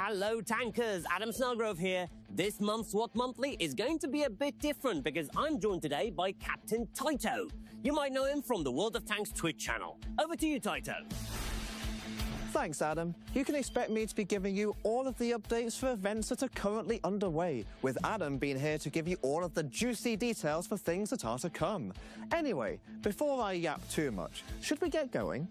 Hello tankers, Adam Snellgrove here. This month's What Monthly is going to be a bit different because I'm joined today by Captain Taito. You might know him from the World of Tanks Twitch channel. Over to you, Taito. Thanks, Adam. You can expect me to be giving you all of the updates for events that are currently underway, with Adam being here to give you all of the juicy details for things that are to come. Anyway, before I yap too much, should we get going?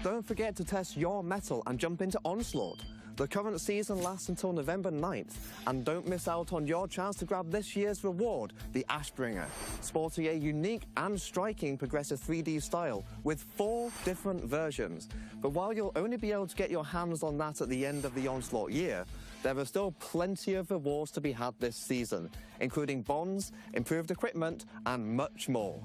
Don't forget to test your mettle and jump into Onslaught. The current season lasts until November 9th, and don't miss out on your chance to grab this year's reward, the Ashbringer, sporting a unique and striking progressive 3D style with 4 different versions. But while you'll only be able to get your hands on that at the end of the Onslaught year, there are still plenty of rewards to be had this season, including bonds, improved equipment, and much more.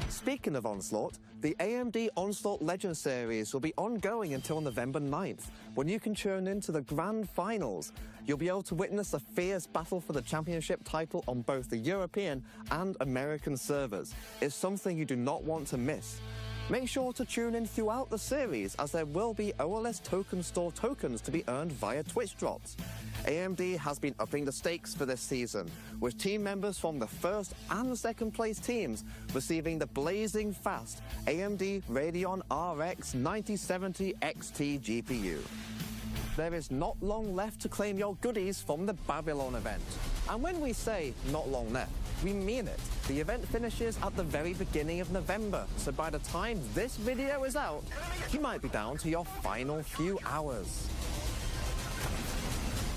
Speaking of Onslaught, the AMD Onslaught Legend Series will be ongoing until November 9th, when you can tune into the Grand Finals. You'll be able to witness a fierce battle for the championship title on both the European and American servers. It's something you do not want to miss. Make sure to tune in throughout the series, as there will be OLS Token Store tokens to be earned via Twitch drops. AMD has been upping the stakes for this season, with team members from the first and second place teams receiving the blazing fast AMD Radeon RX 9070 XT GPU. There is not long left to claim your goodies from the Babylon event. And when we say not long left, we mean it. The event finishes at the very beginning of November, so by the time this video is out, you might be down to your final few hours.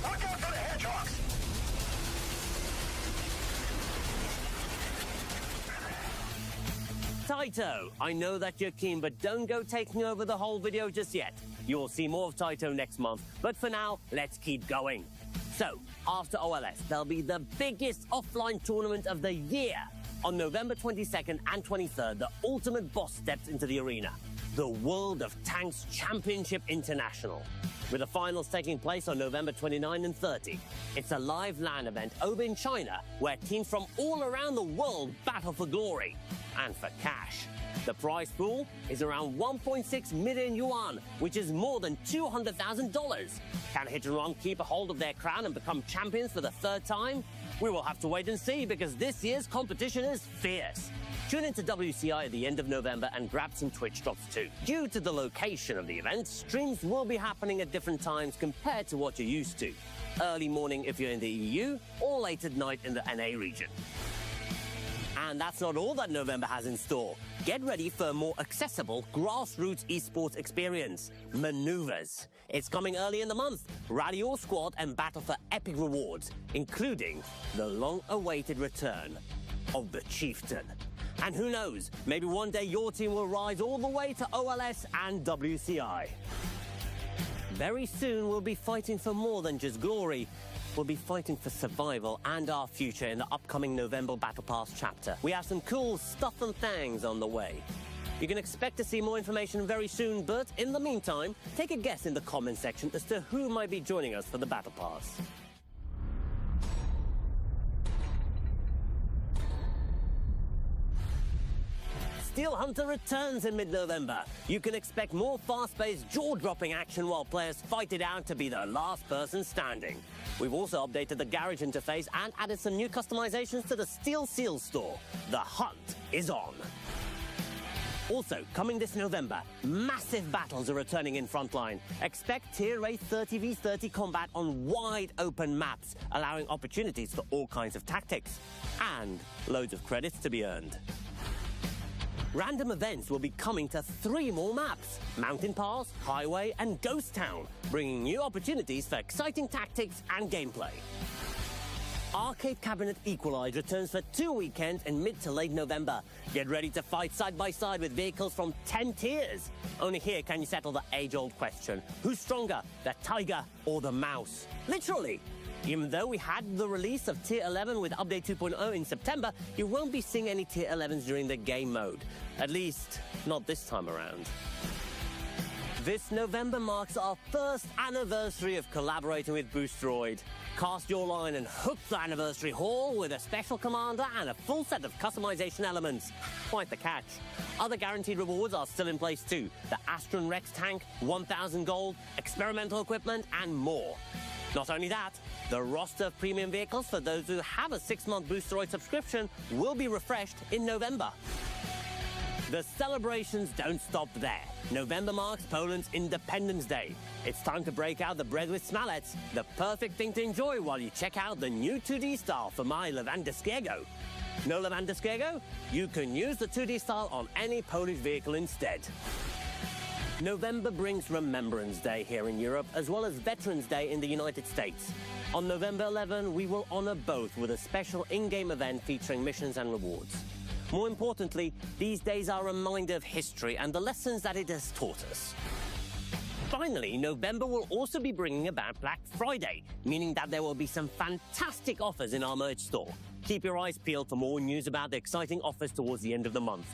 Look out for the hedgehogs! Taito, I know that you're keen, but don't go taking over the whole video just yet. You'll see more of Taito next month, but for now, let's keep going. So, after OLS, there'll be the biggest offline tournament of the year. On November 22nd and 23rd, the ultimate boss steps into the arena, the World of Tanks Championship International, with the finals taking place on November 29 and 30. It's a live LAN event over in China, where teams from all around the world battle for glory and for cash. The prize pool is around 1.6 million yuan, which is more than $200,000. Can Hit and Run keep a hold of their crown and become champions for the 3rd time? We will have to wait and see, because this year's competition is fierce. Tune into WCI at the end of November and grab some Twitch drops too. Due to the location of the event, streams will be happening at different times compared to what you're used to. Early morning if you're in the EU, or late at night in the NA region. And that's not all that November has in store. Get ready for a more accessible grassroots esports experience, Maneuvers. It's coming early in the month. Rally your squad and battle for epic rewards, including the long-awaited return of the Chieftain. And who knows, maybe one day your team will rise all the way to OLS and WCI. Very soon we'll be fighting for more than just glory. We'll be fighting for survival and our future in the upcoming November Battle Pass chapter. We have some cool stuff and things on the way. You can expect to see more information very soon, but in the meantime, take a guess in the comment section as to who might be joining us for the Battle Pass. Steel Hunter returns in mid-November. You can expect more fast-paced, jaw-dropping action while players fight it out to be the last person standing. We've also updated the garage interface and added some new customizations to the Steel Seal store. The hunt is on. Also, coming this November, massive battles are returning in Frontline. Expect Tier A 30v30 combat on wide-open maps, allowing opportunities for all kinds of tactics. And loads of credits to be earned. Random events will be coming to 3 more maps: Mountain Pass, Highway, and Ghost Town, bringing new opportunities for exciting tactics and gameplay. Arcade Cabinet Equalize returns for 2 weekends in mid to late November. Get ready to fight side by side with vehicles from 10 tiers. Only here can you settle the age-old question: who's stronger, the tiger or the mouse? Literally! Even though we had the release of Tier 11 with Update 2.0 in September, you won't be seeing any Tier 11s during the game mode. At least, not this time around. This November marks our first anniversary of collaborating with Boostroid. Cast your line and hook the anniversary haul with a special commander and a full set of customization elements. Quite the catch. Other guaranteed rewards are still in place too. The Astron Rex tank, 1,000 gold, experimental equipment, and more. Not only that, the roster of premium vehicles for those who have a 6-month Boostroid subscription will be refreshed in November. The celebrations don't stop there. November marks Poland's Independence Day. It's time to break out the bread with smalets, the perfect thing to enjoy while you check out the new 2D style for my Lewandowskiego. No Lewandowskiego? You can use the 2D style on any Polish vehicle instead. November brings Remembrance Day here in Europe, as well as Veterans Day in the United States. On November 11, we will honor both with a special in-game event featuring missions and rewards. More importantly, these days are a reminder of history and the lessons that it has taught us. Finally, November will also be bringing about Black Friday, meaning that there will be some fantastic offers in our merch store. Keep your eyes peeled for more news about the exciting offers towards the end of the month.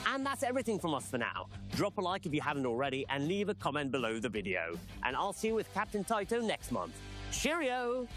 And that's everything from us for now. Drop a like if you haven't already and leave a comment below the video. And I'll see you with Captain Taito next month. Cheerio!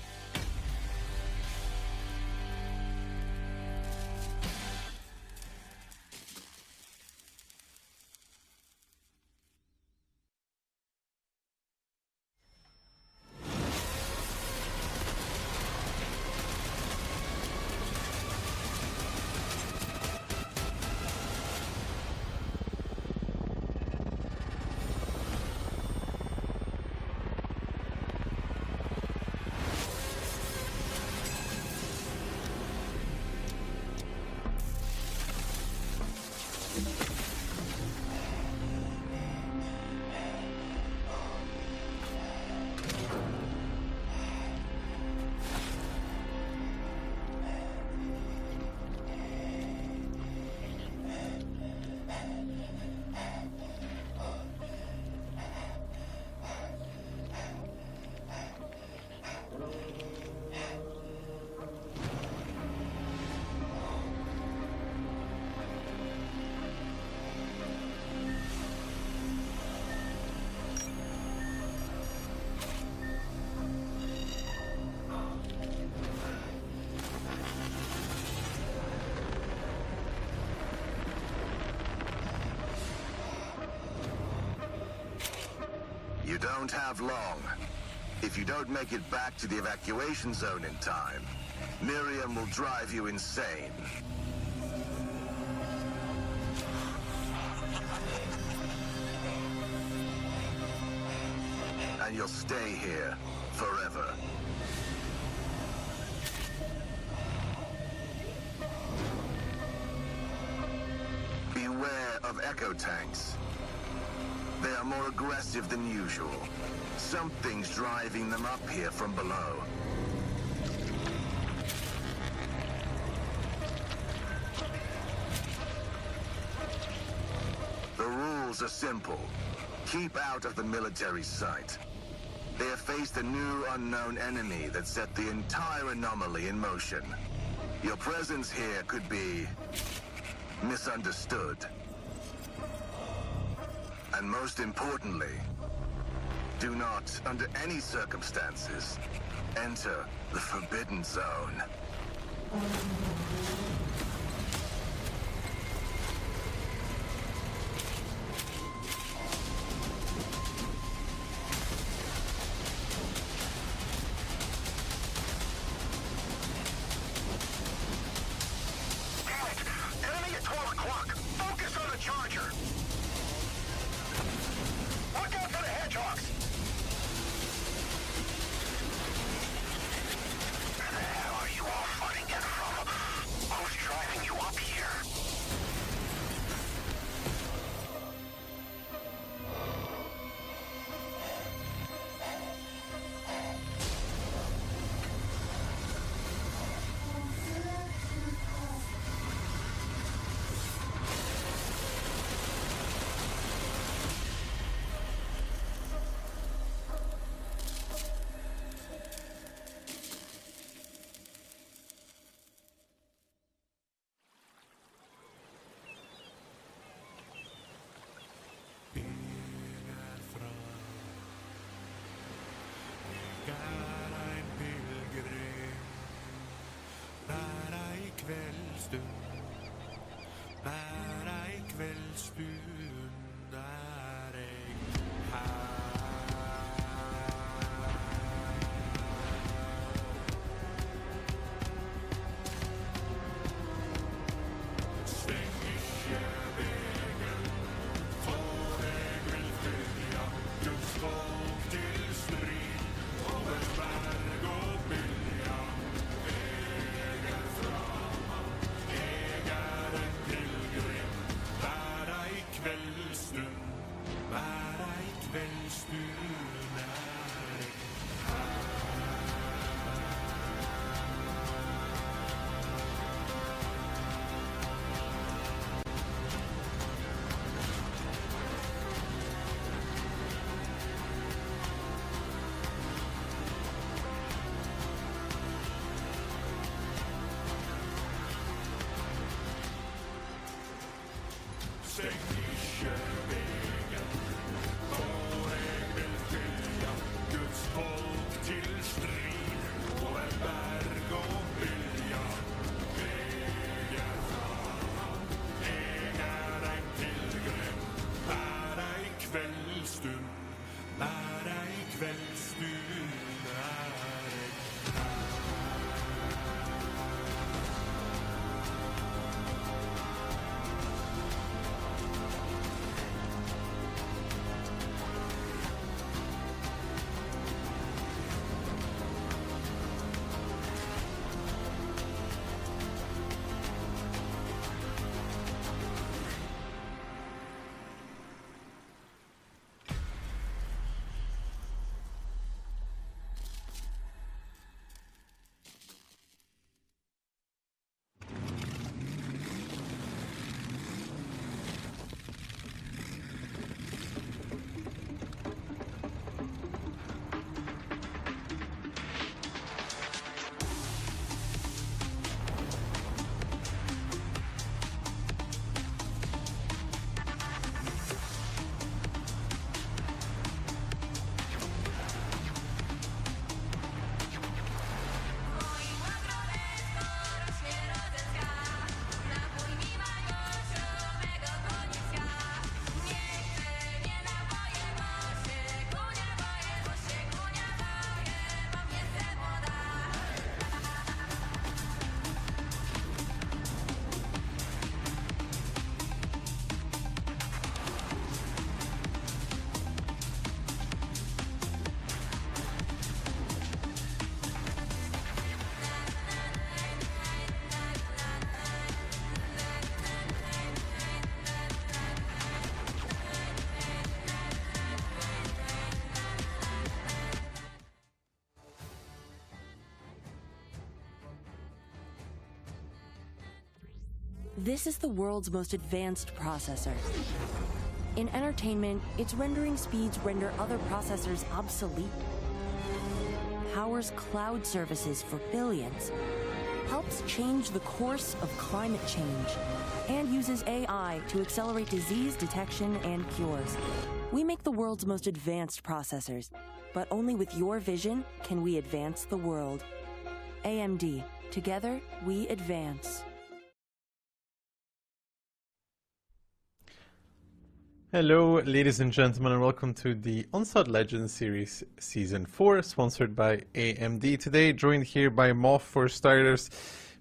You don't have long. If you don't make it back to the evacuation zone in time, Miriam will drive you insane. And you'll stay here forever. Beware of echo tanks. They are more aggressive than usual. Something's driving them up here from below. The rules are simple. Keep out of the military site. They have faced a new unknown enemy that set the entire anomaly in motion. Your presence here could be misunderstood. And most importantly, do not, under any circumstances, enter the Forbidden Zone. Damn it! Enemy at 12 o'clock! Focus on the charger! Look out for the hedgehogs! Where the hell are you all fighting in from? Who's trying kvällsstund, nära i kvällsstund, är ej här. Stäng icke vägen, för dig vill följa Guds folk till strid, över berg och bylja. Vägar framåt, ägar en pilgrim, bära i kvällsstund, bära i kvällsstund, är ej stäng icke vägen, för dig vill följa Guds folk till strid, över berg och bylja. Vägar framåt, ägar en pilgrim, bära i kvällsstund, bära i kvällsstund, är ej This is the world's most advanced processor. In entertainment, its rendering speeds render other processors obsolete. Powers cloud services for billions. Helps change the course of climate change. And uses AI to accelerate disease detection and cures. We make the world's most advanced processors, but only with your vision can we advance the world. AMD. Together, we advance. Hello, ladies and gentlemen, and welcome to the Onslaught Legends series Season 4, sponsored by AMD. Today, joined here by Moff for starters.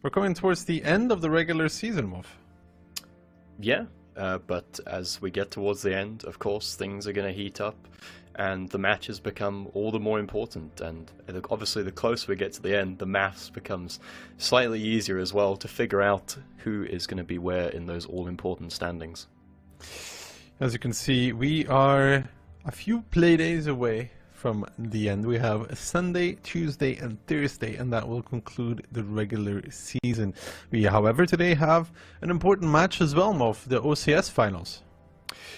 We're coming towards the end of the regular season, Moff. Yeah, but as we get towards the end, of course, things are going to heat up, and the matches become all the more important. And obviously, the closer we get to the end, the maths becomes slightly easier as well to figure out who is going to be where in those all-important standings. As you can see, we are a few play days away from the end. We have Sunday, Tuesday, and Thursday, and that will conclude the regular season. We, however, today have an important match as well, Moff, the OCS finals.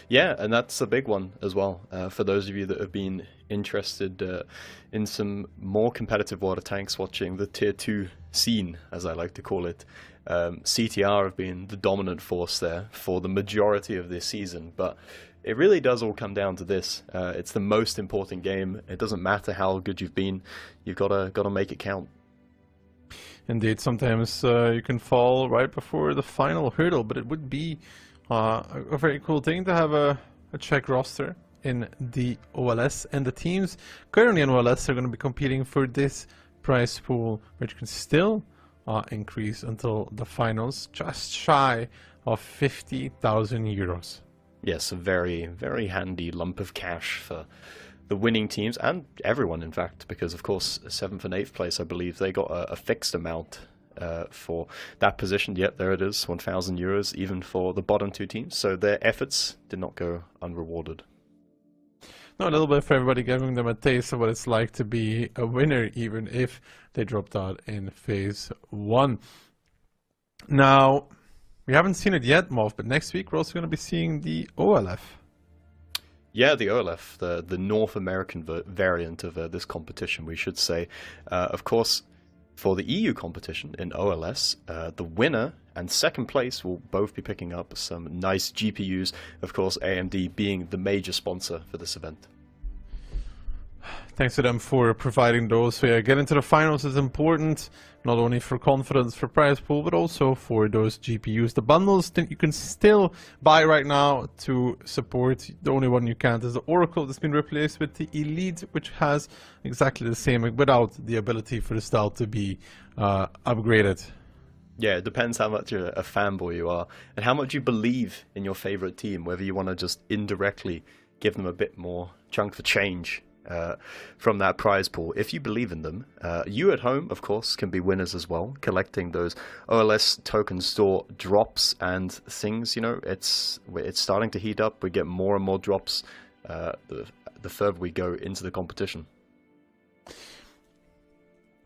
Yeah, and that's a big one as well. For those of you that have been interested in some more competitive water tanks, watching the Tier 2 scene, as I like to call it, CTR have been the dominant force there for the majority of this season, but it really does all come down to this. It's the most important game. It doesn't matter how good you've been, you've got to make it count. Indeed, sometimes you can fall right before the final hurdle, but it would be a very cool thing to have a Czech roster in the OLS, and the teams currently in OLS are going to be competing for this prize pool, which can still increase until the finals, just shy of 50,000 euros. Yes, a very, very handy lump of cash for the winning teams, and everyone, in fact, because, of course, 7th and 8th place, I believe, they got a fixed amount for that position. Yep, there it is, 1,000 euros, even for the bottom two teams. So their efforts did not go unrewarded. No, a little bit for everybody, giving them a taste of what it's like to be a winner, even if they dropped out in phase 1. Now, we haven't seen it yet, Mov, but next week we're also going to be seeing the OLF. Yeah, the OLF, the North American variant of this competition, we should say. Of course, for the EU competition in OLS, the winner and second place will both be picking up some nice GPUs, of course, AMD being the major sponsor for this event. Thanks to them for providing those. So yeah, getting to the finals is important, not only for confidence for prize pool, but also for those GPUs. The bundles that you can still buy right now to support. The only one you can't is the Oracle that's been replaced with the Elite, which has exactly the same without the ability for the style to be upgraded. Yeah, it depends how much a fanboy you are and how much you believe in your favorite team, whether you want to just indirectly give them a bit more chunk for change from that prize pool. If you believe in them, you at home, of course, can be winners as well, collecting those OLS token store drops and things. You know, it's starting to heat up. We get more and more drops the further we go into the competition.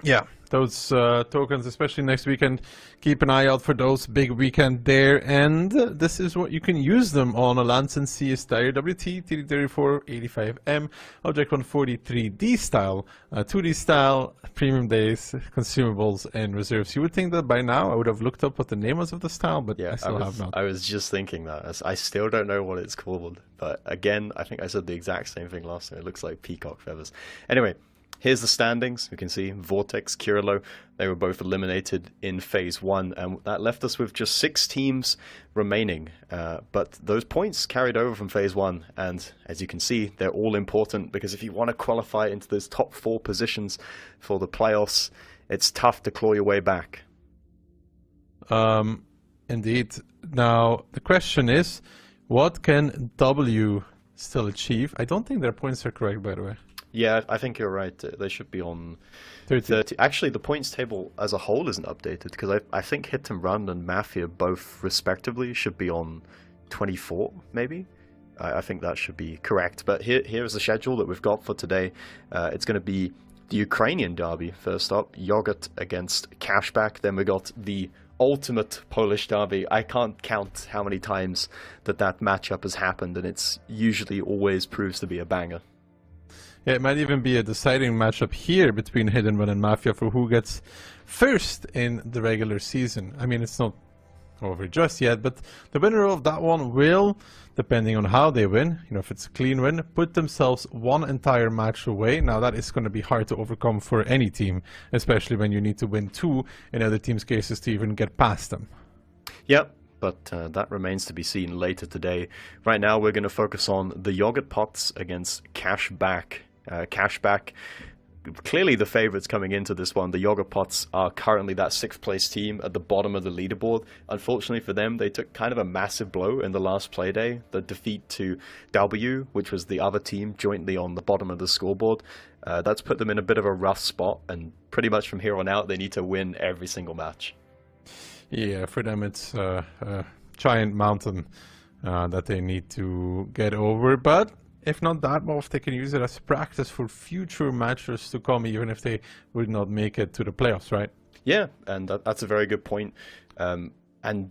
Yeah, those tokens, especially next weekend, keep an eye out for those. Big weekend there, and this is what you can use them on: a Lansen C style WT, TD34, 85M, Object 143D style, 2D style, premium days, consumables, and reserves. You would think that by now I would have looked up what the name was of the style, but yeah, I still have not. I was just thinking that. I still don't know what it's called, but again, I think I said the exact same thing last time. It looks like peacock feathers. Anyway, here's the standings. You can see Vortex, Kirilo, they were both eliminated in phase 1, and that left us with just 6 teams remaining. But those points carried over from phase 1, and as you can see, they're all important, because if you want to qualify into those top 4 positions for the playoffs, it's tough to claw your way back. Indeed. Now, the question is, what can W still achieve? I don't think their points are correct, by the way. Yeah, I think you're right. They should be on 30. Actually, the points table as a whole isn't updated, because I think Hit and Run and Mafia both respectively should be on 24, maybe? I think that should be correct. But here is the schedule that we've got for today. It's going to be the Ukrainian derby first up, Yogurt against Cashback. Then we got the ultimate Polish derby. I can't count how many times that matchup has happened, and it's usually always proves to be a banger. Yeah, it might even be a deciding matchup here between Hidden Run and Mafia for who gets first in the regular season. I mean, it's not over just yet, but the winner of that one will, depending on how they win, you know, if it's a clean win, put themselves one entire match away. Now, that is going to be hard to overcome for any team, especially when you need to win 2 in other teams' cases to even get past them. Yep. But that remains to be seen later today. Right now, we're going to focus on the Yogurt Pots against Cashback. Cashback, clearly the favorites coming into this one. The Yogurt Pots are currently that 6th place team at the bottom of the leaderboard. Unfortunately for them, they took kind of a massive blow in the last play day. The defeat to W, which was the other team jointly on the bottom of the scoreboard. That's put them in a bit of a rough spot, and pretty much from here on out, they need to win every single match. Yeah, for them it's a giant mountain that they need to get over, but if not that, well, they can use it as practice for future matches to come, even if they would not make it to the playoffs, right? Yeah, and that's a very good point. And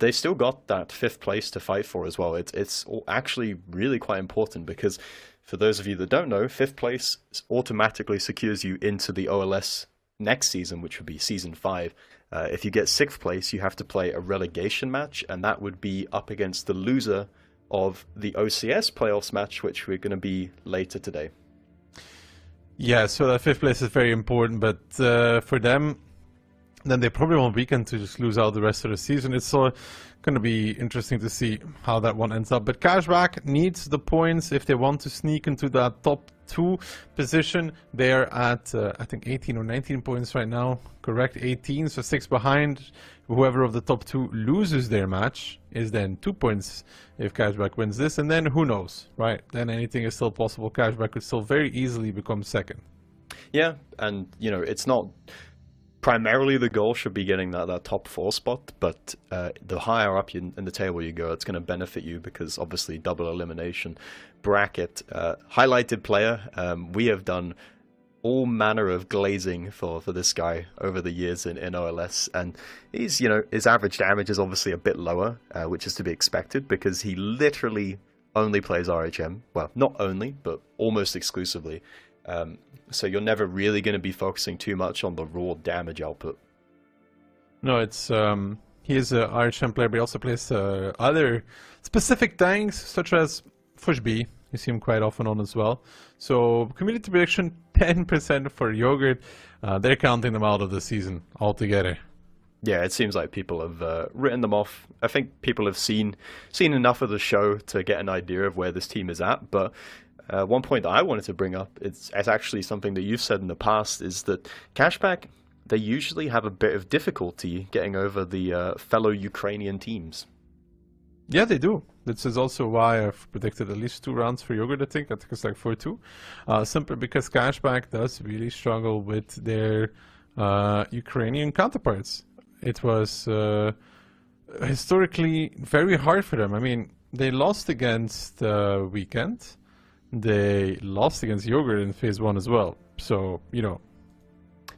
they still got that 5th place to fight for as well. It's actually really quite important, because for those of you that don't know, 5th place automatically secures you into the OLS next season, which would be season 5. If you get 6th place, you have to play a relegation match, and that would be up against the loser of the OCS playoffs match, which we're going to be later today. Yeah, so that 5th place is very important, but for them, then they probably won't weaken to just lose out the rest of the season. It's going to be interesting to see how that one ends up. But Cashback needs the points if they want to sneak into that top 2 position. They're at, I think, 18 or 19 points right now. Correct, 18, so 6 behind. Whoever of the top 2 loses their match is then 2 points if Cashback wins this. And then who knows, right? Then anything is still possible. Cashback could still very easily become second. Yeah, and, you know, it's not... Primarily, the goal should be getting that top 4 spot, but the higher up in the table you go, it's going to benefit you because obviously double elimination bracket. Highlighted player, we have done all manner of glazing for this guy over the years in OLS, and he's, you know, his average damage is obviously a bit lower, which is to be expected because he literally only plays RHM. Well, not only, but almost exclusively. So you're never really going to be focusing too much on the raw damage output. No, it's he is a RHM player, but he also plays other specific tanks, such as Fush B. You see him quite often on as well. So community prediction 10% for Yogurt. They're counting them out of the season altogether. Yeah, it seems like people have written them off. I think people have seen enough of the show to get an idea of where this team is at, but one point that I wanted to bring up, it's actually something that you've said in the past, is that Cashback, they usually have a bit of difficulty getting over the fellow Ukrainian teams. Yeah, they do. This is also why I've predicted at least 2 rounds for Yogurt, I think it's like 4-2. Simply because Cashback does really struggle with their Ukrainian counterparts. It was historically very hard for them. I mean, they lost against Weekend. They lost against Yogurt in Phase 1 as well. So, you know.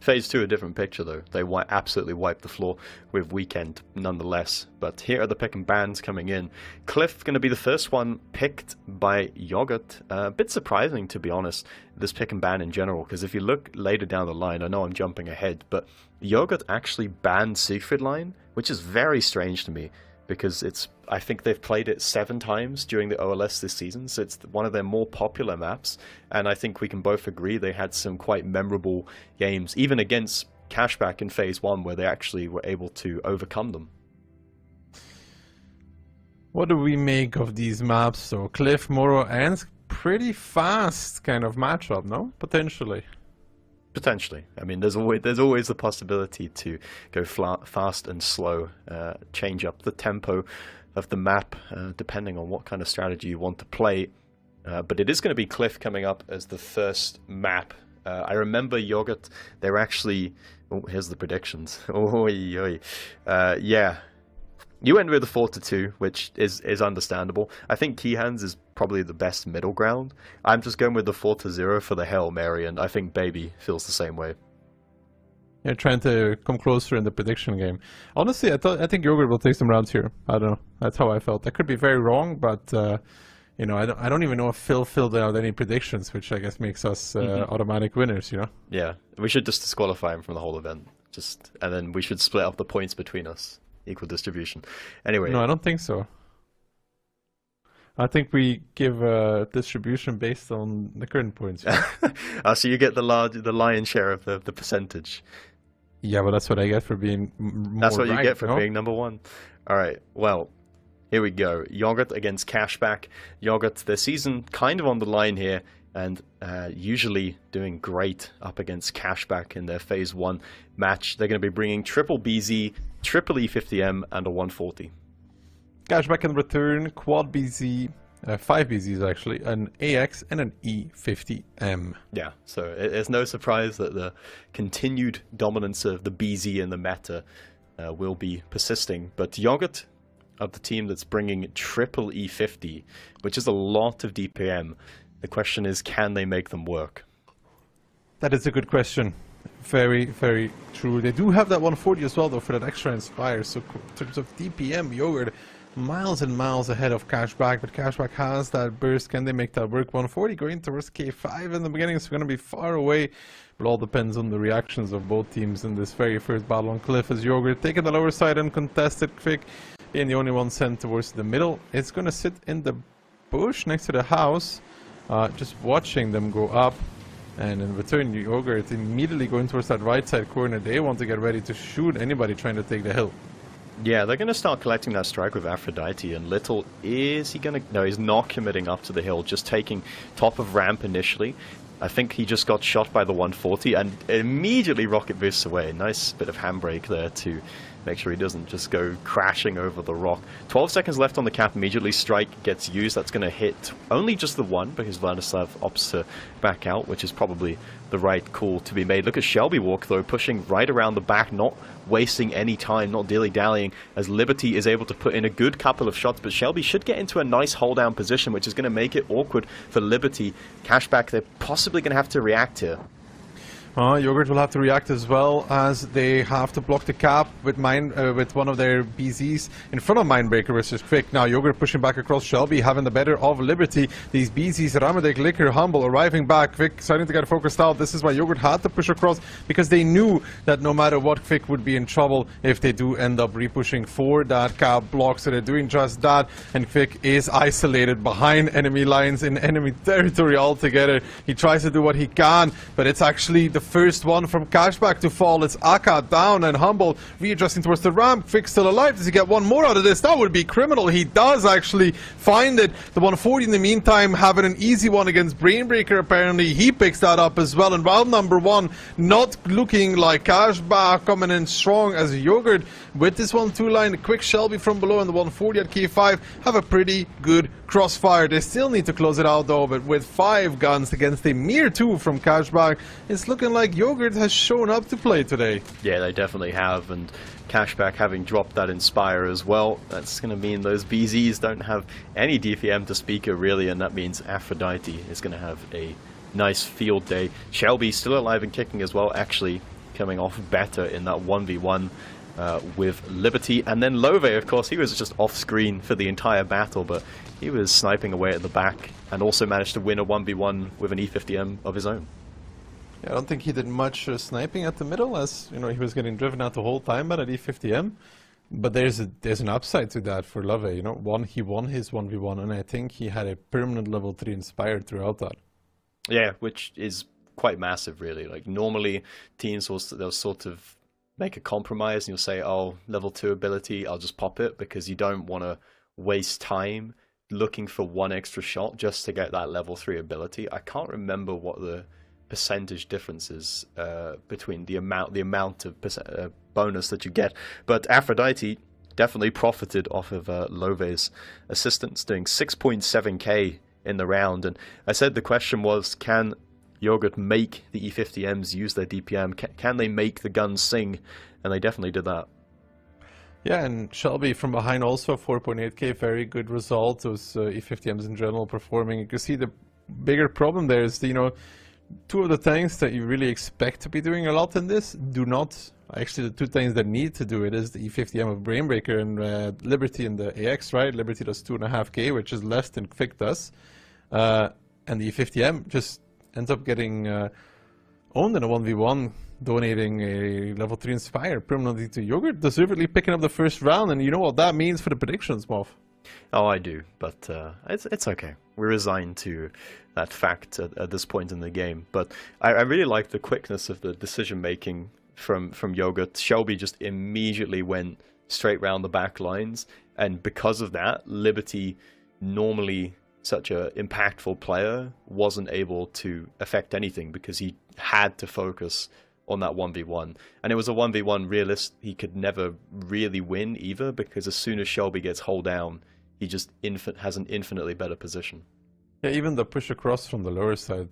Phase 2, a different picture, though. They absolutely wiped the floor with Weekend, nonetheless. But here are the pick and bans coming in. Cliff going to be the first one picked by Yogurt. A bit surprising, to be honest, this pick and ban in general. Because if you look later down the line, I know I'm jumping ahead, but Yogurt actually banned Siegfried Line, which is very strange to me. Because I think they've played it 7 times during the OLS this season, so it's one of their more popular maps, and I think we can both agree they had some quite memorable games, even against Cashback in Phase 1, where they actually were able to overcome them. What do we make of these maps? So Cliff, Moro, and pretty fast kind of matchup, no? Potentially. Potentially. I mean, there's always the possibility to go fast and slow, change up the tempo of the map, depending on what kind of strategy you want to play. But it is going to be Cliff coming up as the first map. I remember Yogurt, they're actually... Oh, here's the predictions. Yeah. You went with the 4-2, which is understandable. I think Keyhands is probably the best middle ground. I'm just going with the 4-0 for the Hail Mary, and I think Baby feels the same way. You're trying to come closer in the prediction game. Honestly, I think Yogurt will take some rounds here. I don't know. That's how I felt. I could be very wrong, but you know, I don't even know if Phil filled out any predictions, which I guess makes us automatic winners. You know? Yeah, we should just disqualify him from the whole event, and then we should split up the points between us. Equal distribution. Anyway. No, I don't think so. I think we give a distribution based on the current points. So you get the lion's share of the percentage. Yeah, but that's what I get for being more That's what you right, get for being number 1. All right, well, here we go. Yogurt against Cashback. Yogurt, their season kind of on the line here, and usually doing great up against Cashback in their Phase 1 match. They're going to be bringing triple BZ, triple E50M, and a 140. Cashback in return, quad BZ, 5 BZs actually, an AX and an E50M. Yeah, so it's no surprise that the continued dominance of the BZ in the meta will be persisting. But Yogurt, of the team that's bringing triple E50, which is a lot of DPM, the question is, can they make them work? That is a good question. Very, very true. They do have that 140 as well, though, for that extra Inspire. So in terms of DPM, Yogurt miles and miles ahead of Cashback, but Cashback has that burst. Can they make that work? 140 going towards K5 in the beginning, so going to be far away. But all depends on the reactions of both teams in this very first battle on Cliff. As Yogurt taking the lower side uncontested, quick, and the only one sent towards the middle. It's going to sit in the bush next to the house, just watching them go up. And in return, Yogurt immediately going towards that right side corner. They want to get ready to shoot anybody trying to take the hill. Yeah, they're going to start collecting that strike with Aphrodite, and Little, is he going to... No, he's not committing up to the hill, just taking top of ramp initially. I think he just got shot by the 140 and immediately rocket boosts away. Nice bit of handbrake there to make sure he doesn't just go crashing over the rock. 12 seconds left on the cap, immediately strike gets used. That's going to hit only just the one because Vladislav opts to back out, which is probably the right call to be made. Look at Shelby walk though, pushing right around the back, not wasting any time, not dilly-dallying, as Liberty is able to put in a good couple of shots, but Shelby should get into a nice hold-down position, which is going to make it awkward for Liberty. Cashback, they're possibly going to have to react here. Yogurt will have to react as well, as they have to block the cap with with one of their BZs in front of Mindbreaker versus Quick. Now Yogurt pushing back across Shelby, having the better of Liberty. These BZs, Ramadek, Liquor, Humble arriving back. Quick starting to get focused out. This is why Yogurt had to push across, because they knew that no matter what, Quick would be in trouble if they do end up repushing for that cap block. So they're doing just that, and Quick is isolated behind enemy lines in enemy territory altogether. He tries to do what he can, but it's actually the first one from Cashback to fall. It's Aka down, and Humble readjusting towards the ramp. Quick still alive. Does he get one more out of this? That would be criminal. He does actually find it. The 140 in the meantime having an easy one against Brainbreaker apparently. He picks that up as well. And round number one not looking like Cashback coming in strong, as Yogurt with this 1-2 line. The Quick Shelby from below and the 140 at key 5 have a pretty good crossfire. They still need to close it out though, but with 5 guns against a mere 2 from Cashback, it's looking like Yogurt has shown up to play today. Yeah, they definitely have, and Cashback having dropped that Inspire as well, that's going to mean those BZs don't have any DPM to speak of really, and that means Aphrodite is going to have a nice field day. Shelby still alive and kicking as well, actually coming off better in that 1v1 with Liberty. And then Love, of course, he was just off screen for the entire battle, but he was sniping away at the back and also managed to win a 1v1 with an E50M of his own. Yeah, I don't think he did much sniping at the middle, as you know, he was getting driven out the whole time by that E50M. But there's an upside to that for Love. You know, he won his 1v1, and I think he had a permanent level 3 inspired throughout that. Yeah, which is quite massive, really. Like normally, teams they'll sort of make a compromise, and you'll say, "Oh, level 2 ability, I'll just pop it," because you don't want to waste time looking for one extra shot just to get that level 3 ability. I can't remember what the percentage differences between the amount of bonus that you get, but Aphrodite definitely profited off of Love's assistance, doing 6.7k in the round. And I said the question was, can Yogurt make the E50Ms use their DPM? Can they make the guns sing? And they definitely did that. Yeah, and Shelby from behind also 4.8k, very good result. Those E50Ms in general performing. You can see the bigger problem there is, you know, 2 of the tanks that you really expect to be doing a lot in this do not. Actually, the 2 tanks that need to do it is the E50M of Brainbreaker and Liberty in the AX, right? Liberty does 2.5k, which is less than Quick does. And the E50M just ends up getting owned in a 1v1, donating a level 3 Inspire permanently to Yogurt, deservedly picking up the first round. And you know what that means for the predictions, Moff? Oh, I do, but it's okay. We're resigned to that fact at this point in the game. But I really like the quickness of the decision-making from Yogurt. Shelby just immediately went straight round the back lines, and because of that, Liberty, normally such an impactful player, wasn't able to affect anything because he had to focus on that 1v1. And it was a 1v1 realist he could never really win either, because as soon as Shelby gets hold down, he just has an infinitely better position. Yeah, even the push across from the lower side,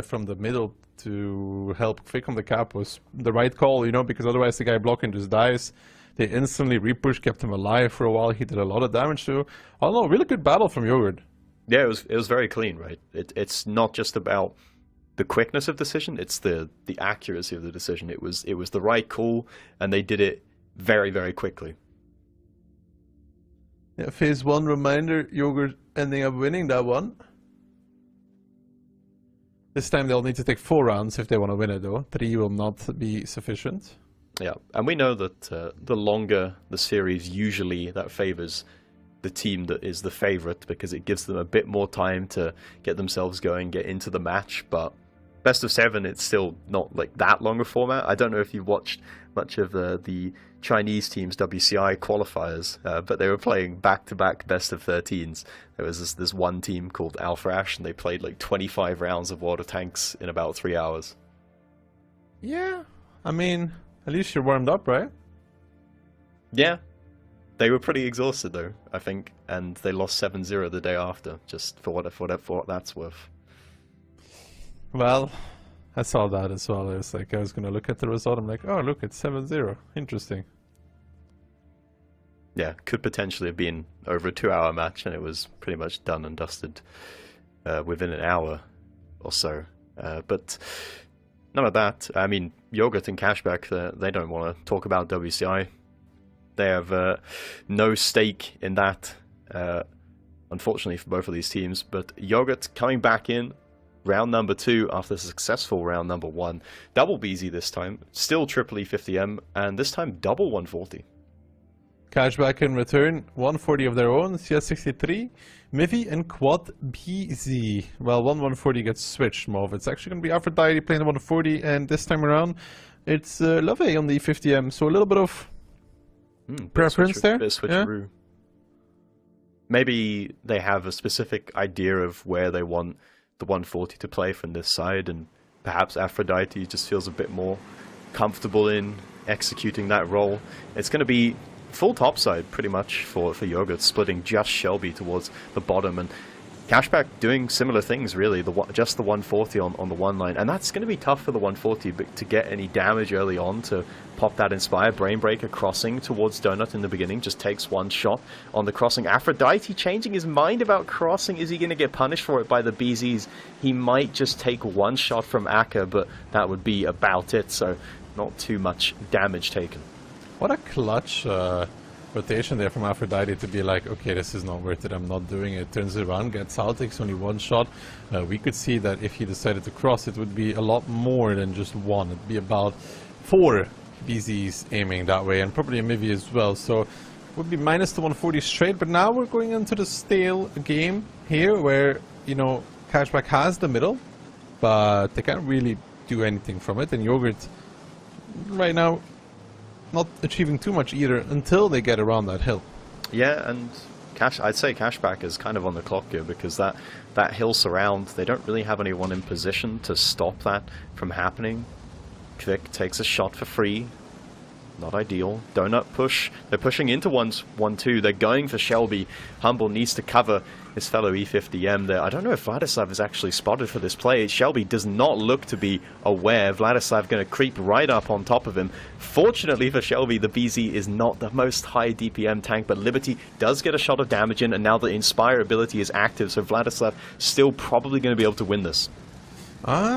from the middle to help Quick on the cap was the right call, you know, because otherwise the guy blocking just dies. They instantly repush, kept him alive for a while. He did a lot of damage too. I don't know, really good battle from Yogurt. Yeah, it was very clean, right? It's not just about the quickness of decision, it's the accuracy of the decision. It was the right call, and they did it very, very quickly. Yeah, phase 1 reminder, Yogurt ending up winning that one. This time they'll need to take 4 rounds if they want to win it though. 3 will not be sufficient. Yeah, and we know that the longer the series, usually that favors the team that is the favorite, because it gives them a bit more time to get themselves going, get into the match. But best of 7, it's still not like that long a format. I don't know if you watched much of the Chinese team's WCI qualifiers, but they were playing back-to-back best of 13s. There was this one team called Alpha Ash, and they played like 25 rounds of water tanks in about 3 hours. Yeah, I mean, at least you're warmed up, right? Yeah, they were pretty exhausted though, I think, and they lost 7-0 the day after, just for what that's worth. Well, I saw that as well. It was like, I was going to look at the result, I'm like, oh look, it's 7-0. Interesting. Yeah, could potentially have been over a 2-hour match, and it was pretty much done and dusted within an hour or so. But none of that. I mean, Yogurt and Cashback, they don't want to talk about WCI. They have no stake in that, unfortunately for both of these teams. But Yogurt coming back in round number 2 after a successful round number 1. Double BZ this time, still triple E50M, and this time double 140. Cashback in return, 140 of their own, CS63, Mivi and Quad BZ. Well, 140 gets switched, Mauve. It's actually going to be Aphrodite playing the 140, and this time around, it's Love on the E50M, so a little bit of preference there. Bit of switcheroo. Maybe they have a specific idea of where they want the 140 to play from this side, and perhaps Aphrodite just feels a bit more comfortable in executing that role. It's going to be full topside pretty much for Yogurt, splitting just Shelby towards the bottom, and Cashback doing similar things really, just the 140 on the one line, and that's going to be tough for the 140 to get any damage early on to pop that Inspire. Brainbreaker crossing towards Donut in the beginning, just takes one shot on the crossing. Aphrodite changing his mind about crossing. Is he going to get punished for it by the BZs? He might just take one shot from Akka, but that would be about it, so not too much damage taken. What a clutch rotation there from Aphrodite to be like, okay, this is not worth it, I'm not doing it. Turns around, gets out, takes only one shot. We could see that if he decided to cross, it would be a lot more than just one. It'd be about 4 BZs aiming that way, and probably a Mivi as well. So it would be minus the 140 straight, but now we're going into the stale game here where, you know, Cashback has the middle, but they can't really do anything from it, and Yogurt right now not achieving too much either until they get around that hill. Yeah, and I'd say Cashback is kind of on the clock here, because that hill surround, they don't really have anyone in position to stop that from happening. Kvik takes a shot for free. Not ideal. Donut push. They're pushing into 1-2. They're going for Shelby. Humble needs to cover his fellow E50M there. I don't know if Vladislav is actually spotted for this play. Shelby does not look to be aware. Vladislav going to creep right up on top of him. Fortunately for Shelby, the BZ is not the most high DPM tank, but Liberty does get a shot of damage in, and now the Inspire ability is active, so Vladislav still probably going to be able to win this.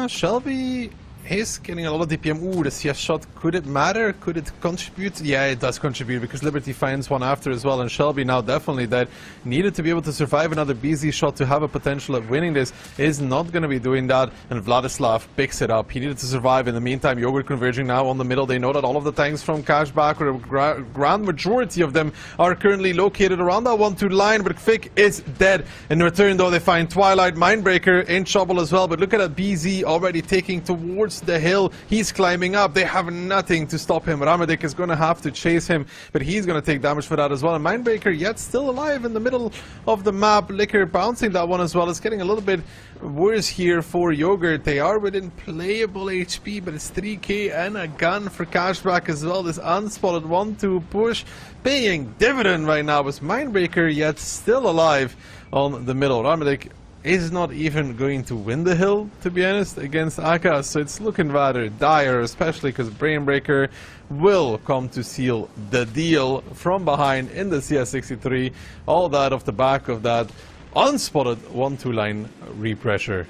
Shelby is getting a lot of DPM. Ooh, the CS shot, could it matter? Could it contribute? Yeah, it does contribute, because Liberty finds one after as well, and Shelby now definitely dead. Needed to be able to survive another BZ shot to have a potential of winning this. Is not going to be doing that, and Vladislav picks it up. He needed to survive. In the meantime, Yogurt converging now on the middle. They know that all of the tanks from Cashback, or a grand majority of them, are currently located around that 1-2 line, but Kvik is dead. In return, though, they find Twilight. Mindbreaker in trouble as well, but look at that BZ already taking towards the hill. He's climbing up. They have nothing to stop him. Ramadik is going to have to chase him, but he's going to take damage for that as well. And Mindbreaker yet still alive in the middle of the map. Liquor bouncing that one as well. It's getting a little bit worse here for Yogurt. They are within playable HP, but it's 3k and a gun for Cashback as well. This unspotted 1-2 push paying dividend right now with Mindbreaker yet still alive on the middle. Ramadik is not even going to win the hill, to be honest, against Akka, so it's looking rather dire, especially because Brainbreaker will come to seal the deal from behind in the CS63. All that off the back of that unspotted 1-2 line repressure.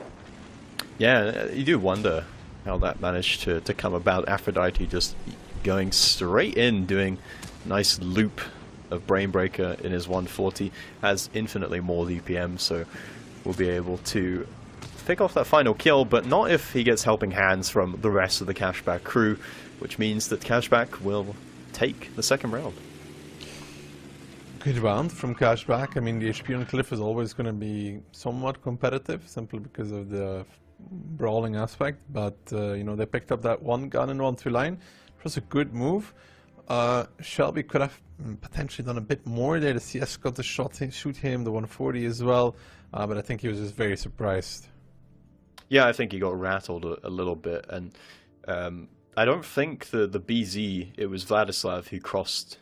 Yeah, you do wonder how that managed to come about. Aphrodite just going straight in, doing a nice loop of Brainbreaker in his 140, has infinitely more DPM, so will be able to pick off that final kill, but not if he gets helping hands from the rest of the Cashback crew, which means that Cashback will take the second round. Good round from Cashback. I mean, the HP on Cliff is always going to be somewhat competitive, simply because of the brawling aspect, but you know, they picked up that one gun and 1-2 line. It was a good move. Shelby could have potentially done a bit more there. The CS got the shot, shoot him, the 140 as well, but I think he was just very surprised. Yeah, I think he got rattled a little bit, and I don't think the BZ, it was Vladislav who crossed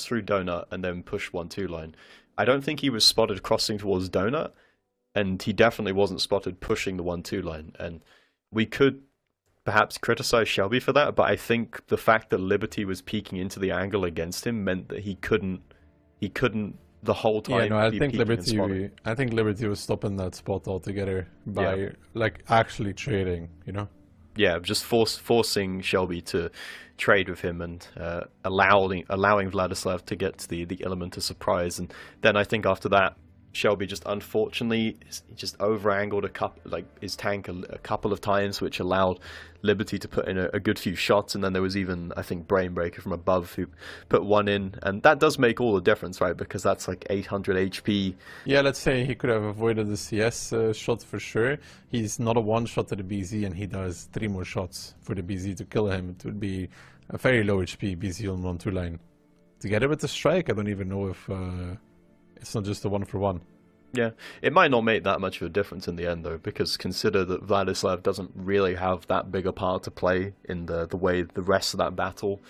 through Donut and then pushed 1-2 line. I don't think he was spotted crossing towards Donut, and he definitely wasn't spotted pushing the 1-2 line, and we could perhaps criticize Shelby for that, but I think the fact that Liberty was peeking into the angle against him meant that he couldn't the whole time. Yeah, no, I think Liberty was stopping that spot altogether by like actually trading, you know. Yeah, just forcing Shelby to trade with him and allowing Vladislav to get the element of surprise, and then I think after that Shelby just unfortunately just over-angled his tank a couple of times, which allowed Liberty to put in a good few shots, and then there was even, I think, Brainbreaker from above who put one in, and that does make all the difference, right? Because that's like 800 HP. Yeah, let's say he could have avoided the CS shot for sure. He's not a one-shot to the BZ, and he does 3 more shots for the BZ to kill him. It would be a very low HP BZ on 1-2 line. Together with the strike, I don't even know if it's not just a 1-for-1. Yeah, it might not make that much of a difference in the end, though, because consider that Vladislav doesn't really have that big a part to play in the way the rest of that battle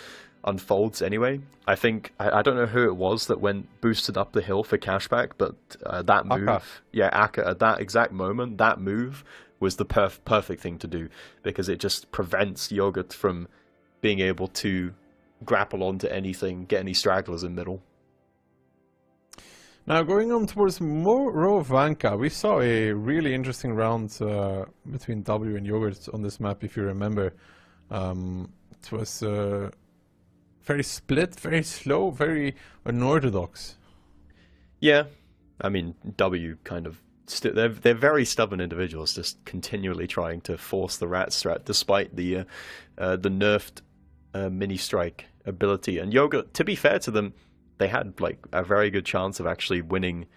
unfolds anyway. I think, I don't know who it was that went boosted up the hill for cashback, but that move, Akka, at that exact moment, that move was the perfect thing to do, because it just prevents Yogurt from being able to grapple onto anything, get any stragglers in middle. Now, going on towards Morovanka, we saw a really interesting round between W and Yogurt on this map, if you remember. It was very split, very slow, very unorthodox. Yeah, I mean, W kind of... they're very stubborn individuals, just continually trying to force the rat strat, despite the nerfed mini-strike ability. And Yogurt, to be fair to them, they had like a very good chance of actually winning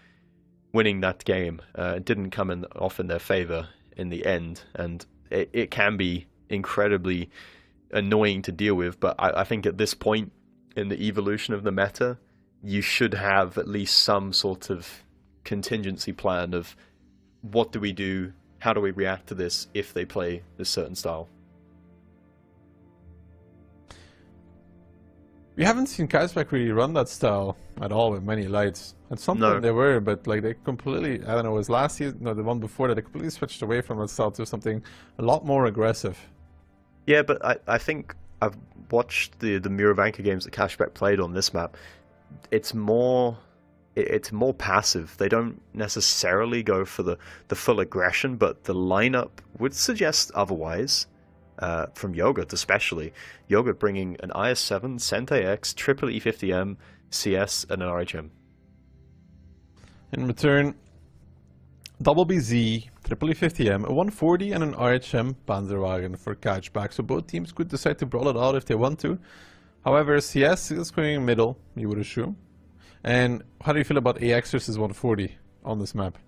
that game. It didn't come off in their favor in the end, and it can be incredibly annoying to deal with. But I think at this point in the evolution of the meta, you should have at least some sort of contingency plan of what do we do, how do we react to this if they play this certain style. We haven't seen Kaisbek really run that style at all with many lights. At some point they were, but like they completely, I don't know, it was last season, no, the one before that, they completely switched away from that style to something a lot more aggressive. Yeah, but I think I've watched the Morovanka games that Cashback played on this map. It's more passive. They don't necessarily go for the full aggression, but the lineup would suggest otherwise. From Yogurt especially. Yogurt bringing an IS-7, Cent AX, triple E50M, CS, and an RHM. In return, double BZ, triple E50M, a 140 and an RHM Panzerwagen for catchback. So both teams could decide to brawl it out if they want to. However, CS is going middle, you would assume. And how do you feel about AX versus 140 on this map?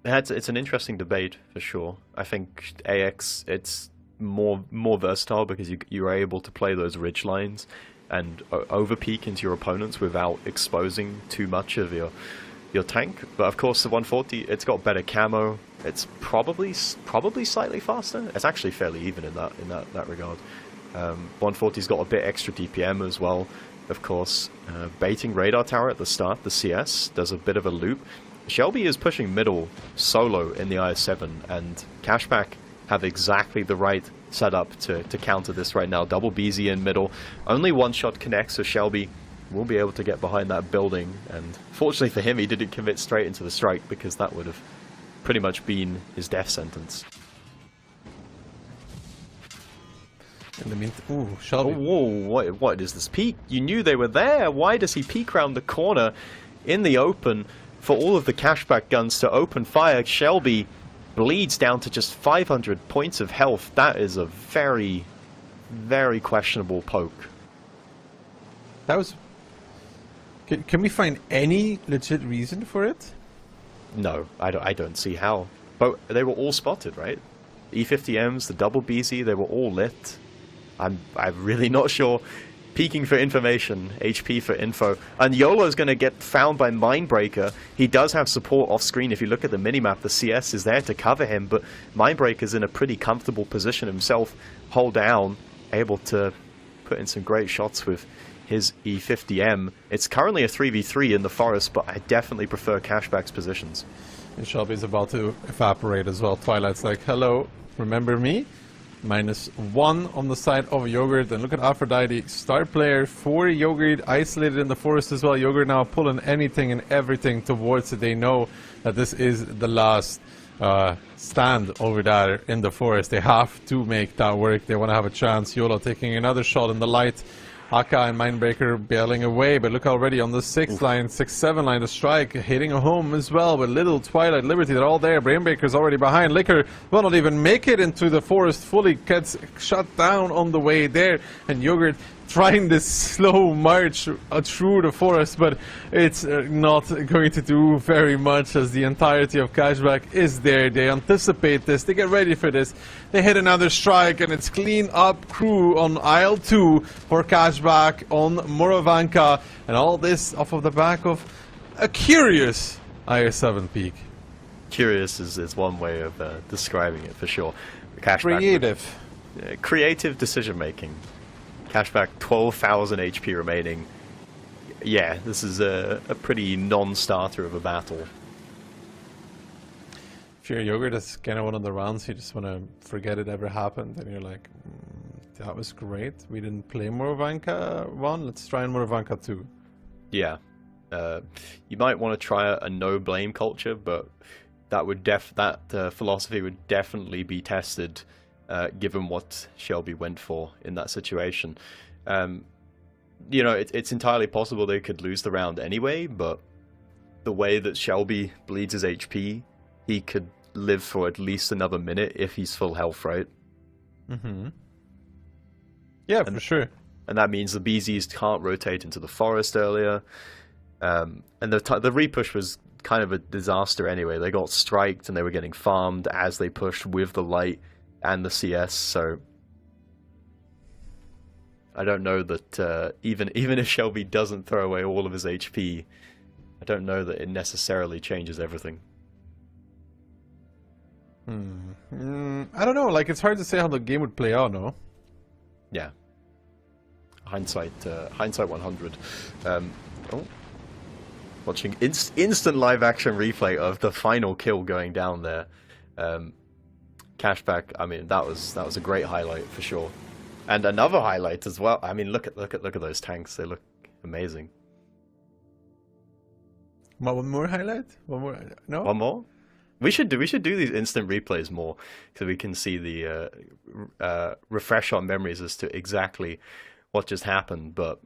It's an interesting debate for sure. I think AX, it's more versatile because you are able to play those ridge lines and overpeak into your opponents without exposing too much of your tank. But of course the 140, it's got better camo. It's probably slightly faster. It's actually fairly even in that regard. 140's got a bit extra DPM as well. Of course, baiting radar tower at the start, the CS does a bit of a loop. Shelby is pushing middle solo in the IS-7, and Cashback have exactly the right setup to counter this right now. Double BZ in middle. Only one shot connects, so Shelby will be able to get behind that building. And fortunately for him, he didn't commit straight into the strike, because that would have pretty much been his death sentence. In the meantime, ooh, Shelby. Oh, whoa, what is this peek? You knew they were there. Why does he peek around the corner in the open? For all of the Cashback guns to open fire, Shelby bleeds down to just 500 points of health. That is a very, very questionable poke. That was... Can we find any legit reason for it? No, I don't see how. But they were all spotted, right? E50Ms, the double BZ, they were all lit. I'm really not sure. Peeking for information, HP for info. And YOLO's going to get found by Mindbreaker. He does have support off screen. If you look at the minimap, the CS is there to cover him, but Mindbreaker's in a pretty comfortable position himself. Hold down, able to put in some great shots with his E50M. It's currently a 3v3 in the forest, but I definitely prefer Cashback's positions. And Shelby's about to evaporate as well. Twilight's like, hello, remember me? -1 on the side of Yogurt. And look at Aphrodite, star player for Yogurt, isolated in the forest as well. Yogurt now pulling anything and everything towards it. They know that this is the last stand over there in the forest. They have to make that work. They want to have a chance. YOLO taking another shot in the light. Haka and Mindbreaker bailing away, but look already on the 6th line, 6-7 line, the strike hitting a home as well, but Little, Twilight, Liberty, they're all there. Brainbreaker's already behind. Liquor will not even make it into the forest fully, gets shut down on the way there, and Yogurt trying this slow march through the forest, but it's not going to do very much as the entirety of Cashback is there. They anticipate this, they get ready for this, they hit another strike, and it's clean up crew on aisle 2 for Cashback on Morovanka, and all this off of the back of a curious IS-7 peak. Curious is one way of describing it for sure. Cashback Creative. Creative decision making. Cashback 12,000 HP remaining. Yeah, this is a pretty non-starter of a battle. If you're Yogurt, that's kind of one of the rounds you just want to forget it ever happened, and you're like, that was great. We didn't play Morovanka 1, let's try in Morovanka 2. Yeah. You might want to try a no-blame culture, but that would philosophy would definitely be tested given what Shelby went for in that situation. You know, it's entirely possible they could lose the round anyway, but the way that Shelby bleeds his HP, he could live for at least another minute if he's full health, right? Mm-hmm. Yeah, for sure. And that means the BZs can't rotate into the forest earlier. And the repush was kind of a disaster anyway. They got striked and they were getting farmed as they pushed with the light and the CS, so I don't know that even if Shelby doesn't throw away all of his HP, I don't know that it necessarily changes everything. I don't know, like, it's hard to say how the game would play out, no? Yeah. Hindsight 100. Watching instant live action replay of the final kill going down there. Cashback, I mean, that was a great highlight for sure, and another highlight as well. I mean, look at those tanks; they look amazing. One more highlight? One more? No. One more? We should do these instant replays more, so we can see the refresh our memories as to exactly what just happened. But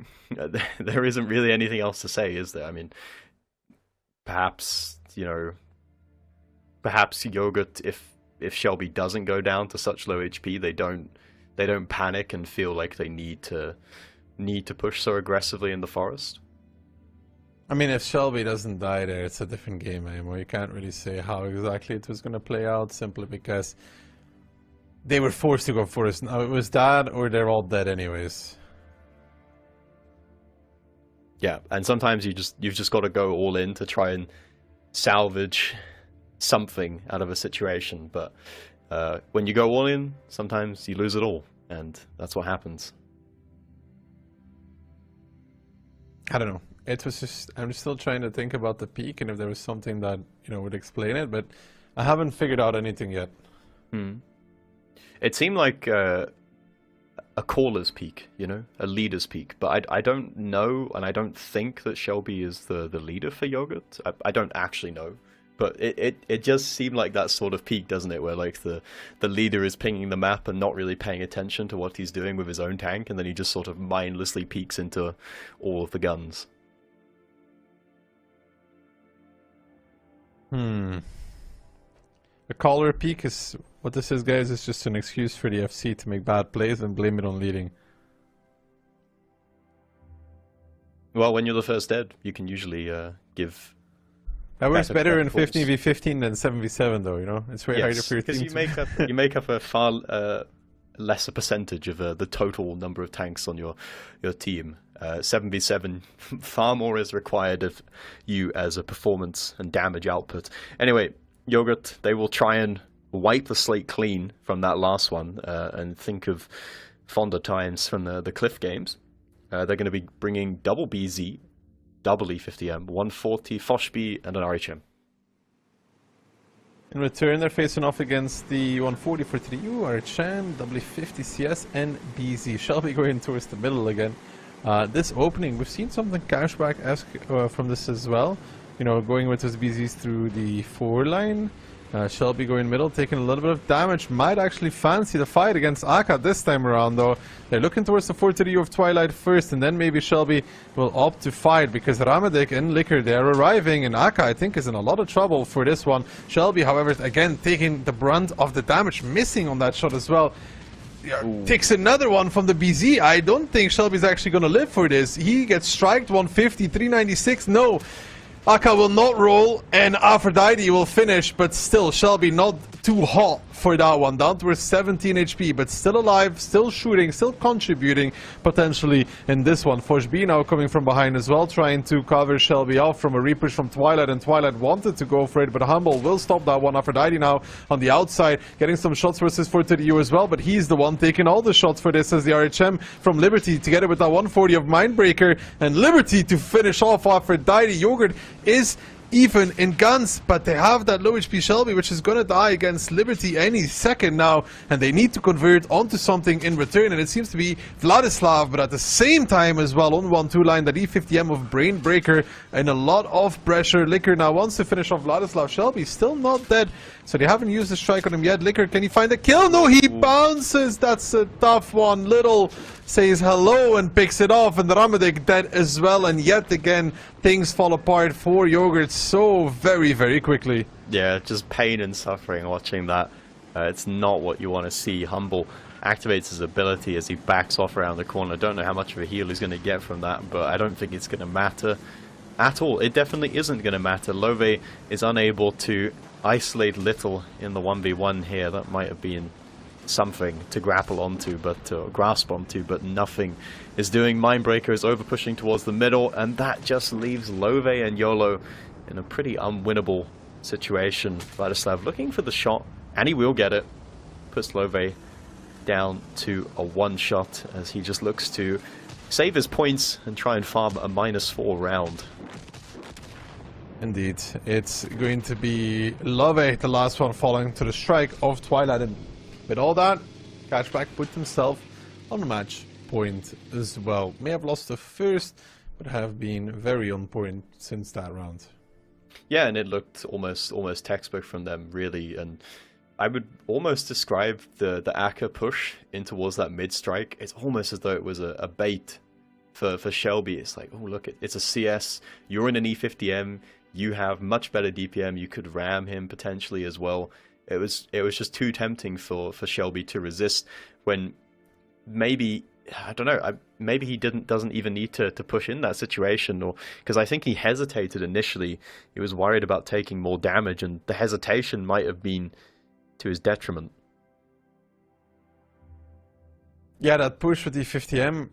there isn't really anything else to say, is there? I mean, perhaps Yogurt, if Shelby doesn't go down to such low HP, they don't panic and feel like they need to push so aggressively in the forest. I mean, if Shelby doesn't die there, it's a different game anymore. You can't really say how exactly it was going to play out, simply because they were forced to go forest. Now, it was that, or they're all dead anyways. Yeah, and sometimes you've just got to go all in to try and salvage something out of a situation, but when you go all in, sometimes you lose it all, and that's what happens. I don't know. It was just, I'm still trying to think about the peak and if there was something that, would explain it, but I haven't figured out anything yet. It seemed like a caller's peak, a leader's peak, but I don't know, and I don't think that Shelby is the leader for Yogurt. I don't actually know. But it just seemed like that sort of peak, doesn't it? Where like the leader is pinging the map and not really paying attention to what he's doing with his own tank, and then he just sort of mindlessly peeks into all of the guns. The caller peak is what this is, guys. Is just an excuse for the FC to make bad plays and blame it on leading. Well, when you're the first dead, you can usually give That works better in calls. 15v15 than 7v7 though, you know? It's very harder for your team because you make up a far lesser percentage of the total number of tanks on your team. 7v7, far more is required of you as a performance and damage output. Anyway, Yogurt, they will try and wipe the slate clean from that last one and think of fonder times from the Cliff games. They're going to be bringing double BZ, double E50M, 140 Foshby, and an RHM. In return, they're facing off against the 140 for 3U, RHM, W50 CS, and BZ. Shelby going towards the middle again. This opening, we've seen something cashback-esque from this as well. You know, going with his BZs through the 4 line. Shelby going middle, taking a little bit of damage. Might actually fancy the fight against Aka this time around, though. They're looking towards the 4-3 of Twilight first, and then maybe Shelby will opt to fight, because Ramadik and Liquor, they're arriving, and Aka, I think, is in a lot of trouble for this one. Shelby, however, again, taking the brunt of the damage, missing on that shot as well. Takes another one from the BZ. I don't think Shelby's actually going to live for this. He gets striked 150, 396. No. Aka will not roll, and Aphrodite will finish, but still, Shelby not too hot for that one. Down to 17 HP, but still alive, still shooting, still contributing, potentially, in this one. Foshby now coming from behind as well, trying to cover Shelby off from a repush from Twilight, and Twilight wanted to go for it, but Humble will stop that one. Aphrodite now on the outside, getting some shots versus 4-3U as well, but he's the one taking all the shots for this as the RHM from Liberty, together with that 140 of Mindbreaker, and Liberty to finish off Aphrodite. Yogurt is even in guns, but they have that low HP Shelby, which is gonna die against Liberty any second now, and they need to convert onto something in return, and it seems to be Vladislav, but at the same time as well on 1-2 line, that E50M of Brain Breaker, and a lot of pressure. Liquor now wants to finish off Vladislav. Shelby still not dead, so they haven't used the strike on him yet. Liquor, can he find a kill? No, he bounces. That's a tough one. Little says hello and picks it off, and Ramadik dead as well, and yet again things fall apart for Yogurt so very, very quickly. Yeah, just pain and suffering watching that. It's not what you want to see. Humble activates his ability as he backs off around the corner. I don't know how much of a heal he's going to get from that, but I don't think it's going to matter at all. It definitely isn't going to matter. Love is unable to isolate Little in the 1v1 here. That might have been something to grapple onto, but grasp onto, but nothing is doing. Mindbreaker is over pushing towards the middle, and that just leaves Love and YOLO in a pretty unwinnable situation. Vladislav looking for the shot, and he will get it. Puts Love down to a one-shot as he just looks to save his points and try and farm a -4 round. Indeed, it's going to be Love, the last one, falling to the strike of Twilight, and with all that, Cashback put himself on a match point as well. May have lost the first, but have been very on point since that round. Yeah, and it looked almost textbook from them, really. And I would almost describe the Aka push in towards that mid strike. It's almost as though it was a bait for Shelby. It's like, oh look, it's a CS. You're in an E50M. You have much better DPM. You could ram him potentially as well. It was just too tempting for Shelby to resist, when maybe, I don't know, maybe he doesn't even need to push in that situation, or because I think he hesitated initially. He was worried about taking more damage, and the hesitation might have been to his detriment. Yeah, that push with the 50M,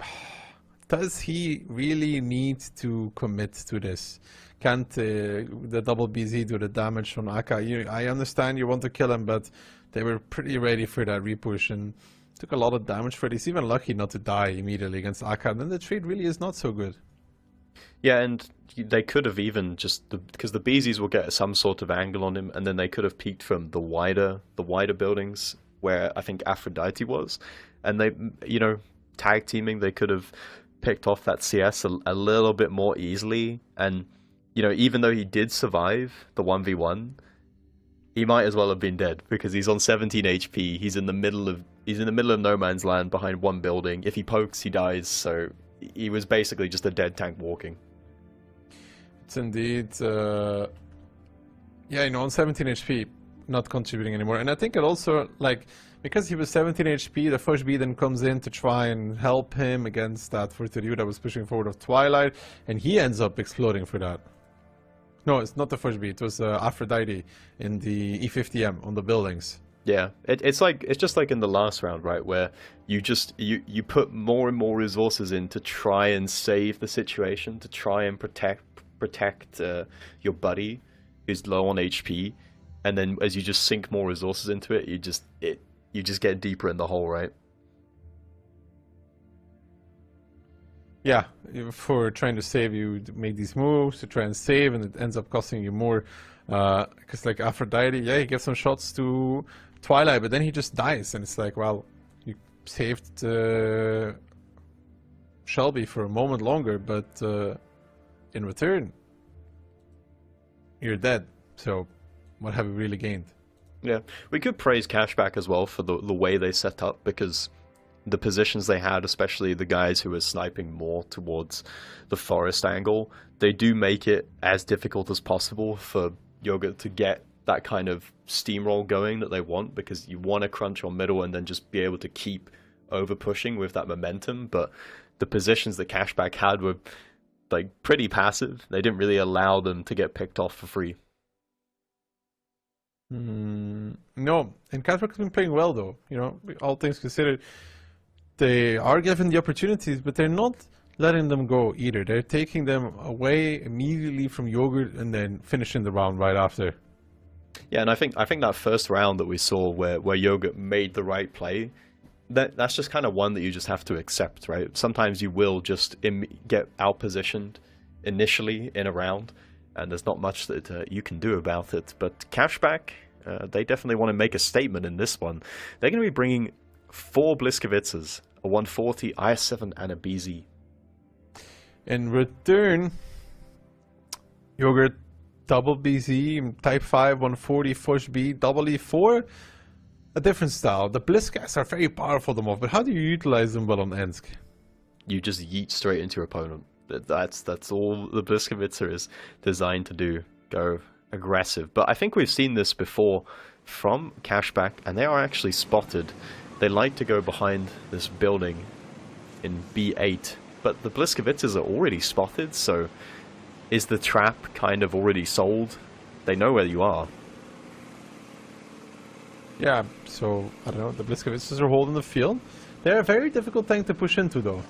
does he really need to commit to this? Can't the double BZ do the damage on Aka? I understand you want to kill him, but they were pretty ready for that repush and took a lot of damage for it. He's even lucky not to die immediately against Aka, and then the trade really is not so good. Yeah, and they could have even just, because the BZs will get some sort of angle on him, and then they could have peeked from the wider buildings where I think Aphrodite was, and they, tag teaming, they could have picked off that CS a little bit more easily. And even though he did survive the 1v1, he might as well have been dead, because he's on 17 HP. He's in the middle of no man's land behind one building. If he pokes, he dies. So he was basically just a dead tank walking. It's indeed, on 17 HP, not contributing anymore. And I think it also, because he was 17 HP, the Foshby then comes in to try and help him against that 4-3 that was pushing forward of Twilight, and he ends up exploding for that. No, it's not the first beat. It was Aphrodite in the E50M on the buildings. Yeah, it's just like in the last round, right, where you just you put more and more resources in to try and save the situation, to try and protect your buddy who's low on HP, and then as you just sink more resources into it, you just get deeper in the hole, right? Yeah, for trying to save, you make these moves to try and save, and it ends up costing you more. Because like Aphrodite, yeah, he gives some shots to Twilight, but then he just dies, and it's like, well, you saved Shelby for a moment longer, but in return, you're dead. So, what have we really gained? Yeah, we could praise Cashback as well for the way they set up, because the positions they had, especially the guys who were sniping more towards the forest angle, they do make it as difficult as possible for Yogurt to get that kind of steamroll going that they want, because you want to crunch on middle and then just be able to keep over pushing with that momentum. But the positions that Cashback had were like pretty passive. They didn't really allow them to get picked off for free. No, and Cashback has been playing well though. You know, all things considered, they are given the opportunities, but they're not letting them go either. They're taking them away immediately from Yogurt and then finishing the round right after. Yeah, and I think that first round that we saw where Yogurt made the right play, that's just kind of one that you just have to accept, right? Sometimes you will just get outpositioned initially in a round, and there's not much that you can do about it. But Cashback, they definitely want to make a statement in this one. They're going to be bringing 4 Bliskovitzes, a 140, IS-7, and a BZ. In return, Yogurt double BZ, Type 5, 140, Fush B, double E4, a different style. The Bliskas are very powerful them off, but how do you utilize them well on Ensk? You just yeet straight into your opponent. That's all the Bliskovitzer is designed to do. Go aggressive. But I think we've seen this before from Cashback, and they are actually spotted. They like to go behind this building in B8, but the Bliskovitzers are already spotted, so is the trap kind of already sold? They know where you are. Yeah, so, I don't know, the Bliskovitzers are holding the field. They're a very difficult thing to push into, though.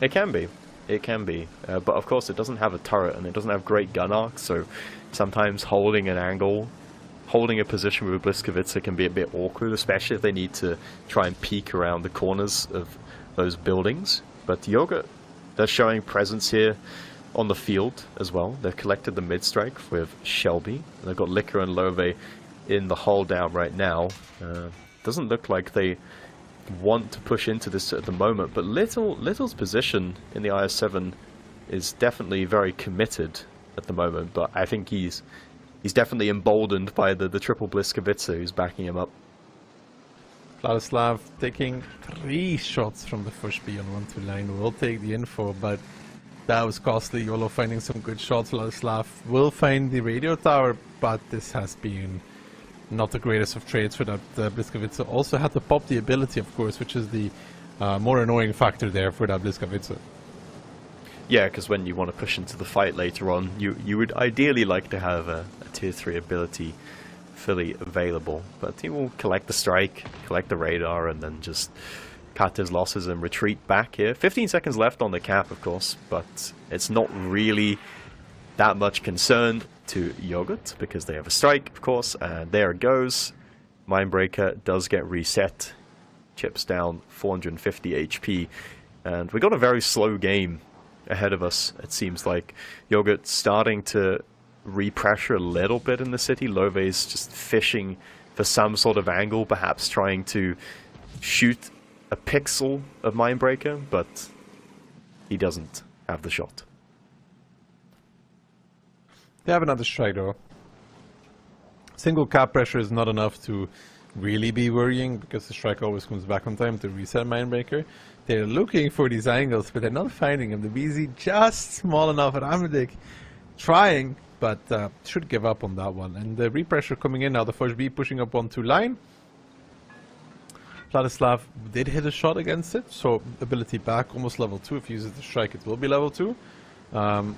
It can be. It can be. But of course it doesn't have a turret, and it doesn't have great gun arcs, so sometimes holding an angle, holding a position with a Bliskovitzer can be a bit awkward, especially if they need to try and peek around the corners of those buildings. But Yogurt, they're showing presence here on the field as well. They've collected the mid-strike with Shelby. They've got Licker and Love in the hold down right now. Doesn't look like they want to push into this at the moment, but Little's position in the IS-7 is definitely very committed at the moment, but I think he's definitely emboldened by the triple Bliskovitzer who's backing him up. Vladislav taking 3 shots from the Fush B on 1-2 line. Will take the info, but that was costly. YOLO finding some good shots. Vladislav will find the radio tower, but this has been not the greatest of trades for that Bliskovitzer. Also had to pop the ability, of course, which is the more annoying factor there for that Bliskovitzer. Yeah, because when you want to push into the fight later on, you would ideally like to have a tier 3 ability fully available. But he will collect the strike, collect the radar, and then just cut his losses and retreat back here. 15 seconds left on the cap, of course, but it's not really that much concern to Yogurt, because they have a strike, of course, and there it goes. Mindbreaker does get reset. Chips down 450 HP, and we got a very slow game ahead of us. It seems like Yogurt starting to repressure a little bit in the city. Love's just fishing for some sort of angle, perhaps trying to shoot a pixel of Mindbreaker, but he doesn't have the shot. They have another strike though. Single cap pressure is not enough to really be worrying, because the strike always comes back on time to reset Mindbreaker. They're looking for these angles, but they're not finding them. The BZ just small enough, and Amadik trying, but should give up on that one. And the repressure coming in now, the Fush B pushing up 1-2 line. Vladislav did hit a shot against it, so ability back, almost level 2. If he uses the strike, it will be level 2. But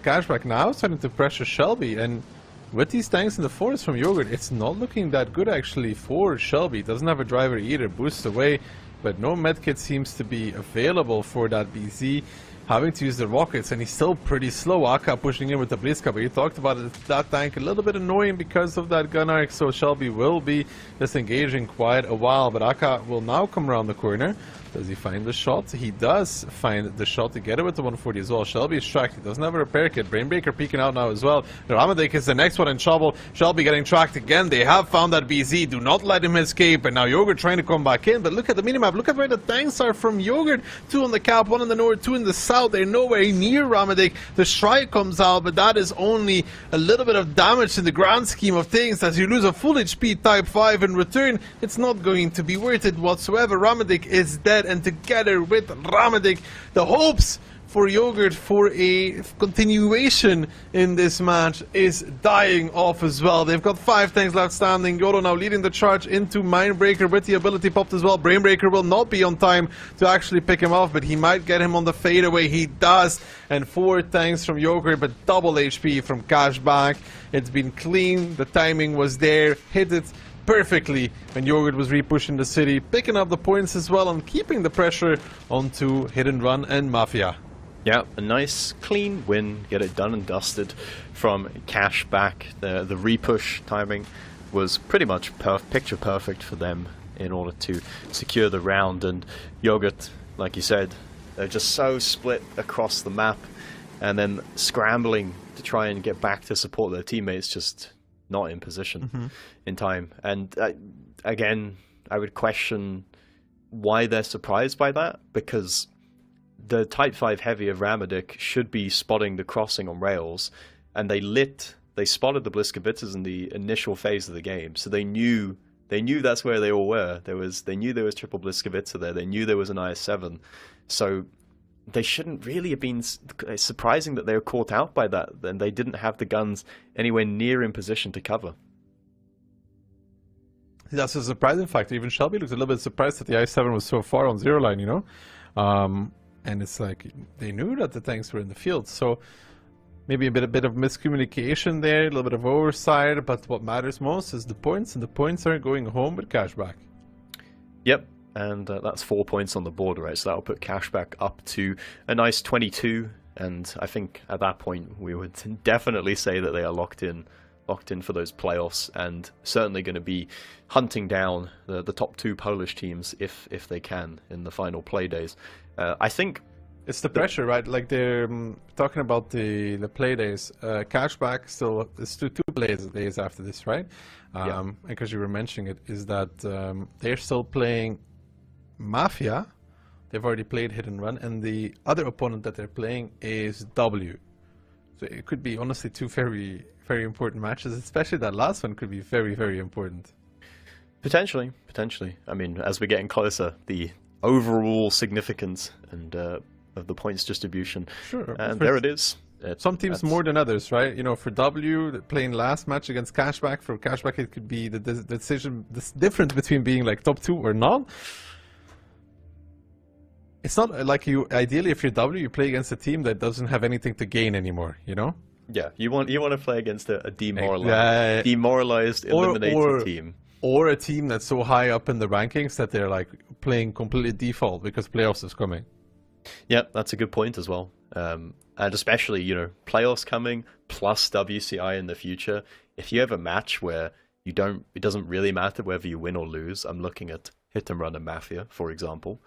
Cashback now starting to pressure Shelby, and with these tanks in the forest from Yogurt, it's not looking that good actually for Shelby. Doesn't have a driver either, boosts away, but no medkit seems to be available for that BZ. Having to use the rockets, and he's still pretty slow. Aka pushing in with the Blitzka, but you talked about it, that tank a little bit annoying because of that gun arc, so Shelby will be disengaging quite a while, but Aka will now come around the corner. Does he find the shot? He does find the shot to get it with the 140 as well. Shelby is tracked. He doesn't have a repair kit. Brainbreaker peeking out now as well. Ramadik is the next one in trouble. Shelby getting tracked again. They have found that BZ. Do not let him escape. And now Yogurt trying to come back in. But look at the minimap. Look at where the tanks are from Yogurt. 2 on the cap, 1 in the north, 2 in the south. They're nowhere near Ramadik. The strike comes out, but that is only a little bit of damage in the grand scheme of things. As you lose a full HP type 5 in return, it's not going to be worth it whatsoever. Ramadik is dead, and together with Ramadik, the hopes for Yogurt for a continuation in this match is dying off as well. They've got 5 tanks left standing. Yoro now leading the charge into Mindbreaker with the ability popped as well. Brainbreaker will not be on time to actually pick him off, but he might get him on the fadeaway. He does. And 4 tanks from Yogurt, but double HP from Cashback. It's been clean. The timing was there. Hit it perfectly when Yogurt was repushing the city, picking up the points as well and keeping the pressure onto Hit and Run and Mafia. Yeah, a nice clean win, get it done and dusted from Cashback. The repush timing was pretty much picture perfect for them in order to secure the round, and Yogurt, like you said, they're just so split across the map, and then scrambling to try and get back to support their teammates, just not in position in time. And again, I would question why they're surprised by that, because the Type 5 Heavy of Ramadik should be spotting the crossing on rails, and they spotted the Bliskavitzes in the initial phase of the game, so they knew that's where they all were. They knew there was triple Bliskavitza there, they knew there was an IS-7, so they shouldn't really have been. It's surprising that they were caught out by that, and they didn't have the guns anywhere near in position to cover. That's a surprising factor. Even Shelby looks a little bit surprised that the I-7 was so far on zero line, you know? And it's like, they knew that the tanks were in the field, so maybe a bit of miscommunication there, a little bit of oversight, but what matters most is the points, and the points are going home with Cashback. Yep. And that's 4 points on the board, right? So that'll put Cashback up to a nice 22. And I think at that point we would definitely say that they are locked in for those playoffs, and certainly going to be hunting down the top 2 Polish teams if they can in the final play days. I think it's the pressure, right? Like they're talking about the play days. Cashback still is 2 play days after this, right? Because you were mentioning it, is that they're still playing Mafia. They've already played Hit and Run, and the other opponent that they're playing is W. So it could be honestly 2 very, very important matches, especially that last one could be very, very important. Potentially. I mean, as we're getting closer, the overall significance and of the points distribution. Sure. And there it is. Some teams more than others, right? You know, for W, playing last match against Cashback, for Cashback it could be the decision, the difference between being like top 2 or not. It's not like you, ideally if you're W, you play against a team that doesn't have anything to gain anymore, you know? Yeah, you want to play against a demoralized, eliminated team. Or a team that's so high up in the rankings that they're like playing completely default because playoffs is coming. Yeah, that's a good point as well. And especially, you know, playoffs coming plus WCI in the future. If you have a match where it doesn't really matter whether you win or lose. I'm looking at Hit and Run and Mafia, for example.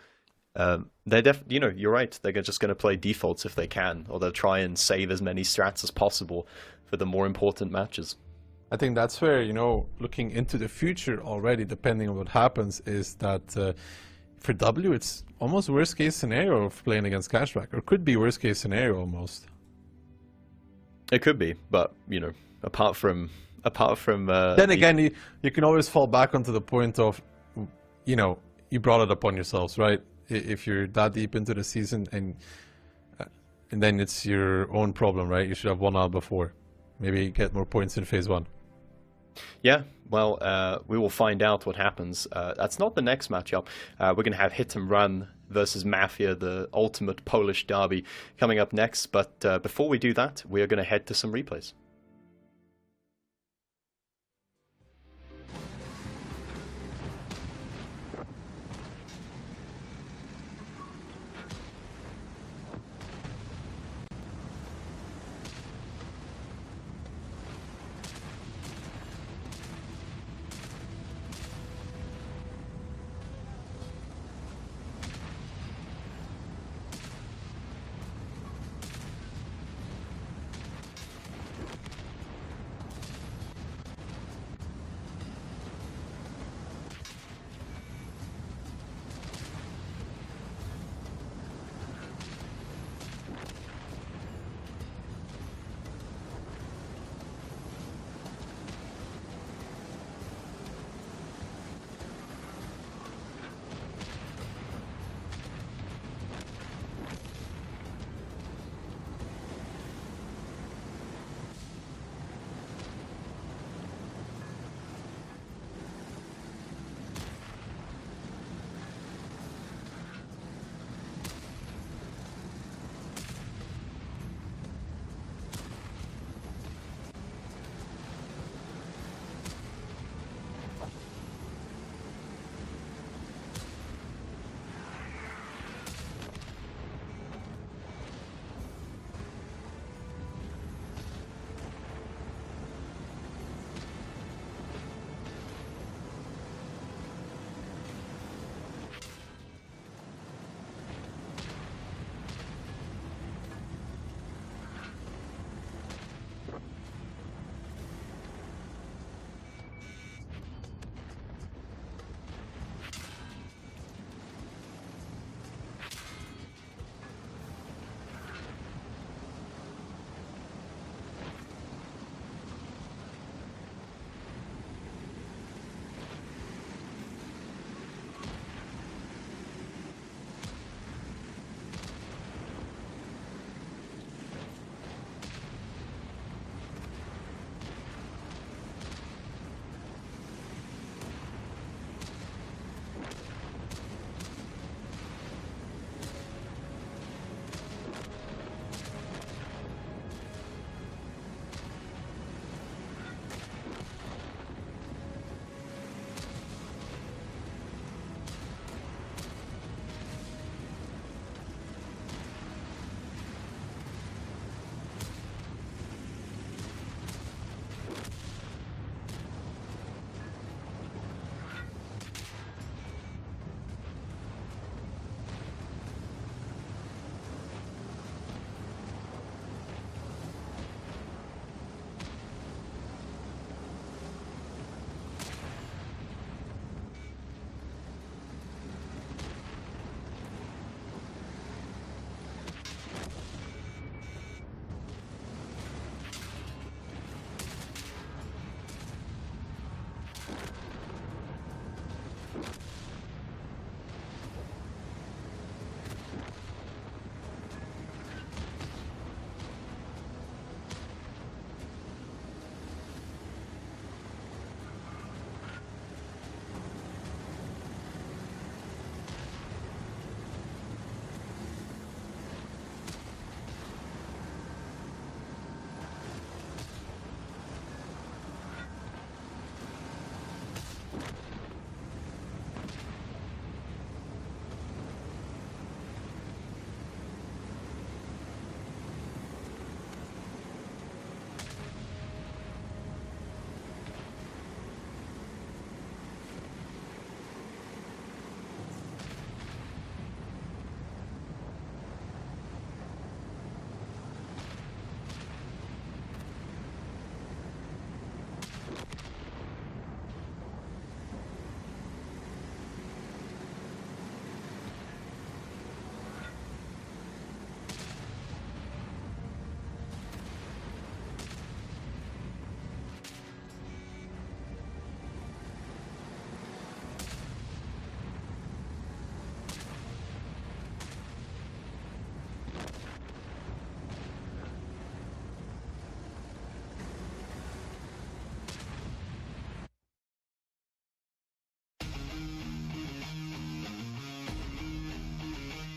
You know, you're right. They're just going to play defaults if they can, or they'll try and save as many strats as possible for the more important matches. I think that's where, you know, looking into the future already, depending on what happens, is that for W, it's almost worst case scenario of playing against Cashback, or could be worst case scenario almost. It could be, but you know, apart from then again, you can always fall back onto the point of, you know, you brought it upon yourselves, right? If you're that deep into the season, and then it's your own problem, right? You should have won out before. Maybe get more points in phase 1. Yeah, well, we will find out what happens. That's not the next matchup. We're going to have Hit and Run versus Mafia, the ultimate Polish derby, coming up next. But before we do that, we are going to head to some replays.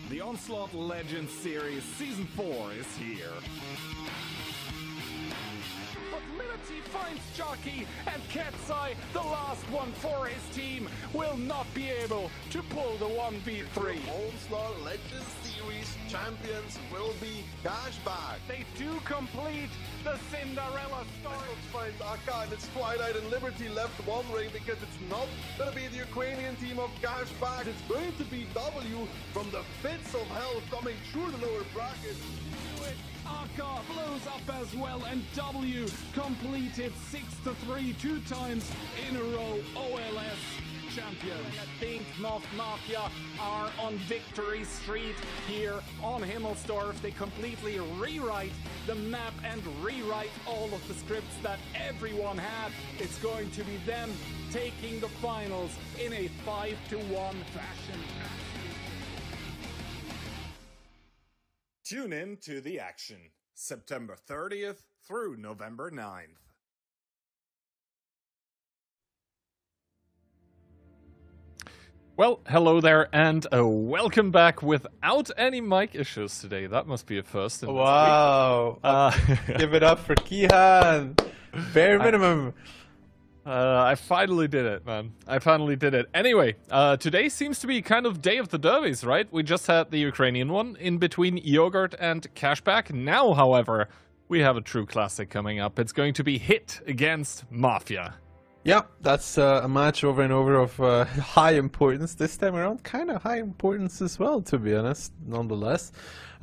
The Onslaught Legends series Season 4 is here. But Liberty finds Jockey, and Ketsai, the last one for his team, will not be able to pull the 1v3. Onslaught Legends Series champions will be Cashback. They do complete the Cinderella story. Finds Akka and it's Twilight and Liberty left wondering because it's not going to be the Ukrainian team of Cashback. It's going to be W from the pits of hell coming through the lower bracket. Akka blows up as well, and W completed 6-3 2 times in a row. OLS champion. I think North Mafia are on victory street here on Himmelsdorf. They completely rewrite the map and rewrite all of the scripts that everyone had. It's going to be them taking the finals in a 5-1 fashion. Tune in to the action, September 30th through November 9th. Well, hello there, and welcome back without any mic issues today. That must be a first. In Wow! Give it up for Kihan! Bare minimum! I finally did it, man. I finally did it. Anyway, today seems to be kind of day of the derbies, right? We just had the Ukrainian one in between Yogurt and Cashback. Now, however, we have a true classic coming up. It's going to be Hit against Mafia. Yeah, that's a match over and over of high importance. This time around, kind of high importance as well, to be honest, nonetheless.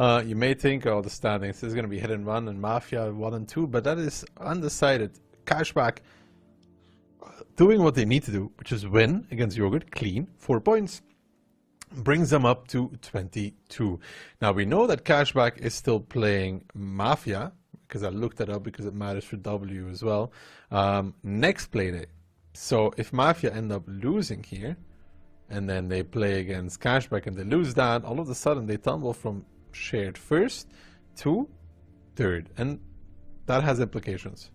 You may think, oh, the standings is going to be Hit and Run and Mafia 1 and 2, but that is undecided. Cashback doing what they need to do, which is win against Yogurt, clean, 4 points, brings them up to 22. Now, we know that Cashback is still playing Mafia, because I looked that up because it matters for W as well, next playday. So if Mafia end up losing here, and then they play against Cashback and they lose that, all of a sudden they tumble from shared first to third, and that has implications.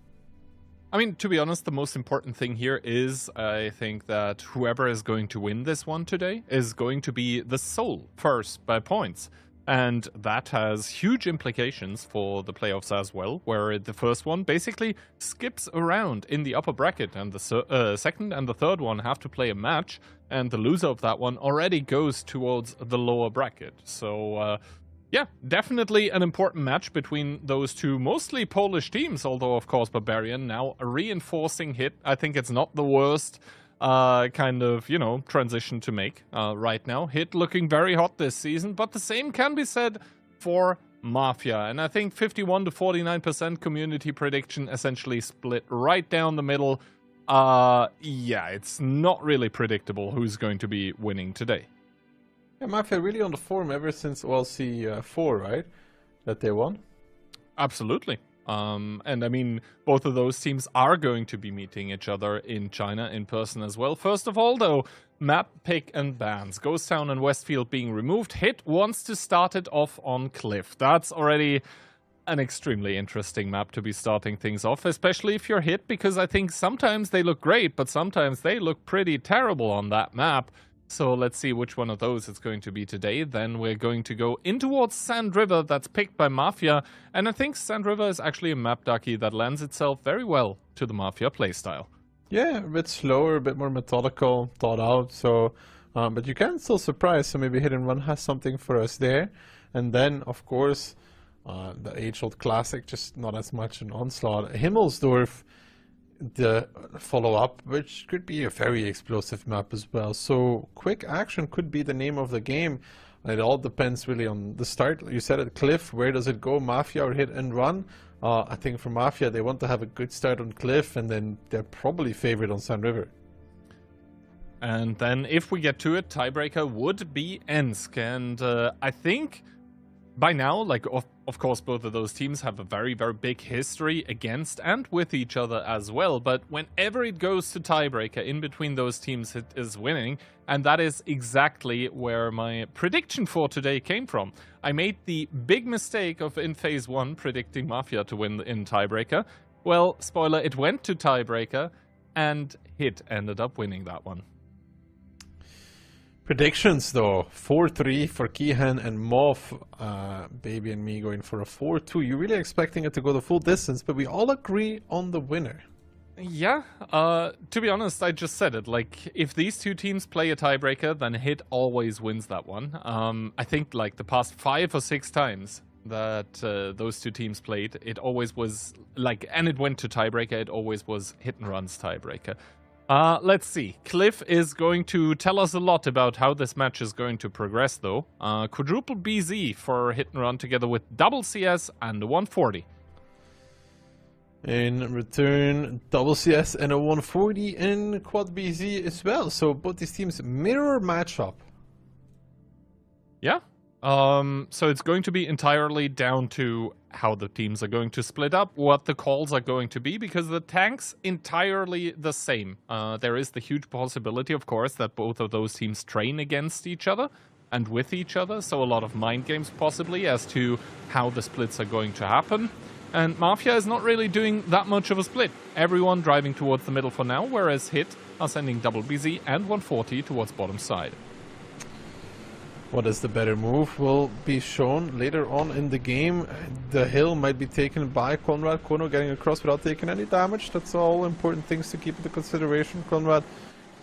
I mean, to be honest, the most important thing here is, I think, that whoever is going to win this one today is going to be the sole first by points. And that has huge implications for the playoffs as well, where the first one basically skips around in the upper bracket, and the second and the third one have to play a match, and the loser of that one already goes towards the lower bracket. So, yeah, definitely an important match between those two mostly Polish teams, although, of course, Barbarian now reinforcing Hit. I think it's not the worst kind of, you know, transition to make right now. Hit looking very hot this season, but the same can be said for Mafia. And I think 51 to 49% community prediction essentially split right down the middle. Yeah, it's not really predictable who's going to be winning today. Yeah, Mafia really on the form ever since OLC 4, right? That they won? Absolutely. And I mean, both of those teams are going to be meeting each other in China in person as well. First of all, though, map pick and bans. Ghost Town and Westfield being removed. Hit wants to start it off on Cliff. That's already an extremely interesting map to be starting things off, especially if you're Hit, because I think sometimes they look great, but sometimes they look pretty terrible on that map. So let's see which one of those it's going to be today. Then we're going to go in towards Sand River, that's picked by Mafia. And I think Sand River is actually a map, Ducky, that lends itself very well to the Mafia playstyle. Yeah, a bit slower, a bit more methodical, thought out. So, but you can still surprise. So maybe Hit and Run has something for us there. And then, of course, the age-old classic, just not as much an Onslaught. Himmelsdorf, the follow-up, which could be a very explosive map as well. So quick action could be the name of the game. It all depends really on the start. You said it, Cliff, where does it go, Mafia or Hit and Run? I think for Mafia, they want to have a good start on Cliff, and then they're probably favored on Sand River. And then if we get to it, tiebreaker would be Ensk. And I think by now, like, of course, both of those teams have a very, very big history against and with each other as well. But whenever it goes to tiebreaker, in between those teams, it is winning. And that is exactly where my prediction for today came from. I made the big mistake of, in Phase 1, predicting Mafia to win in tiebreaker. Well, spoiler, it went to tiebreaker, and Hit ended up winning that one. Predictions though, 4-3 for Kihan and Moff, Baby and me going for a 4-2. You're really expecting it to go the full distance, but we all agree on the winner. Yeah, to be honest, I just said it. Like, if these two teams play a tiebreaker, then Hit always wins that one. I think, like, the past 5 or 6 times that those two teams played, it always was, like, and it went to tiebreaker, it always was Hit and Run's tiebreaker. Let's see. Cliff is going to tell us a lot about how this match is going to progress, though. Quadruple BZ for Hit and Run together with double CS and a 140. In return, double CS and a 140 in Quad BZ as well. So both these teams mirror matchup. Yeah. So it's going to be entirely down to how the teams are going to split up, what the calls are going to be, because the tanks entirely the same. There is the huge possibility, of course, that both of those teams train against each other and with each other. So a lot of mind games possibly as to how the splits are going to happen. And Mafia is not really doing that much of a split. Everyone driving towards the middle for now, whereas Hit are sending double BZ and 140 towards bottom side. What is the better move will be shown later on in the game. The hill might be taken by Conrad. Kono getting across without taking any damage. That's all important things to keep into consideration. Conrad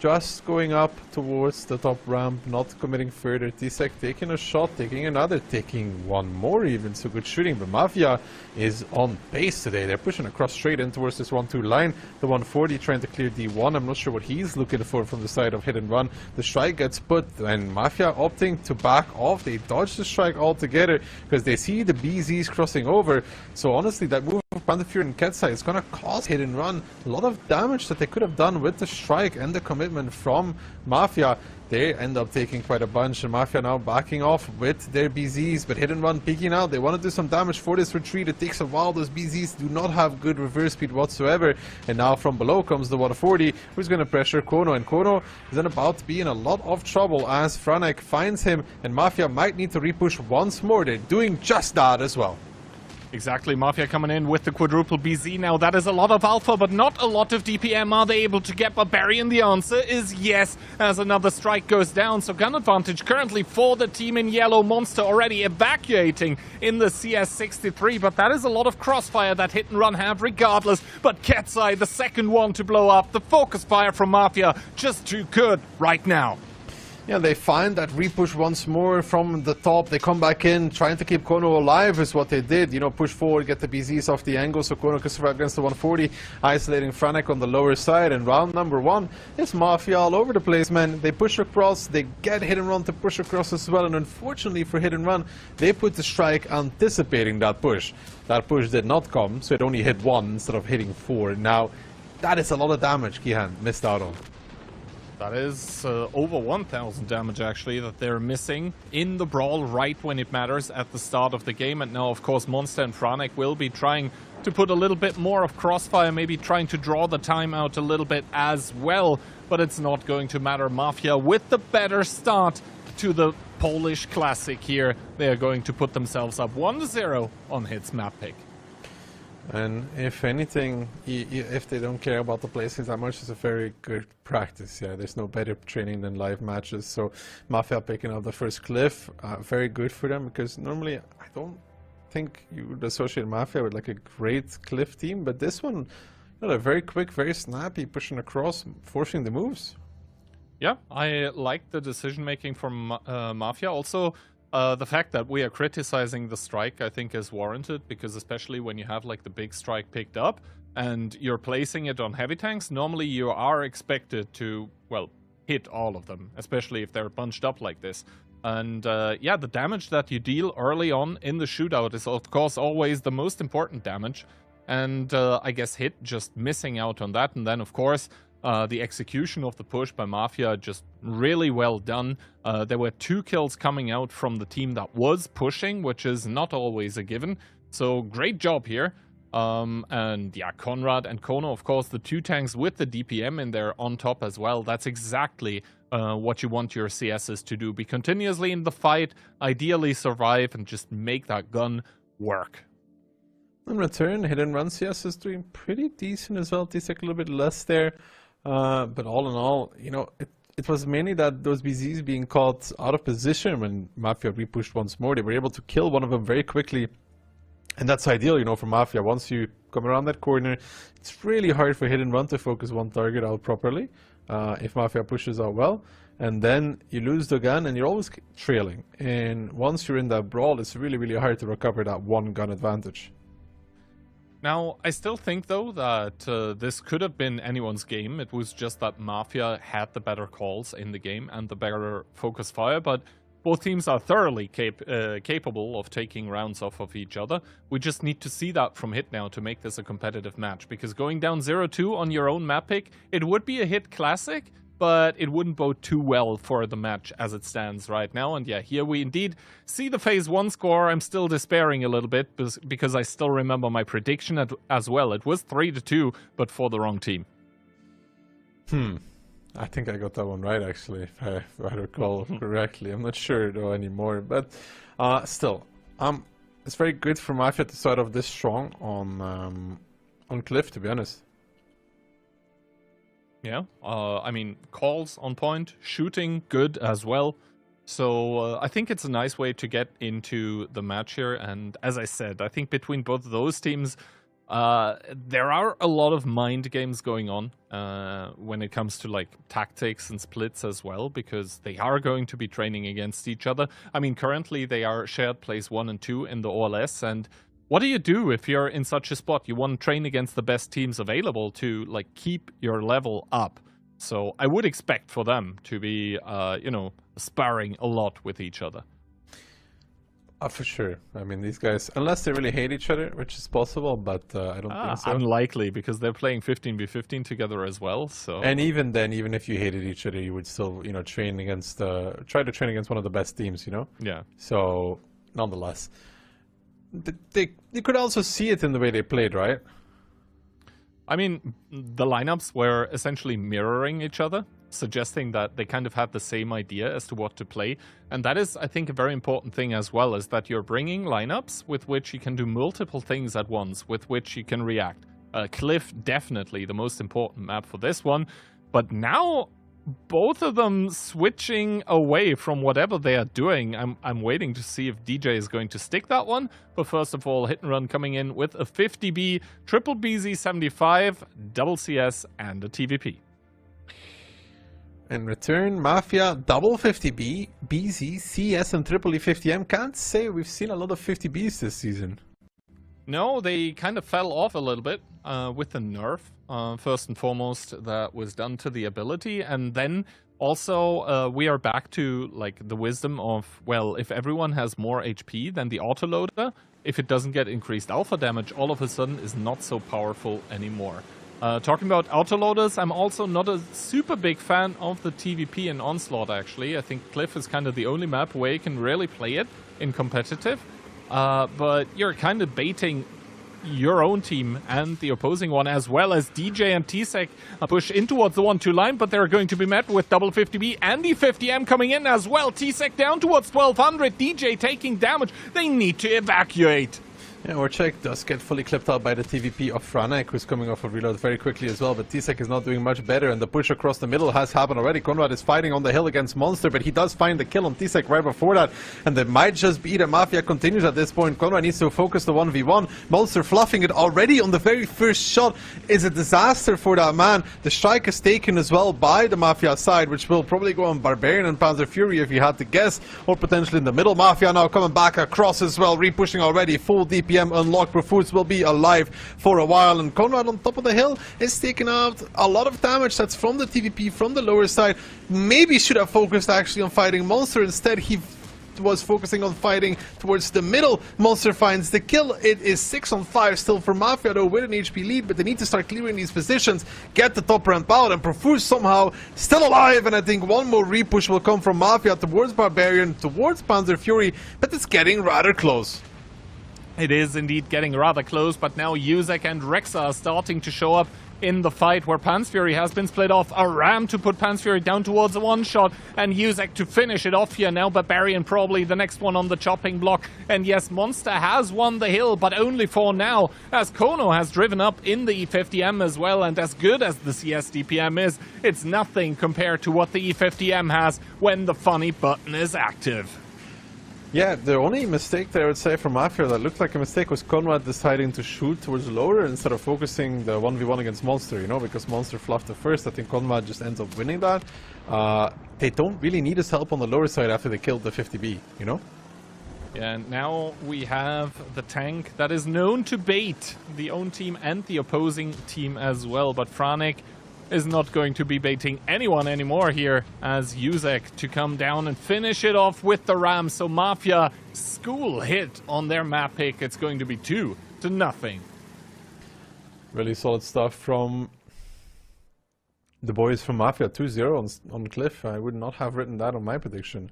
just going up towards the top ramp, not committing further. T-Sec taking a shot, taking another, taking one more even, so good shooting. But Mafia is on base today. They're pushing across straight in towards this 1-2 line. The 140 trying to clear D1. I'm not sure what he's looking for from the side of Hit and Run. The strike gets put, and Mafia opting to back off. They dodge the strike altogether because they see the BZs crossing over. So honestly, that move of Panther and Ketsai is going to cause Hit and Run a lot of damage that they could have done with the strike and the commitment from Mafia. They end up taking quite a bunch, and Mafia now backing off with their BZs, but Hit and Run peeking out. They want to do some damage for this retreat. It takes a while. Those BZs do not have good reverse speed whatsoever, and now from below comes the 140, who's going to pressure Kono, and Kono is then about to be in a lot of trouble as Franek finds him, and Mafia might need to repush once more. They're doing just that as well. Exactly, Mafia coming in with the quadruple BZ now. That is a lot of alpha, but not a lot of DPM. Are they able to get Barbarian? The answer is yes, as another strike goes down. So gun advantage currently for the team in yellow. Monster already evacuating in the CS63, but that is a lot of crossfire that Hit and Run have regardless. But Ketsai, the second one to blow up. The focus fire from Mafia, just too good right now. Yeah, they find that repush once more from the top. They come back in, trying to keep Kono alive is what they did. You know, push forward, get the BZs off the angle, so Kono can survive against the 140, isolating Franek on the lower side. And round number 1 is Mafia all over the place, man. They push across, they get Hit and Run to push across as well, and unfortunately for Hit and Run, they put the strike anticipating that push. That push did not come, so it only hit 1 instead of hitting 4. Now, that is a lot of damage Kihan missed out on. That is over 1,000 damage, actually, that they're missing in the brawl right when it matters at the start of the game. And now, of course, Monster and Franek will be trying to put a little bit more of crossfire, maybe trying to draw the time out a little bit as well. But it's not going to matter. Mafia with the better start to the Polish Classic here. They are going to put themselves up 1-0 on Hit's map pick. And if anything, if they don't care about the placings that much, it's a very good practice. Yeah, there's no better training than live matches. So Mafia picking up the first cliff, very good for them, because normally I don't think you would associate Mafia with like a great cliff team, but this one, you know, they're very quick, very snappy, pushing across, forcing the moves. Yeah, I like the decision making from Mafia. Also, the fact that we are criticizing the strike, I think, is warranted, because especially when you have like the big strike picked up and you're placing it on heavy tanks, normally you are expected to, well, hit all of them, especially if they're bunched up like this. And yeah, the damage that you deal early on in the shootout is, of course, always the most important damage. And I guess Hit just missing out on that. And then, of course, the execution of the push by Mafia just really well done. There were 2 kills coming out from the team that was pushing, which is not always a given. So great job here. And yeah, Conrad and Kono, of course, the 2 tanks with the DPM in there on top as well. That's exactly what you want your CSs to do. Be continuously in the fight, ideally survive, and just make that gun work. In return, Hit and Run CS is doing pretty decent as well. T-Sec a little bit less there. But all in all, you know, it was mainly that those BZs being caught out of position when Mafia repushed once more. They were able to kill one of them very quickly. And that's ideal, you know, for Mafia. Once you come around that corner, it's really hard for hit and run to focus one target out properly if Mafia pushes out well. And then you lose the gun and you're always trailing. And once you're in that brawl, it's really, really hard to recover that one gun advantage. Now, I still think, though, that this could have been anyone's game. It was just that Mafia had the better calls in the game and the better focus fire, but both teams are thoroughly capable of taking rounds off of each other. We just need to see that from Hit now to make this a competitive match, because going down 0-2 on your own map pick, it would be a Hit classic, but it wouldn't bode too well for the match as it stands right now. And yeah, here we indeed see the phase 1 score. I'm still despairing a little bit because I still remember my prediction as well. It was 3-2, but for the wrong team. I think I got that one right, actually, if I recall correctly. I'm not sure, though, anymore. But still, it's very good for Mafia to start off this strong on Cliff, to be honest. Yeah, I mean, calls on point, shooting good as well. So I think it's a nice way to get into the match here. And as I said, I think between both of those teams, there are a lot of mind games going on when it comes to like tactics and splits as well, because they are going to be training against each other. I mean, currently they are shared place 1 and 2 in the OLS, and what do you do if you're in such a spot? You want to train against the best teams available to like keep your level up. So I would expect for them to be, you know, sparring a lot with each other. For sure. I mean, these guys, unless they really hate each other, which is possible, but I don't think so. Unlikely, because they're playing 15v15 together as well. So, and even then, even if you hated each other, you would still, you know, train against, try to train against one of the best teams, you know? Yeah. So, nonetheless. You could also see it in the way they played, right? I mean, the lineups were essentially mirroring each other, suggesting that they kind of had the same idea as to what to play. And that is, I think, a very important thing as well, is that you're bringing lineups with which you can do multiple things at once, with which you can react. Cliff, definitely the most important map for this one. But now, both of them switching away from whatever they are doing. I'm waiting to see if DJ is going to stick that one. But first of all, Hit and Run coming in with a 50B, triple BZ75, double CS, and a TVP. In return, Mafia, double 50B, BZ, CS, and triple E50M. Can't say we've seen a lot of 50Bs this season. No, they kind of fell off a little bit with the nerf. First and foremost, that was done to the ability, and then also we are back to like the wisdom of, well, if everyone has more HP than the autoloader, if it doesn't get increased alpha damage, all of a sudden is not so powerful anymore. Talking about autoloaders, I'm also not a super big fan of the TVP in Onslaught, actually. I think Cliff is kind of the only map where you can really play it in competitive, but you're kind of baiting your own team and the opposing one, as well as DJ and T-Sec push in towards the 1-2 line, but they're going to be met with double 50B and the 50M coming in as well. T-Sec down towards 1200, DJ taking damage. They need to evacuate. Yeah, Orchek does get fully clipped out by the TVP of Franek, who's coming off a reload very quickly as well, but T-Sec is not doing much better, and the push across the middle has happened already. Conrad is fighting on the hill against Monster, but he does find the kill on T-Sec right before that, and it might just be that Mafia continues at this point. Conrad needs to focus the 1v1. Monster fluffing it already on the very first shot is a disaster for that man. The strike is taken as well by the Mafia side, which will probably go on Barbarian and Panzer Fury if you had to guess, or potentially in the middle. Mafia now coming back across as well, repushing already, full DPM unlocked. Profoods will be alive for a while, and Conrad on top of the hill is taking out a lot of damage that's from the TVP from the lower side. Maybe should have focused actually on fighting Monster. Instead he was focusing on fighting towards the middle. Monster finds the kill. It is 6-on-5 still for Mafia, though, with an HP lead, but they need to start clearing these positions, get the top ramp out, and Profoods somehow still alive, and I think one more repush will come from Mafia towards Barbarian, towards Panzer Fury, but it's getting rather close. It is indeed getting rather close, but now Yuzek and Rexa are starting to show up in the fight where Pansfury has been split off. A ram to put Pansfury down towards a one-shot, and Yuzek to finish it off here. Now Barbarian probably the next one on the chopping block. And yes, Monster has won the hill, but only for now, as Kono has driven up in the E50M as well, and as good as the CS DPM is, it's nothing compared to what the E50M has when the funny button is active. Yeah, the only mistake there I would say from Mafia that looked like a mistake was Conrad deciding to shoot towards lower instead of focusing the 1v1 against Monster, you know, because Monster fluffed the first. I think Conrad just ends up winning that. They don't really need his help on the lower side after they killed the 50B, you know? Yeah, and now we have the tank that is known to bait the own team and the opposing team as well, but Franek is not going to be baiting anyone anymore here as Yuzek to come down and finish it off with the ram. So Mafia school hit on their map pick. It's going to be 2-0. Really solid stuff from the boys from Mafia. 2-0 on Cliff. I would not have written that on my prediction.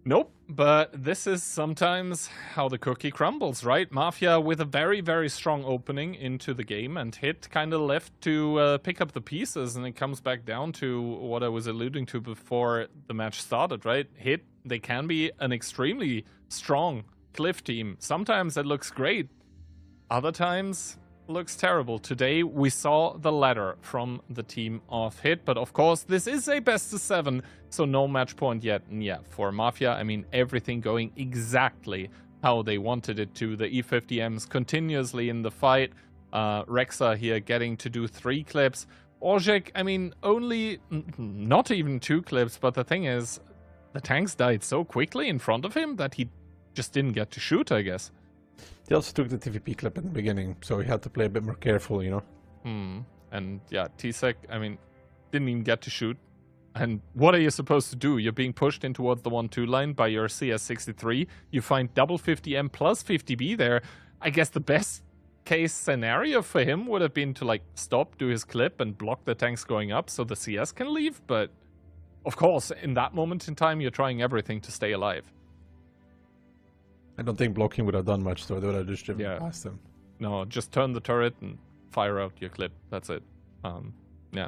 Nope, but this is sometimes how the cookie crumbles, right? Mafia with a very, very strong opening into the game, and Hit kind of left to pick up the pieces, and it comes back down to what I was alluding to before the match started, right? Hit, they can be an extremely strong Cliff team. Sometimes it looks great, other times looks terrible. Today we saw the latter from the team of Hit, but of course this is a best of 7, so no match point yet. And yeah, for Mafia, I mean, everything going exactly how they wanted it to. The E50Ms continuously in the fight. Rexa here getting to do 3 clips. Ojek, I mean, only not even 2 clips, but the thing is, the tanks died so quickly in front of him that he just didn't get to shoot, I guess. He also took the TVP clip in the beginning, so he had to play a bit more careful, you know? And yeah, T-Sec, I mean, didn't even get to shoot. And what are you supposed to do? You're being pushed in towards the 1-2 line by your CS63. You find double 50M plus 50B there. I guess the best case scenario for him would have been to, like, stop, do his clip, and block the tanks going up so the CS can leave. But, of course, in that moment in time, you're trying everything to stay alive. I don't think blocking would have done much, though. They would have just driven past him. No, just turn the turret and fire out your clip. That's it. Yeah.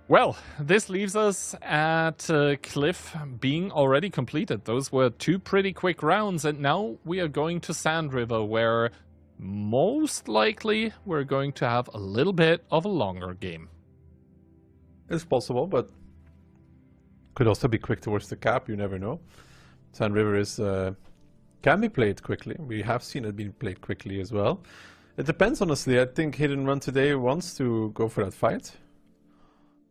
Well, this leaves us at Cliff being already completed. Those were 2 pretty quick rounds, and now we are going to Sand River, where most likely we're going to have a little bit of a longer game. It's possible, but could also be quick towards the cap. You never know. Sand River is can be played quickly. We have seen it being played quickly as well. It depends, honestly. I think Hit and Run today wants to go for that fight.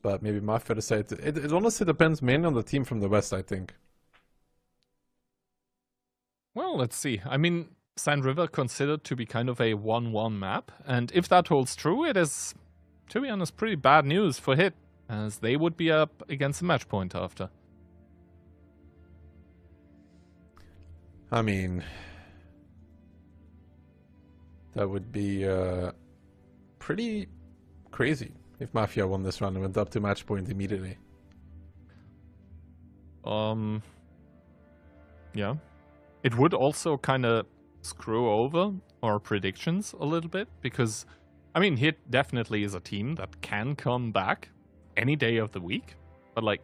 But maybe Mafia decided to... It honestly depends mainly on the team from the west, I think. Well, let's see. I mean, Sand River considered to be kind of a 1-1 map. And if that holds true, it is, to be honest, pretty bad news for Hit, as they would be up against a match point after. I mean, that would be pretty crazy if Mafia won this round and went up to match point immediately. Yeah. It would also kind of screw over our predictions a little bit, because, I mean, Hit definitely is a team that can come back any day of the week, but, like,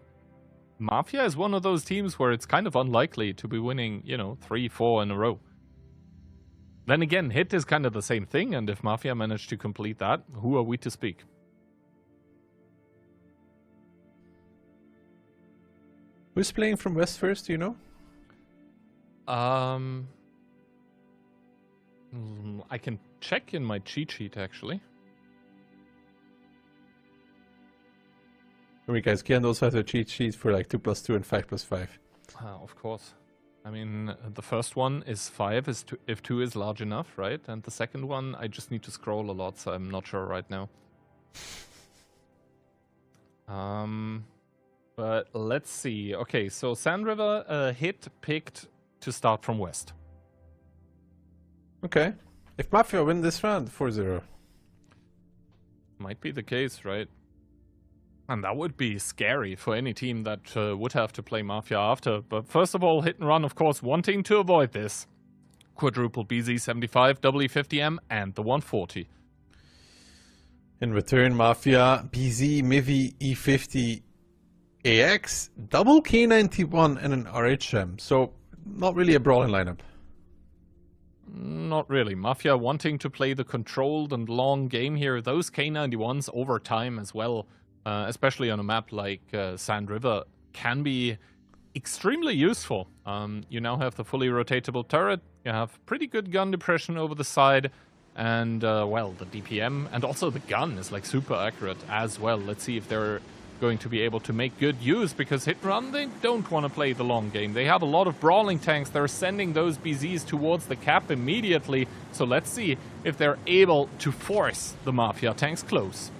Mafia is one of those teams where it's kind of unlikely to be winning, you know, 3-4 in a row. Then again, Hit is kind of the same thing, and if Mafia managed to complete that, who are we to speak? Who's playing from West first, do you know? I can check in my cheat sheet, actually. I mean, guys, Ken also has a cheat sheet for like 2+2 and 5+5. Of course. I mean, the first one is 5 if 2 is large enough, right? And the second one, I just need to scroll a lot, so I'm not sure right now. But let's see. Okay, so Sand River Hit picked to start from west. Okay. If Mafia win this round, 4-0. Might be the case, right? And that would be scary for any team that would have to play Mafia after. But first of all, Hit and Run, of course, wanting to avoid this. Quadruple BZ75, WE50M, and the 140. In return, Mafia, BZ, Mivi, E50, AX, double K91 and an RHM. So, not really a brawling lineup. Not really. Mafia wanting to play the controlled and long game here. Those K91s over time as well, especially on a map like Sand River, can be extremely useful. You now have the fully rotatable turret, you have pretty good gun depression over the side, and, well, the DPM, and also the gun is, like, super accurate as well. Let's see if they're going to be able to make good use, because Hit and Run, they don't want to play the long game. They have a lot of brawling tanks. They're sending those BZs towards the cap immediately, so let's see if they're able to force the Mafia tanks close.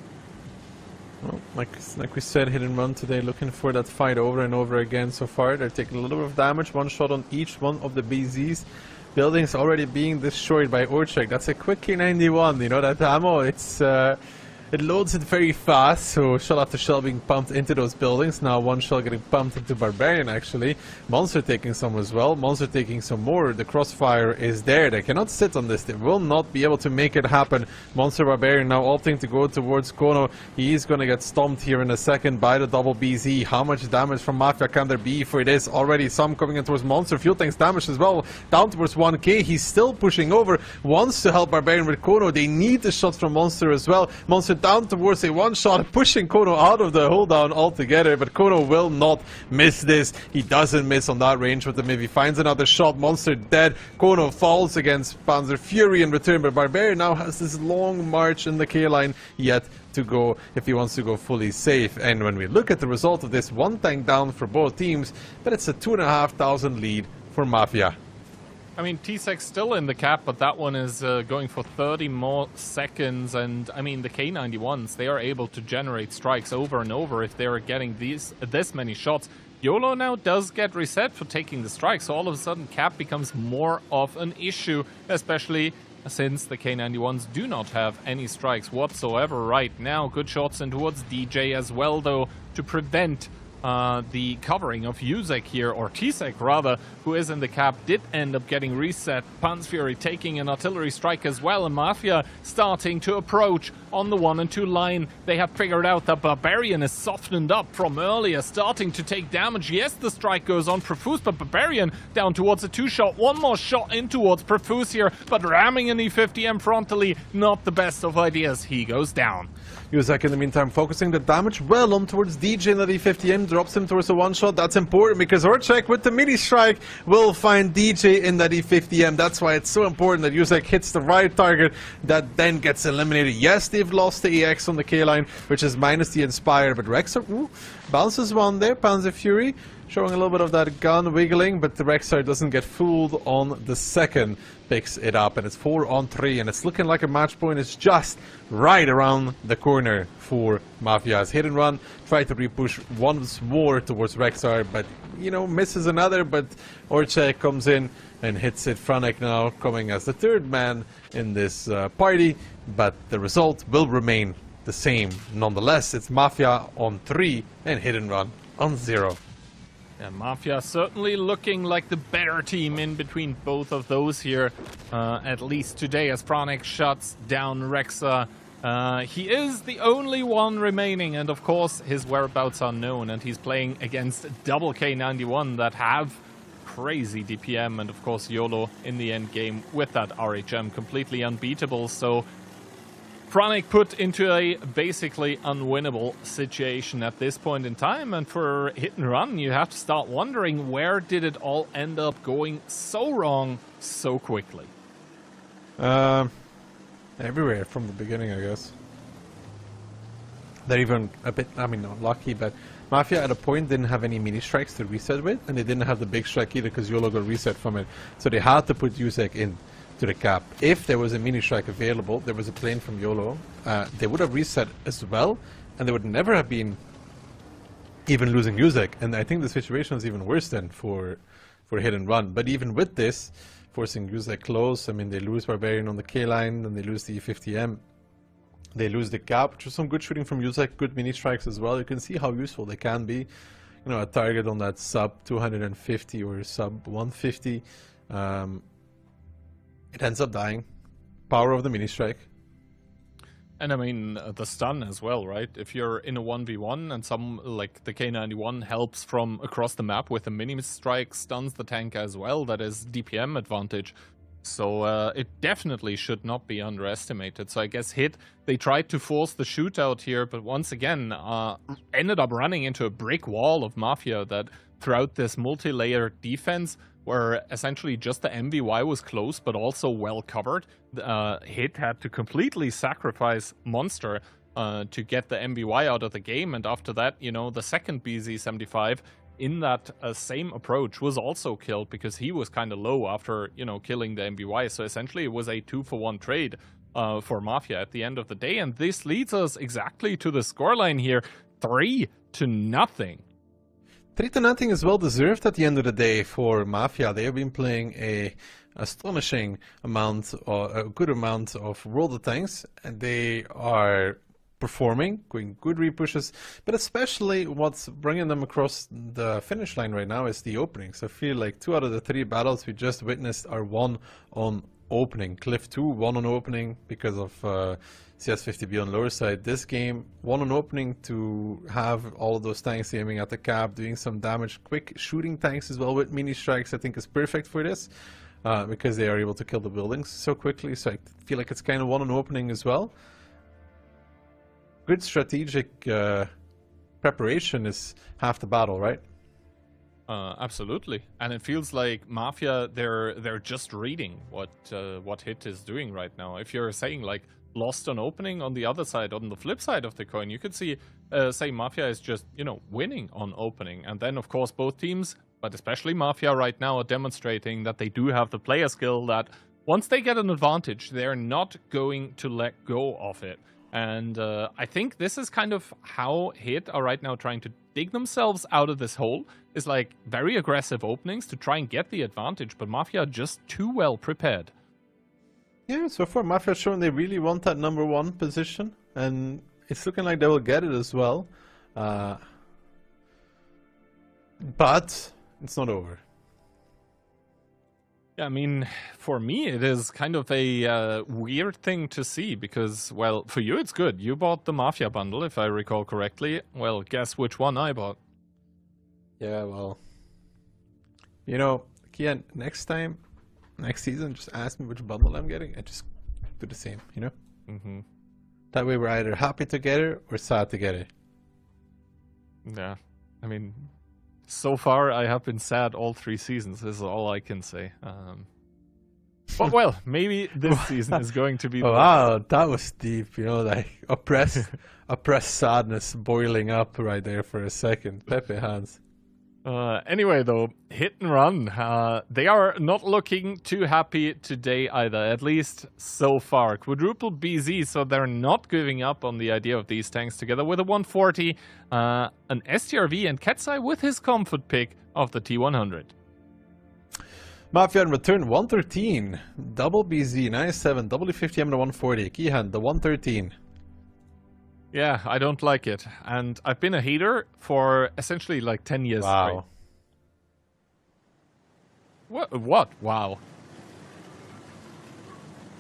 Well, like we said, Hit and Run today, looking for that fight over and over again so far. They're taking a little bit of damage, one shot on each one of the BZs. Buildings already being destroyed by Orchek. That's a quick K91, you know, that ammo, it loads it very fast, so shell after shell being pumped into those buildings. Now one shell getting pumped into Barbarian, actually. Monster taking some as well. Monster taking some more. The crossfire is there. They cannot sit on this. They will not be able to make it happen. Monster Barbarian now opting to go towards Kono. He is going to get stomped here in a second by the double BZ. How much damage from Mafia can there be for this? Already some coming in towards Monster. Fuel tanks damage as well. Down towards 1k. He's still pushing over. Wants to help Barbarian with Kono. They need the shots from Monster as well. Monster down towards a one-shot, pushing Kono out of the hold down altogether, but Kono will not miss this. He doesn't miss on that range with the Mivi. Finds another shot. Monster dead. Kono falls against Panzer Fury in return, but Barbarian now has this long march in the K-line yet to go if he wants to go fully safe. And when we look at the result of this, one tank down for both teams, but it's a 2,500 lead for Mafia. I mean, T-Sec's still in the cap, but that one is going for 30 more seconds, and I mean, the K91s, they are able to generate strikes over and over if they're getting this many shots. YOLO now does get reset for taking the strikes, so all of a sudden cap becomes more of an issue, especially since the K91s do not have any strikes whatsoever right now. Good shots in towards DJ as well, though, to prevent the covering of Yuzek here, or T-Sec rather, who is in the cap, did end up getting reset. Panzer Fury taking an artillery strike as well, and Mafia starting to approach on the 1 and 2 line. They have figured out that Barbarian is softened up from earlier, starting to take damage. Yes, the strike goes on Profuse, but Barbarian down towards a 2-shot. One more shot in towards Profuse here, but ramming an E50M frontally, not the best of ideas. He goes down. Yuzek in the meantime focusing the damage well on towards DJ in the E50M, drops him towards a one-shot. That's important because Orchek with the mini strike will find DJ in that E50M. That's why it's so important that Yuzek hits the right target that then gets eliminated. Yes, they've lost the EX on the K-line, which is minus the Inspire, but Rexar bounces one there. Panzer Fury showing a little bit of that gun wiggling, but the Rexar doesn't get fooled on the second. Picks it up, and it's 4-on-3, and it's looking like a match point is just right around the corner for Mafia's Hit and Run. Try to repush once more towards Rexar, but, you know, misses another, but Orchek comes in and hits it. Franek now coming as the third man in this party, but the result will remain the same. Nonetheless, it's Mafia on 3 and Hit and Run on 0. And Mafia certainly looking like the better team in between both of those here, at least today, as Franek shuts down Rexa. He is the only one remaining, and of course his whereabouts are known, and he's playing against double K91 that have crazy DPM, and of course YOLO in the end game with that RHM completely unbeatable. So Franek put into a basically unwinnable situation at this point in time, and for Hit and Run you have to start wondering, where did it all end up going so wrong so quickly? Everywhere from the beginning, I guess. They're even a bit, I mean, not lucky, but Mafia at a point didn't have any mini strikes to reset with, and they didn't have the big strike either because YOLO got reset from it. So they had to put Yuzek in to the cap. If there was a mini strike available, there was a plane from YOLO, they would have reset as well, and they would never have been even losing Yuzek. And I think the situation is even worse than for Hit and Run. But even with this, forcing Yuzek close, I mean, they lose Barbarian on the K-line, and they lose the E50M. They lose the cap, which was some good shooting from Yuzek, good mini strikes as well. You can see how useful they can be. You know, a target on that sub 250 or sub 150. It ends up dying. Power of the mini strike. And I mean, the stun as well, right? If you're in a 1v1 and some, like the K91 helps from across the map with a mini strike, stuns the tank as well, that is DPM advantage. So it definitely should not be underestimated. So I guess Hit, they tried to force the shootout here, but once again, ended up running into a brick wall of Mafia that throughout this multi-layered defense, where essentially just the MVY was close, but also well covered. Hit had to completely sacrifice Monster to get the MVY out of the game, and after that, you know, the second BZ75 in that same approach was also killed because he was kind of low after, you know, killing the MVY. So essentially it was a 2-for-1 trade for Mafia at the end of the day, and this leads us exactly to the scoreline here, 3-0. 3-0 is well deserved at the end of the day for Mafia. They have been playing a astonishing amount, or a good amount of World of Tanks, and they are performing, going good repushes, but especially what's bringing them across the finish line right now is the openings. I feel like 2 out of the 3 battles we just witnessed are won on opening. Cliff 2 won on opening because of CS50B on lower side. This game won on opening to have all of those tanks aiming at the cap, doing some damage. Quick shooting tanks as well with mini strikes I think is perfect for this because they are able to kill the buildings so quickly. So I feel like it's kind of won on opening as well. Good strategic preparation is half the battle, right? Absolutely, and it feels like Mafia, they're just reading what Hit is doing right now. If you're saying like lost on opening, on the other side, on the flip side of the coin, you could see say Mafia is just, you know, winning on opening, and then of course both teams, but especially Mafia right now, are demonstrating that they do have the player skill that once they get an advantage, they're not going to let go of it. And I think this is kind of how Hit are right now trying to dig themselves out of this hole, is like very aggressive openings to try and get the advantage, but Mafia are just too well prepared. Yeah, so far Mafia has shown they really want that #1 position, and it's looking like they will get it as well. But it's not over. Yeah, I mean, for me, it is kind of a weird thing to see because, well, for you it's good. You bought the Mafia bundle, if I recall correctly. Well, guess which one I bought. Yeah, well, you know, Kian, next season, just ask me which bundle I'm getting. I just do the same, you know? Mm-hmm. That way we're either happy to get it or sad to get it. Yeah, I mean, so far I have been sad all 3 seasons, is all I can say. But well, maybe this season is going to be the wow, that was deep, you know, like oppressed sadness boiling up right there for a second. Pepe hands. Anyway, though, Hit and Run, they are not looking too happy today either, at least so far. Quadruple BZ, so they're not giving up on the idea of these tanks together with a 140, an STRV, and Ketsai with his comfort pick of the T100. Mafia in return, 113, double BZ, 97, W50M and a 140. Kihan, the 113. Yeah, I don't like it. And I've been a hater for essentially like 10 years. Wow. Straight. What? Wow.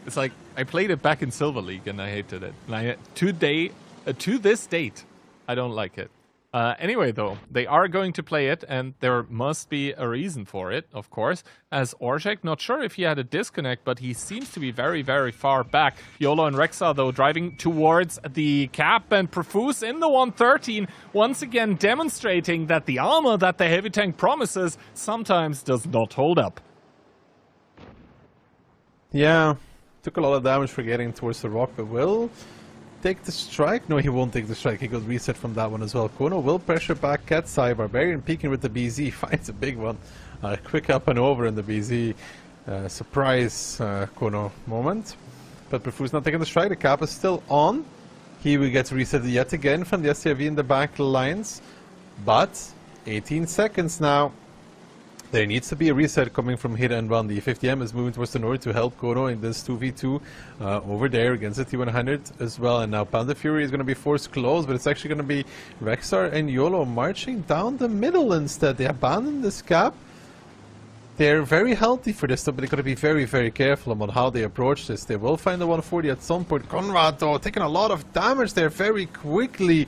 It's like, I played it back in Silver League and I hated it. And to this date, I don't like it. Anyway, though, they are going to play it, and there must be a reason for it, of course. As Orzhek, not sure if he had a disconnect, but he seems to be very, very far back. YOLO and Rexa, though, driving towards the cap, and Profuse in the 113, once again demonstrating that the armor that the heavy tank promises sometimes does not hold up. Yeah, took a lot of damage for getting towards the rock, but will take the strike? No, he won't take the strike. He goes reset from that one as well. Kono will pressure back Ketsai. Barbarian peeking with the BZ. Finds a big one. Quick up and over in the BZ. Surprise Kono moment. But Profuse not taking the strike. The cap is still on. He will get reset yet again from the SCV in the back lines. But 18 seconds now. There needs to be a reset coming from Hit and Run. The 50M is moving towards the north to help Kono in this 2v2 over there against the T100 as well. And now Panda Fury is going to be forced close, but it's actually going to be Rexar and YOLO marching down the middle instead. They abandon this cap. They're very healthy for this, though, but they've got to be very, very careful about how they approach this. They will find the 140 at some point. Conrad, though, taking a lot of damage there very quickly.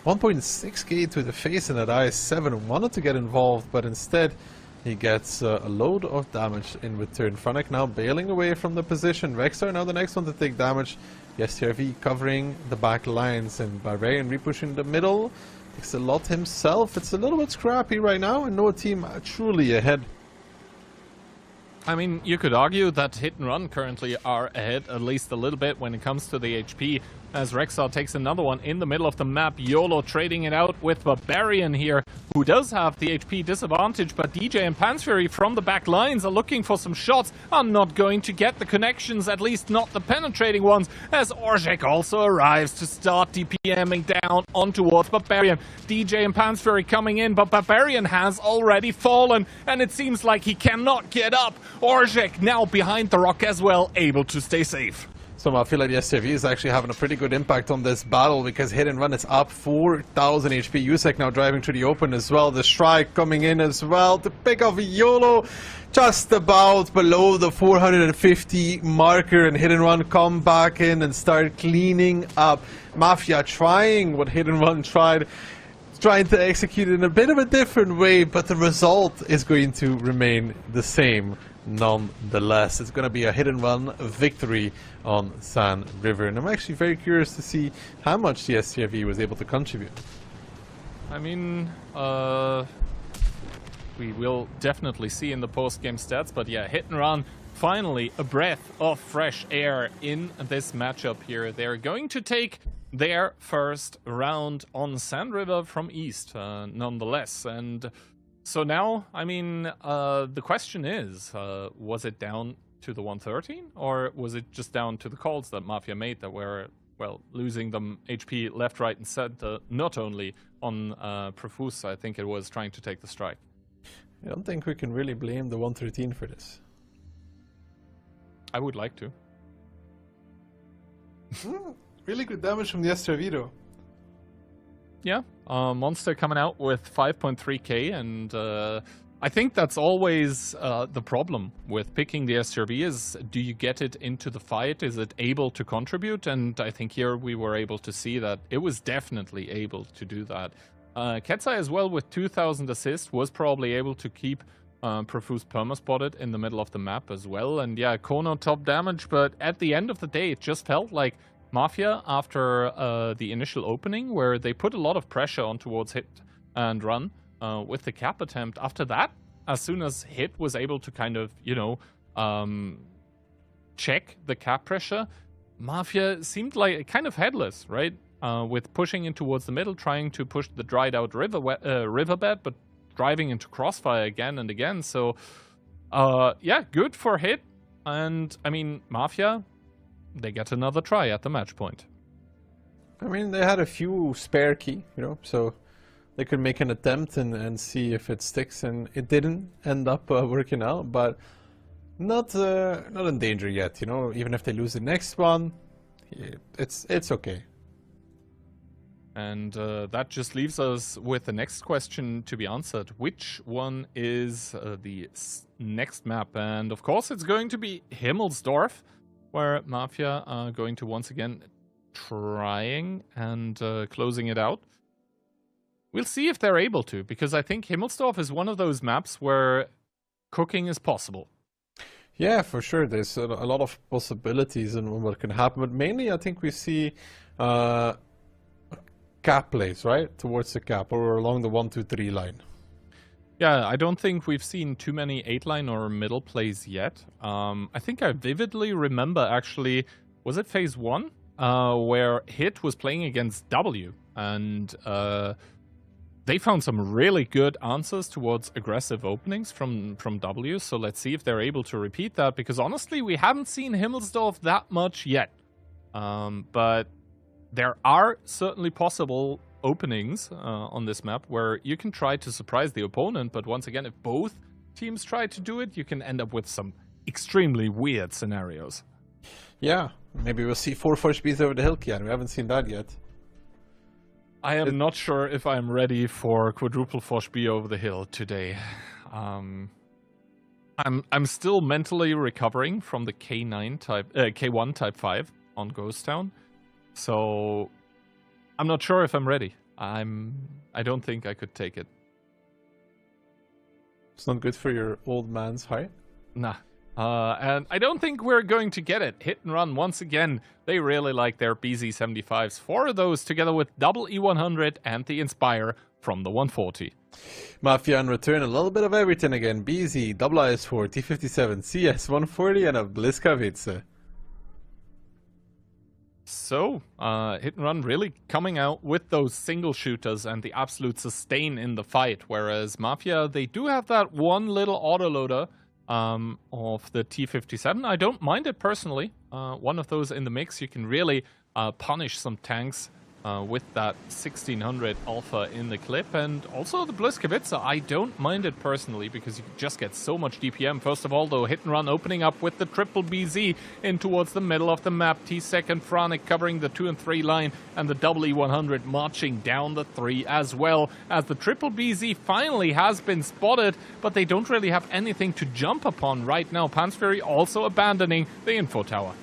1.6k to the face in that IS-7. Wanted to get involved, but instead he gets a load of damage in return. Franek now bailing away from the position. Rexar now the next one to take damage. Yes, TRV covering the back lines, and Barbarian repushing the middle. Takes a lot himself. It's a little bit scrappy right now, and no team truly ahead. I mean, you could argue that Hit and Run currently are ahead at least a little bit when it comes to the HP, as Rexar takes another one in the middle of the map. YOLO trading it out with Barbarian here, who does have the HP disadvantage, but DJ and Pansfury from the back lines are looking for some shots, are not going to get the connections, at least not the penetrating ones, as Orzhek also arrives to start DPMing down on towards Barbarian. DJ and Pansfury coming in, but Barbarian has already fallen, and it seems like he cannot get up. Orzhek now behind the rock as well, able to stay safe. So I feel like the SRV is actually having a pretty good impact on this battle, because Hit and Run is up 4,000 HP. Yusek now driving to the open as well. The strike coming in as well to pick off YOLO just about below the 450 marker, and Hit and Run come back in and start cleaning up. Mafia trying what Hit and Run tried, trying to execute it in a bit of a different way, but the result is going to remain the same. Nonetheless, it's going to be a Hit and Run victory on San River, and I'm actually very curious to see how much the STRV was able to contribute. I mean, we will definitely see in the post-game stats, but yeah, Hit and Run, finally a breath of fresh air in this matchup here. They're going to take their first round on San River from East, nonetheless, and so now, I mean, the question is, was it down to the 113, or was it just down to the calls that Mafia made that were, well, losing them HP left, right, and center, not only on Profus, I think it was trying to take the strike. I don't think we can really blame the 113 for this. I would like to. Really good damage from the SRV, though. Yeah, Monster coming out with 5.3k, and I think that's always the problem with picking the SRV is, do you get it into the fight? Is it able to contribute? And I think here we were able to see that it was definitely able to do that. Ketsai as well with 2,000 assists was probably able to keep Profuse perma-spotted in the middle of the map as well. And yeah, Kono top damage, but at the end of the day, it just felt like Mafia, after the initial opening, where they put a lot of pressure on towards Hit and Run with the cap attempt, after that, as soon as Hit was able to kind of, you know, check the cap pressure, Mafia seemed like kind of headless, right? With pushing in towards the middle, trying to push the dried out riverbed, but driving into crossfire again and again. So, yeah, good for Hit. And, I mean, Mafia, they get another try at the match point. I mean, they had a few spare key, you know, so they could make an attempt and see if it sticks, and it didn't end up working out, but not in danger yet, you know. Even if they lose the next one, it's okay. And that just leaves us with the next question to be answered. Which one is the next map? And of course, it's going to be Himmelsdorf, where Mafia are going to once again trying and closing it out. We'll see if they're able to, because I think Himmelsdorf is one of those maps where cooking is possible. Yeah, for sure. There's a lot of possibilities in what can happen, but mainly I think we see cap plays, right? Towards the cap or along the 1-2-3 line. Yeah, I don't think we've seen too many 8-line or middle plays yet. I think I vividly remember, actually, was it phase 1? Where Hit was playing against W, and they found some really good answers towards aggressive openings from W, so let's see if they're able to repeat that, because honestly, we haven't seen Himmelsdorf that much yet. But there are certainly possible openings on this map where you can try to surprise the opponent, but once again, if both teams try to do it, you can end up with some extremely weird scenarios. Yeah, maybe we'll see 4 Foshbs over the hill, Kian. We haven't seen that yet. I am not sure if I'm ready for quadruple Foshb over the hill today. I'm still mentally recovering from the K1 Type 5 on Ghost Town, so I'm not sure if I'm ready. I don't think I could take it. It's not good for your old man's heart. Nah. And I don't think we're going to get it. Hit and Run, once again, they really like their BZ75s. 4 of those together with double E100 and the Inspire from the 140. Mafia in return, a little bit of everything again. BZ, double IS4, T57, CS 140 and a Bliskavice. So, Hit and Run really coming out with those single shooters and the absolute sustain in the fight. Whereas Mafia, they do have that one little autoloader of the T57. I don't mind it personally. One of those in the mix, you can really punish some tanks with that 1600 Alpha in the clip. And also the Bliskavice, I don't mind it personally because you just get so much DPM. First of all, though, Hit and Run opening up with the triple BZ in towards the middle of the map. T-Sec and Fronic covering the 2 and 3 line, and the double E100 marching down the 3 as well, as the triple BZ finally has been spotted, but they don't really have anything to jump upon right now. Pansfury also abandoning the info tower.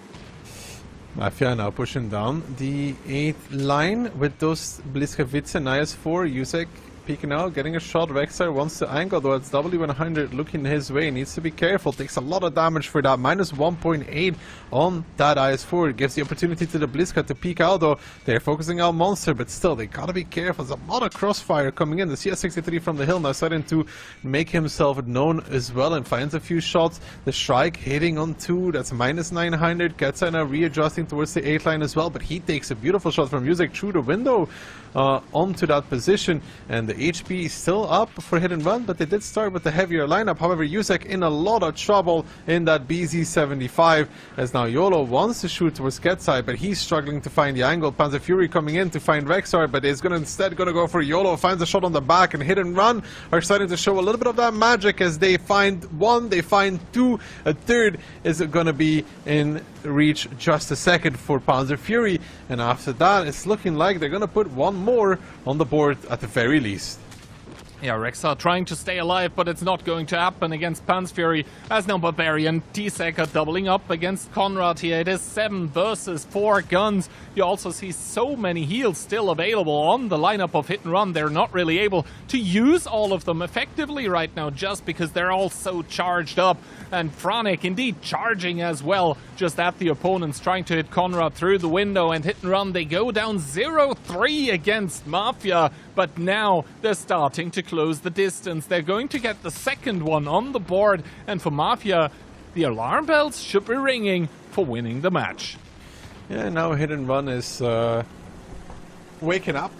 Mafia now pushing down the 8th line with those Bliskavice and IS4. Yusek peeking out, getting a shot. Rexar wants to angle, though it's W100 looking his way. Needs to be careful. Takes a lot of damage for that. Minus 1.8 on that IS4. It gives the opportunity to the Bliska to peek out, though. They're focusing out Monster, but still, they gotta be careful. There's a lot of crossfire coming in. The CS63 from the hill now starting to make himself known as well and finds a few shots. The Shrike hitting on 2. That's minus 900. Getza now readjusting towards the 8th line as well, but he takes a beautiful shot from Yusek through the window onto that position, and the HP is still up for Hit and Run, but they did start with the heavier lineup. However, Yusek in a lot of trouble in that BZ75, as now YOLO wants to shoot towards Getsai, but he's struggling to find the angle. Panzer Fury coming in to find Rexar, but is instead going to go for YOLO, finds a shot on the back, and Hit and Run are starting to show a little bit of that magic as they find 1, they find 2, a 3rd is going to be in reach just a second for Panzer Fury, and after that it's looking like they're going to put 1 more on the board at the very least. Yeah, Rexar trying to stay alive, but it's not going to happen against Pansfury, as now Barbarian T-Sec are doubling up against Conrad here. It is 7 versus 4 guns. You also see so many heals still available on the lineup of Hit and Run. They're not really able to use all of them effectively right now, just because they're all so charged up. And Fronic indeed charging as well, just at the opponents, trying to hit Conrad through the window. And Hit and Run, they go down 0-3 against Mafia, but now they're starting to close the distance. They're going to get the second one on the board, and for Mafia, the alarm bells should be ringing for winning the match. Yeah, now Hit and Run is waking up,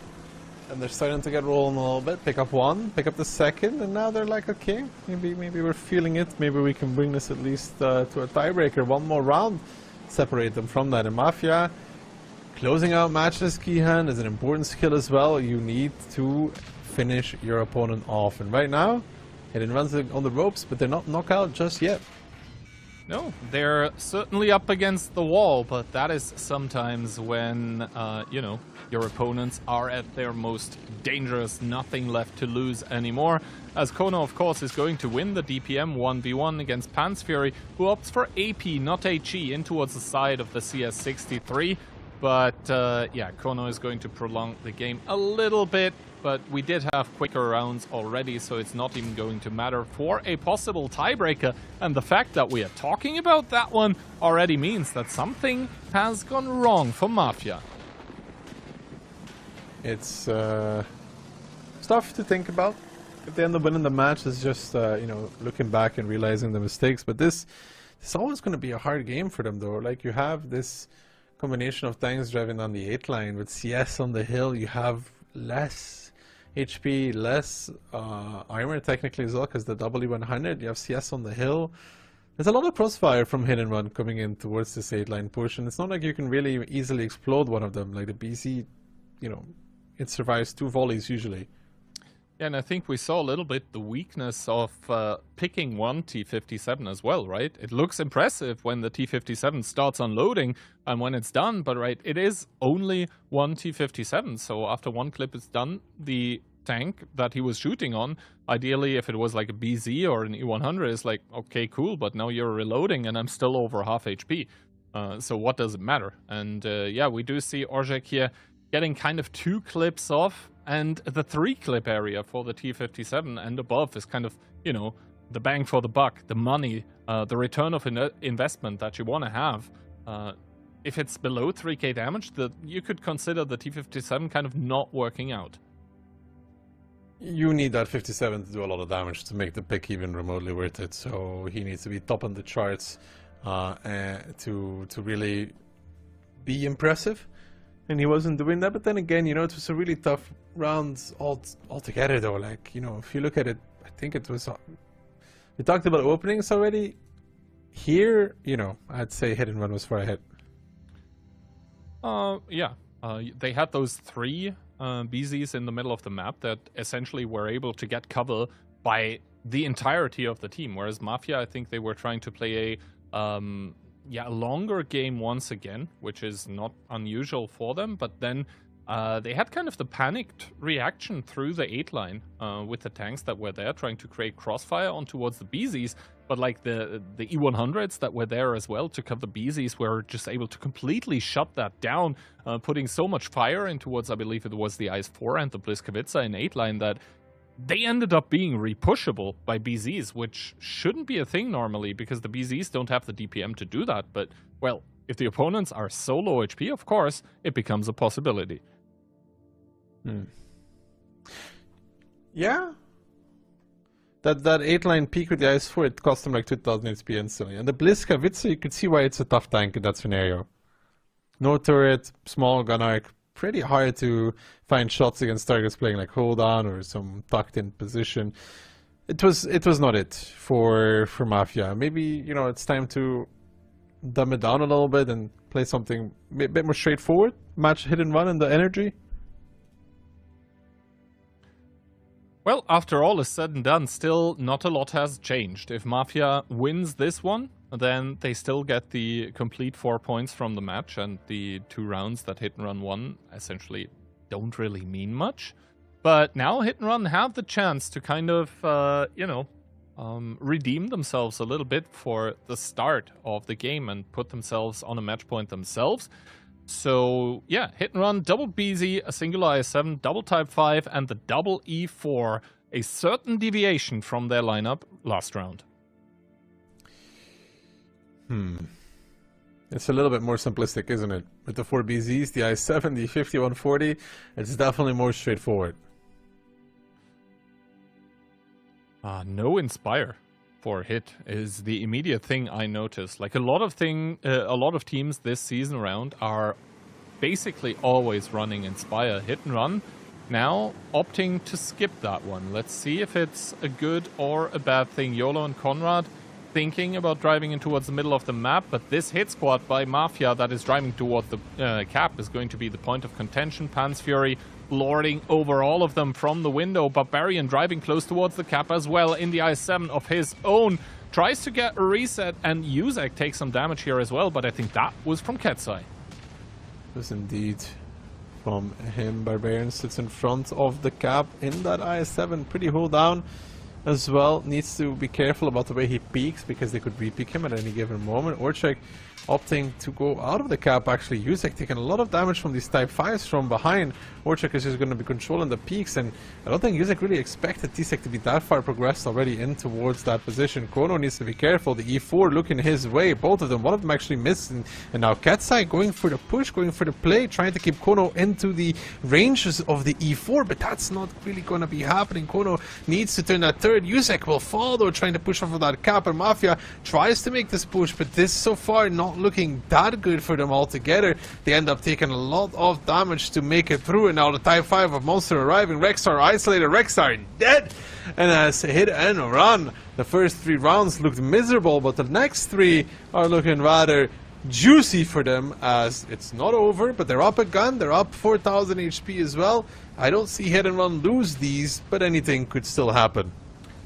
and they're starting to get rolling a little bit. Pick up 1, pick up the 2nd, and now they're like, okay, maybe we're feeling it. Maybe we can bring this at least to a tiebreaker. 1 more round, separate them from that. And Mafia, closing out matches, Kihan, is an important skill as well. You need to finish your opponent off, and right now Hit and Run's on the ropes, but they're not knockout just yet. No, they're certainly up against the wall, but that is sometimes when, you know, your opponents are at their most dangerous, nothing left to lose anymore. As Kono, of course, is going to win the DPM 1v1 against Pansfury, who opts for AP, not HE, in towards the side of the CS63. But, yeah, Kono is going to prolong the game a little bit, but we did have quicker rounds already, so it's not even going to matter for a possible tiebreaker. And the fact that we are talking about that one already means that something has gone wrong for Mafia. It's stuff to think about. If they end up winning the match, it's just, you know, looking back and realizing the mistakes. But this is always going to be a hard game for them, though. Like, you have this combination of tanks driving on the 8th line with CS on the hill. You have less HP, less armor technically as well, because the W100, you have CS on the hill. There's a lot of crossfire from Hit and Run coming in towards this 8th line push, and it's not like you can really easily explode one of them. Like the BC, you know, it survives 2 volleys usually. Yeah, and I think we saw a little bit the weakness of picking one T57 as well, right? It looks impressive when the T57 starts unloading and when it's done, but right, it is only one T57, so after one clip is done, the tank that he was shooting on. Ideally, if it was like a BZ or an E100, it's like, okay, cool, but now you're reloading and I'm still over half HP. So what does it matter? And yeah, we do see Orzhek here getting kind of 2 clips off, and the 3-clip area for the T57 and above is kind of, you know, the bang for the buck, the money, the return of investment that you want to have. If it's below 3k damage, you could consider the T57 kind of not working out. You need that 57 to do a lot of damage to make the pick even remotely worth it, so he needs to be top on the charts to really be impressive, and he wasn't doing that. But then again, you know, it was a really tough round altogether though. Like, you know, if you look at it, I think it was, we talked about openings already. Here, you know, I'd say hit and run was far ahead. Yeah, they had those 3 BZs in the middle of the map that essentially were able to get cover by the entirety of the team, whereas Mafia, I think they were trying to play a longer game once again, which is not unusual for them, but then they had kind of the panicked reaction through the 8 line with the tanks that were there trying to create crossfire on towards the BZs, but like the E100s that were there as well to cover the BZs were just able to completely shut that down, putting so much fire in towards, I believe it was the IS-4 and the Bliskavitza in 8 line, that they ended up being repushable by BZs, which shouldn't be a thing normally because the BZs don't have the DPM to do that. But, well, if the opponents are so low HP, of course, it becomes a possibility. Yeah. That 8-line peak with the IS-4, it cost him like 2000 HP instantly. And the Bliskavitza, you could see why it's a tough tank in that scenario. No turret, small gun arc, pretty hard to find shots against targets playing like hold on or some tucked in position. It was not it for Mafia. Maybe, you know, it's time to dumb it down a little bit and play something a bit more straightforward. Match hit and run and the energy. Well, after all is said and done, still not a lot has changed. If Mafia wins this one, then they still get the complete 4 points from the match, and the 2 rounds that Hit and Run won essentially don't really mean much. But now Hit and Run have the chance to kind of, redeem themselves a little bit for the start of the game and put themselves on a match point themselves. So, yeah, Hit and Run, double BZ, a single IS-7, double Type 5, and the double E4, a certain deviation from their lineup last round. It's a little bit more simplistic, isn't it? With the 4 BZs, the IS-7, the 5140, it's definitely more straightforward. No Inspire for Hit is the immediate thing I noticed. Like a lot of teams this season round are basically always running Inspire. Hit and Run now opting to skip that one. Let's see if it's a good or a bad thing. YOLO and Conrad thinking about driving in towards the middle of the map, but this hit squad by Mafia that is driving towards the cap is going to be the point of contention. Pan's Fury lording over all of them from the window. Barbarian driving close towards the cap as well in the IS-7 of his own. Tries to get a reset, and Yuzek takes some damage here as well, but I think that was from Ketsai. It was indeed from him. Barbarian sits in front of the cap in that IS-7, pretty hold down as well. Needs to be careful about the way he peeks, because they could re-peek him at any given moment. Orzhek opting to go out of the cap. Actually, Yuzek taking a lot of damage from these Type 5s from behind. Orzhek is just going to be controlling the peaks, and I don't think Yuzek really expected T-Sec to be that far progressed already in towards that position. Kono needs to be careful. The E4 looking his way, both of them. One of them actually missed, and now Ketsai going for the push, going for the play, trying to keep Kono into the ranges of the E4, but that's not really going to be happening. Kono needs to turn that third. Yuzek will fall though, trying to push off of that cap, and Mafia tries to make this push, but this so far not looking that good for them altogether. They end up taking a lot of damage to make it through, and now the Type 5 of Monster arriving. Rexstar isolated, Rexstar dead, and as Hit and Run, the first 3 rounds looked miserable, but the next 3 are looking rather juicy for them, as it's not over, but they're up a gun, they're up 4000 HP as well. I don't see Hit and Run lose these, but anything could still happen.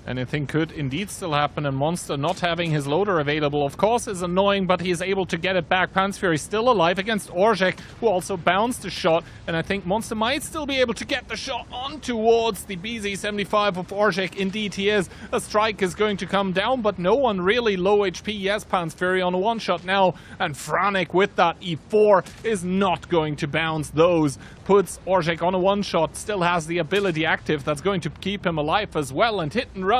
Anything could indeed still happen, and Monster not having his loader available, of course, is annoying, but he is able to get it back. Pansfury still alive against Orzhek, who also bounced the shot, and I think Monster might still be able to get the shot on towards the BZ-75 of Orzhek. Indeed, he is. A strike is going to come down, but no one really low HP. Yes, Pansfury on a one-shot now, and Franek with that E4 is not going to bounce those. Puts Orzhek on a one-shot, still has the ability active that's going to keep him alive as well, and hit and run.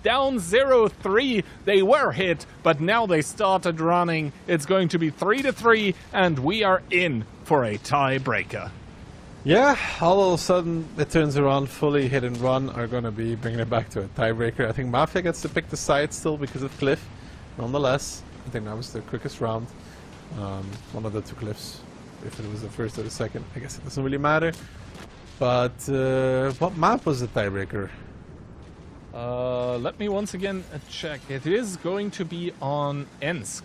Down 0-3. They were hit, but now they started running. It's going to be 3-3, and we are in for a tiebreaker. Yeah, all of a sudden it turns around. Fully hit and run are going to be bringing it back to a tiebreaker. I think Mafia gets to pick the side still because of Cliff. Nonetheless, I think that was the quickest round. One of the two Cliffs. If it was the first or the second, I guess it doesn't really matter. But what map was the tiebreaker? Let me once again check. It is going to be on Ensk.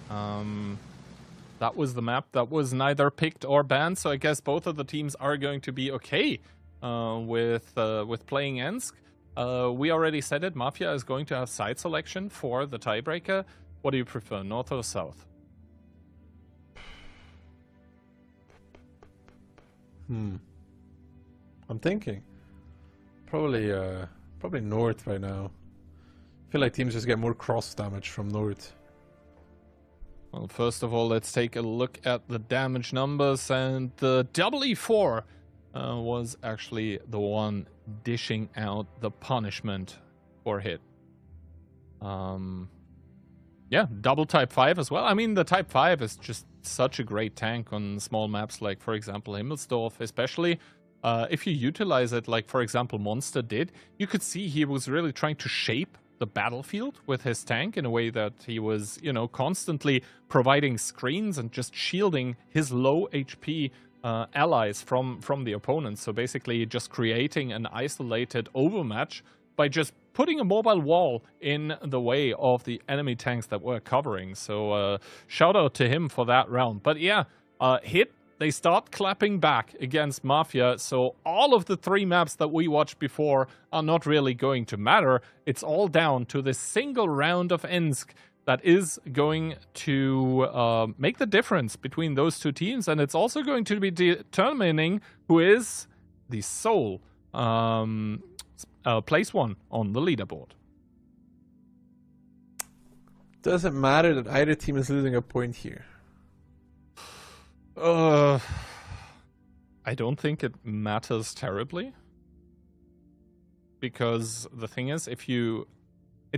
That was the map that was neither picked or banned, so I guess both of the teams are going to be okay with playing Ensk. We already said it. Mafia is going to have side selection for the tiebreaker. What do you prefer, north or south? I'm thinking probably north right now. I feel like teams just get more cross damage from north. Well, first of all, let's take a look at the damage numbers, and the E4 was actually the one dishing out the punishment for hit. Yeah, double Type 5 as well. I mean, the Type 5 is just such a great tank on small maps like, for example, Himmelsdorf, especially if you utilize it like, for example, Monster did. You could see he was really trying to shape the battlefield with his tank in a way that he was, you know, constantly providing screens and just shielding his low HP allies from the opponents. So basically just creating an isolated overmatch by just putting a mobile wall in the way of the enemy tanks that were covering. So shout out to him for that round. But yeah, hit, they start clapping back against Mafia. So all of the three maps that we watched before are not really going to matter. It's all down to this single round of Ensk that is going to make the difference between those two teams. And it's also going to be determining who is the sole place one on the leaderboard. Doesn't matter that either team is losing a point here. I don't think it matters terribly. Because the thing is, it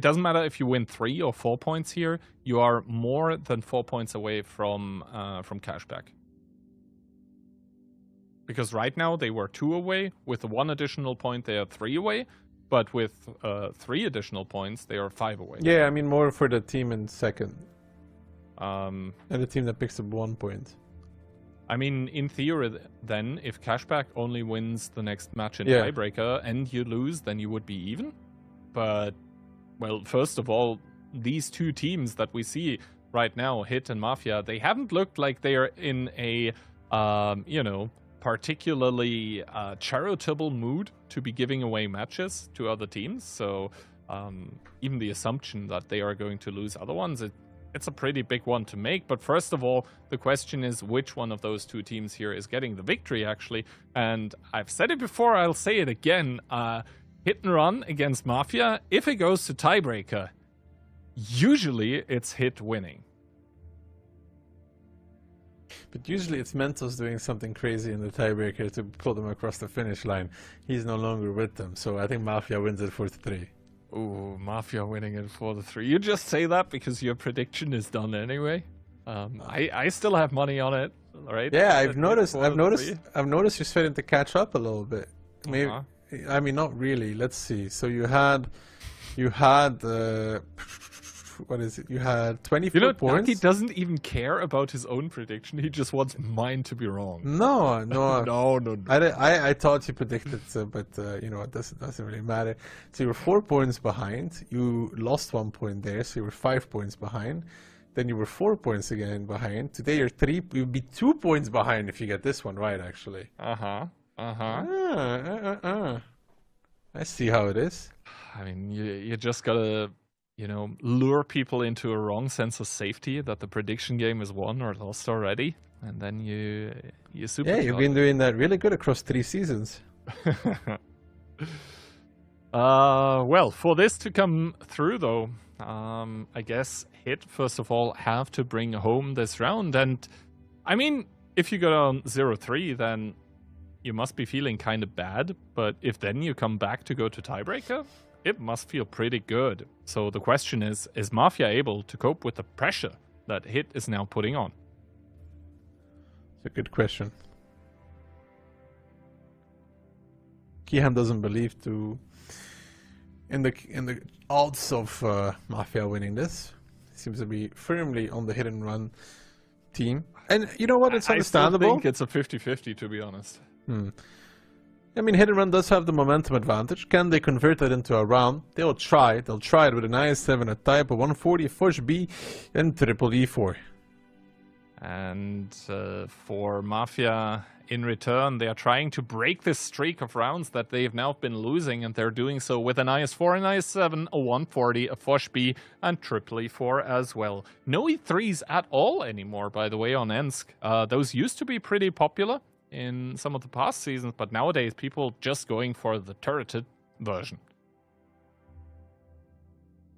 doesn't matter if you win 3 or 4 points here, you are more than 4 points away from cashback. Because right now they were 2 away. With 1 additional point, they are 3 away. But with 3 additional points, they are 5 away. Yeah, I mean more for the team in second. And the team that picks up 1 point. I mean, in theory, then, if cashback only wins the next match in tiebreaker and you lose, then you would be even. But, well, first of all, these two teams that we see right now, Hit and Mafia, they haven't looked like they're in a, you know, particularly charitable mood to be giving away matches to other teams. So even the assumption that they are going to lose other ones, it's a pretty big one to make. But first of all, the question is which one of those two teams here is getting the victory, actually. And I've said it before, I'll say it again. Hit and run against Mafia, if it goes to tiebreaker, usually it's Hit winning. But usually it's Mentos doing something crazy in the tiebreaker to pull them across the finish line. He's no longer with them, so I think Mafia wins it 4-3. Ooh, Mafia winning it 4-3. You just say that because your prediction is done anyway. I still have money on it, right? Yeah, I've noticed you're starting to catch up a little bit. Maybe, I mean, not really. Let's see. So you had what is it? You had 24 points. He doesn't even care about his own prediction. He just wants mine to be wrong. No. No. I thought you predicted, but you know, it doesn't really matter. So you were 4 points behind. You lost 1 point there, so you were 5 points behind. Then you were 4 points again behind. Today you'll be 2 points behind if you get this one right, actually. I see how it is. I mean, you just gotta, you know, lure people into a wrong sense of safety that the prediction game is won or lost already, and then you super. Yeah, you've been doing that really good across 3 seasons. Well, for this to come through, though, I guess Hit, first of all, have to bring home this round. And, I mean, if you go down 0-3, then you must be feeling kind of bad. But if then you come back to go to tiebreaker, it must feel pretty good. So the question is Mafia able to cope with the pressure that Hit is now putting on? It's a good question. Kehan doesn't believe in the odds of Mafia winning this. He seems to be firmly on the hit and run team. And you know what? It's understandable. I still think it's a 50-50, to be honest. I mean, hit and run does have the momentum advantage. Can they convert that into a round? They'll try. They'll try it with an IS-7, a Type, a 140, a Fush B, and triple E4. And for Mafia, in return, they are trying to break this streak of rounds that they've now been losing, and they're doing so with an IS-4, an IS-7, a 140, a Fush B, and triple E4 as well. No E3s at all anymore, by the way, on Ensk. Those used to be pretty popular in some of the past seasons, but nowadays people just going for the turreted version.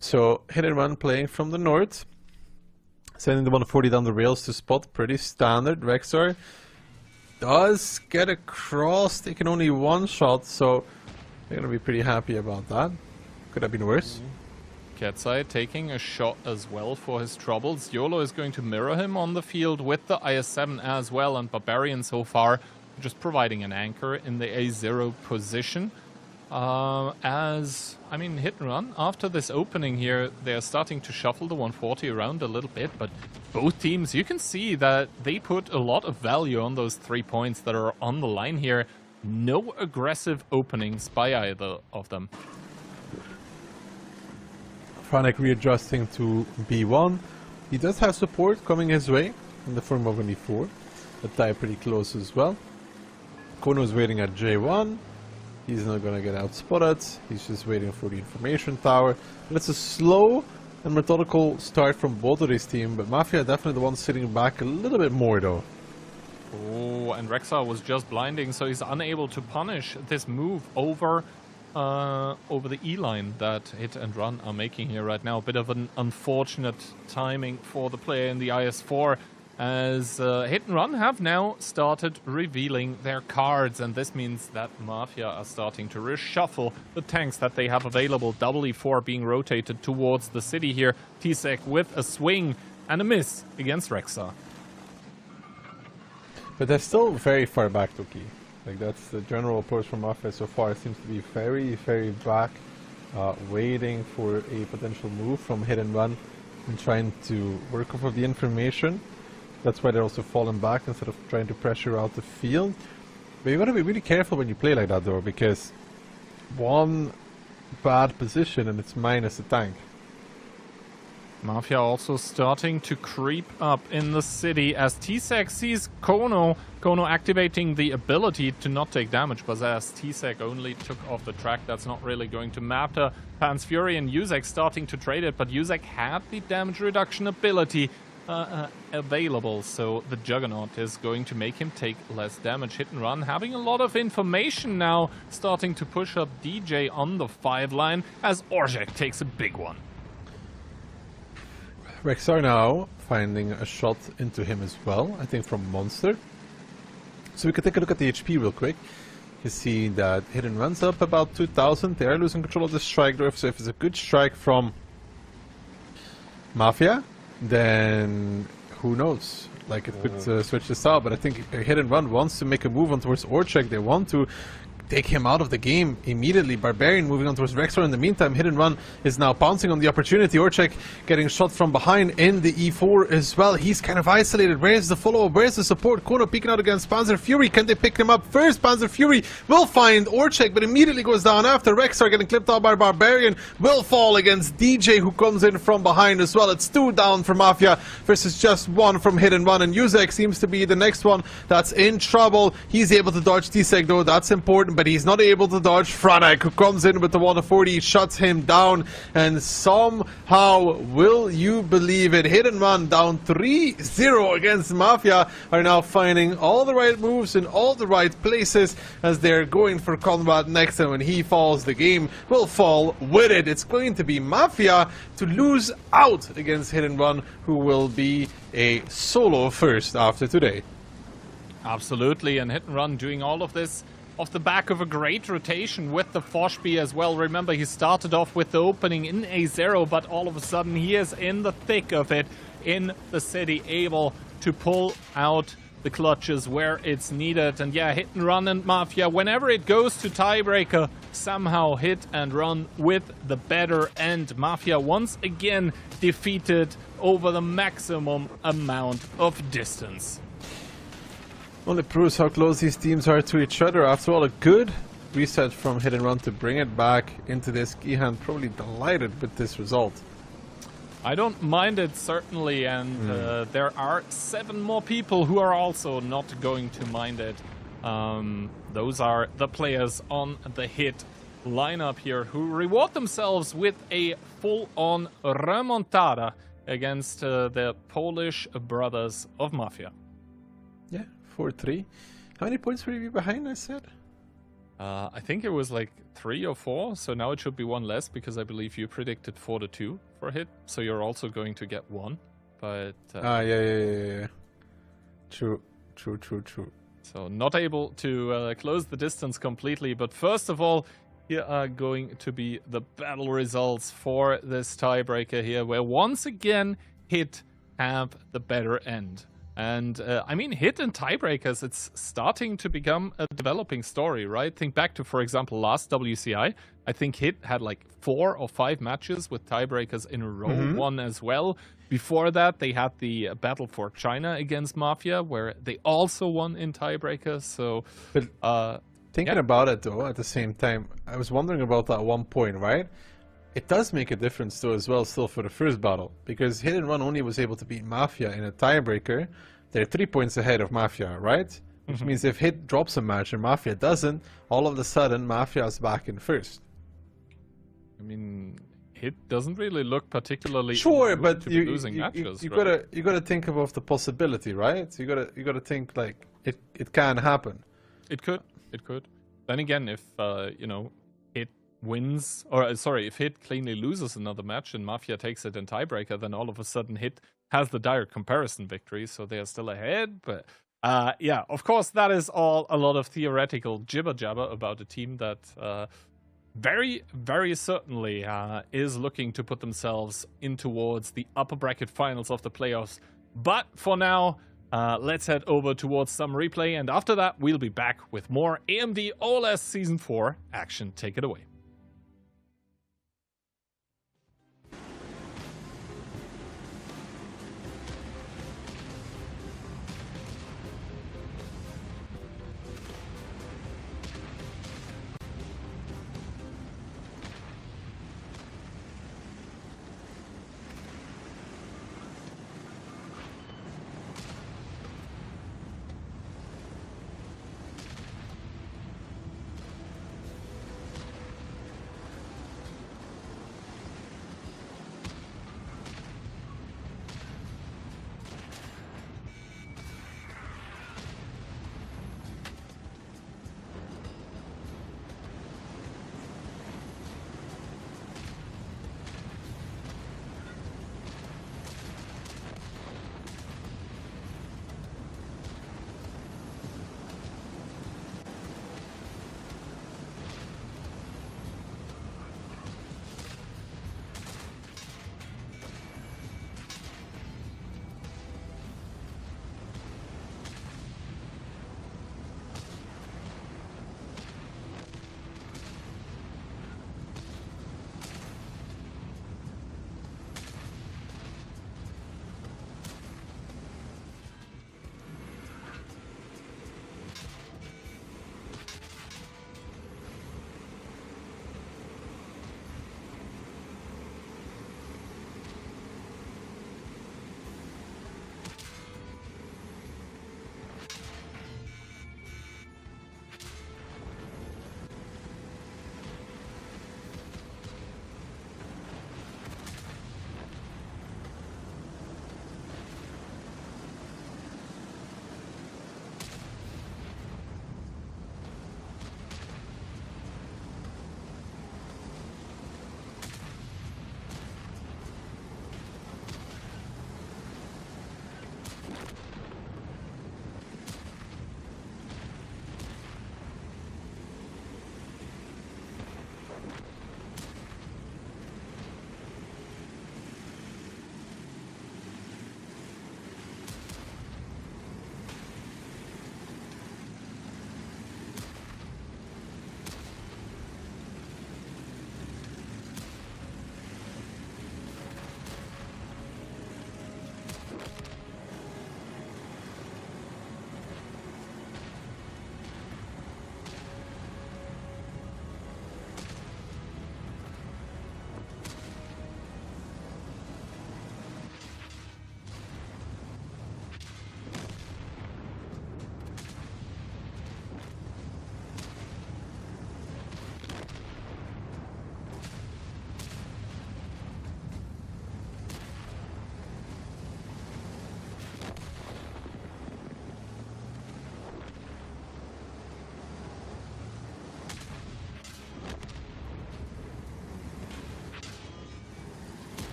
So, hit and run playing from the north. Sending the 140 down the rails to spot, pretty standard. Rexar does get across, taking only 1 shot, so they're going to be pretty happy about that. Could have been worse. Ketsai taking a shot as well for his troubles. YOLO is going to mirror him on the field with the IS-7 as well, and Barbarian so far just providing an anchor in the A0 position. As, I mean, hit and run, after this opening here, they're starting to shuffle the 140 around a little bit, but both teams, you can see that they put a lot of value on those 3 points that are on the line here. No aggressive openings by either of them. Franek readjusting to B1. He does have support coming his way in the form of an E4. The Type pretty close as well. Kono's waiting at J1. He's not going to get outspotted. He's just waiting for the information tower. But it's a slow and methodical start from both of these teams, but Mafia definitely the one sitting back a little bit more though. Oh, and Rexar was just blinding, so he's unable to punish this move over the E-line that Hit and Run are making here right now. A bit of an unfortunate timing for the player in the IS-4, as Hit and Run have now started revealing their cards, and this means that Mafia are starting to reshuffle the tanks that they have available. E4 being rotated towards the city here. T-Sec with a swing and a miss against Rexar. But they're still very far back, Toki. Like, that's the general approach from Mafia so far. It seems to be very, very back, waiting for a potential move from Hit and Run and trying to work off of the information. That's why they're also falling back instead of trying to pressure out the field. But you gotta be really careful when you play like that though, because one bad position and it's minus a tank. Mafia also starting to creep up in the city as T-Sec sees Kono. Kono activating the ability to not take damage, but as T-Sec only took off the track, that's not really going to matter. Pan's Fury and Yuzek starting to trade it, but Yuzek had the damage reduction ability available, so the Juggernaut is going to make him take less damage. Hit and Run having a lot of information now, starting to push up DJ on the 5 line as Orzhek takes a big one. Rexar now finding a shot into him as well, I think from Monster. So we can take a look at the HP real quick. You see that Hit and Run's up about 2000. They are losing control of the strike though, so if it's a good strike from Mafia, then who knows? Like, it could switch this out, but I think Hit and Run wants to make a move on towards Orzhek. They want to take him out of the game immediately. Barbarian moving on towards Rexar. In the meantime, Hit and Run is now pouncing on the opportunity. Orzhek getting shot from behind in the E4 as well. He's kind of isolated. Where's the follow-up? Where's the support? Kono peeking out against Panzer Fury. Can they pick him up first? Panzer Fury will find Orzhek, but immediately goes down after. Rexar getting clipped out by Barbarian. Will fall against DJ, who comes in from behind as well. It's 2 down for Mafia versus just 1 from Hit and Run. And Yuzek seems to be the next one that's in trouble. He's able to dodge T-Sec though. That's important. but he's not able to dodge Franek, who comes in with the 140, shuts him down, and somehow, will you believe it, Hit and Run down 3-0 against Mafia are now finding all the right moves in all the right places as they're going for Conrad next, and when he falls, the game will fall with it. It's going to be Mafia to lose out against Hit and Run, who will be a solo first after today. Absolutely, and Hit and Run doing all of this off the back of a great rotation with the Foshby as well. Remember, he started off with the opening in A0, but all of a sudden he is in the thick of it in the city, able to pull out the clutches where it's needed. And yeah, Hit and Run and Mafia, whenever it goes to tiebreaker, somehow Hit and Run with the better end. Mafia once again defeated over the maximum amount of distance. Well, it proves how close these teams are to each other. After all, a good reset from Hit and Run to bring it back into this. Gihan probably delighted with this result. I don't mind it, certainly, and there are 7 more people who are also not going to mind it. Those are the players on the Hit lineup here who reward themselves with a full-on remontada against the Polish brothers of Mafia. Yeah, 4-3. How many points were you behind, I said? I think it was like 3 or 4, so now it should be 1 less because I believe you predicted 4-2 for Hit, so you're also going to get 1. But yeah. True. So not able to close the distance completely, but first of all, here are going to be the battle results for this tiebreaker here, where once again Hit have the better end. And I mean, Hit and tiebreakers, it's starting to become a developing story, right? Think back to, for example, last WCI. I think Hit had like 4 or 5 matches with tiebreakers in a row, one as well. Before that, they had the battle for China against Mafia, where they also won in tiebreakers. So, but thinking about it though, at the same time, I was wondering about that one point, right? It does make a difference though as well still for the first battle, because Hit and Run only was able to beat Mafia in a tiebreaker. They're 3 points ahead of Mafia, right? Which means if Hit drops a match and Mafia doesn't, all of a sudden Mafia is back in first. I mean, Hit doesn't really look particularly sure, but you matches, gotta think about the possibility, right? You gotta think like it can happen. It could. Then again, if Hit wins, or sorry, if Hit cleanly loses another match and Mafia takes it in tiebreaker, then all of a sudden Hit has the direct comparison victory, so they are still ahead. But yeah, of course, that is all a lot of theoretical jibber jabber about a team that very, very certainly is looking to put themselves in towards the upper bracket finals of the playoffs. But for now, let's head over towards some replay, and after that, we'll be back with more AMD OLS Season 4 action. Take it away.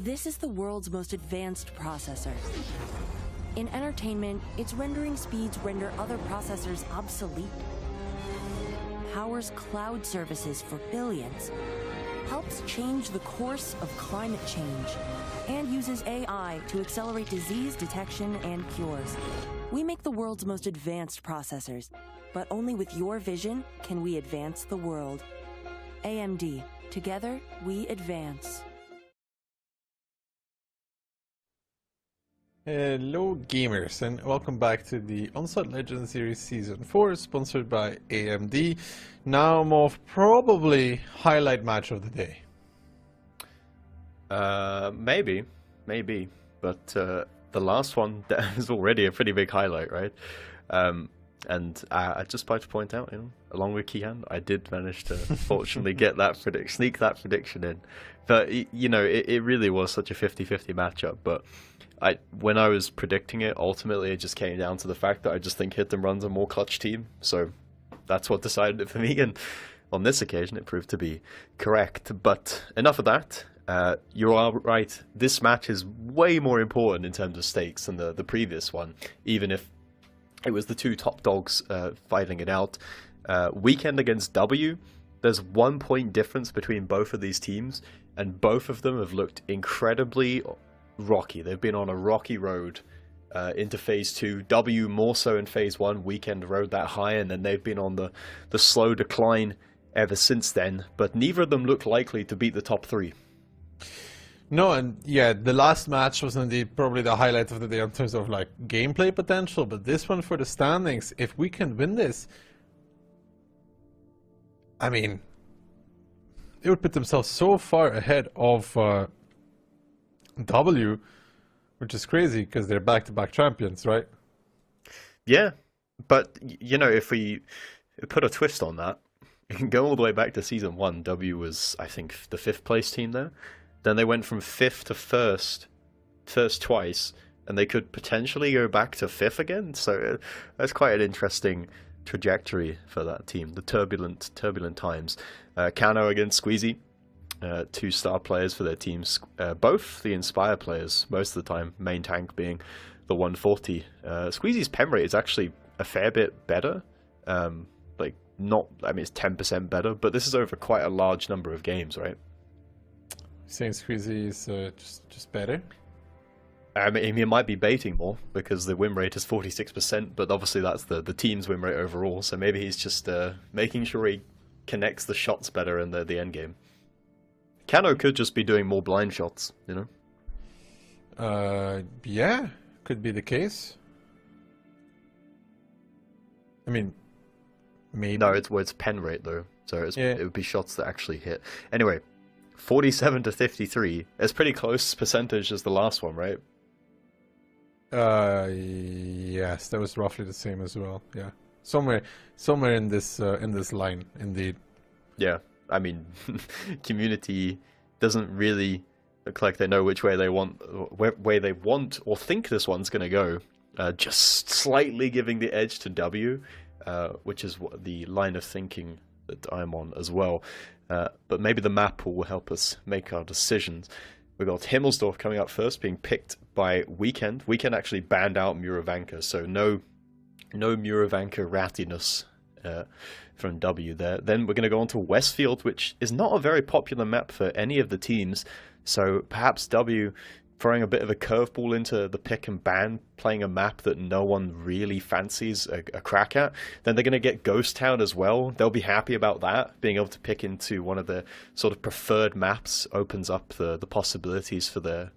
This is the world's most advanced processor. In entertainment, its rendering speeds render other processors obsolete. Powers cloud services for billions. Helps change the course of climate change. And uses AI to accelerate disease detection and cures. We make the world's most advanced processors, but only with your vision can we advance the world. AMD. Together, we advance. Hello gamers, and welcome back to the Onslaught Legends Series Season 4, sponsored by AMD. Now more probably highlight match of the day. Maybe, but the last one is already a pretty big highlight, right? And I'd just like to point out, along with Kian, I did manage to fortunately get that sneak that prediction in. But it really was such a 50-50 matchup. But when I was predicting it, ultimately it just came down to the fact that I just think Hit and Run's a more clutch team. So that's what decided it for me. And on this occasion, it proved to be correct. But enough of that. You are right. This match is way more important in terms of stakes than the previous one, even if it was the two top dogs fighting it out. Weekend against W, there's 1 point difference between both of these teams, and both of them have looked incredibly rocky. They've been on a rocky road into Phase 2. W more so in Phase 1. Weekend rode that high, and then they've been on the slow decline ever since then. But neither of them look likely to beat the top 3. No, and yeah, the last match was indeed probably the highlight of the day in terms of like gameplay potential, but this one for the standings, if we can win this, I mean, they would put themselves so far ahead of W, which is crazy because they're back-to-back champions, right? Yeah, but if we put a twist on that, you can go all the way back to Season 1. W was, I think, the 5th place team there. Then they went from 5th to first twice, and they could potentially go back to 5th again. So that's quite an interesting trajectory for that team. The turbulent times. Kano against Squeezy, 2 star players for their teams. Both the Inspire players, most of the time. Main tank being the 140. Squeezy's pen rate is actually a fair bit better. It's 10% better, but this is over quite a large number of games, right? Saying Squeezy is just better? I mean, he might be baiting more because the win rate is 46%, but obviously that's the team's win rate overall, so maybe he's just making sure he connects the shots better in the end game. Kano could just be doing more blind shots, Yeah, could be the case. I mean, maybe. No, it's pen rate though, so it would be shots that actually hit. Anyway, 47 to 53. It's pretty close percentage as the last one, right? Yes, that was roughly the same as well. Yeah, somewhere in this line, indeed. Yeah, I mean, community doesn't really look like they know which way they want or think this one's gonna go. Just slightly giving the edge to W, which is what the line of thinking that I'm on as well. But maybe the map will help us make our decisions. We've got Himmelsdorf coming up first, being picked by Weekend. Weekend actually banned out Muravanka, so no Muravanka rattiness from W there. Then we're going to go on to Westfield, which is not a very popular map for any of the teams. So perhaps W throwing a bit of a curveball into the pick and ban, playing a map that no one really fancies a crack at. Then they're going to get Ghost Town as well. They'll be happy about that. Being able to pick into one of their sort of preferred maps opens up the possibilities for their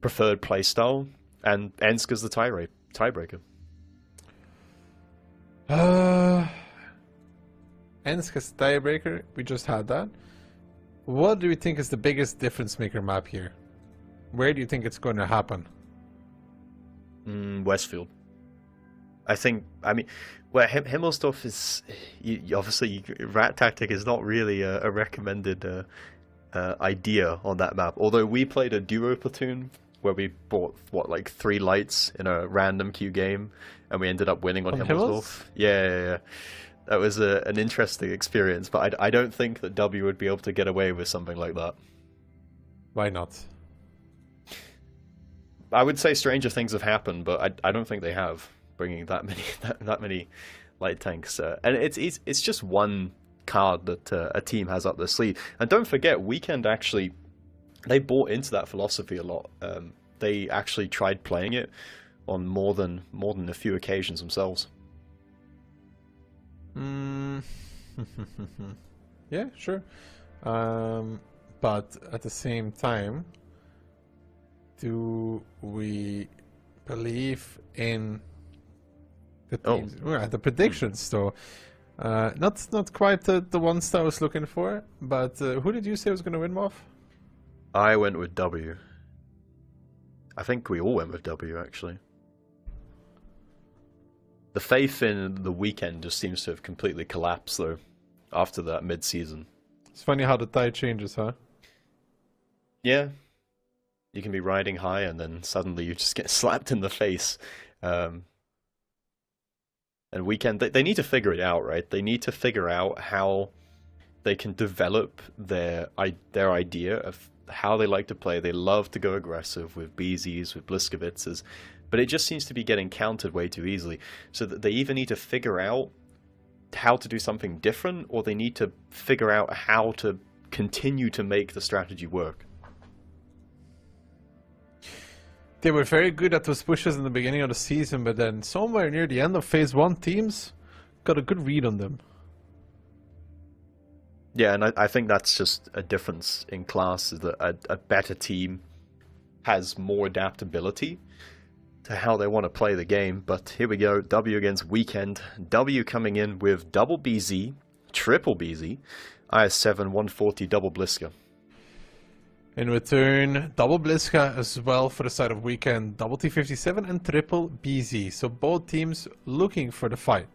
preferred playstyle. And Enska's the tiebreaker. Enska's tiebreaker, we just had that. What do we think is the biggest difference maker map here? Where do you think it's going to happen? Westfield. Where Himmelsdorf is, obviously, Rat Tactic is not really a recommended idea on that map. Although we played a duo platoon where we bought, 3 lights in a random queue game, and we ended up winning on Himmelsdorf. Yeah. That was an interesting experience, but I don't think that W would be able to get away with something like that. Why not? I would say stranger things have happened, but I don't think they have, bringing that many light tanks. And it's just one card that a team has up their sleeve. And don't forget, Weekend actually, they bought into that philosophy a lot. They actually tried playing it on more than a few occasions themselves. Yeah, sure. But at the same time, do we believe in the teams? The predictions, though. Not quite the ones that I was looking for, but who did you say was going to win, Moff? I went with W. I think we all went with W, actually. The faith in the Weekend just seems to have completely collapsed, though, after that mid-season. It's funny how the tide changes, huh? Yeah. You can be riding high, and then suddenly you just get slapped in the face. And Weekend, they need to figure it out, right? They need to figure out how they can develop their idea of how they like to play. They love to go aggressive with BZs, with Bliskovitzes, but it just seems to be getting countered way too easily. So that they either need to figure out how to do something different, or they need to figure out how to continue to make the strategy work. They were very good at those pushes in the beginning of the season, but then somewhere near the end of Phase 1, teams got a good read on them. Yeah, and I think that's just a difference in class, is that a better team has more adaptability to how they want to play the game. But here we go, W against Weekend. W coming in with double BZ, triple BZ, IS-7, 140, double Bliska. In return, double Bliska as well for the side of Weekend, double T-57 and triple BZ. So both teams looking for the fight.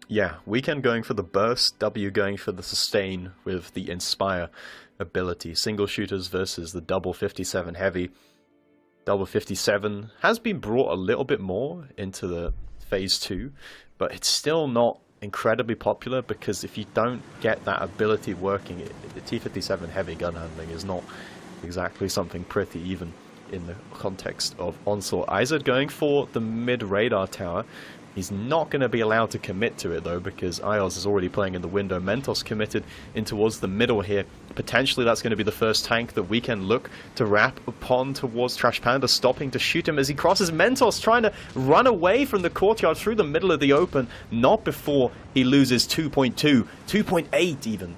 Yeah, Weekend going for the burst, W going for the sustain with the Inspire ability. Single shooters versus the double 57 heavy. Double 57 has been brought a little bit more into the Phase 2, but it's still not incredibly popular, because if you don't get that ability working, the T-57 heavy gun handling is not exactly something pretty, even in the context of Onslaught. Izard going for the mid-radar tower. He's not going to be allowed to commit to it, though, because Ios is already playing in the window. Mentos committed in towards the middle here. Potentially that's going to be the first tank that we can look to wrap upon towards Trash Panda, stopping to shoot him as he crosses. Mentos trying to run away from the courtyard through the middle of the open. Not before he loses 2.2, 2.8 even.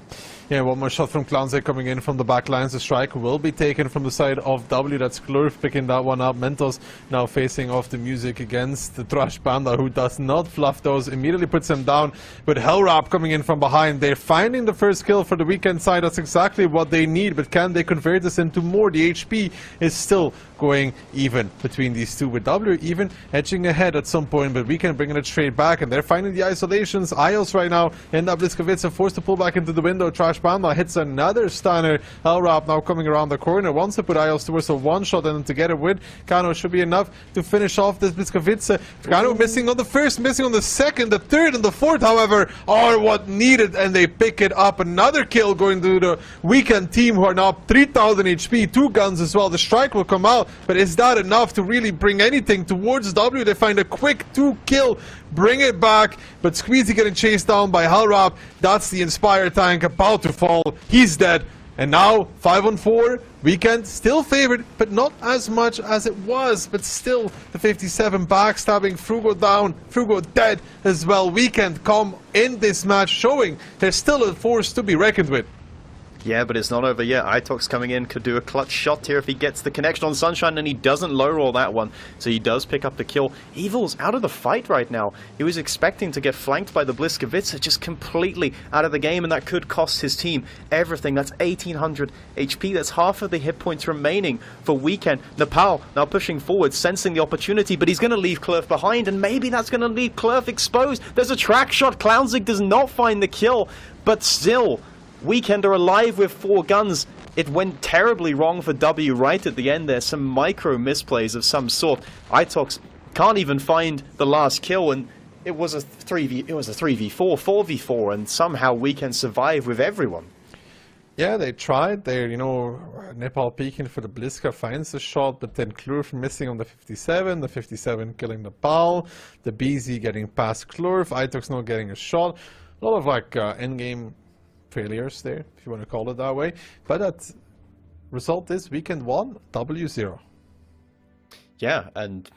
Yeah, one more shot from Clownze coming in from the back lines. The strike will be taken from the side of W. That's Glurf picking that one up. Mentos now facing off the music against the Trash Panda, who does not fluff those. Immediately puts him down. But Hellrap coming in from behind. They're finding the first kill for the Weekend side. That's exactly what they need. But can they convert this into more? The HP is still going even between these two, with W even edging ahead at some point, but Weekend bringing it straight back, and they're finding the isolations. Ios right now, and Bliskovic forced to pull back into the window. Trash Panda hits another stunner. Hellrap now coming around the corner, wants to put Ios towards a one-shot, and together with Kano should be enough to finish off this Bliskovic. Kano missing on the first, missing on the second, the third and the fourth, however, are what needed, and they pick it up. Another kill going to the Weekend team, who are now 3000 HP, 2 guns as well. The strike will come out, but is that enough to really bring anything towards W? They find a quick 2-kill, bring it back, but Squeezy getting chased down by Hellrap. That's the Inspire tank about to fall. He's dead. And now 5-on-4, Weekend still favored, but not as much as it was. But still, the 57 backstabbing, Frugo down, Frugo dead as well. Weekend come in this match showing there's still a force to be reckoned with. Yeah, but it's not over yet. Itox coming in, could do a clutch shot here if he gets the connection on Sunshine, and he doesn't low roll that one, so he does pick up the kill. Evil's out of the fight right now. He was expecting to get flanked by the Bliskovic, just completely out of the game, and that could cost his team everything. That's 1800 HP. That's half of the hit points remaining for Weekend. Nepal now pushing forward, sensing the opportunity, but he's going to leave Klurf behind, and maybe that's going to leave Klurf exposed. There's a track shot. Clownzig does not find the kill, but still, Weekend are alive with 4 guns. It went terribly wrong for W right at the end there. Some micro misplays of some sort. Itox can't even find the last kill, and it was a 3v4, 4v4, and somehow Weekend survive with everyone. Yeah, they tried. They're, Nepal peeking for the Bliska finds the shot, but then Klurf missing on the 57 killing Nepal, the BZ getting past Klurf, Itox not getting a shot. A lot of endgame failures there, if you want to call it that way. But that result is weekend 1, W0. Yeah, and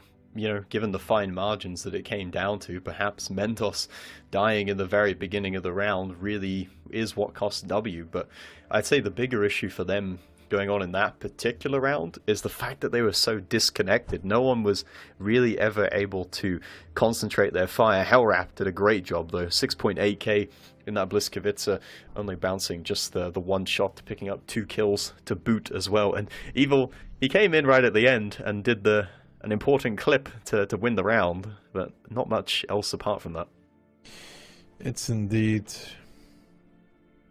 given the fine margins that it came down to, perhaps Mentos dying in the very beginning of the round really is what cost W. But I'd say the bigger issue for them going on in that particular round is the fact that they were so disconnected. No one was really ever able to concentrate their fire. Hellrap did a great job though, 6.8k in that Bliskovica, only bouncing just the one shot, picking up 2 kills to boot as well. And Evil, he came in right at the end and did an important clip to win the round, but not much else apart from that. It's indeed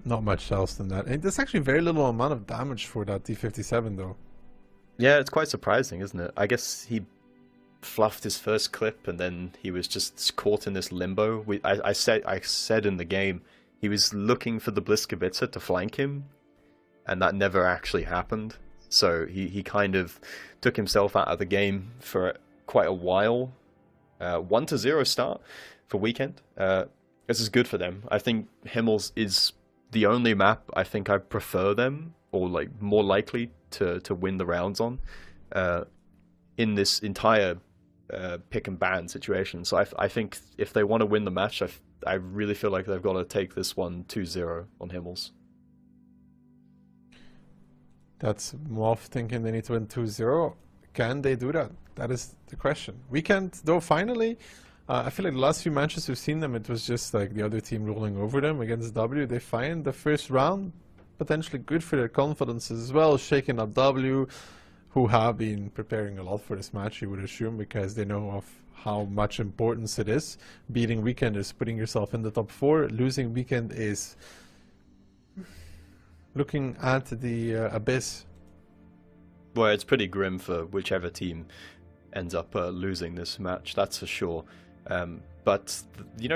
not much else than that. And there's actually very little amount of damage for that D57 though. Yeah, it's quite surprising, isn't it? I guess he fluffed his first clip and then he was just caught in this limbo. I said in the game he was looking for the Bliskovica to flank him, and that never actually happened. So he kind of took himself out of the game for quite a while. 1-0 start for Weekend. This is good for them. I think Himmels is the only map I think I prefer them, or more likely to win the rounds on, in this entire pick and ban situation. So I think if they want to win the match, I really feel like they've got to take this one 2-0 on Himmels. That's Moff thinking they need to win 2-0. Can they do that? That is the question. Weekend, though, finally, I feel like the last few matches we've seen them, it was just like the other team rolling over them against W. They find the first round potentially good for their confidence as well, shaking up W, who have been preparing a lot for this match, you would assume, because they know of how much importance it is. Beating Weekend is putting yourself in the top 4. Losing Weekend is looking at the abyss. Well, it's pretty grim for whichever team ends up losing this match, that's for sure. But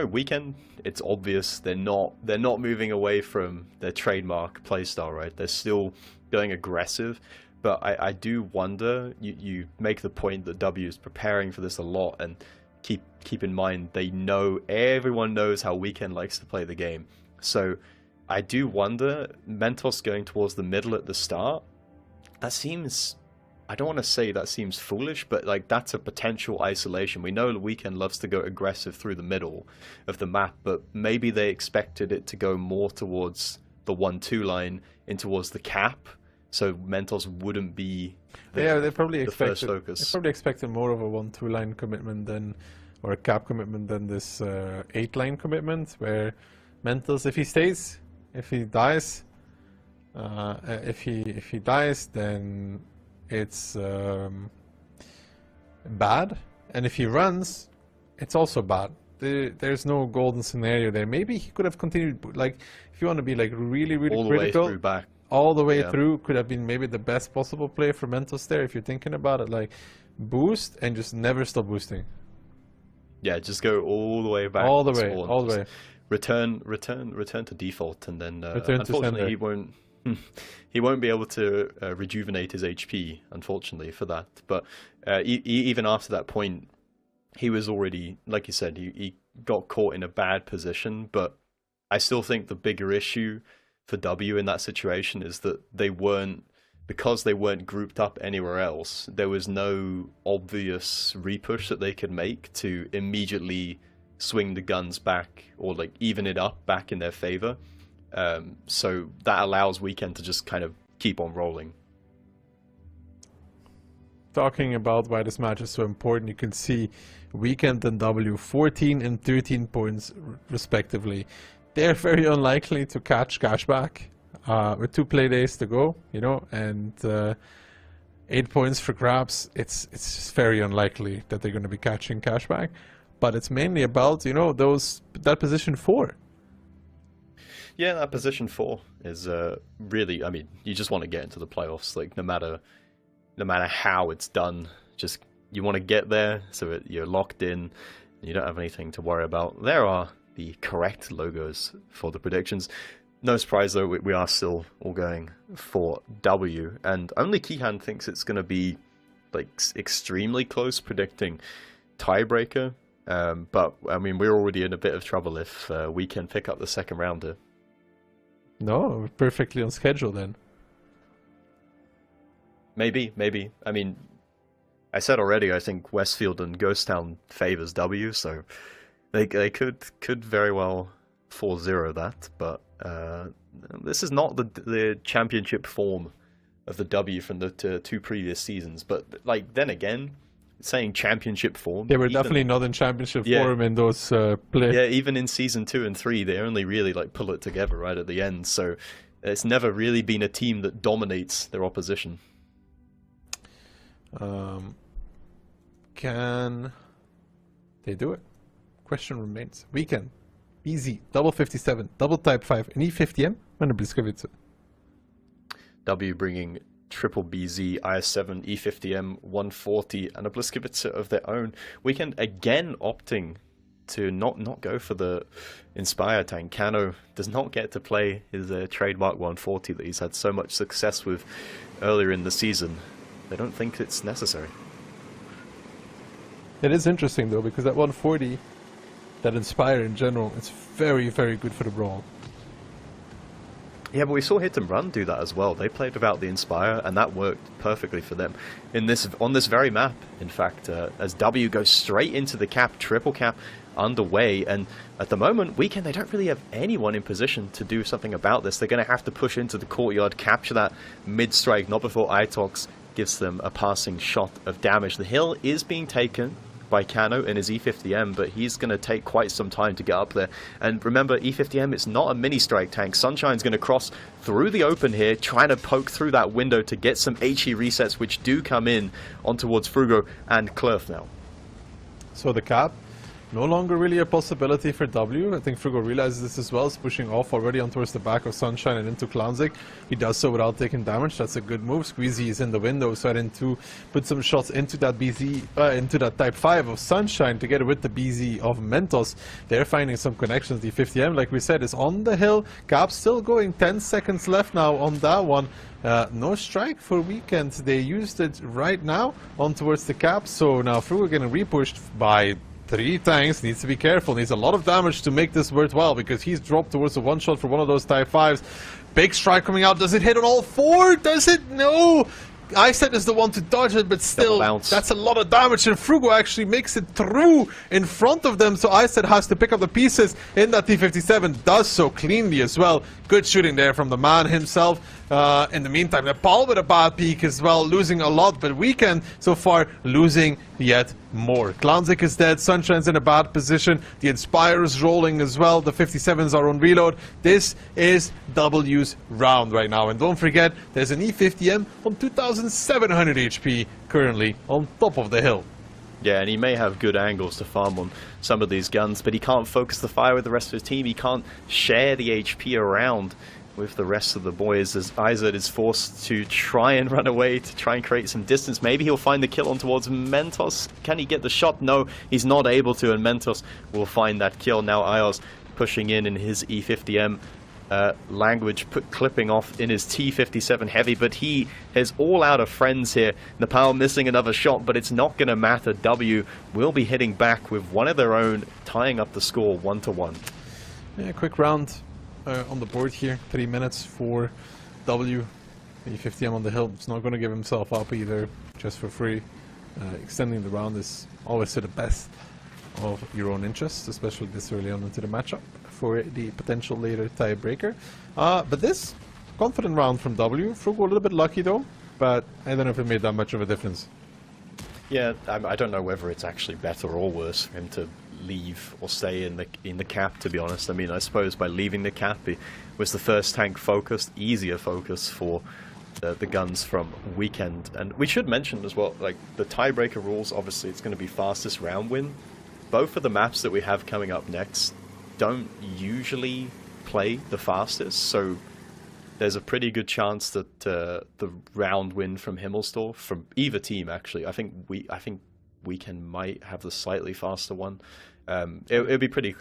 Weekend, it's obvious they're not moving away from their trademark playstyle, right? They're still going aggressive, but I do wonder. You make the point that W is preparing for this a lot, and keep in mind everyone knows how Weekend likes to play the game. So I do wonder, Mentos going towards the middle at the start, that seems, I don't want to say that seems foolish, but that's a potential isolation. We know the Weekend loves to go aggressive through the middle of the map, but maybe they expected it to go more towards the 1-2 line in towards the cap, so Mentos wouldn't be they probably the first focus. They probably expected more of a 1-2 line commitment or a cap commitment than this 8-line commitment, where Mentos, if he stays, if he dies, then it's bad, and if he runs, it's also bad. There's no golden scenario there. Maybe he could have continued, if you want to be really all critical, the way through back. All the way through could have been maybe the best possible play for Mentos there. If you're thinking about it, boost and just never stop boosting. Yeah, just go all the way back. All the way. Return to default, and then unfortunately he won't be able to rejuvenate his HP, unfortunately, for that. But even after that point, he was already, like you said, he got caught in a bad position. But I still think the bigger issue for W in that situation is that because they weren't grouped up anywhere else, there was no obvious repush that they could make to immediately swing the guns back or even it up back in their favor. So that allows Weekend to just kind of keep on rolling. Talking about why this match is so important, you can see Weekend and W 14 and 13 points respectively. They're very unlikely to catch cashback with 2 play days to go, and 8 points for grabs. It's just very unlikely that they're going to be catching cashback. But it's mainly about, that position 4. Yeah, that position 4 is really, you just want to get into the playoffs. No matter how it's done, just you want to get there so you're locked in and you don't have anything to worry about. There are the correct logos for the predictions. No surprise though, we are still all going for W, and only Kihan thinks it's going to be like extremely close, predicting tiebreaker. But I mean, we're already in a bit of trouble if we can pick up the second rounder. No, we're perfectly on schedule then. Maybe. I mean, I said already, I think Westfield and Ghost Town favors W, so they could very well 4-0 that, but this is not the championship form of the W from the two previous seasons. But like then again, saying championship form, they were definitely not in championship form in those play. Yeah, even in season 2 and 3, they only really like pull it together right at the end. So it's never really been a team that dominates their opposition. Can they do it? Question remains. Weekend. Easy. Double 57. Double type 5. An E50M. And a Bliskovice. W bringing triple BZ, IS7, E50M, 140, and a Bliskovice of their own. Weekend again opting to not go for the Inspire tank. Kano does not get to play his trademark 140 that he's had so much success with earlier in the season. They don't think it's necessary. It is interesting though, because that 140, that Inspire in general, it's very, very good for the brawl. Yeah, but we saw Hit and Run do that as well. They played without the Inspire, and that worked perfectly for them. On this very map, in fact, as W goes straight into the cap, triple cap underway, and at the moment, Weekend, they don't really have anyone in position to do something about this. They're going to have to push into the courtyard, capture that mid-strike, not before Itox gives them a passing shot of damage. The hill is being taken by Kano in his E50M, but he's going to take quite some time to get up there. And remember, E50M, it's not a mini-strike tank. Sunshine's going to cross through the open here, trying to poke through that window to get some HE resets, which do come in on towards Frugo and Klurf now. So the cap, no longer really a possibility for W. I think Frugo realizes this as well. He's pushing off already on towards the back of Sunshine and into Clownzik. He does so without taking damage. That's a good move. Squeezy is in the window, so I didn't put some shots into that BZ, into that Type 5 of Sunshine together with the BZ of Mentos. They're finding some connections. The 50M, like we said, is on the hill. Cap still going. 10 seconds left now on that one. No strike for Weekend. They used it right now on towards the cap. So now Frugo getting repushed by 3 tanks, needs to be careful, needs a lot of damage to make this worthwhile, because he's dropped towards a one-shot for one of those Type 5s. Big strike coming out, does it hit on all 4? Does it? No! Iset is the one to dodge it, but still, that's a lot of damage, and Frugo actually makes it through in front of them, so Iset has to pick up the pieces in that T-57, does so cleanly as well. Good shooting there from the man himself. In the meantime, Nepal with a bad peak as well, losing a lot, but Weekend so far losing yet more. Clownzik is dead, Sunshine's in a bad position, the Inspire is rolling as well, the 57s are on reload. This is W's round right now, and don't forget, there's an E50M on 2700 HP currently on top of the hill. Yeah, and he may have good angles to farm on some of these guns, but he can't focus the fire with the rest of his team. He can't share the HP around with the rest of the boys, as Izard is forced to try and run away to try and create some distance. Maybe he'll find the kill on towards Mentos. Can he get the shot? No, he's not able to, and Mentos will find that kill. Now Ios pushing in his E50M. Language clipping off in his T-57 Heavy, but he is all out of friends here. Nepal missing another shot, but it's not going to matter. W will be hitting back with one of their own, tying up the score 1-1. Yeah, quick round on the board here. 3 minutes for W. E50M on the hill. It's not going to give himself up either, just for free. Extending the round is always to the best of your own interests, especially this early on into the matchup for the potential later tiebreaker. But this confident round from W. Frugo a little bit lucky though, but I don't know if it made that much of a difference. Yeah, I don't know whether it's actually better or worse for him to leave or stay in the cap, to be honest. I mean, I suppose by leaving the cap, it was the first tank focused, easier focus for the guns from Weekend. And we should mention as well, like the tiebreaker rules, obviously it's going to be fastest round win. Both of the maps that we have coming up next don't usually play the fastest, so there's a pretty good chance that the round win from Himmelsdorf, from either team actually, I think Weekend might have the slightly faster one. It'd be pretty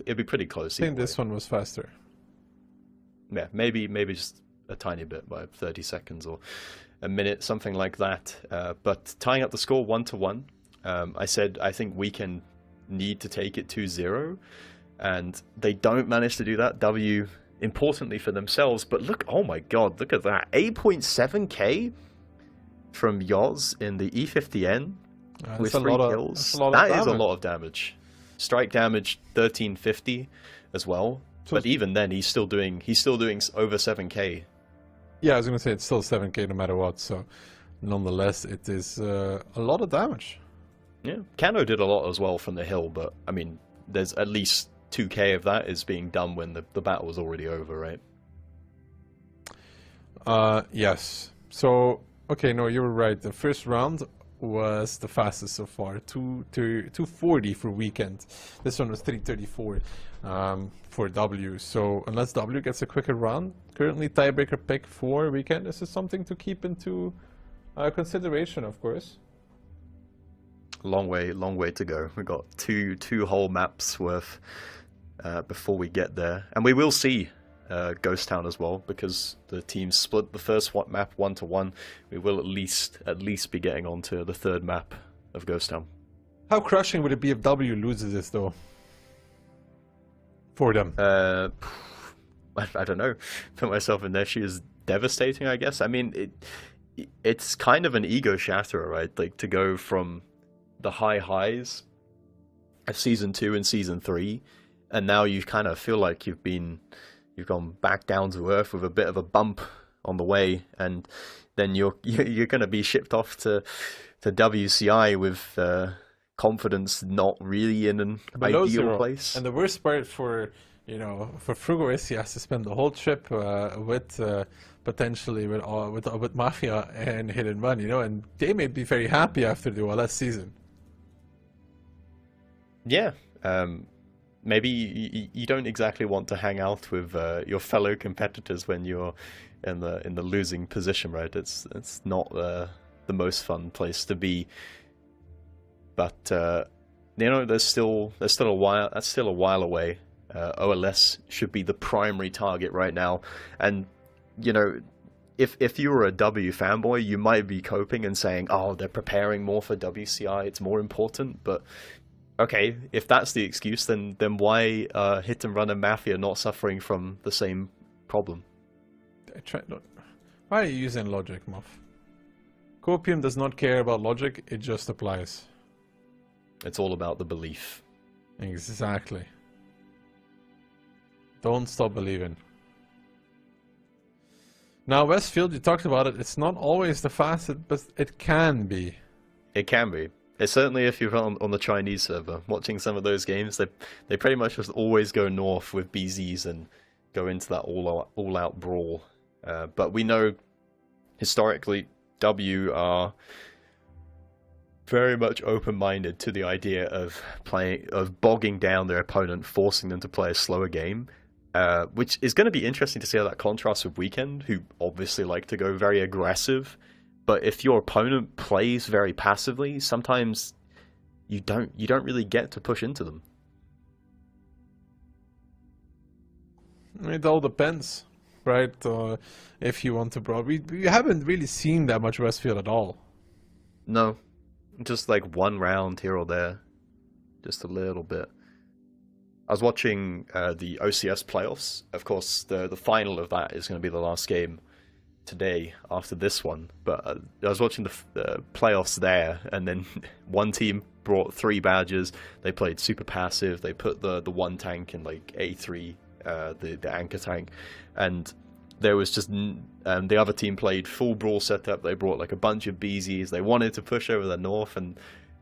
close. I think this one was faster. Yeah, maybe just a tiny bit, by 30 seconds or a minute, something like that. But tying up the score 1-1, I said I think Weekend need to take it 2-0, and they don't manage to do that. W, importantly for themselves, but look, oh my god, look at that. 8.7k from Yoz in the E50N with 3 kills. That is a lot of damage. Strike damage 1350 as well. So, but even then, he's still doing over 7k. Yeah, I was going to say it's still 7k no matter what. So, nonetheless, it is a lot of damage. Yeah, Kano did a lot as well from the hill, but I mean, there's at least 2k of that is being done when the battle was already over, right? Yes. So, okay, no, you were right. The first round was the fastest so far, 240 for Weekend. This one was 334 for W. So unless W gets a quicker round, currently tiebreaker pick for Weekend. This is something to keep into consideration, of course. Long way to go. We've got two whole maps worth before we get there, and we will see Ghost Town as well, because the team split the first map 1-1. We will at least be getting onto the third map of Ghost Town. How crushing would it be if W loses this though? For them. I don't know. Put myself in their shoes. Devastating, I guess. I mean, it's kind of an ego shatterer, right? Like, to go from the high highs of Season 2 and Season 3, and now you kind of feel like you've gone back down to earth with a bit of a bump on the way, and then you're going to be shipped off to WCI with confidence not really in an ideal place. And the worst part for Frugo is he has to spend the whole trip with potentially with Mafia and Hidden Run, and they may be very happy after the OLS season. Yeah. Maybe you don't exactly want to hang out with your fellow competitors when you're in the losing position, right? It's not the most fun place to be. But there's still a while. That's still a while away. OLS should be the primary target right now, and if you were a W fanboy, you might be coping and saying, "Oh, they're preparing more for WCI. It's more important." But okay, if that's the excuse, then why Hit and Run and Mafia not suffering from the same problem? Why are you using logic, Muff? Copium does not care about logic, it just applies. It's all about the belief. Exactly. Don't stop believing. Now, Westfield, you talked about it, it's not always the fastest, but it can be. It can be. It's certainly if you're on the Chinese server, watching some of those games, they pretty much just always go north with BZs and go into that all-out brawl. But we know, historically, W are very much open-minded to the idea of bogging down their opponent, forcing them to play a slower game, which is going to be interesting to see how that contrasts with Weekend, who obviously like to go very aggressive. But if your opponent plays very passively, sometimes you don't really get to push into them. It all depends, right? If you want to brawl, we haven't really seen that much Westfield at all. No, just like one round here or there, just a little bit. I was watching the OCS playoffs. Of course, the final of that is going to be the last game today after this one, but I was watching the playoffs there, and then one team brought 3 badges. They played super passive. They put the one tank in like A3, the anchor tank, and there was just the other team played full brawl setup. They brought like a bunch of BZs. They wanted to push over the north, and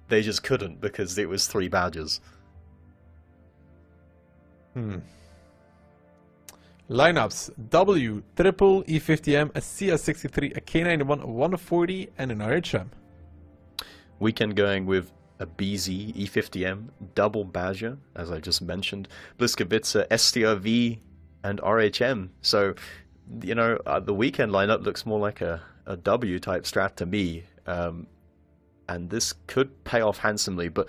they just couldn't because it was 3 badges. Lineups: W, triple, E50M, a CS63, a K91, a 140, and an RHM. Weekend going with a BZ, E50M, double Badger, as I just mentioned, Bliskovica, STRV, and RHM. So, the Weekend lineup looks more like a W type strat to me. And this could pay off handsomely, but